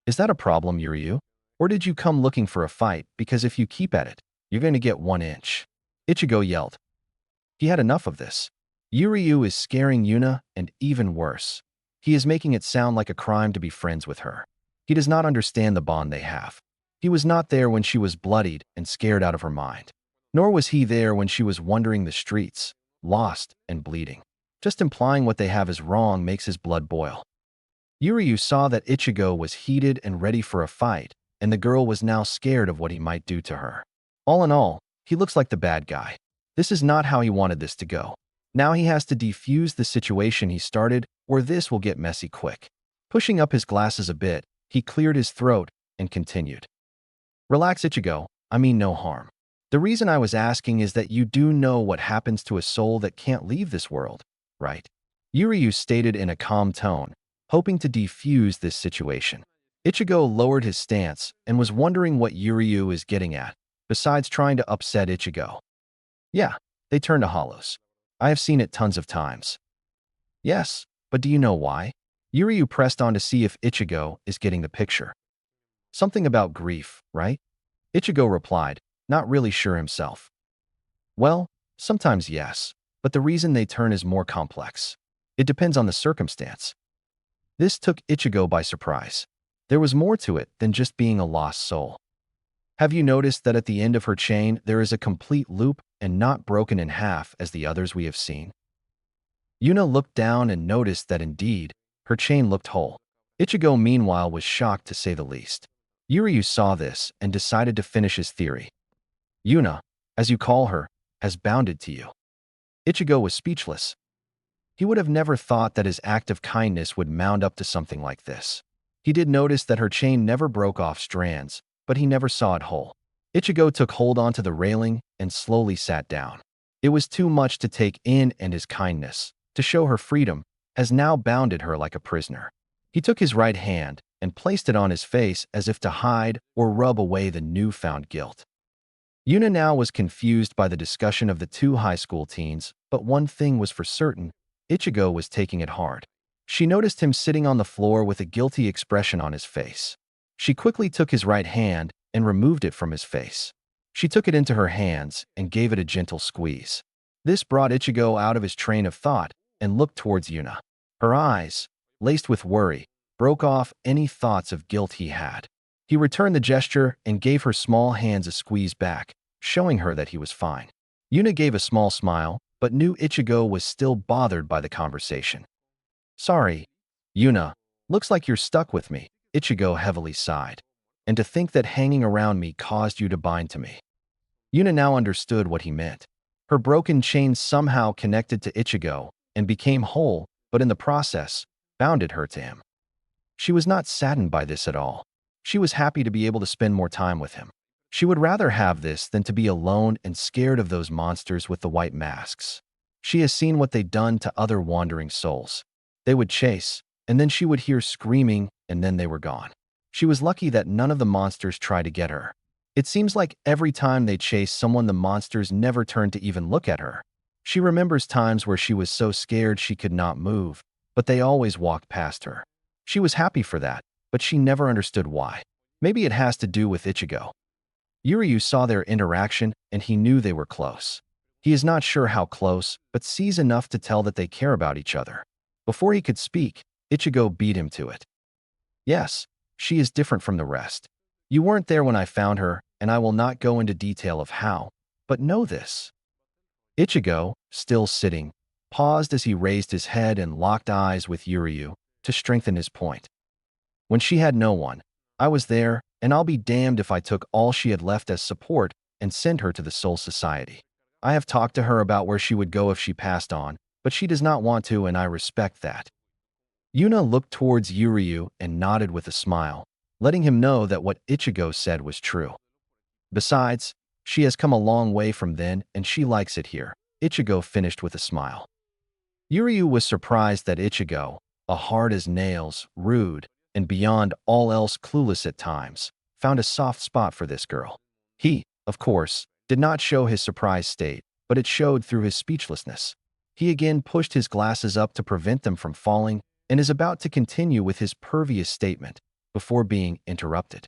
Is that a problem, Yuryu? Or did you come looking for a fight because if you keep at it, you're going to get 1 inch? Ichigo yelled. He had enough of this. Yuryu is scaring Yuna, and even worse, he is making it sound like a crime to be friends with her. He does not understand the bond they have. He was not there when she was bloodied and scared out of her mind. Nor was he there when she was wandering the streets, lost and bleeding. Just implying what they have is wrong makes his blood boil. Yuryu saw that Ichigo was heated and ready for a fight, and the girl was now scared of what he might do to her. All in all, he looks like the bad guy. This is not how he wanted this to go. Now he has to defuse the situation he started, or this will get messy quick. Pushing up his glasses a bit, he cleared his throat and continued. Relax, Ichigo, I mean no harm. The reason I was asking is that you do know what happens to a soul that can't leave this world, right? Yuryu stated in a calm tone, hoping to defuse this situation. Ichigo lowered his stance and was wondering what Yuryu is getting at, besides trying to upset Ichigo. Yeah, they turn to hollows. I have seen it tons of times. Yes, but do you know why? Yuryu pressed on to see if Ichigo is getting the picture. Something about grief, right? Ichigo replied, not really sure himself. Well, sometimes yes, but the reason they turn is more complex. It depends on the circumstance. This took Ichigo by surprise. There was more to it than just being a lost soul. Have you noticed that at the end of her chain there is a complete loop and not broken in half as the others we have seen? Yuna looked down and noticed that indeed, her chain looked whole. Ichigo meanwhile was shocked to say the least. Yuryu saw this and decided to finish his theory. Yuna, as you call her, has bounded to you. Ichigo was speechless. He would have never thought that his act of kindness would mount up to something like this. He did notice that her chain never broke off strands, but he never saw it whole. Ichigo took hold onto the railing and slowly sat down. It was too much to take in, and his kindness, to show her freedom, has now bounded her like a prisoner. He took his right hand and placed it on his face as if to hide or rub away the newfound guilt. Yuna now was confused by the discussion of the two high school teens, but one thing was for certain, Ichigo was taking it hard. She noticed him sitting on the floor with a guilty expression on his face. She quickly took his right hand and removed it from his face. She took it into her hands and gave it a gentle squeeze. This brought Ichigo out of his train of thought and looked towards Yuna. Her eyes, laced with worry, broke off any thoughts of guilt he had. He returned the gesture and gave her small hands a squeeze back, showing her that he was fine. Yuna gave a small smile, but knew Ichigo was still bothered by the conversation. Sorry, Yuna, looks like you're stuck with me, Ichigo heavily sighed. And to think that hanging around me caused you to bind to me. Yuna now understood what he meant. Her broken chain somehow connected to Ichigo and became whole, but in the process, bounded her to him. She was not saddened by this at all. She was happy to be able to spend more time with him. She would rather have this than to be alone and scared of those monsters with the white masks. She has seen what they'd done to other wandering souls. They would chase, and then she would hear screaming, and then they were gone. She was lucky that none of the monsters tried to get her. It seems like every time they chased someone, the monsters never turned to even look at her. She remembers times where she was so scared she could not move, but they always walked past her. She was happy for that, but she never understood why. Maybe it has to do with Ichigo. Yuryu saw their interaction and he knew they were close. He is not sure how close, but sees enough to tell that they care about each other. Before he could speak, Ichigo beat him to it. Yes, she is different from the rest. You weren't there when I found her, and I will not go into detail of how, but know this. Ichigo, still sitting, paused as he raised his head and locked eyes with Yuryu to strengthen his point. When she had no one, I was there, and I'll be damned if I took all she had left as support and sent her to the Soul Society. I have talked to her about where she would go if she passed on, but she does not want to and I respect that. Yuna looked towards Yuryu and nodded with a smile, letting him know that what Ichigo said was true. Besides, she has come a long way from then and she likes it here. Ichigo finished with a smile. Yuryu was surprised that Ichigo, a hard as nails, rude, and beyond all else clueless at times, found a soft spot for this girl. He, of course, did not show his surprised state, but it showed through his speechlessness. He again pushed his glasses up to prevent them from falling and is about to continue with his pervious statement before being interrupted.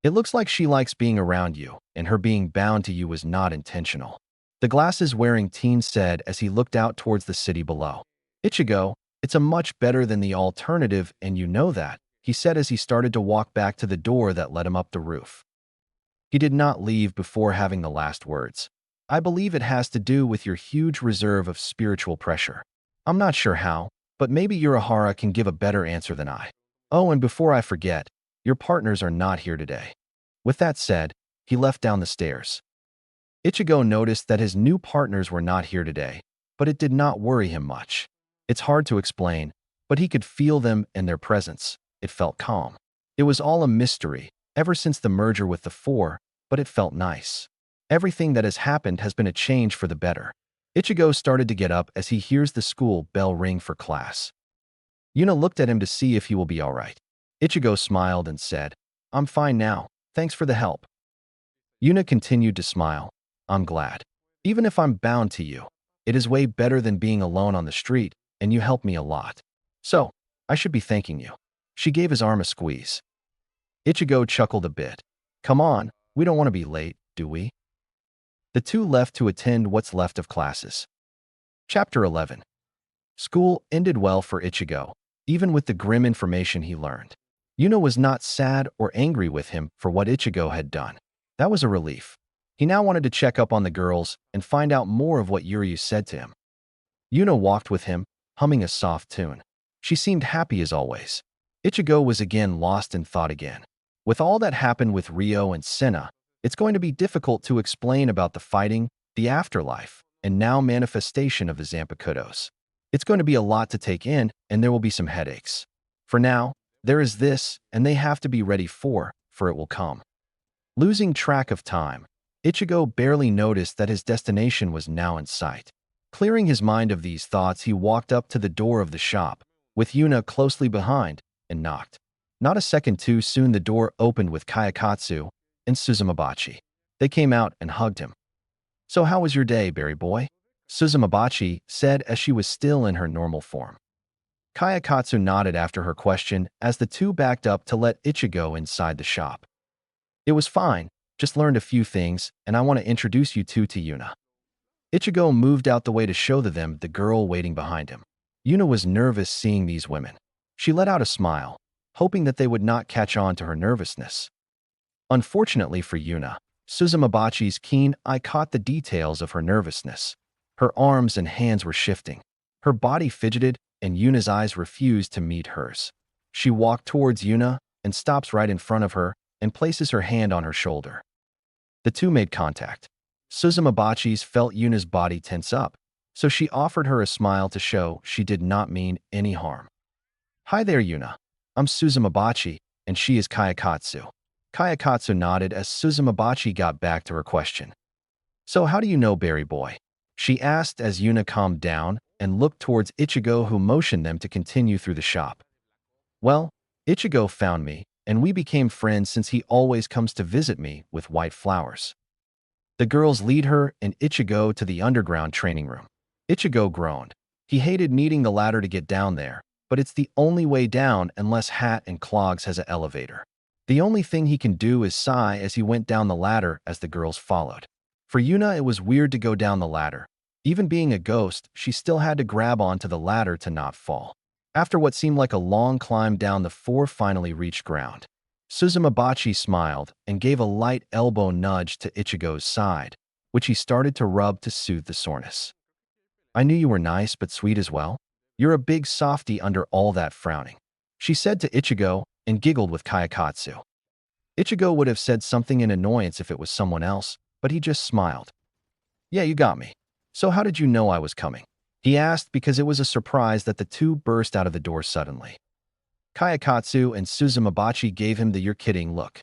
It looks like she likes being around you, and her being bound to you was not intentional. The glasses-wearing teen said as he looked out towards the city below. Ichigo, it's a much better than the alternative and you know that, he said as he started to walk back to the door that led him up the roof. He did not leave before having the last words. I believe it has to do with your huge reserve of spiritual pressure. I'm not sure how, but maybe Urahara can give a better answer than I. Oh, and before I forget, your partners are not here today. With that said, he left down the stairs. Ichigo noticed that his new partners were not here today, but it did not worry him much. It's hard to explain, but he could feel them and their presence. It felt calm. It was all a mystery, ever since the merger with the four, but it felt nice. Everything that has happened has been a change for the better. Ichigo started to get up as he hears the school bell ring for class. Yuna looked at him to see if he will be all right. Ichigo smiled and said, I'm fine now, thanks for the help. Yuna continued to smile. I'm glad. Even if I'm bound to you, it is way better than being alone on the street, and you helped me a lot. So, I should be thanking you. She gave his arm a squeeze. Ichigo chuckled a bit. Come on, we don't want to be late, do we? The two left to attend what's left of classes. Chapter 11. School ended well for Ichigo, even with the grim information he learned. Yuna was not sad or angry with him for what Ichigo had done. That was a relief. He now wanted to check up on the girls and find out more of what Yuryu said to him. Yuna walked with him, humming a soft tune. She seemed happy as always. Ichigo was again lost in thought again. With all that happened with Ryo and Senna, it's going to be difficult to explain about the fighting, the afterlife, and now manifestation of the Zanpakutōs. It's going to be a lot to take in, and there will be some headaches. For now, there is this, and they have to be ready for it will come. Losing track of time, Ichigo barely noticed that his destination was now in sight. Clearing his mind of these thoughts, he walked up to the door of the shop, with Yuna closely behind, and knocked. Not a second too soon the door opened with Kayakatsu and Suzumabachi. They came out and hugged him. So how was your day, Berry Boy? Suzumabachi said as she was still in her normal form. Kayakatsu nodded after her question as the two backed up to let Ichigo inside the shop. It was fine, just learned a few things, and I want to introduce you two to Yuna. Ichigo moved out the way to show them the girl waiting behind him. Yuna was nervous seeing these women. She let out a smile, hoping that they would not catch on to her nervousness. Unfortunately for Yuna, Suzumabachi's keen eye caught the details of her nervousness. Her arms and hands were shifting. Her body fidgeted, and Yuna's eyes refused to meet hers. She walked towards Yuna and stops right in front of her and places her hand on her shoulder. The two made contact. Suzumabachi's felt Yuna's body tense up, so she offered her a smile to show she did not mean any harm. Hi there, Yuna. I'm Suzumabachi, and she is Kayakatsu. Kayakatsu nodded as Suzumabachi got back to her question. So how do you know Berry Boy? She asked as Yuna calmed down and looked towards Ichigo, who motioned them to continue through the shop. Well, Ichigo found me, and we became friends since he always comes to visit me with white flowers. The girls lead her and Ichigo to the underground training room. Ichigo groaned. He hated needing the ladder to get down there, but it's the only way down unless Hat and Clogs has an elevator. The only thing he can do is sigh as he went down the ladder as the girls followed. For Yuna, it was weird to go down the ladder. Even being a ghost, she still had to grab onto the ladder to not fall. After what seemed like a long climb down, the four finally reached ground. Suzumabachi smiled and gave a light elbow nudge to Ichigo's side, which he started to rub to soothe the soreness. I knew you were nice but sweet as well. You're a big softy under all that frowning, she said to Ichigo and giggled with Kayakatsu. Ichigo would have said something in annoyance if it was someone else, but he just smiled. Yeah, you got me. So how did you know I was coming? He asked because it was a surprise that the two burst out of the door suddenly. Kayakatsu and Suzumabachi gave him the "you're kidding" look.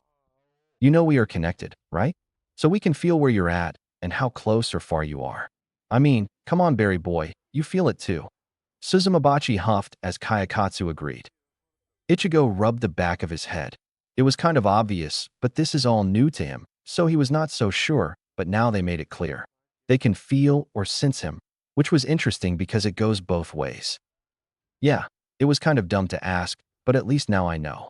You know we are connected, right? So we can feel where you're at and how close or far you are. I mean, come on, Berry boy, you feel it too. Suzumabachi huffed as Kayakatsu agreed. Ichigo rubbed the back of his head. It was kind of obvious, but this is all new to him, so he was not so sure, but now they made it clear. They can feel or sense him, which was interesting because it goes both ways. Yeah, it was kind of dumb to ask, but at least now I know.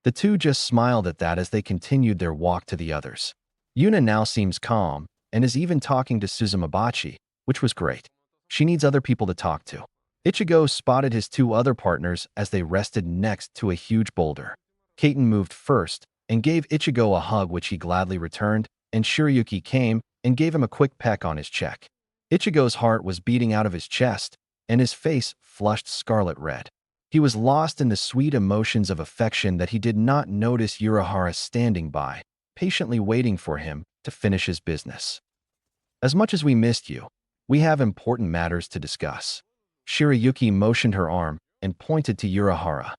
The two just smiled at that as they continued their walk to the others. Yuna now seems calm and is even talking to Suzumabachi, which was great. She needs other people to talk to. Ichigo spotted his two other partners as they rested next to a huge boulder. Kaiten moved first and gave Ichigo a hug, which he gladly returned, and Shirayuki came and gave him a quick peck on his cheek. Ichigo's heart was beating out of his chest, and his face flushed scarlet red. He was lost in the sweet emotions of affection that he did not notice Urahara standing by, patiently waiting for him to finish his business. As much as we missed you, we have important matters to discuss. Shirayuki motioned her arm and pointed to Urahara.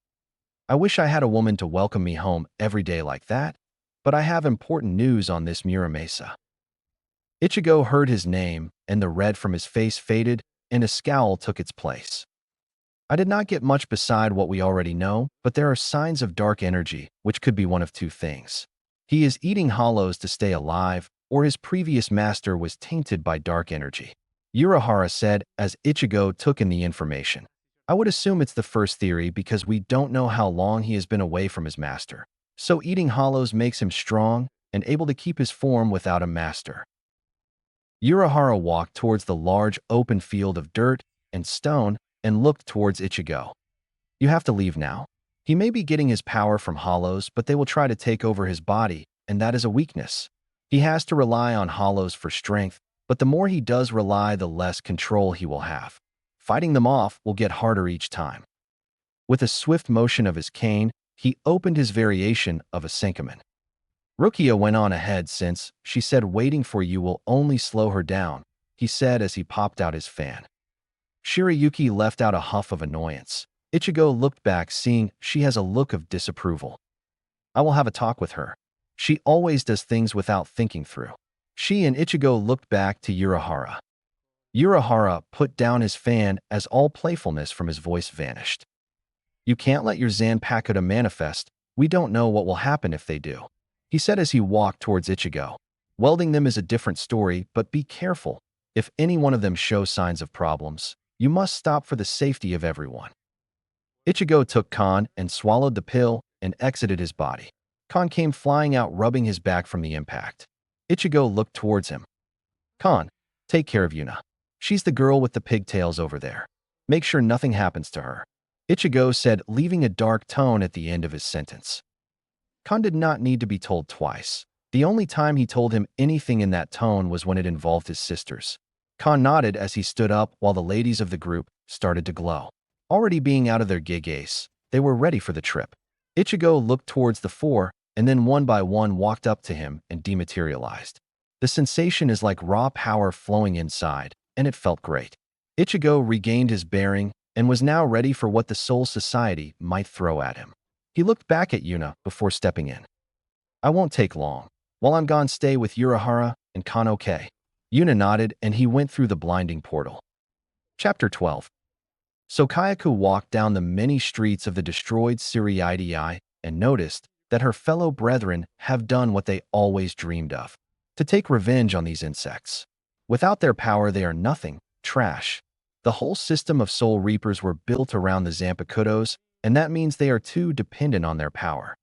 I wish I had a woman to welcome me home every day like that, but I have important news on this Muramasa. Ichigo heard his name, and the red from his face faded, and a scowl took its place. I did not get much beside what we already know, but there are signs of dark energy, which could be one of two things. He is eating hollows to stay alive, or his previous master was tainted by dark energy. Urahara said as Ichigo took in the information. I would assume it's the first theory because we don't know how long he has been away from his master. So eating hollows makes him strong and able to keep his form without a master. Urahara walked towards the large open field of dirt and stone and looked towards Ichigo. You have to leave now. He may be getting his power from hollows, but they will try to take over his body, and that is a weakness. He has to rely on hollows for strength, but the more he does rely, the less control he will have. Fighting them off will get harder each time. With a swift motion of his cane, he opened his variation of a Senkaman. Rukia went on ahead since, she said waiting for you will only slow her down, he said as he popped out his fan. Shirayuki left out a huff of annoyance. Ichigo looked back, seeing she has a look of disapproval. I will have a talk with her. She always does things without thinking through. She and Ichigo looked back to Urahara. Urahara put down his fan as all playfulness from his voice vanished. You can't let your Zanpakutō manifest. We don't know what will happen if they do, he said as he walked towards Ichigo. Welding them is a different story, but be careful. If any one of them shows signs of problems, you must stop for the safety of everyone. Ichigo took Kan and swallowed the pill and exited his body. Kan came flying out, rubbing his back from the impact. Ichigo looked towards him. Kan, take care of Yuna. She's the girl with the pigtails over there. Make sure nothing happens to her, Ichigo said, leaving a dark tone at the end of his sentence. Kan did not need to be told twice. The only time he told him anything in that tone was when it involved his sisters. Kan nodded as he stood up while the ladies of the group started to glow. Already being out of their gig ace, they were ready for the trip. Ichigo looked towards the four, and then one by one walked up to him and dematerialized. The sensation is like raw power flowing inside, and it felt great. Ichigo regained his bearing and was now ready for what the Soul Society might throw at him. He looked back at Yuna before stepping in. I won't take long. While I'm gone, stay with Urahara and Kan, okay? Yuna nodded and he went through the blinding portal. Chapter 12. So Kayako walked down the many streets of the destroyed Siriidii and noticed that her fellow brethren have done what they always dreamed of, to take revenge on these insects. Without their power, they are nothing, trash. The whole system of soul reapers were built around the Zanpakutōs, and that means they are too dependent on their power.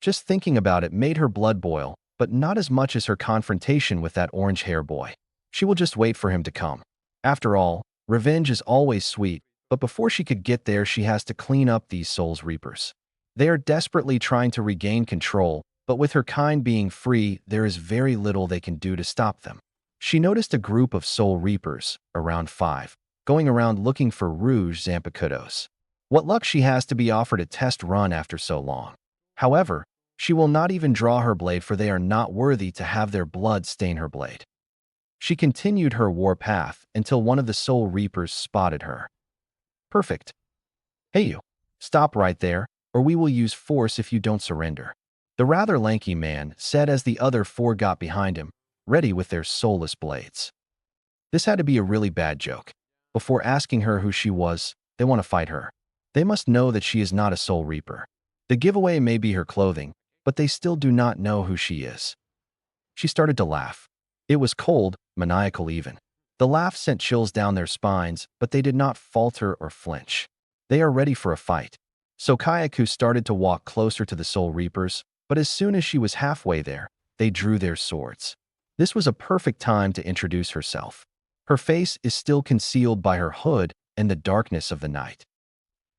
Just thinking about it made her blood boil, but not as much as her confrontation with that orange-hair boy. She will just wait for him to come. After all, revenge is always sweet, but before she could get there, she has to clean up these souls reapers. They are desperately trying to regain control, but with her kind being free, there is very little they can do to stop them. She noticed a group of soul reapers, around 5, going around looking for rouge Zanpakutōs. What luck she has to be offered a test run after so long. However, she will not even draw her blade, for they are not worthy to have their blood stain her blade. She continued her war path until one of the Soul Reapers spotted her. Perfect. Hey you, stop right there, or we will use force if you don't surrender. The rather lanky man said as the other four got behind him, ready with their soulless blades. This had to be a really bad joke. Before asking her who she was, they want to fight her. They must know that she is not a Soul Reaper. The giveaway may be her clothing, but they still do not know who she is. She started to laugh. It was cold, maniacal even. The laugh sent chills down their spines, but they did not falter or flinch. They are ready for a fight. So Kayako started to walk closer to the Soul Reapers, but as soon as she was halfway there, they drew their swords. This was a perfect time to introduce herself. Her face is still concealed by her hood in the darkness of the night.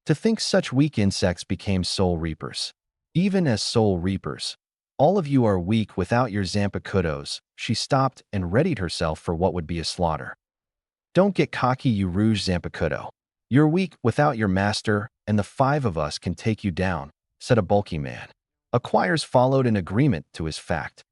To think such weak insects became Soul Reapers. Even as Soul Reapers, all of you are weak without your Zanpakutōs. She stopped and readied herself for what would be a slaughter. Don't get cocky, you Rouge Zanpakutō. You're weak without your master, and the 5 of us can take you down, said a bulky man. Acquires followed in agreement to his fact.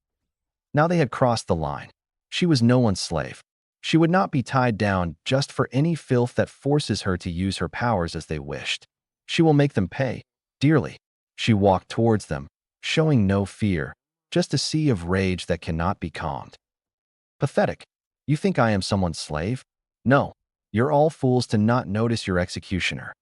Now they had crossed the line. She was no one's slave. She would not be tied down just for any filth that forces her to use her powers as they wished. She will make them pay, dearly. She walked towards them, showing no fear, just a sea of rage that cannot be calmed. Pathetic. You think I am someone's slave? No, you're all fools to not notice your executioner.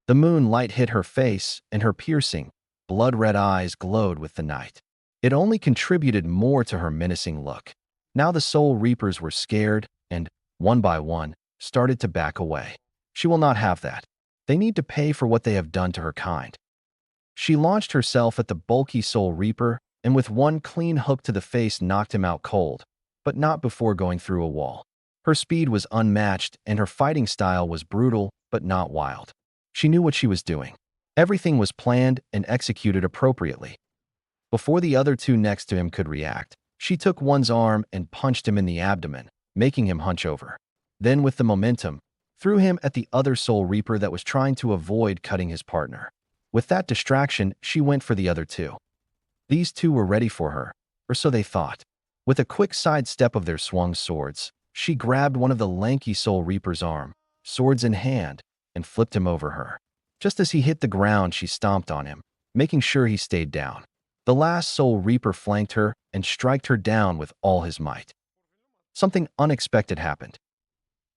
The moonlight hit her face, and her piercing, blood-red eyes glowed with the night. It only contributed more to her menacing look. Now the Soul Reapers were scared and, one by one, started to back away. She will not have that. They need to pay for what they have done to her kind. She launched herself at the bulky Soul Reaper and with one clean hook to the face knocked him out cold, but not before going through a wall. Her speed was unmatched and her fighting style was brutal but not wild. She knew what she was doing. Everything was planned and executed appropriately. Before the other 2 next to him could react, she took one's arm and punched him in the abdomen, making him hunch over. Then, with the momentum, threw him at the other Soul Reaper that was trying to avoid cutting his partner. With that distraction, she went for the other 2. These 2 were ready for her, or so they thought. With a quick sidestep of their swung swords, she grabbed one of the lanky Soul Reaper's arm, swords in hand, and flipped him over her. Just as he hit the ground, she stomped on him, making sure he stayed down. The last Soul Reaper flanked her and striked her down with all his might. Something unexpected happened.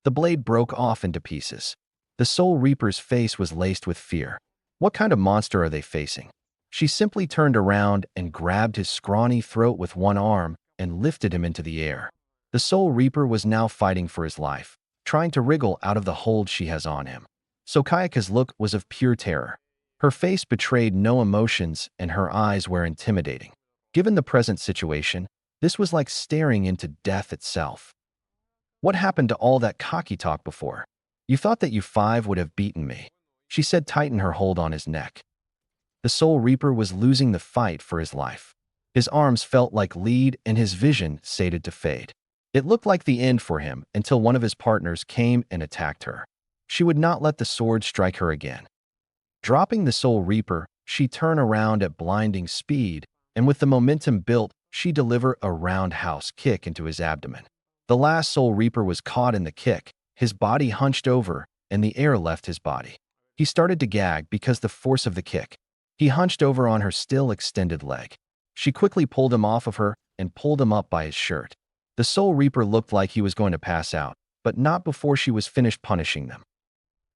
The blade broke off into pieces. The Soul Reaper's face was laced with fear. What kind of monster are they facing? She simply turned around and grabbed his scrawny throat with one arm and lifted him into the air. The Soul Reaper was now fighting for his life, trying to wriggle out of the hold she has on him. So Kayaka's look was of pure terror. Her face betrayed no emotions and her eyes were intimidating. Given the present situation, this was like staring into death itself. What happened to all that cocky talk before? You thought that you 5 would have beaten me, she said, tightening her hold on his neck. The Soul Reaper was losing the fight for his life. His arms felt like lead and his vision sated to fade. It looked like the end for him until one of his partners came and attacked her. She would not let the sword strike her again. Dropping the Soul Reaper, she turned around at blinding speed, and with the momentum built, she delivered a roundhouse kick into his abdomen. The last Soul Reaper was caught in the kick, his body hunched over, and the air left his body. He started to gag because the force of the kick. He hunched over on her still extended leg. She quickly pulled him off of her and pulled him up by his shirt. The Soul Reaper looked like he was going to pass out, but not before she was finished punishing them.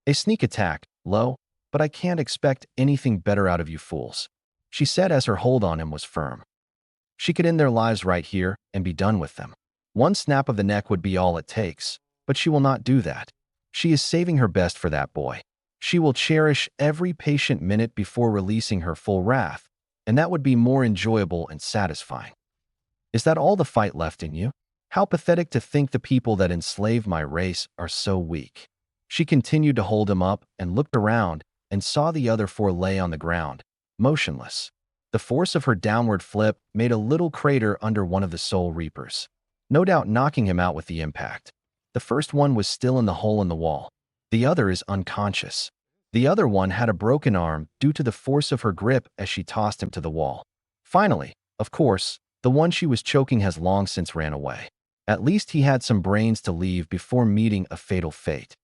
A sneak attack, low, but I can't expect anything better out of you fools, she said as her hold on him was firm. She could end their lives right here and be done with them. One snap of the neck would be all it takes, but she will not do that. She is saving her best for that boy. She will cherish every patient minute before releasing her full wrath, and that would be more enjoyable and satisfying. Is that all the fight left in you? How pathetic to think the people that enslave my race are so weak. She continued to hold him up and looked around and saw the other 4 lay on the ground, motionless. The force of her downward flip made a little crater under one of the Soul Reapers, no doubt knocking him out with the impact. The first one was still in the hole in the wall. The other is unconscious. The other one had a broken arm due to the force of her grip as she tossed him to the wall. Finally, of course, the one she was choking has long since ran away. At least he had some brains to leave before meeting a fatal fate.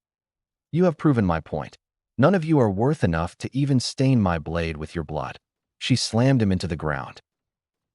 You have proven my point. None of you are worth enough to even stain my blade with your blood. She slammed him into the ground.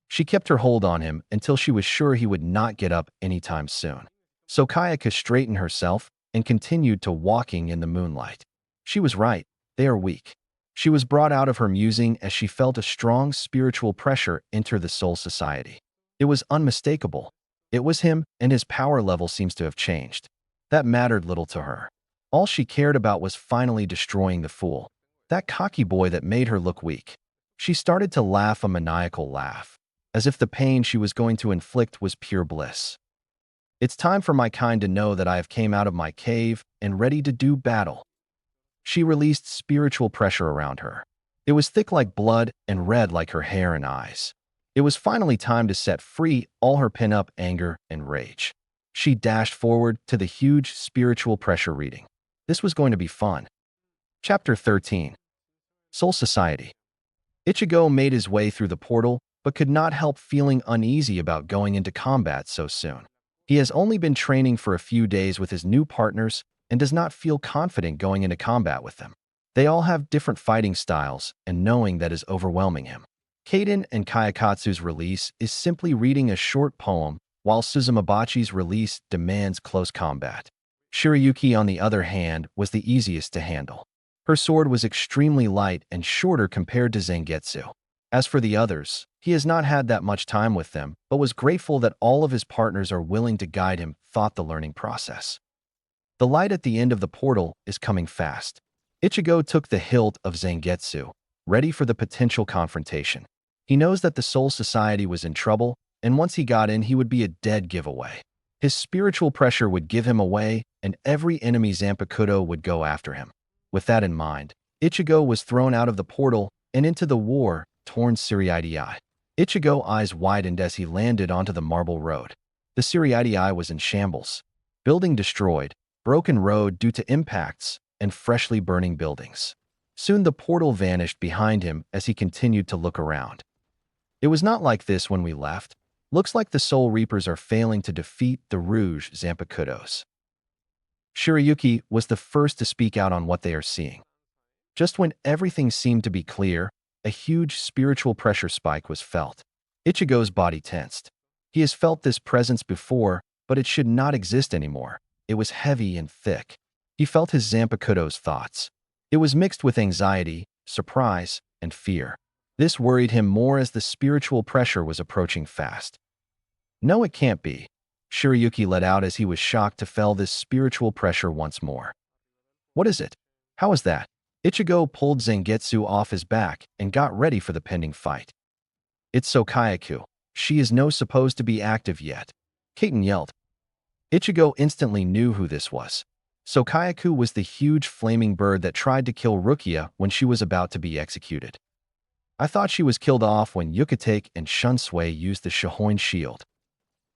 She kept her hold on him until she was sure he would not get up anytime soon. So Kayaka straightened herself and continued to walking in the moonlight. She was right, they are weak. She was brought out of her musing as she felt a strong spiritual pressure enter the soul society. It was unmistakable. It was him, and his power level seems to have changed. That mattered little to her. All she cared about was finally destroying the fool, that cocky boy that made her look weak. She started to laugh a maniacal laugh, as if the pain she was going to inflict was pure bliss. It's time for my kind to know that I have came out of my cave and ready to do battle. She released spiritual pressure around her. It was thick like blood and red like her hair and eyes. It was finally time to set free all her pin-up anger and rage. She dashed forward to the huge spiritual pressure reading. This was going to be fun. Chapter 13. Soul Society. Ichigo made his way through the portal, but could not help feeling uneasy about going into combat so soon. He has only been training for a few days with his new partners and does not feel confident going into combat with them. They all have different fighting styles, and knowing that is overwhelming him. Kaden and Kayakatsu's release is simply reading a short poem, while Suzumabachi's release demands close combat. Shirayuki, on the other hand, was the easiest to handle. Her sword was extremely light and shorter compared to Zangetsu. As for the others, he has not had that much time with them, but was grateful that all of his partners are willing to guide him through the learning process. The light at the end of the portal is coming fast. Ichigo took the hilt of Zangetsu, ready for the potential confrontation. He knows that the Soul Society was in trouble, and once he got in, he would be a dead giveaway. His spiritual pressure would give him away, and every enemy Zanpakutō would go after him. With that in mind, Ichigo was thrown out of the portal and into the war-torn Siriidii. Ichigo's eyes widened as he landed onto the marble road. The Siriidii was in shambles. Building destroyed, broken road due to impacts, and freshly burning buildings. Soon the portal vanished behind him as he continued to look around. It was not like this when we left. Looks like the Soul Reapers are failing to defeat the Rouge Zanpakutōs. Shirayuki was the first to speak out on what they are seeing. Just when everything seemed to be clear, a huge spiritual pressure spike was felt. Ichigo's body tensed. He has felt this presence before, but it should not exist anymore. It was heavy and thick. He felt his Zanpakutō's thoughts. It was mixed with anxiety, surprise, and fear. This worried him more as the spiritual pressure was approaching fast. No, it can't be, Shirayuki let out as he was shocked to feel this spiritual pressure once more. What is it? How is that? Ichigo pulled Zangetsu off his back and got ready for the pending fight. It's Sokayaku. She is no supposed to be active yet. Kaiten yelled. Ichigo instantly knew who this was. Sokayaku was the huge flaming bird that tried to kill Rukia when she was about to be executed. I thought she was killed off when Yukatake and Shunsui used the Shohoin shield.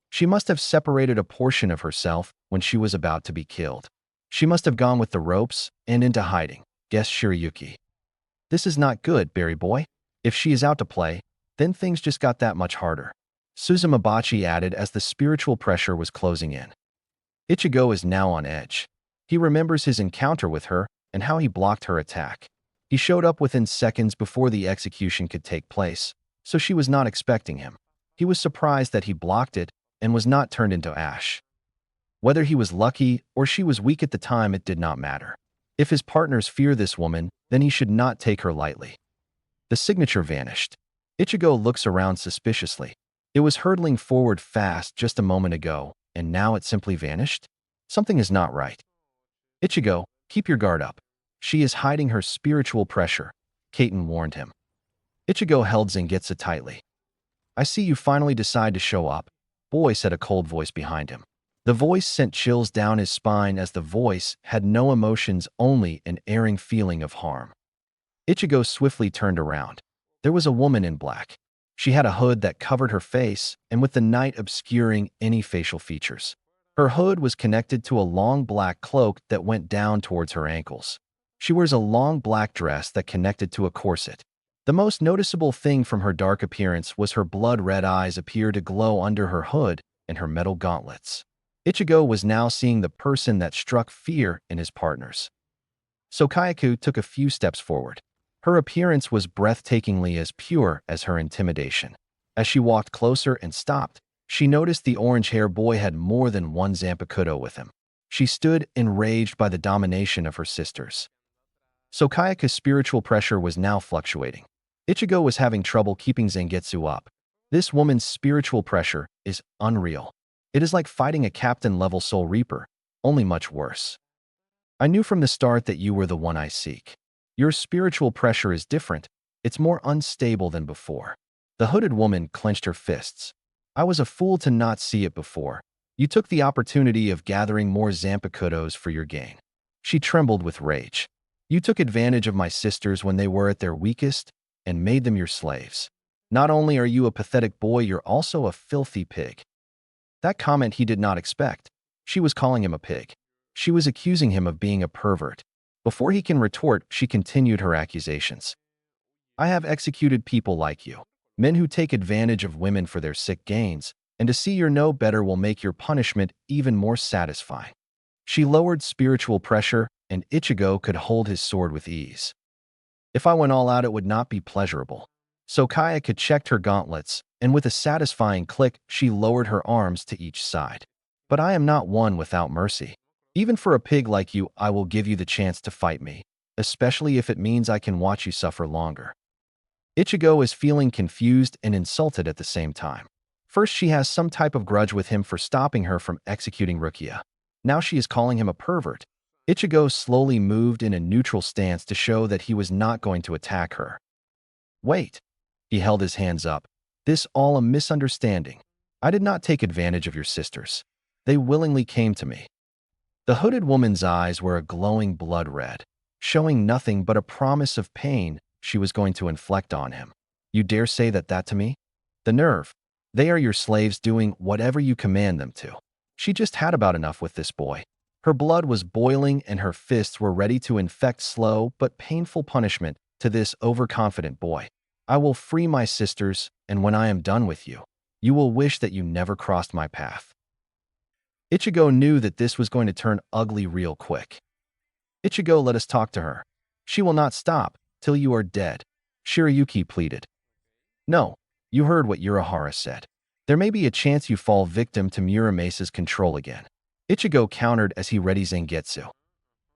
She must have separated a portion of herself when she was about to be killed. She must have gone with the ropes and into hiding, guessed Shirayuki. This is not good, Berry Boy. If she is out to play, then things just got that much harder. Suzumabachi added as the spiritual pressure was closing in. Ichigo is now on edge. He remembers his encounter with her and how he blocked her attack. He showed up within seconds before the execution could take place, so she was not expecting him. He was surprised that he blocked it and was not turned into ash. Whether he was lucky or she was weak at the time, it did not matter. If his partners fear this woman, then he should not take her lightly. The signature vanished. Ichigo looks around suspiciously. It was hurtling forward fast just a moment ago, and now it simply vanished? Something is not right. Ichigo, keep your guard up. She is hiding her spiritual pressure, Kaiten warned him. Ichigo held Zangetsu tightly. I see you finally decide to show up, boy, said a cold voice behind him. The voice sent chills down his spine as the voice had no emotions, only an erring feeling of harm. Ichigo swiftly turned around. There was a woman in black. She had a hood that covered her face and with the night obscuring any facial features. Her hood was connected to a long black cloak that went down towards her ankles. She wears a long black dress that connected to a corset. The most noticeable thing from her dark appearance was her blood-red eyes appear to glow under her hood and her metal gauntlets. Ichigo was now seeing the person that struck fear in his partners. So Kayako took a few steps forward. Her appearance was breathtakingly as pure as her intimidation. As she walked closer and stopped, she noticed the orange-haired boy had more than one Zanpakutō with him. She stood enraged by the domination of her sisters. So Kayako's spiritual pressure was now fluctuating. Ichigo was having trouble keeping Zangetsu up. This woman's spiritual pressure is unreal. It is like fighting a captain-level Soul Reaper, only much worse. I knew from the start that you were the one I seek. Your spiritual pressure is different. It's more unstable than before. The hooded woman clenched her fists. I was a fool to not see it before. You took the opportunity of gathering more Zanpakutōs for your gain. She trembled with rage. You took advantage of my sisters when they were at their weakest and made them your slaves. Not only are you a pathetic boy, you're also a filthy pig. That comment he did not expect. She was calling him a pig. She was accusing him of being a pervert. Before he can retort, she continued her accusations. I have executed people like you, men who take advantage of women for their sick gains, and to see you're no better will make your punishment even more satisfying. She lowered spiritual pressure, and Ichigo could hold his sword with ease. If I went all out, it would not be pleasurable. So Kayako checked her gauntlets, and with a satisfying click, she lowered her arms to each side. But I am not one without mercy. Even for a pig like you, I will give you the chance to fight me, especially if it means I can watch you suffer longer. Ichigo is feeling confused and insulted at the same time. First, she has some type of grudge with him for stopping her from executing Rukia. Now she is calling him a pervert. Ichigo slowly moved in a neutral stance to show that he was not going to attack her. Wait. He held his hands up. This all a misunderstanding. I did not take advantage of your sisters. They willingly came to me. The hooded woman's eyes were a glowing blood red, showing nothing but a promise of pain she was going to inflict on him. You dare say that to me? The nerve. They are your slaves doing whatever you command them to. She just had about enough with this boy. Her blood was boiling and her fists were ready to inflict slow but painful punishment to this overconfident boy. I will free my sisters, and when I am done with you, you will wish that you never crossed my path. Ichigo knew that this was going to turn ugly real quick. Ichigo, let us talk to her. She will not stop till you are dead, Shirayuki pleaded. No, you heard what Urahara said. There may be a chance you fall victim to Muramesa's control again. Ichigo countered as he readied Zangetsu.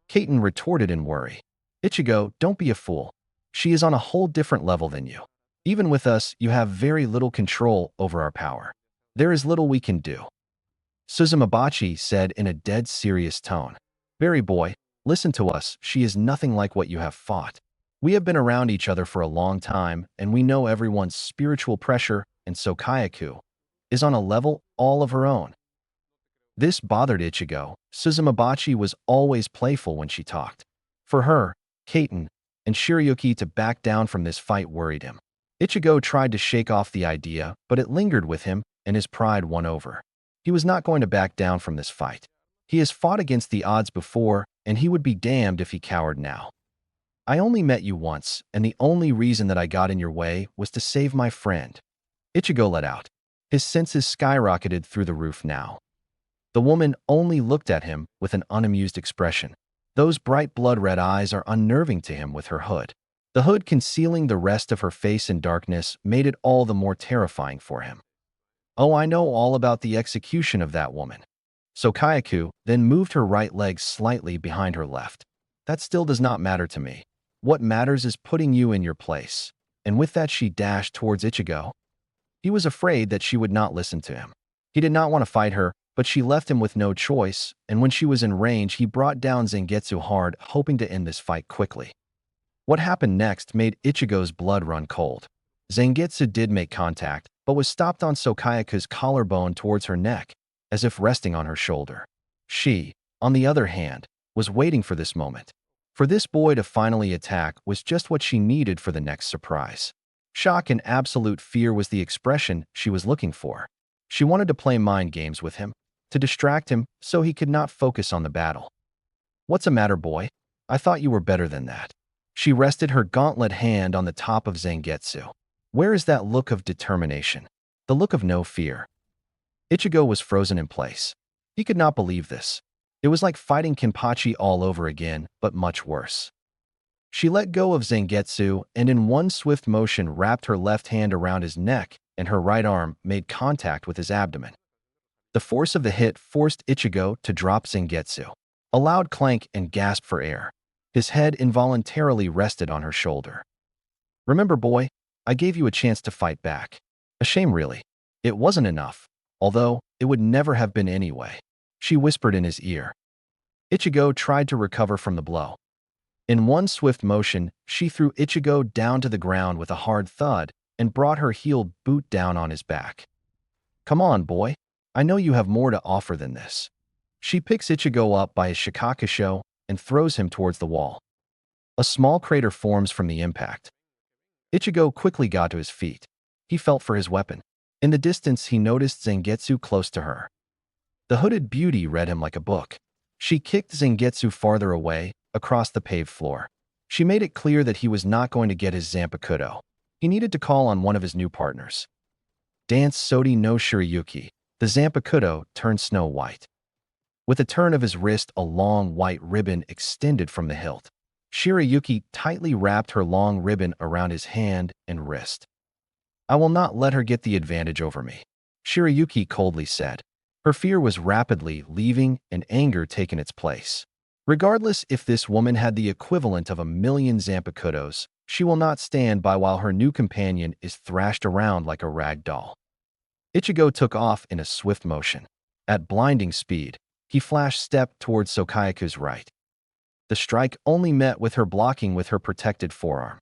Kaiten retorted in worry. Ichigo, don't be a fool. She is on a whole different level than you. Even with us, you have very little control over our power. There is little we can do. Suzumabachi said in a dead serious tone. Berry boy, listen to us. She is nothing like what you have fought. We have been around each other for a long time, and we know everyone's spiritual pressure, and so Kayako is on a level all of her own. This bothered Ichigo. Suzumabachi was always playful when she talked. For her, Kaiten, and Shirayuki to back down from this fight worried him. Ichigo tried to shake off the idea, but it lingered with him, and his pride won over. He was not going to back down from this fight. He has fought against the odds before, and he would be damned if he cowered now. I only met you once, and the only reason that I got in your way was to save my friend. Ichigo let out. His senses skyrocketed through the roof now. The woman only looked at him with an unamused expression. Those bright blood-red eyes are unnerving to him with her hood. The hood concealing the rest of her face in darkness made it all the more terrifying for him. Oh, I know all about the execution of that woman. So Kayako then moved her right leg slightly behind her left. That still does not matter to me. What matters is putting you in your place. And with that she dashed towards Ichigo. He was afraid that she would not listen to him. He did not want to fight her, but she left him with no choice, and when she was in range, he brought down Zangetsu hard, hoping to end this fight quickly. What happened next made Ichigo's blood run cold. Zangetsu did make contact, but was stopped on Kayako's collarbone towards her neck, as if resting on her shoulder. She, on the other hand, was waiting for this moment. For this boy to finally attack was just what she needed for the next surprise. Shock and absolute fear was the expression she was looking for. She wanted to play mind games with him, to distract him so he could not focus on the battle. What's the matter, boy? I thought you were better than that. She rested her gauntlet hand on the top of Zangetsu. Where is that look of determination? The look of no fear. Ichigo was frozen in place. He could not believe this. It was like fighting Kenpachi all over again, but much worse. She let go of Zangetsu and in one swift motion wrapped her left hand around his neck and her right arm made contact with his abdomen. The force of the hit forced Ichigo to drop Zangetsu. A loud clank and gasp for air. His head involuntarily rested on her shoulder. "Remember, boy, I gave you a chance to fight back. A shame, really. It wasn't enough, although it would never have been anyway," she whispered in his ear. Ichigo tried to recover from the blow. In one swift motion, she threw Ichigo down to the ground with a hard thud and brought her heeled boot down on his back. "Come on, boy. I know you have more to offer than this." She picks Ichigo up by his shikakusho and throws him towards the wall. A small crater forms from the impact. Ichigo quickly got to his feet. He felt for his weapon. In the distance, he noticed Zangetsu close to her. The hooded beauty read him like a book. She kicked Zangetsu farther away, across the paved floor. She made it clear that he was not going to get his Zanpakutō. He needed to call on one of his new partners. Dance Sodi no Shirayuki. The Zanpakutō turned snow white. With a turn of his wrist, a long white ribbon extended from the hilt. Shirayuki tightly wrapped her long ribbon around his hand and wrist. "I will not let her get the advantage over me," Shirayuki coldly said. Her fear was rapidly leaving and anger taking its place. "Regardless if this woman had the equivalent of 1,000,000 Zanpakutōs, she will not stand by while her new companion is thrashed around like a rag doll." Ichigo took off in a swift motion. At blinding speed, he flashed step towards Sokayaku's right. The strike only met with her blocking with her protected forearm.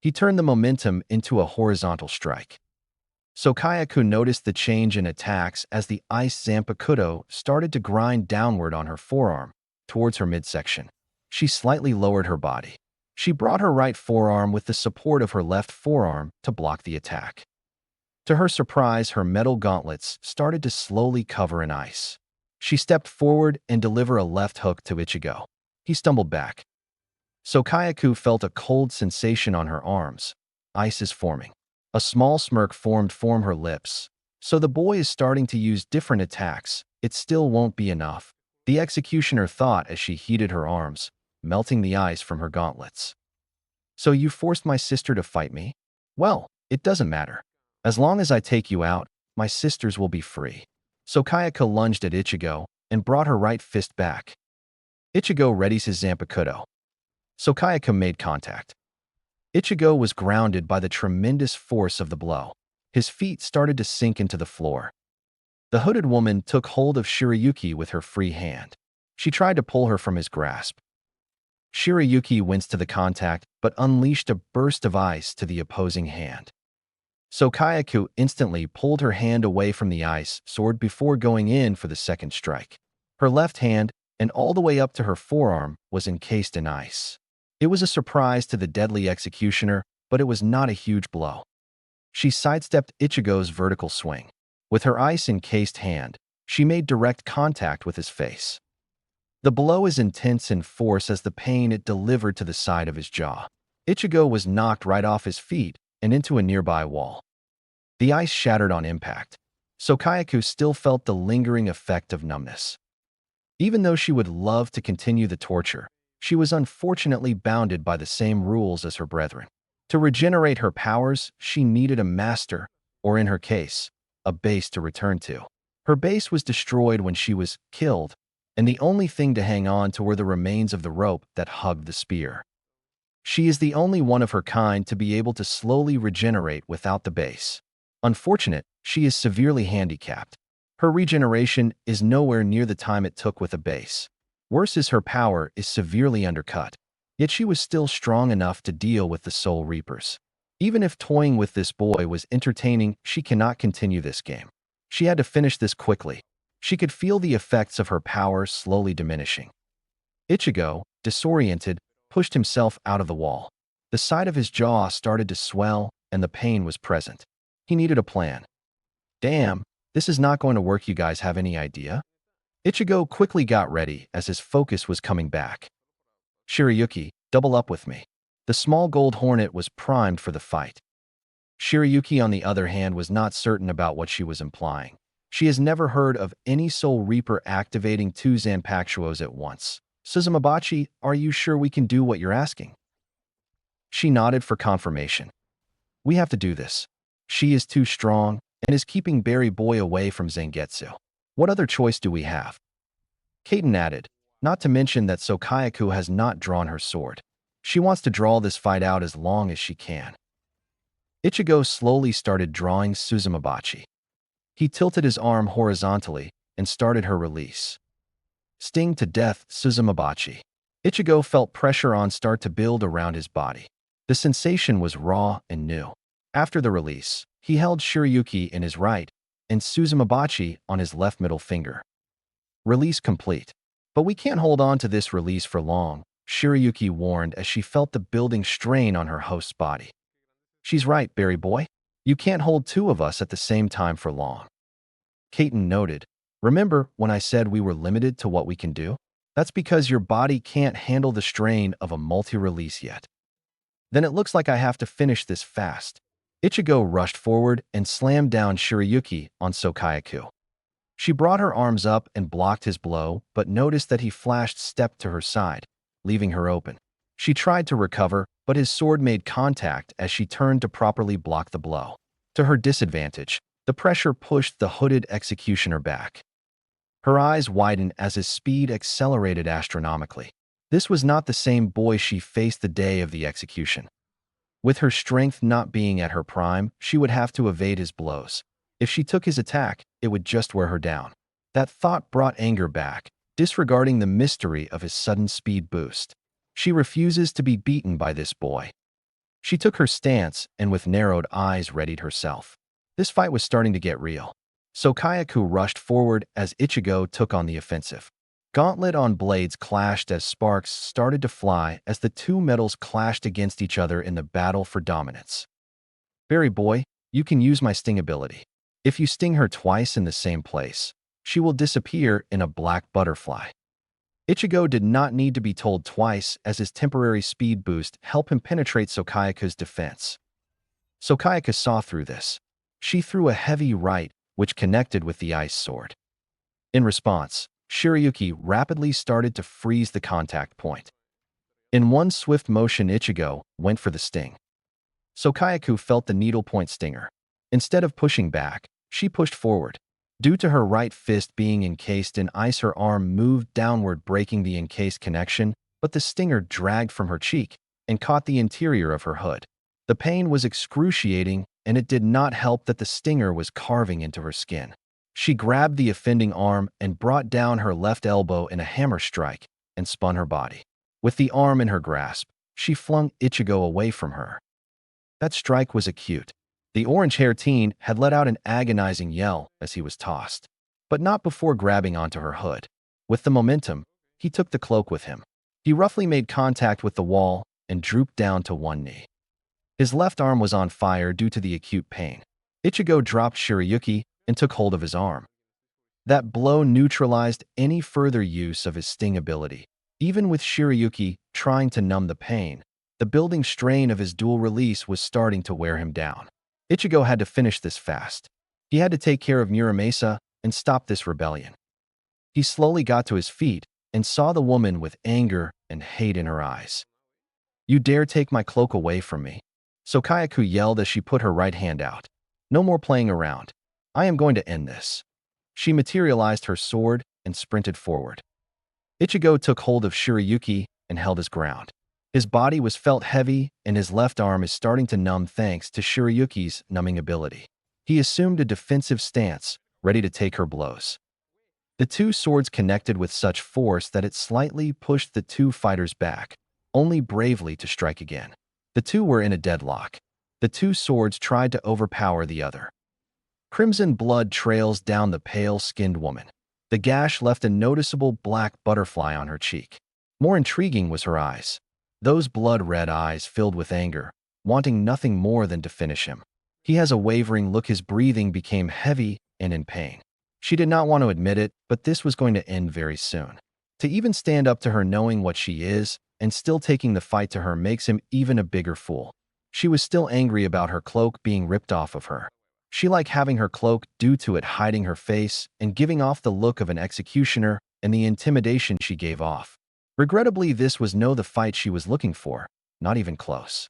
He turned the momentum into a horizontal strike. Sokayaku noticed the change in attacks as the ice Zanpakutō started to grind downward on her forearm, towards her midsection. She slightly lowered her body. She brought her right forearm with the support of her left forearm to block the attack. To her surprise, her metal gauntlets started to slowly cover in ice. She stepped forward and delivered a left hook to Ichigo. He stumbled back. Sokayaku felt a cold sensation on her arms. Ice is forming. A small smirk formed her lips. "So the boy is starting to use different attacks. It still won't be enough," the executioner thought as she heated her arms, melting the ice from her gauntlets. "So you forced my sister to fight me? Well, it doesn't matter. As long as I take you out, my sisters will be free." Sokayaku lunged at Ichigo and brought her right fist back. Ichigo readies his Zanpakutō. Sokayaku made contact. Ichigo was grounded by the tremendous force of the blow. His feet started to sink into the floor. The hooded woman took hold of Shirayuki with her free hand. She tried to pull her from his grasp. Shirayuki winced to the contact, but unleashed a burst of ice to the opposing hand. Sokayaku instantly pulled her hand away from the ice sword before going in for the second strike. Her left hand, and all the way up to her forearm, was encased in ice. It was a surprise to the deadly executioner, but it was not a huge blow. She sidestepped Ichigo's vertical swing. With her ice-encased hand, she made direct contact with his face. The blow is intense in force as the pain it delivered to the side of his jaw. Ichigo was knocked right off his feet and into a nearby wall. The ice shattered on impact. Sokayaku still felt the lingering effect of numbness. Even though she would love to continue the torture, she was unfortunately bounded by the same rules as her brethren. To regenerate her powers, she needed a master, or in her case, a base to return to. Her base was destroyed when she was killed, and the only thing to hang on to were the remains of the rope that hugged the spear. She is the only one of her kind to be able to slowly regenerate without the base. Unfortunate, she is severely handicapped. Her regeneration is nowhere near the time it took with a base. Worse is her power is severely undercut. Yet she was still strong enough to deal with the Soul Reapers. Even if toying with this boy was entertaining, she cannot continue this game. She had to finish this quickly. She could feel the effects of her power slowly diminishing. Ichigo, disoriented, pushed himself out of the wall. The side of his jaw started to swell, and the pain was present. He needed a plan. "Damn, this is not going to work. You guys have any idea?" Ichigo quickly got ready as his focus was coming back. "Shirayuki, double up with me." The small gold hornet was primed for the fight. Shirayuki, on the other hand, was not certain about what she was implying. She has never heard of any Soul Reaper activating two Zanpakutōs at once. Suzumabachi, are you sure we can do what you're asking? She nodded for confirmation. We have to do this. She is too strong and is keeping Berry Boy away from Zangetsu. What other choice do we have? Kaiten added, not to mention that Sokayaku has not drawn her sword. She wants to draw this fight out as long as she can. Ichigo slowly started drawing Suzumabachi. He tilted his arm horizontally and started her release. Sting to death, Suzumabachi. Ichigo felt pressure on start to build around his body. The sensation was raw and new. After the release, he held Shirayuki in his right and Suzumabachi on his left middle finger. Release complete. But we can't hold on to this release for long, Shirayuki warned as she felt the building strain on her host's body. She's right, Berry Boy. You can't hold two of us at the same time for long. Kaiten noted, remember when I said we were limited to what we can do? That's because your body can't handle the strain of a multi-release yet. Then it looks like I have to finish this fast. Ichigo rushed forward and slammed down Shirayuki on Sokayaku. She brought her arms up and blocked his blow, but noticed that he flashed step to her side, leaving her open. She tried to recover, but his sword made contact as she turned to properly block the blow. To her disadvantage, the pressure pushed the hooded executioner back. Her eyes widened as his speed accelerated astronomically. This was not the same boy she faced the day of the execution. With her strength not being at her prime, she would have to evade his blows. If she took his attack, it would just wear her down. That thought brought anger back, disregarding the mystery of his sudden speed boost. She refuses to be beaten by this boy. She took her stance and with narrowed eyes readied herself. This fight was starting to get real. Sokayaku rushed forward as Ichigo took on the offensive. Gauntlet on blades clashed as sparks started to fly as the two metals clashed against each other in the battle for dominance. Berry Boy, you can use my sting ability. If you sting her twice in the same place, she will disappear in a black butterfly. Ichigo did not need to be told twice as his temporary speed boost helped him penetrate Sokayaku's defense. Sokayaku saw through this. She threw a heavy right, which connected with the ice sword. In response, Shirayuki rapidly started to freeze the contact point. In one swift motion, Ichigo went for the sting. Sokayaku felt the needlepoint stinger. Instead of pushing back, she pushed forward. Due to her right fist being encased in ice, her arm moved downward, breaking the encased connection, but the stinger dragged from her cheek and caught the interior of her hood. The pain was excruciating, and it did not help that the stinger was carving into her skin. She grabbed the offending arm and brought down her left elbow in a hammer strike and spun her body. With the arm in her grasp, she flung Ichigo away from her. That strike was acute. The orange-haired teen had let out an agonizing yell as he was tossed, but not before grabbing onto her hood. With the momentum, he took the cloak with him. He roughly made contact with the wall and drooped down to one knee. His left arm was on fire due to the acute pain. Ichigo dropped Shirayuki and took hold of his arm. That blow neutralized any further use of his sting ability. Even with Shirayuki trying to numb the pain, the building strain of his dual release was starting to wear him down. Ichigo had to finish this fast. He had to take care of Muramasa and stop this rebellion. He slowly got to his feet and saw the woman with anger and hate in her eyes. You dare take my cloak away from me? Sokayaku yelled as she put her right hand out. No more playing around. I am going to end this. She materialized her sword and sprinted forward. Ichigo took hold of Shirayuki and held his ground. His body was felt heavy and his left arm is starting to numb thanks to Shirayuki's numbing ability. He assumed a defensive stance, ready to take her blows. The two swords connected with such force that it slightly pushed the two fighters back, only bravely to strike again. The two were in a deadlock. The two swords tried to overpower the other. Crimson blood trails down the pale-skinned woman. The gash left a noticeable black butterfly on her cheek. More intriguing was her eyes. Those blood-red eyes filled with anger, wanting nothing more than to finish him. He has a wavering look. His breathing became heavy and in pain. She did not want to admit it, but this was going to end very soon. To even stand up to her knowing what she is and still taking the fight to her makes him even a bigger fool. She was still angry about her cloak being ripped off of her. She liked having her cloak due to it hiding her face and giving off the look of an executioner and the intimidation she gave off. Regrettably, this was no the fight she was looking for, not even close.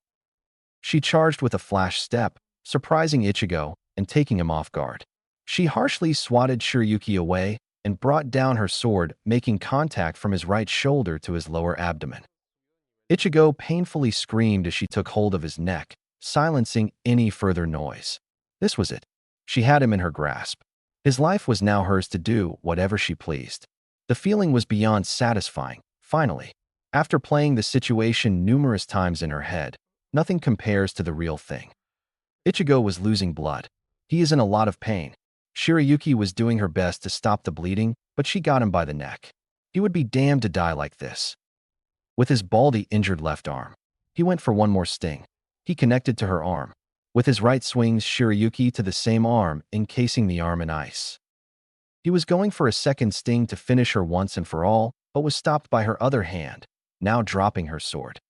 She charged with a flash step, surprising Ichigo and taking him off guard. She harshly swatted Shiryuki away and brought down her sword, making contact from his right shoulder to his lower abdomen. Ichigo painfully screamed as she took hold of his neck, silencing any further noise. This was it. She had him in her grasp. His life was now hers to do whatever she pleased. The feeling was beyond satisfying, finally. After playing the situation numerous times in her head, nothing compares to the real thing. Ichigo was losing blood. He is in a lot of pain. Shiryuki was doing her best to stop the bleeding, but she got him by the neck. He would be damned to die like this. With his baldy, injured left arm, he went for one more sting. He connected to her arm. With his right swings Shiryuki to the same arm, encasing the arm in ice. He was going for a second sting to finish her once and for all, but was stopped by her other hand, now dropping her sword.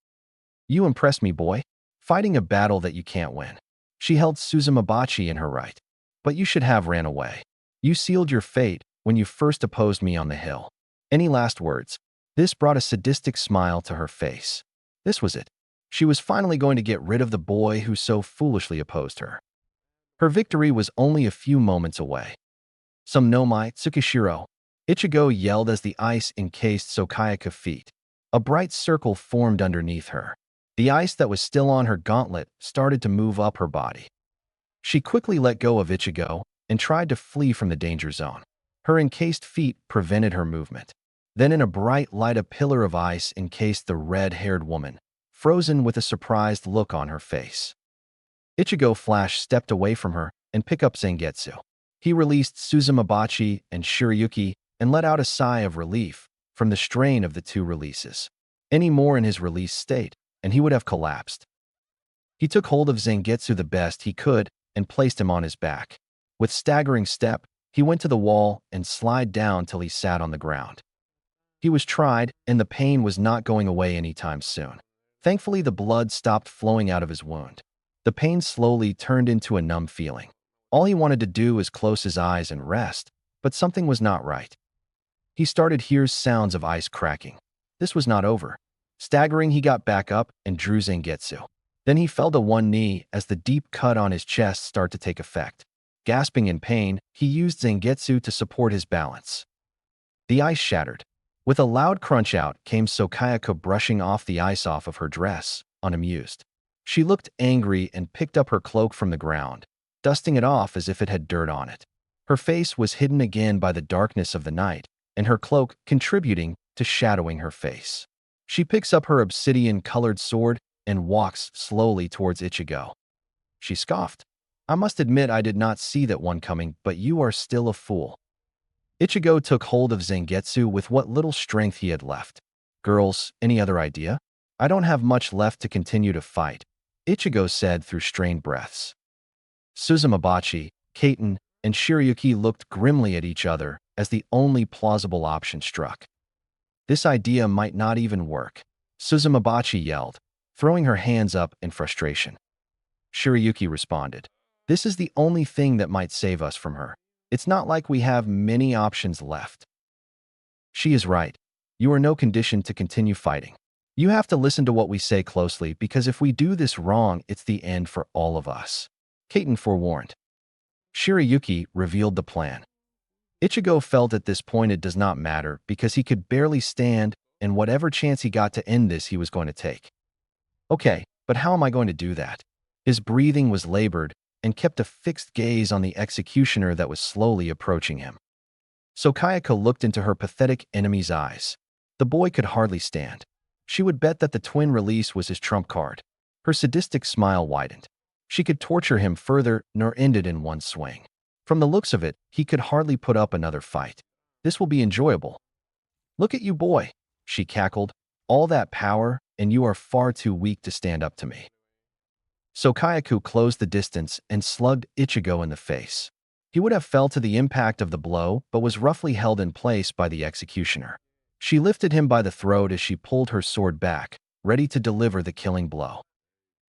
You impress me, boy. Fighting a battle that you can't win. She held Suzumabachi in her right. But you should have ran away. You sealed your fate when you first opposed me on the hill. Any last words? This brought a sadistic smile to her face. This was it. She was finally going to get rid of the boy who so foolishly opposed her. Her victory was only a few moments away. Some Nomai Tsukishiro, Ichigo yelled as the ice encased Sakayaka's feet. A bright circle formed underneath her. The ice that was still on her gauntlet started to move up her body. She quickly let go of Ichigo and tried to flee from the danger zone. Her encased feet prevented her movement. Then in a bright light a pillar of ice encased the red-haired woman, frozen with a surprised look on her face. Ichigo Flash stepped away from her and picked up Zangetsu. He released Suzumabachi and Shiryuki and let out a sigh of relief from the strain of the two releases. Any more in his release state, and he would have collapsed. He took hold of Zangetsu the best he could and placed him on his back. With staggering step, he went to the wall and slid down till he sat on the ground. He was tried, and the pain was not going away anytime soon. Thankfully, the blood stopped flowing out of his wound. The pain slowly turned into a numb feeling. All he wanted to do was close his eyes and rest, but something was not right. He started to hear sounds of ice cracking. This was not over. Staggering, he got back up and drew Zangetsu. Then he fell to one knee as the deep cut on his chest started to take effect. Gasping in pain, he used Zangetsu to support his balance. The ice shattered. With a loud crunch out came Sakayaka brushing off the ice off of her dress, unamused. She looked angry and picked up her cloak from the ground, dusting it off as if it had dirt on it. Her face was hidden again by the darkness of the night, and her cloak contributing to shadowing her face. She picks up her obsidian-colored sword and walks slowly towards Ichigo. She scoffed. I must admit I did not see that one coming, but you are still a fool. Ichigo took hold of Zangetsu with what little strength he had left. Girls, any other idea? I don't have much left to continue to fight, Ichigo said through strained breaths. Suzumabachi, Kaiten, and Shiryuki looked grimly at each other as the only plausible option struck. This idea might not even work, Suzumabachi yelled, throwing her hands up in frustration. Shiryuki responded, this is the only thing that might save us from her. It's not like we have many options left. She is right. You are no condition to continue fighting. You have to listen to what we say closely because if we do this wrong, it's the end for all of us. Kaiten forewarned. Shiryuki revealed the plan. Ichigo felt at this point it does not matter because he could barely stand and whatever chance he got to end this he was going to take. Okay, but how am I going to do that? His breathing was labored and kept a fixed gaze on the executioner that was slowly approaching him. Sakayaka looked into her pathetic enemy's eyes. The boy could hardly stand. She would bet that the twin release was his trump card. Her sadistic smile widened. She could torture him further nor end it in one swing. From the looks of it, he could hardly put up another fight. This will be enjoyable. Look at you, boy, she cackled. All that power, and you are far too weak to stand up to me. Sakayaka closed the distance and slugged Ichigo in the face. He would have fell to the impact of the blow, but was roughly held in place by the executioner. She lifted him by the throat as she pulled her sword back, ready to deliver the killing blow.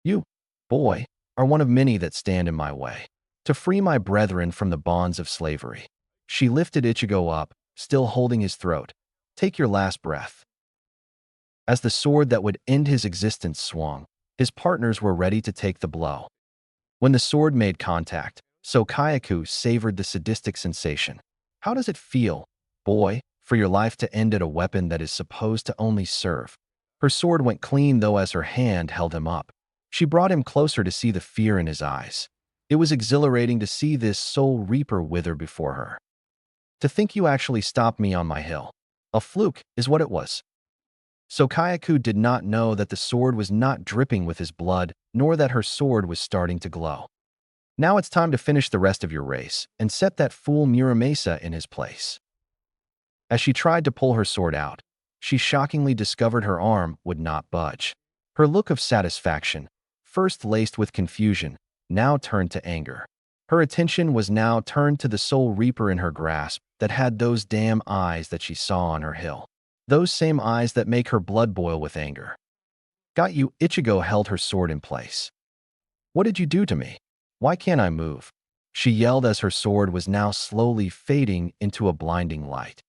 You, boy, are one of many that stand in my way. to free my brethren from the bonds of slavery. She lifted Ichigo up, still holding his throat. Take your last breath. As the sword that would end his existence swung, his partners were ready to take the blow. When the sword made contact, Kyaku savored the sadistic sensation. How does it feel, boy, for your life to end at a weapon that is supposed to only serve? Her sword went clean though as her hand held him up. She brought him closer to see the fear in his eyes. It was exhilarating to see this soul reaper wither before her. To think you actually stopped me on my hill. A fluke is what it was. Kyaku did not know that the sword was not dripping with his blood, nor that her sword was starting to glow. Now it's time to finish the rest of your race and set that fool Muramasa in his place. As she tried to pull her sword out, she shockingly discovered her arm would not budge. Her look of satisfaction, first laced with confusion, now turned to anger. Her attention was now turned to the soul reaper in her grasp that had those damn eyes that she saw on her hill. Those same eyes that make her blood boil with anger. Got you. Ichigo held her sword in place. What did you do to me? Why can't I move? She yelled as her sword was now slowly fading into a blinding light.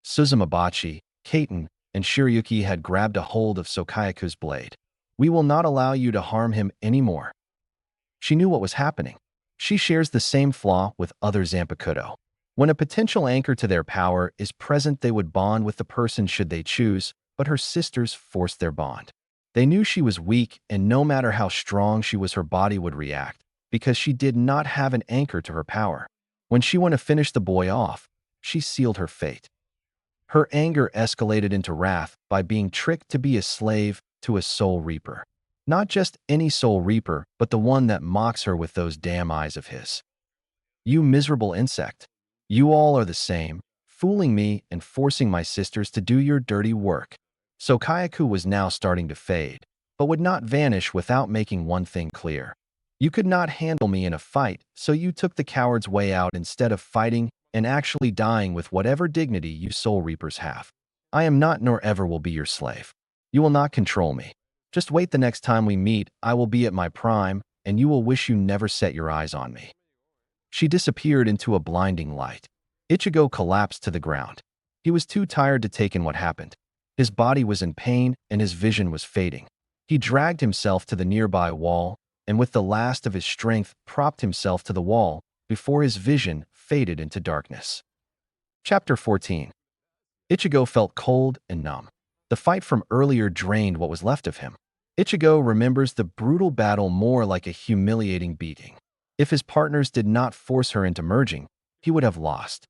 Suzumabachi, Kaiten, and Shiryuki had grabbed a hold of Kyaku's blade. We will not allow you to harm him anymore. She knew what was happening. She shares the same flaw with other Zanpakutō. When a potential anchor to their power is present, they would bond with the person should they choose, but her sisters forced their bond. They knew she was weak, and no matter how strong she was, her body would react, because she did not have an anchor to her power. When she wanted to finish the boy off, she sealed her fate. Her anger escalated into wrath by being tricked to be a slave to a soul reaper. Not just any soul reaper, but the one that mocks her with those damn eyes of his. You miserable insect. You all are the same, fooling me and forcing my sisters to do your dirty work. Kyaku was now starting to fade, but would not vanish without making one thing clear. You could not handle me in a fight, so you took the coward's way out instead of fighting and actually dying with whatever dignity you soul reapers have. I am not nor ever will be your slave. You will not control me. Just wait, the next time we meet, I will be at my prime, and you will wish you never set your eyes on me. She disappeared into a blinding light. Ichigo collapsed to the ground. He was too tired to take in what happened. His body was in pain and his vision was fading. He dragged himself to the nearby wall and with the last of his strength propped himself to the wall before his vision faded into darkness. Chapter 14. Ichigo felt cold and numb. The fight from earlier drained what was left of him. Ichigo remembers the brutal battle more like a humiliating beating. If his partners did not force her into merging, he would have lost.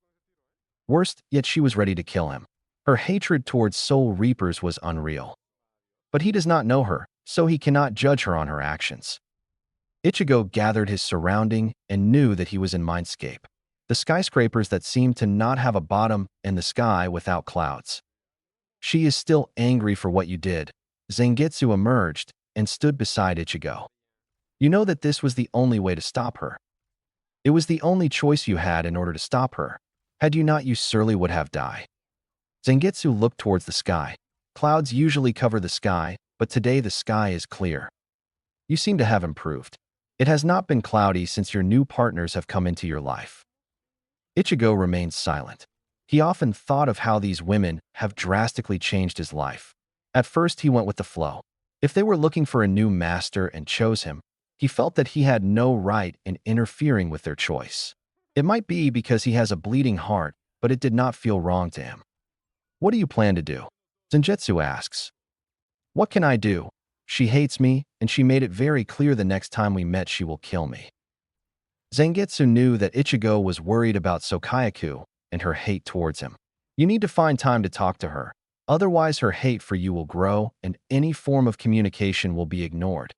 Worst, yet she was ready to kill him. Her hatred towards soul reapers was unreal. But he does not know her, so he cannot judge her on her actions. Ichigo gathered his surrounding and knew that he was in Mindscape, the skyscrapers that seemed to not have a bottom and the sky without clouds. She is still angry for what you did. Zangetsu emerged and stood beside Ichigo. You know that this was the only way to stop her. It was the only choice you had in order to stop her. Had you not, you surely would have died. Zangetsu looked towards the sky. Clouds usually cover the sky, but today the sky is clear. You seem to have improved. It has not been cloudy since your new partners have come into your life. Ichigo remained silent. He often thought of how these women have drastically changed his life. At first, he went with the flow. If they were looking for a new master and chose him, he felt that he had no right in interfering with their choice. It might be because he has a bleeding heart, but it did not feel wrong to him. What do you plan to do? Zangetsu asks. What can I do? She hates me, and she made it very clear the next time we met she will kill me. Zangetsu knew that Ichigo was worried about Kyaku and her hate towards him. You need to find time to talk to her. Otherwise, her hate for you will grow and any form of communication will be ignored.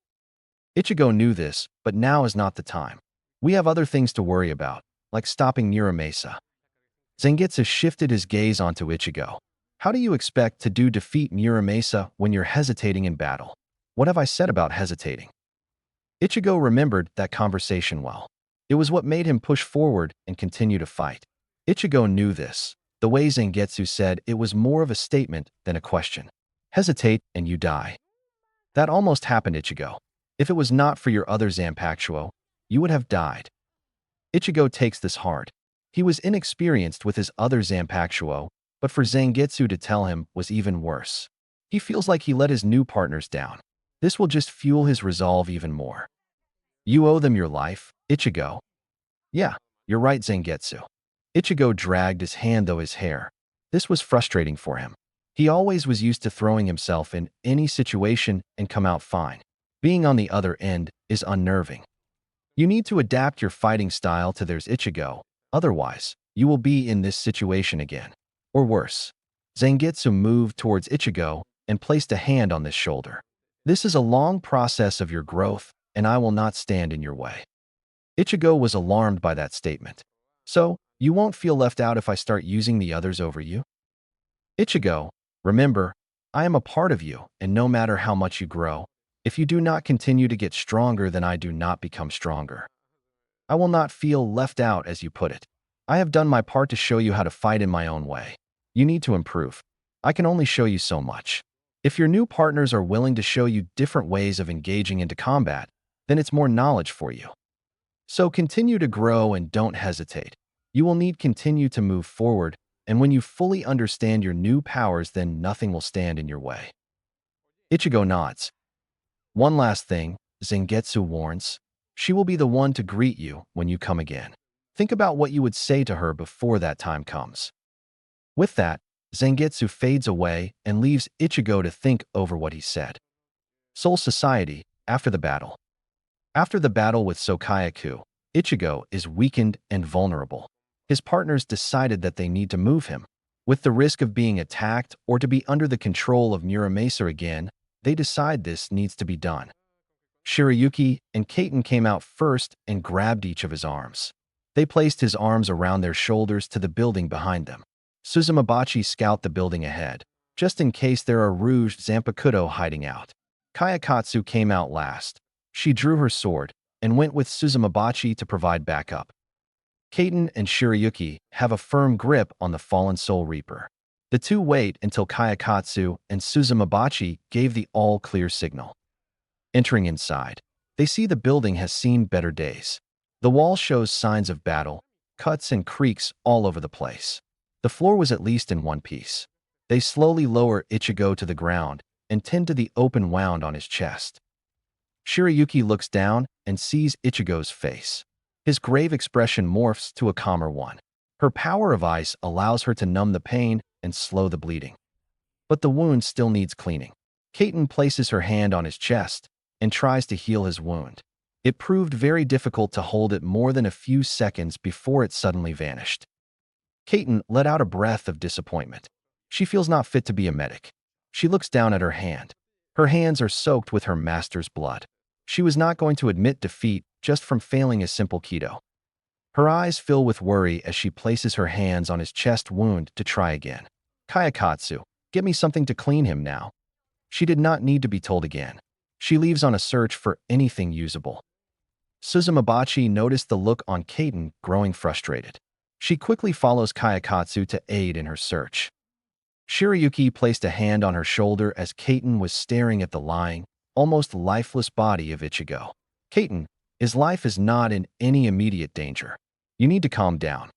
Ichigo knew this, but now is not the time. We have other things to worry about, like stopping Muramasa. Zangetsu shifted his gaze onto Ichigo. How do you expect to defeat Muramasa when you're hesitating in battle? What have I said about hesitating? Ichigo remembered that conversation well. It was what made him push forward and continue to fight. Ichigo knew this. The way Zangetsu said it was more of a statement than a question. Hesitate and you die. That almost happened, Ichigo. If it was not for your other Zanpakutō, you would have died. Ichigo takes this hard. He was inexperienced with his other Zanpakutō, but for Zangetsu to tell him was even worse. He feels like he let his new partners down. This will just fuel his resolve even more. You owe them your life, Ichigo. Yeah, you're right, Zangetsu. Ichigo dragged his hand through his hair. This was frustrating for him. He always was used to throwing himself in any situation and come out fine. Being on the other end is unnerving. You need to adapt your fighting style to theirs, Ichigo. Otherwise, you will be in this situation again. Or worse. Zangetsu moved towards Ichigo and placed a hand on this shoulder. This is a long process of your growth, and I will not stand in your way. Ichigo was alarmed by that statement. So, you won't feel left out if I start using the others over you? Ichigo, remember, I am a part of you, and no matter how much you grow, if you do not continue to get stronger, then I do not become stronger. I will not feel left out, as you put it. I have done my part to show you how to fight in my own way. You need to improve. I can only show you so much. If your new partners are willing to show you different ways of engaging into combat, then it's more knowledge for you. So continue to grow and don't hesitate. You will need continue to move forward, and when you fully understand your new powers, then nothing will stand in your way. Ichigo nods. One last thing, Zangetsu warns. She will be the one to greet you when you come again. Think about what you would say to her before that time comes. With that, Zangetsu fades away and leaves Ichigo to think over what he said. Soul Society, after the battle. After the battle with Sokayaku, Ichigo is weakened and vulnerable. His partners decided that they need to move him. With the risk of being attacked or to be under the control of Muramasa again, they decide this needs to be done. Shirayuki and Kaiten came out first and grabbed each of his arms. They placed his arms around their shoulders to the building behind them. Suzumabachi scout the building ahead, just in case there are rouged Zanpakutō hiding out. Kayakatsu came out last. She drew her sword and went with Suzumabachi to provide backup. Kaiten and Shirayuki have a firm grip on the fallen Soul Reaper. The two wait until Kayakatsu and Suzumabachi gave the all-clear signal. Entering inside, they see the building has seen better days. The wall shows signs of battle, cuts and creaks all over the place. The floor was at least in one piece. They slowly lower Ichigo to the ground and tend to the open wound on his chest. Shirayuki looks down and sees Ichigo's face. His grave expression morphs to a calmer one. Her power of ice allows her to numb the pain and slow the bleeding. But the wound still needs cleaning. Kaiten places her hand on his chest and tries to heal his wound. It proved very difficult to hold it more than a few seconds before it suddenly vanished. Kaiten let out a breath of disappointment. She feels not fit to be a medic. She looks down at her hand. Her hands are soaked with her master's blood. She was not going to admit defeat just from failing a simple keto. Her eyes fill with worry as she places her hands on his chest wound to try again. Kayakatsu, get me something to clean him now. She did not need to be told again. She leaves on a search for anything usable. Suzumabachi noticed the look on Kaiten growing frustrated. She quickly follows Kayakatsu to aid in her search. Shirayuki placed a hand on her shoulder as Kaiten was staring at the lying, almost lifeless body of Ichigo. Kaiten, his life is not in any immediate danger. You need to calm down.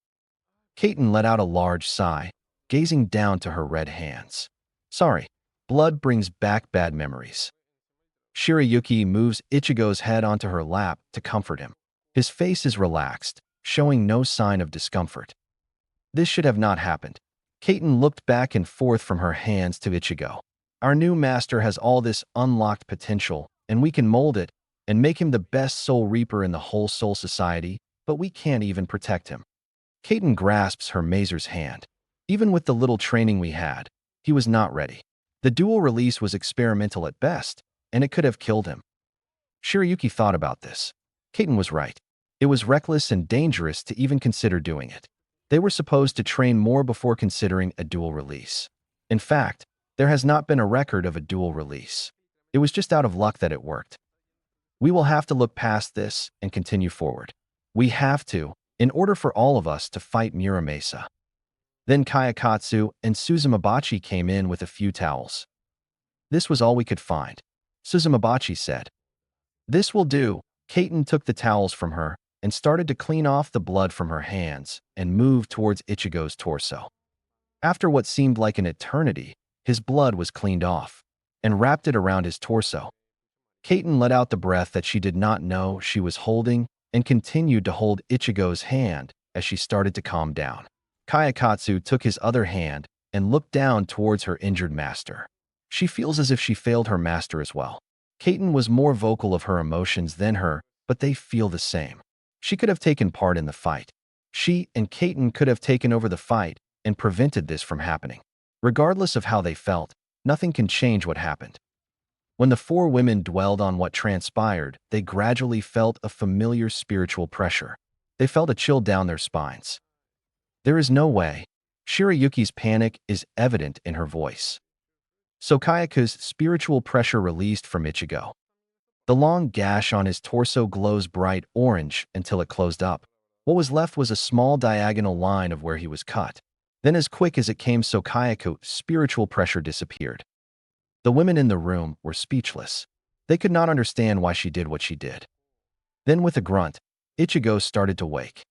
Kaiten let out a large sigh, gazing down to her red hands. Sorry, blood brings back bad memories. Shirayuki moves Ichigo's head onto her lap to comfort him. His face is relaxed, showing no sign of discomfort. This should have not happened. Kaiten looked back and forth from her hands to Ichigo. Our new master has all this unlocked potential, and we can mold it and make him the best Soul Reaper in the whole Soul Society, but we can't even protect him. Kaiten grasps her Mazer's hand. Even with the little training we had, he was not ready. The dual release was experimental at best, and it could have killed him. Shirayuki thought about this. Kaiten was right. It was reckless and dangerous to even consider doing it. They were supposed to train more before considering a dual release. In fact, there has not been a record of a dual release. It was just out of luck that it worked. We will have to look past this and continue forward. We have to, in order for all of us to fight Muramasa. Then Kayakatsu and Suzumabachi came in with a few towels. This was all we could find. Suzumabachi said. This will do. Kaiten took the towels from her and started to clean off the blood from her hands and move towards Ichigo's torso. After what seemed like an eternity, his blood was cleaned off and wrapped it around his torso. Kaiten let out the breath that she did not know she was holding and continued to hold Ichigo's hand as she started to calm down. Kayakatsu took his other hand and looked down towards her injured master. She feels as if she failed her master as well. Kaiten was more vocal of her emotions than her, but they feel the same. She could have taken part in the fight. She and Kaiten could have taken over the fight and prevented this from happening. Regardless of how they felt, nothing can change what happened. When the four women dwelled on what transpired, they gradually felt a familiar spiritual pressure. They felt a chill down their spines. There is no way. Shirayuki's panic is evident in her voice. So Kayaka's spiritual pressure released from Ichigo. The long gash on his torso glows bright orange until it closed up. What was left was a small diagonal line of where he was cut. Then as quick as it came, so Kayaka's spiritual pressure disappeared. The women in the room were speechless. They could not understand why she did what she did. Then with a grunt, Ichigo started to wake.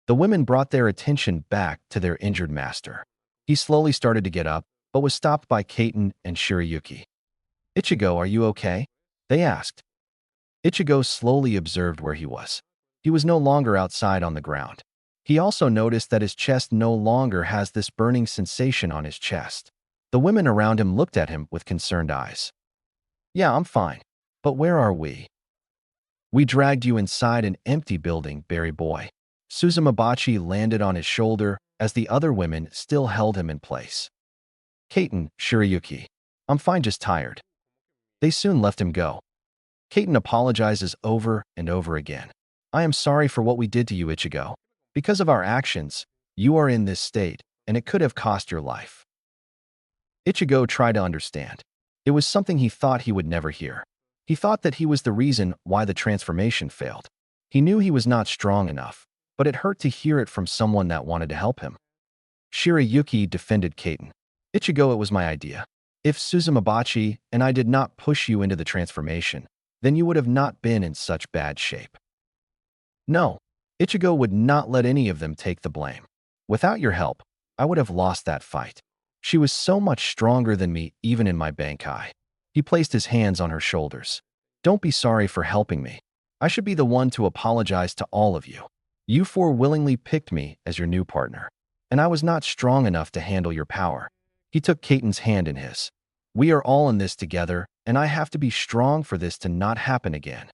The women brought their attention back to their injured master. He slowly started to get up, but was stopped by Kaiten and Shirayuki. "Ichigo, are you okay?" they asked. Ichigo slowly observed where he was. He was no longer outside on the ground. He also noticed that his chest no longer has this burning sensation on his chest. The women around him looked at him with concerned eyes. "Yeah, I'm fine. But where are we?" "We dragged you inside an empty building, berry boy." Suzumabachi landed on his shoulder as the other women still held him in place. "Kaiten, Shirayuki. I'm fine, just tired." They soon left him go. Kaiten apologizes over and over again. "I am sorry for what we did to you, Ichigo. Because of our actions, you are in this state, and it could have cost your life." Ichigo tried to understand. It was something he thought he would never hear. He thought that he was the reason why the transformation failed. He knew he was not strong enough, but it hurt to hear it from someone that wanted to help him. Shirayuki defended Kaiten. "Ichigo, it was my idea. If Suzumabachi and I did not push you into the transformation, then you would have not been in such bad shape." No, Ichigo would not let any of them take the blame. "Without your help, I would have lost that fight. She was so much stronger than me, even in my Bankai." He placed his hands on her shoulders. "Don't be sorry for helping me. I should be the one to apologize to all of you. You four willingly picked me as your new partner, and I was not strong enough to handle your power." He took Kaiten's hand in his. "We are all in this together, and I have to be strong for this to not happen again."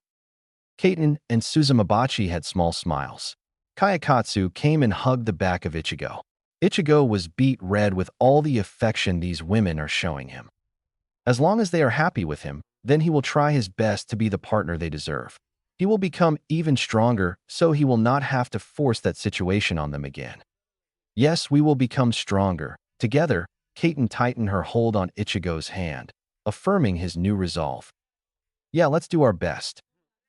Kaiten and Suzumabachi had small smiles. Kayakatsu came and hugged the back of Ichigo. Ichigo was beet red with all the affection these women are showing him. As long as they are happy with him, then he will try his best to be the partner they deserve. He will become even stronger, so he will not have to force that situation on them again. "Yes, we will become stronger." Together, Kaiten tightened her hold on Ichigo's hand, affirming his new resolve. "Yeah, let's do our best."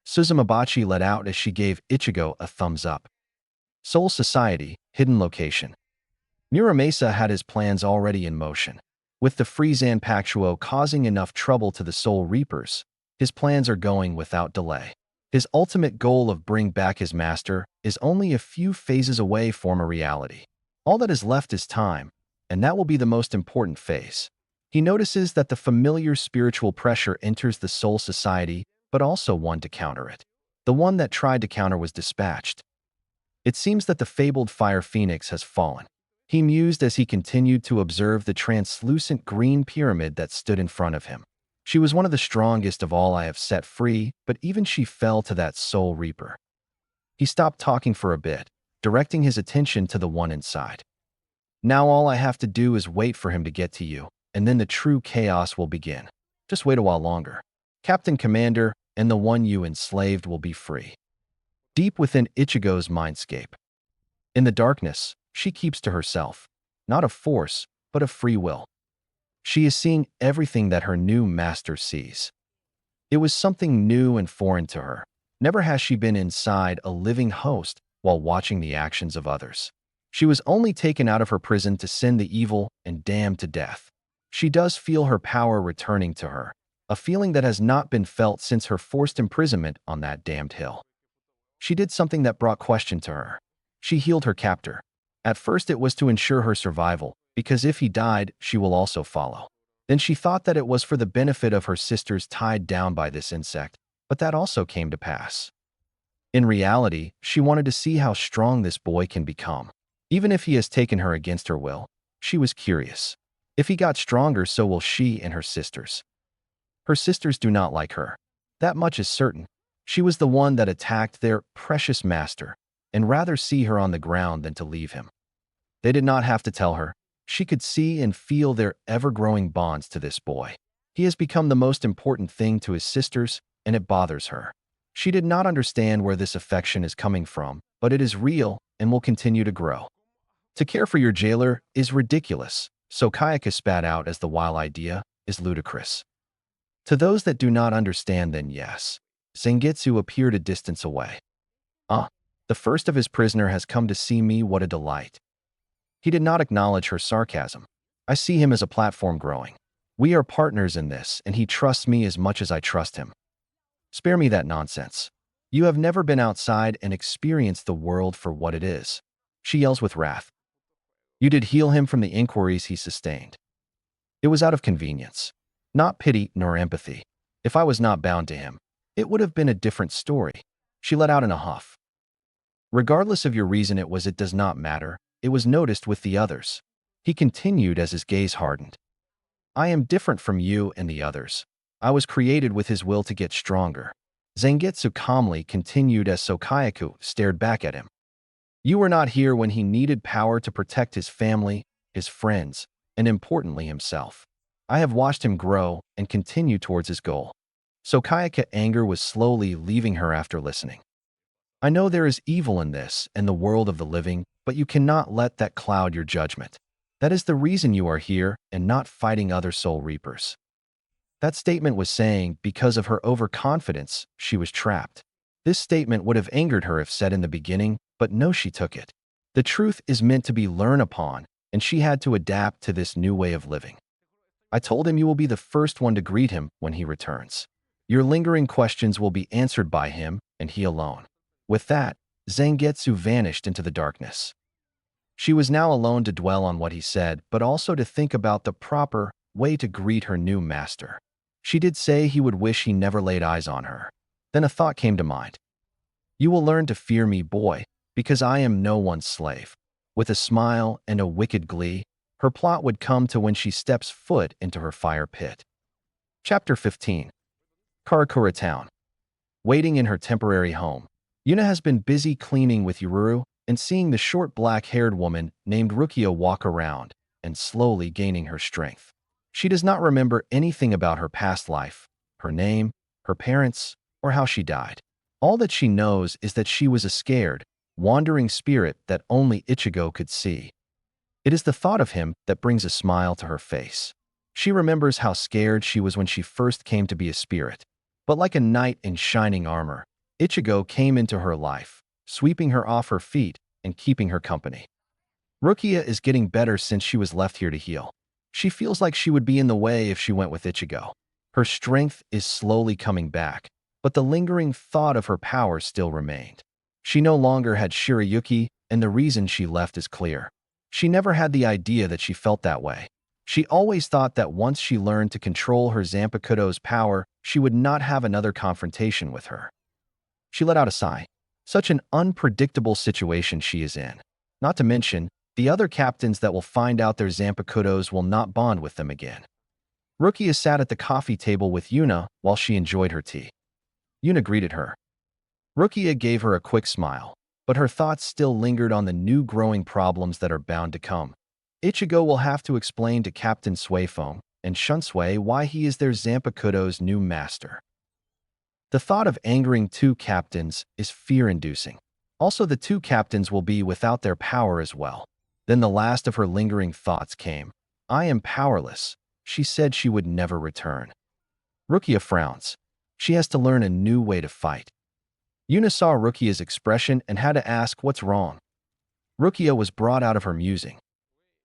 Suzumabachi let out as she gave Ichigo a thumbs up. Soul Society, hidden location. Muramasa had his plans already in motion. With the free Zanpakutō causing enough trouble to the Soul Reapers, his plans are going without delay. His ultimate goal of bring back his master is only a few phases away from a reality. All that is left is time, and that will be the most important phase. He notices that the familiar spiritual pressure enters the Soul Society, but also one to counter it. The one that tried to counter was dispatched. It seems that the fabled Fire Phoenix has fallen. He mused as he continued to observe the translucent green pyramid that stood in front of him. She was one of the strongest of all I have set free, but even she fell to that Soul Reaper. He stopped talking for a bit, directing his attention to the one inside. "Now all I have to do is wait for him to get to you, and then the true chaos will begin. Just wait a while longer. Captain Commander and the one you enslaved will be free." Deep within Ichigo's mindscape. In the darkness, she keeps to herself, not of force, but of free will. She is seeing everything that her new master sees. It was something new and foreign to her. Never has she been inside a living host while watching the actions of others. She was only taken out of her prison to send the evil and damned to death. She does feel her power returning to her, a feeling that has not been felt since her forced imprisonment on that damned hill. She did something that brought question to her. She healed her captor. At first it was to ensure her survival, because if he died, she will also follow. Then she thought that it was for the benefit of her sisters tied down by this insect, but that also came to pass. In reality, she wanted to see how strong this boy can become. Even if he has taken her against her will, she was curious. If he got stronger, so will she and her sisters. Her sisters do not like her. That much is certain. She was the one that attacked their precious master, and rather see her on the ground than to leave him. They did not have to tell her. She could see and feel their ever-growing bonds to this boy. He has become the most important thing to his sisters, and it bothers her. She did not understand where this affection is coming from, but it is real and will continue to grow. To care for your jailer is ridiculous, so Kayaka spat out as the wild idea is ludicrous. To those that do not understand, then yes. Zangetsu appeared a distance away. The first of his prisoner has come to see me, what a delight. He did not acknowledge her sarcasm. I see him as a platform growing. We are partners in this, and he trusts me as much as I trust him. Spare me that nonsense. You have never been outside and experienced the world for what it is. She yells with wrath. You did heal him from the inquiries he sustained. It was out of convenience, not pity nor empathy. If I was not bound to him, it would have been a different story. She let out in a huff. Regardless of your reason, it does not matter. It was noticed with the others. He continued as his gaze hardened. I am different from you and the others. I was created with his will to get stronger. Zangetsu calmly continued as Sokayaku stared back at him. You were not here when he needed power to protect his family, his friends, and importantly himself. I have watched him grow and continue towards his goal. Sokayaka's anger was slowly leaving her after listening. I know there is evil in this and the world of the living, but you cannot let that cloud your judgment. That is the reason you are here and not fighting other soul reapers. That statement was saying because of her overconfidence, she was trapped. This statement would have angered her if said in the beginning, but no, she took it. The truth is meant to be learned upon, and she had to adapt to this new way of living. I told him you will be the first one to greet him when he returns. Your lingering questions will be answered by him and he alone. With that, Zangetsu vanished into the darkness. She was now alone to dwell on what he said, but also to think about the proper way to greet her new master. She did say he would wish he never laid eyes on her. Then a thought came to mind. You will learn to fear me, boy, because I am no one's slave. With a smile and a wicked glee, her plot would come to when she steps foot into her fire pit. Chapter 15. Karakura Town. Waiting in her temporary home, Yuna has been busy cleaning with Yururu and seeing the short black-haired woman named Rukia walk around and slowly gaining her strength. She does not remember anything about her past life, her name, her parents, or how she died. All that she knows is that she was a scared, wandering spirit that only Ichigo could see. It is the thought of him that brings a smile to her face. She remembers how scared she was when she first came to be a spirit. But like a knight in shining armor, Ichigo came into her life, sweeping her off her feet and keeping her company. Rukia is getting better since she was left here to heal. She feels like she would be in the way if she went with Ichigo. Her strength is slowly coming back, but the lingering thought of her power still remained. She no longer had Shirayuki, and the reason she left is clear. She never had the idea that she felt that way. She always thought that once she learned to control her Zanpakutō's power, she would not have another confrontation with her. She let out a sigh. Such an unpredictable situation she is in. Not to mention, the other captains that will find out their Zanpakutōs will not bond with them again. Rukia sat at the coffee table with Yuna while she enjoyed her tea. Yuna greeted her. Rukia gave her a quick smile, but her thoughts still lingered on the new growing problems that are bound to come. Ichigo will have to explain to Captain Suifoam and Shunsui why he is their Zanpakutō's new master. The thought of angering two captains is fear-inducing. Also, the two captains will be without their power as well. Then the last of her lingering thoughts came. I am powerless. She said she would never return. Rukia frowns. She has to learn a new way to fight. Yuna saw Rukia's expression and had to ask what's wrong. Rukia was brought out of her musing.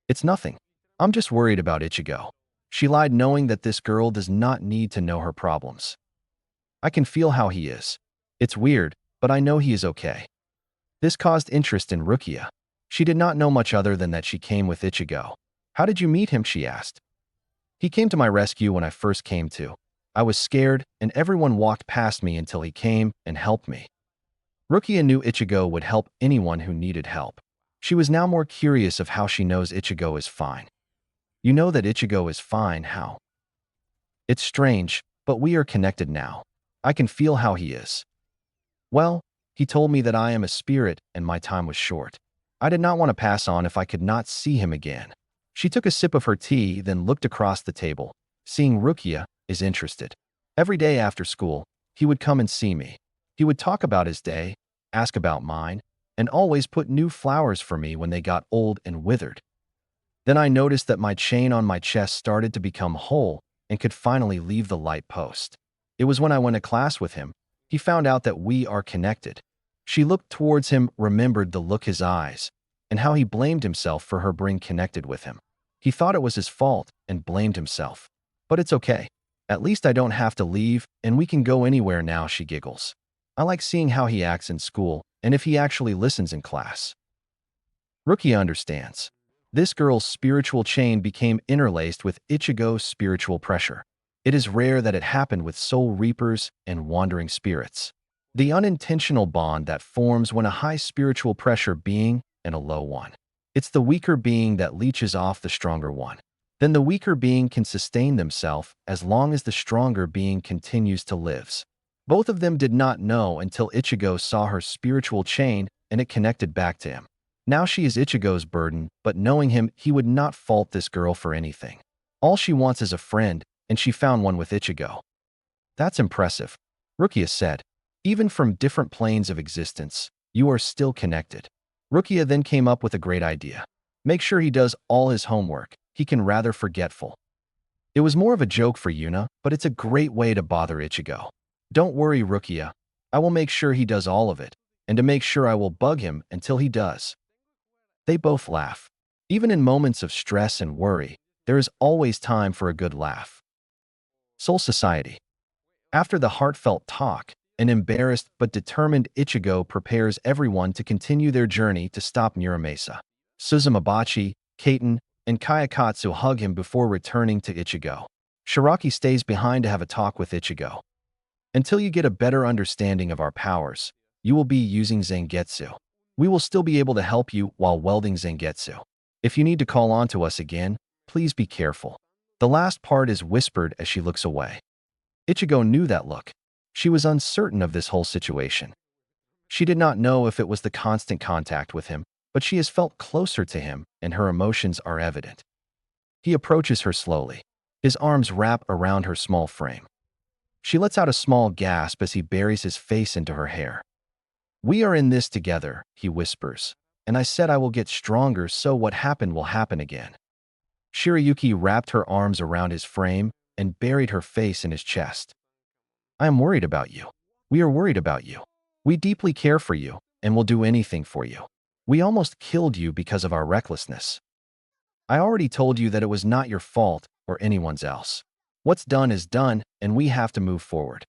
It's nothing. I'm just worried about Ichigo. She lied knowing that this girl does not need to know her problems. I can feel how he is. It's weird, but I know he is okay." This caused interest in Rukia. She did not know much other than that she came with Ichigo. "How did you meet him?" she asked. "He came to my rescue when I first came to. I was scared, and everyone walked past me until he came and helped me." Rukia knew Ichigo would help anyone who needed help. She was now more curious of how she knows Ichigo is fine. "You know that Ichigo is fine, how?" "It's strange, but we are connected now. I can feel how he is." "Well, he told me that I am a spirit and my time was short. I did not want to pass on if I could not see him again." She took a sip of her tea, then looked across the table. Seeing Rukia is interested. "Every day after school, he would come and see me. He would talk about his day, ask about mine, and always put new flowers for me when they got old and withered. Then I noticed that my chain on my chest started to become whole and could finally leave the light post. It was when I went to class with him. He found out that we are connected." She looked towards him, remembered the look his eyes, and how he blamed himself for her being connected with him. He thought it was his fault and blamed himself. "But it's okay. At least I don't have to leave, and we can go anywhere now," she giggles. "I like seeing how he acts in school, and if he actually listens in class." Rukia understands. This girl's spiritual chain became interlaced with Ichigo's spiritual pressure. It is rare that it happened with soul reapers and wandering spirits. The unintentional bond that forms when a high spiritual pressure being and a low one. It's the weaker being that leeches off the stronger one. Then the weaker being can sustain themselves as long as the stronger being continues to live. Both of them did not know until Ichigo saw her spiritual chain and it connected back to him. Now she is Ichigo's burden, but knowing him, he would not fault this girl for anything. All she wants is a friend, and she found one with Ichigo. "That's impressive," Rukia said. "Even from different planes of existence, you are still connected." Rukia then came up with a great idea. "Make sure he does all his homework. He can rather forgetful." It was more of a joke for Yuna, but it's a great way to bother Ichigo. "Don't worry, Rukia. I will make sure he does all of it, and to make sure I will bug him until he does." They both laugh. Even in moments of stress and worry, there is always time for a good laugh. Soul Society. After the heartfelt talk, an embarrassed but determined Ichigo prepares everyone to continue their journey to stop Muramasa. Suzumabachi, Kaiten, and Kayakatsu hug him before returning to Ichigo. Shiraki stays behind to have a talk with Ichigo. "Until you get a better understanding of our powers, you will be using Zangetsu. We will still be able to help you while welding Zangetsu. If you need to call on to us again, please be careful." The last part is whispered as she looks away. Ichigo knew that look. She was uncertain of this whole situation. She did not know if it was the constant contact with him, but she has felt closer to him and her emotions are evident. He approaches her slowly. His arms wrap around her small frame. She lets out a small gasp as he buries his face into her hair. "We are in this together," he whispers, "and I said I will get stronger so what happened will happen again." Shirayuki wrapped her arms around his frame and buried her face in his chest. "I am worried about you. We are worried about you. We deeply care for you and will do anything for you. We almost killed you because of our recklessness. I already told you that it was not your fault or anyone's else. What's done is done, and we have to move forward."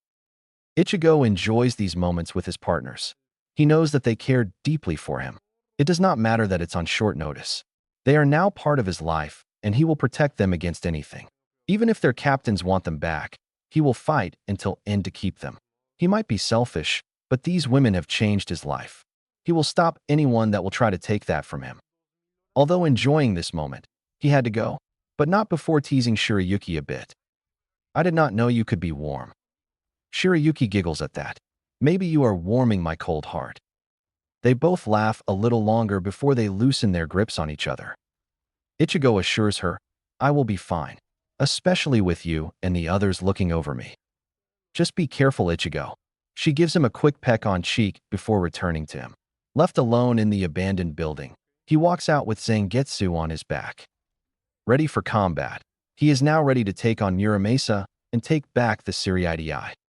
Ichigo enjoys these moments with his partners. He knows that they care deeply for him. It does not matter that it's on short notice. They are now part of his life, and he will protect them against anything. Even if their captains want them back, he will fight until end to keep them. He might be selfish, but these women have changed his life. He will stop anyone that will try to take that from him. Although enjoying this moment, he had to go, but not before teasing Shirayuki a bit. "I did not know you could be warm." Shirayuki giggles at that. "Maybe you are warming my cold heart." They both laugh a little longer before they loosen their grips on each other. Ichigo assures her, "I will be fine, especially with you and the others looking over me. Just be careful, Ichigo." She gives him a quick peck on cheek before returning to him. Left alone in the abandoned building, he walks out with Zangetsu on his back. Ready for combat, he is now ready to take on Muramasa and take back the Siriidii.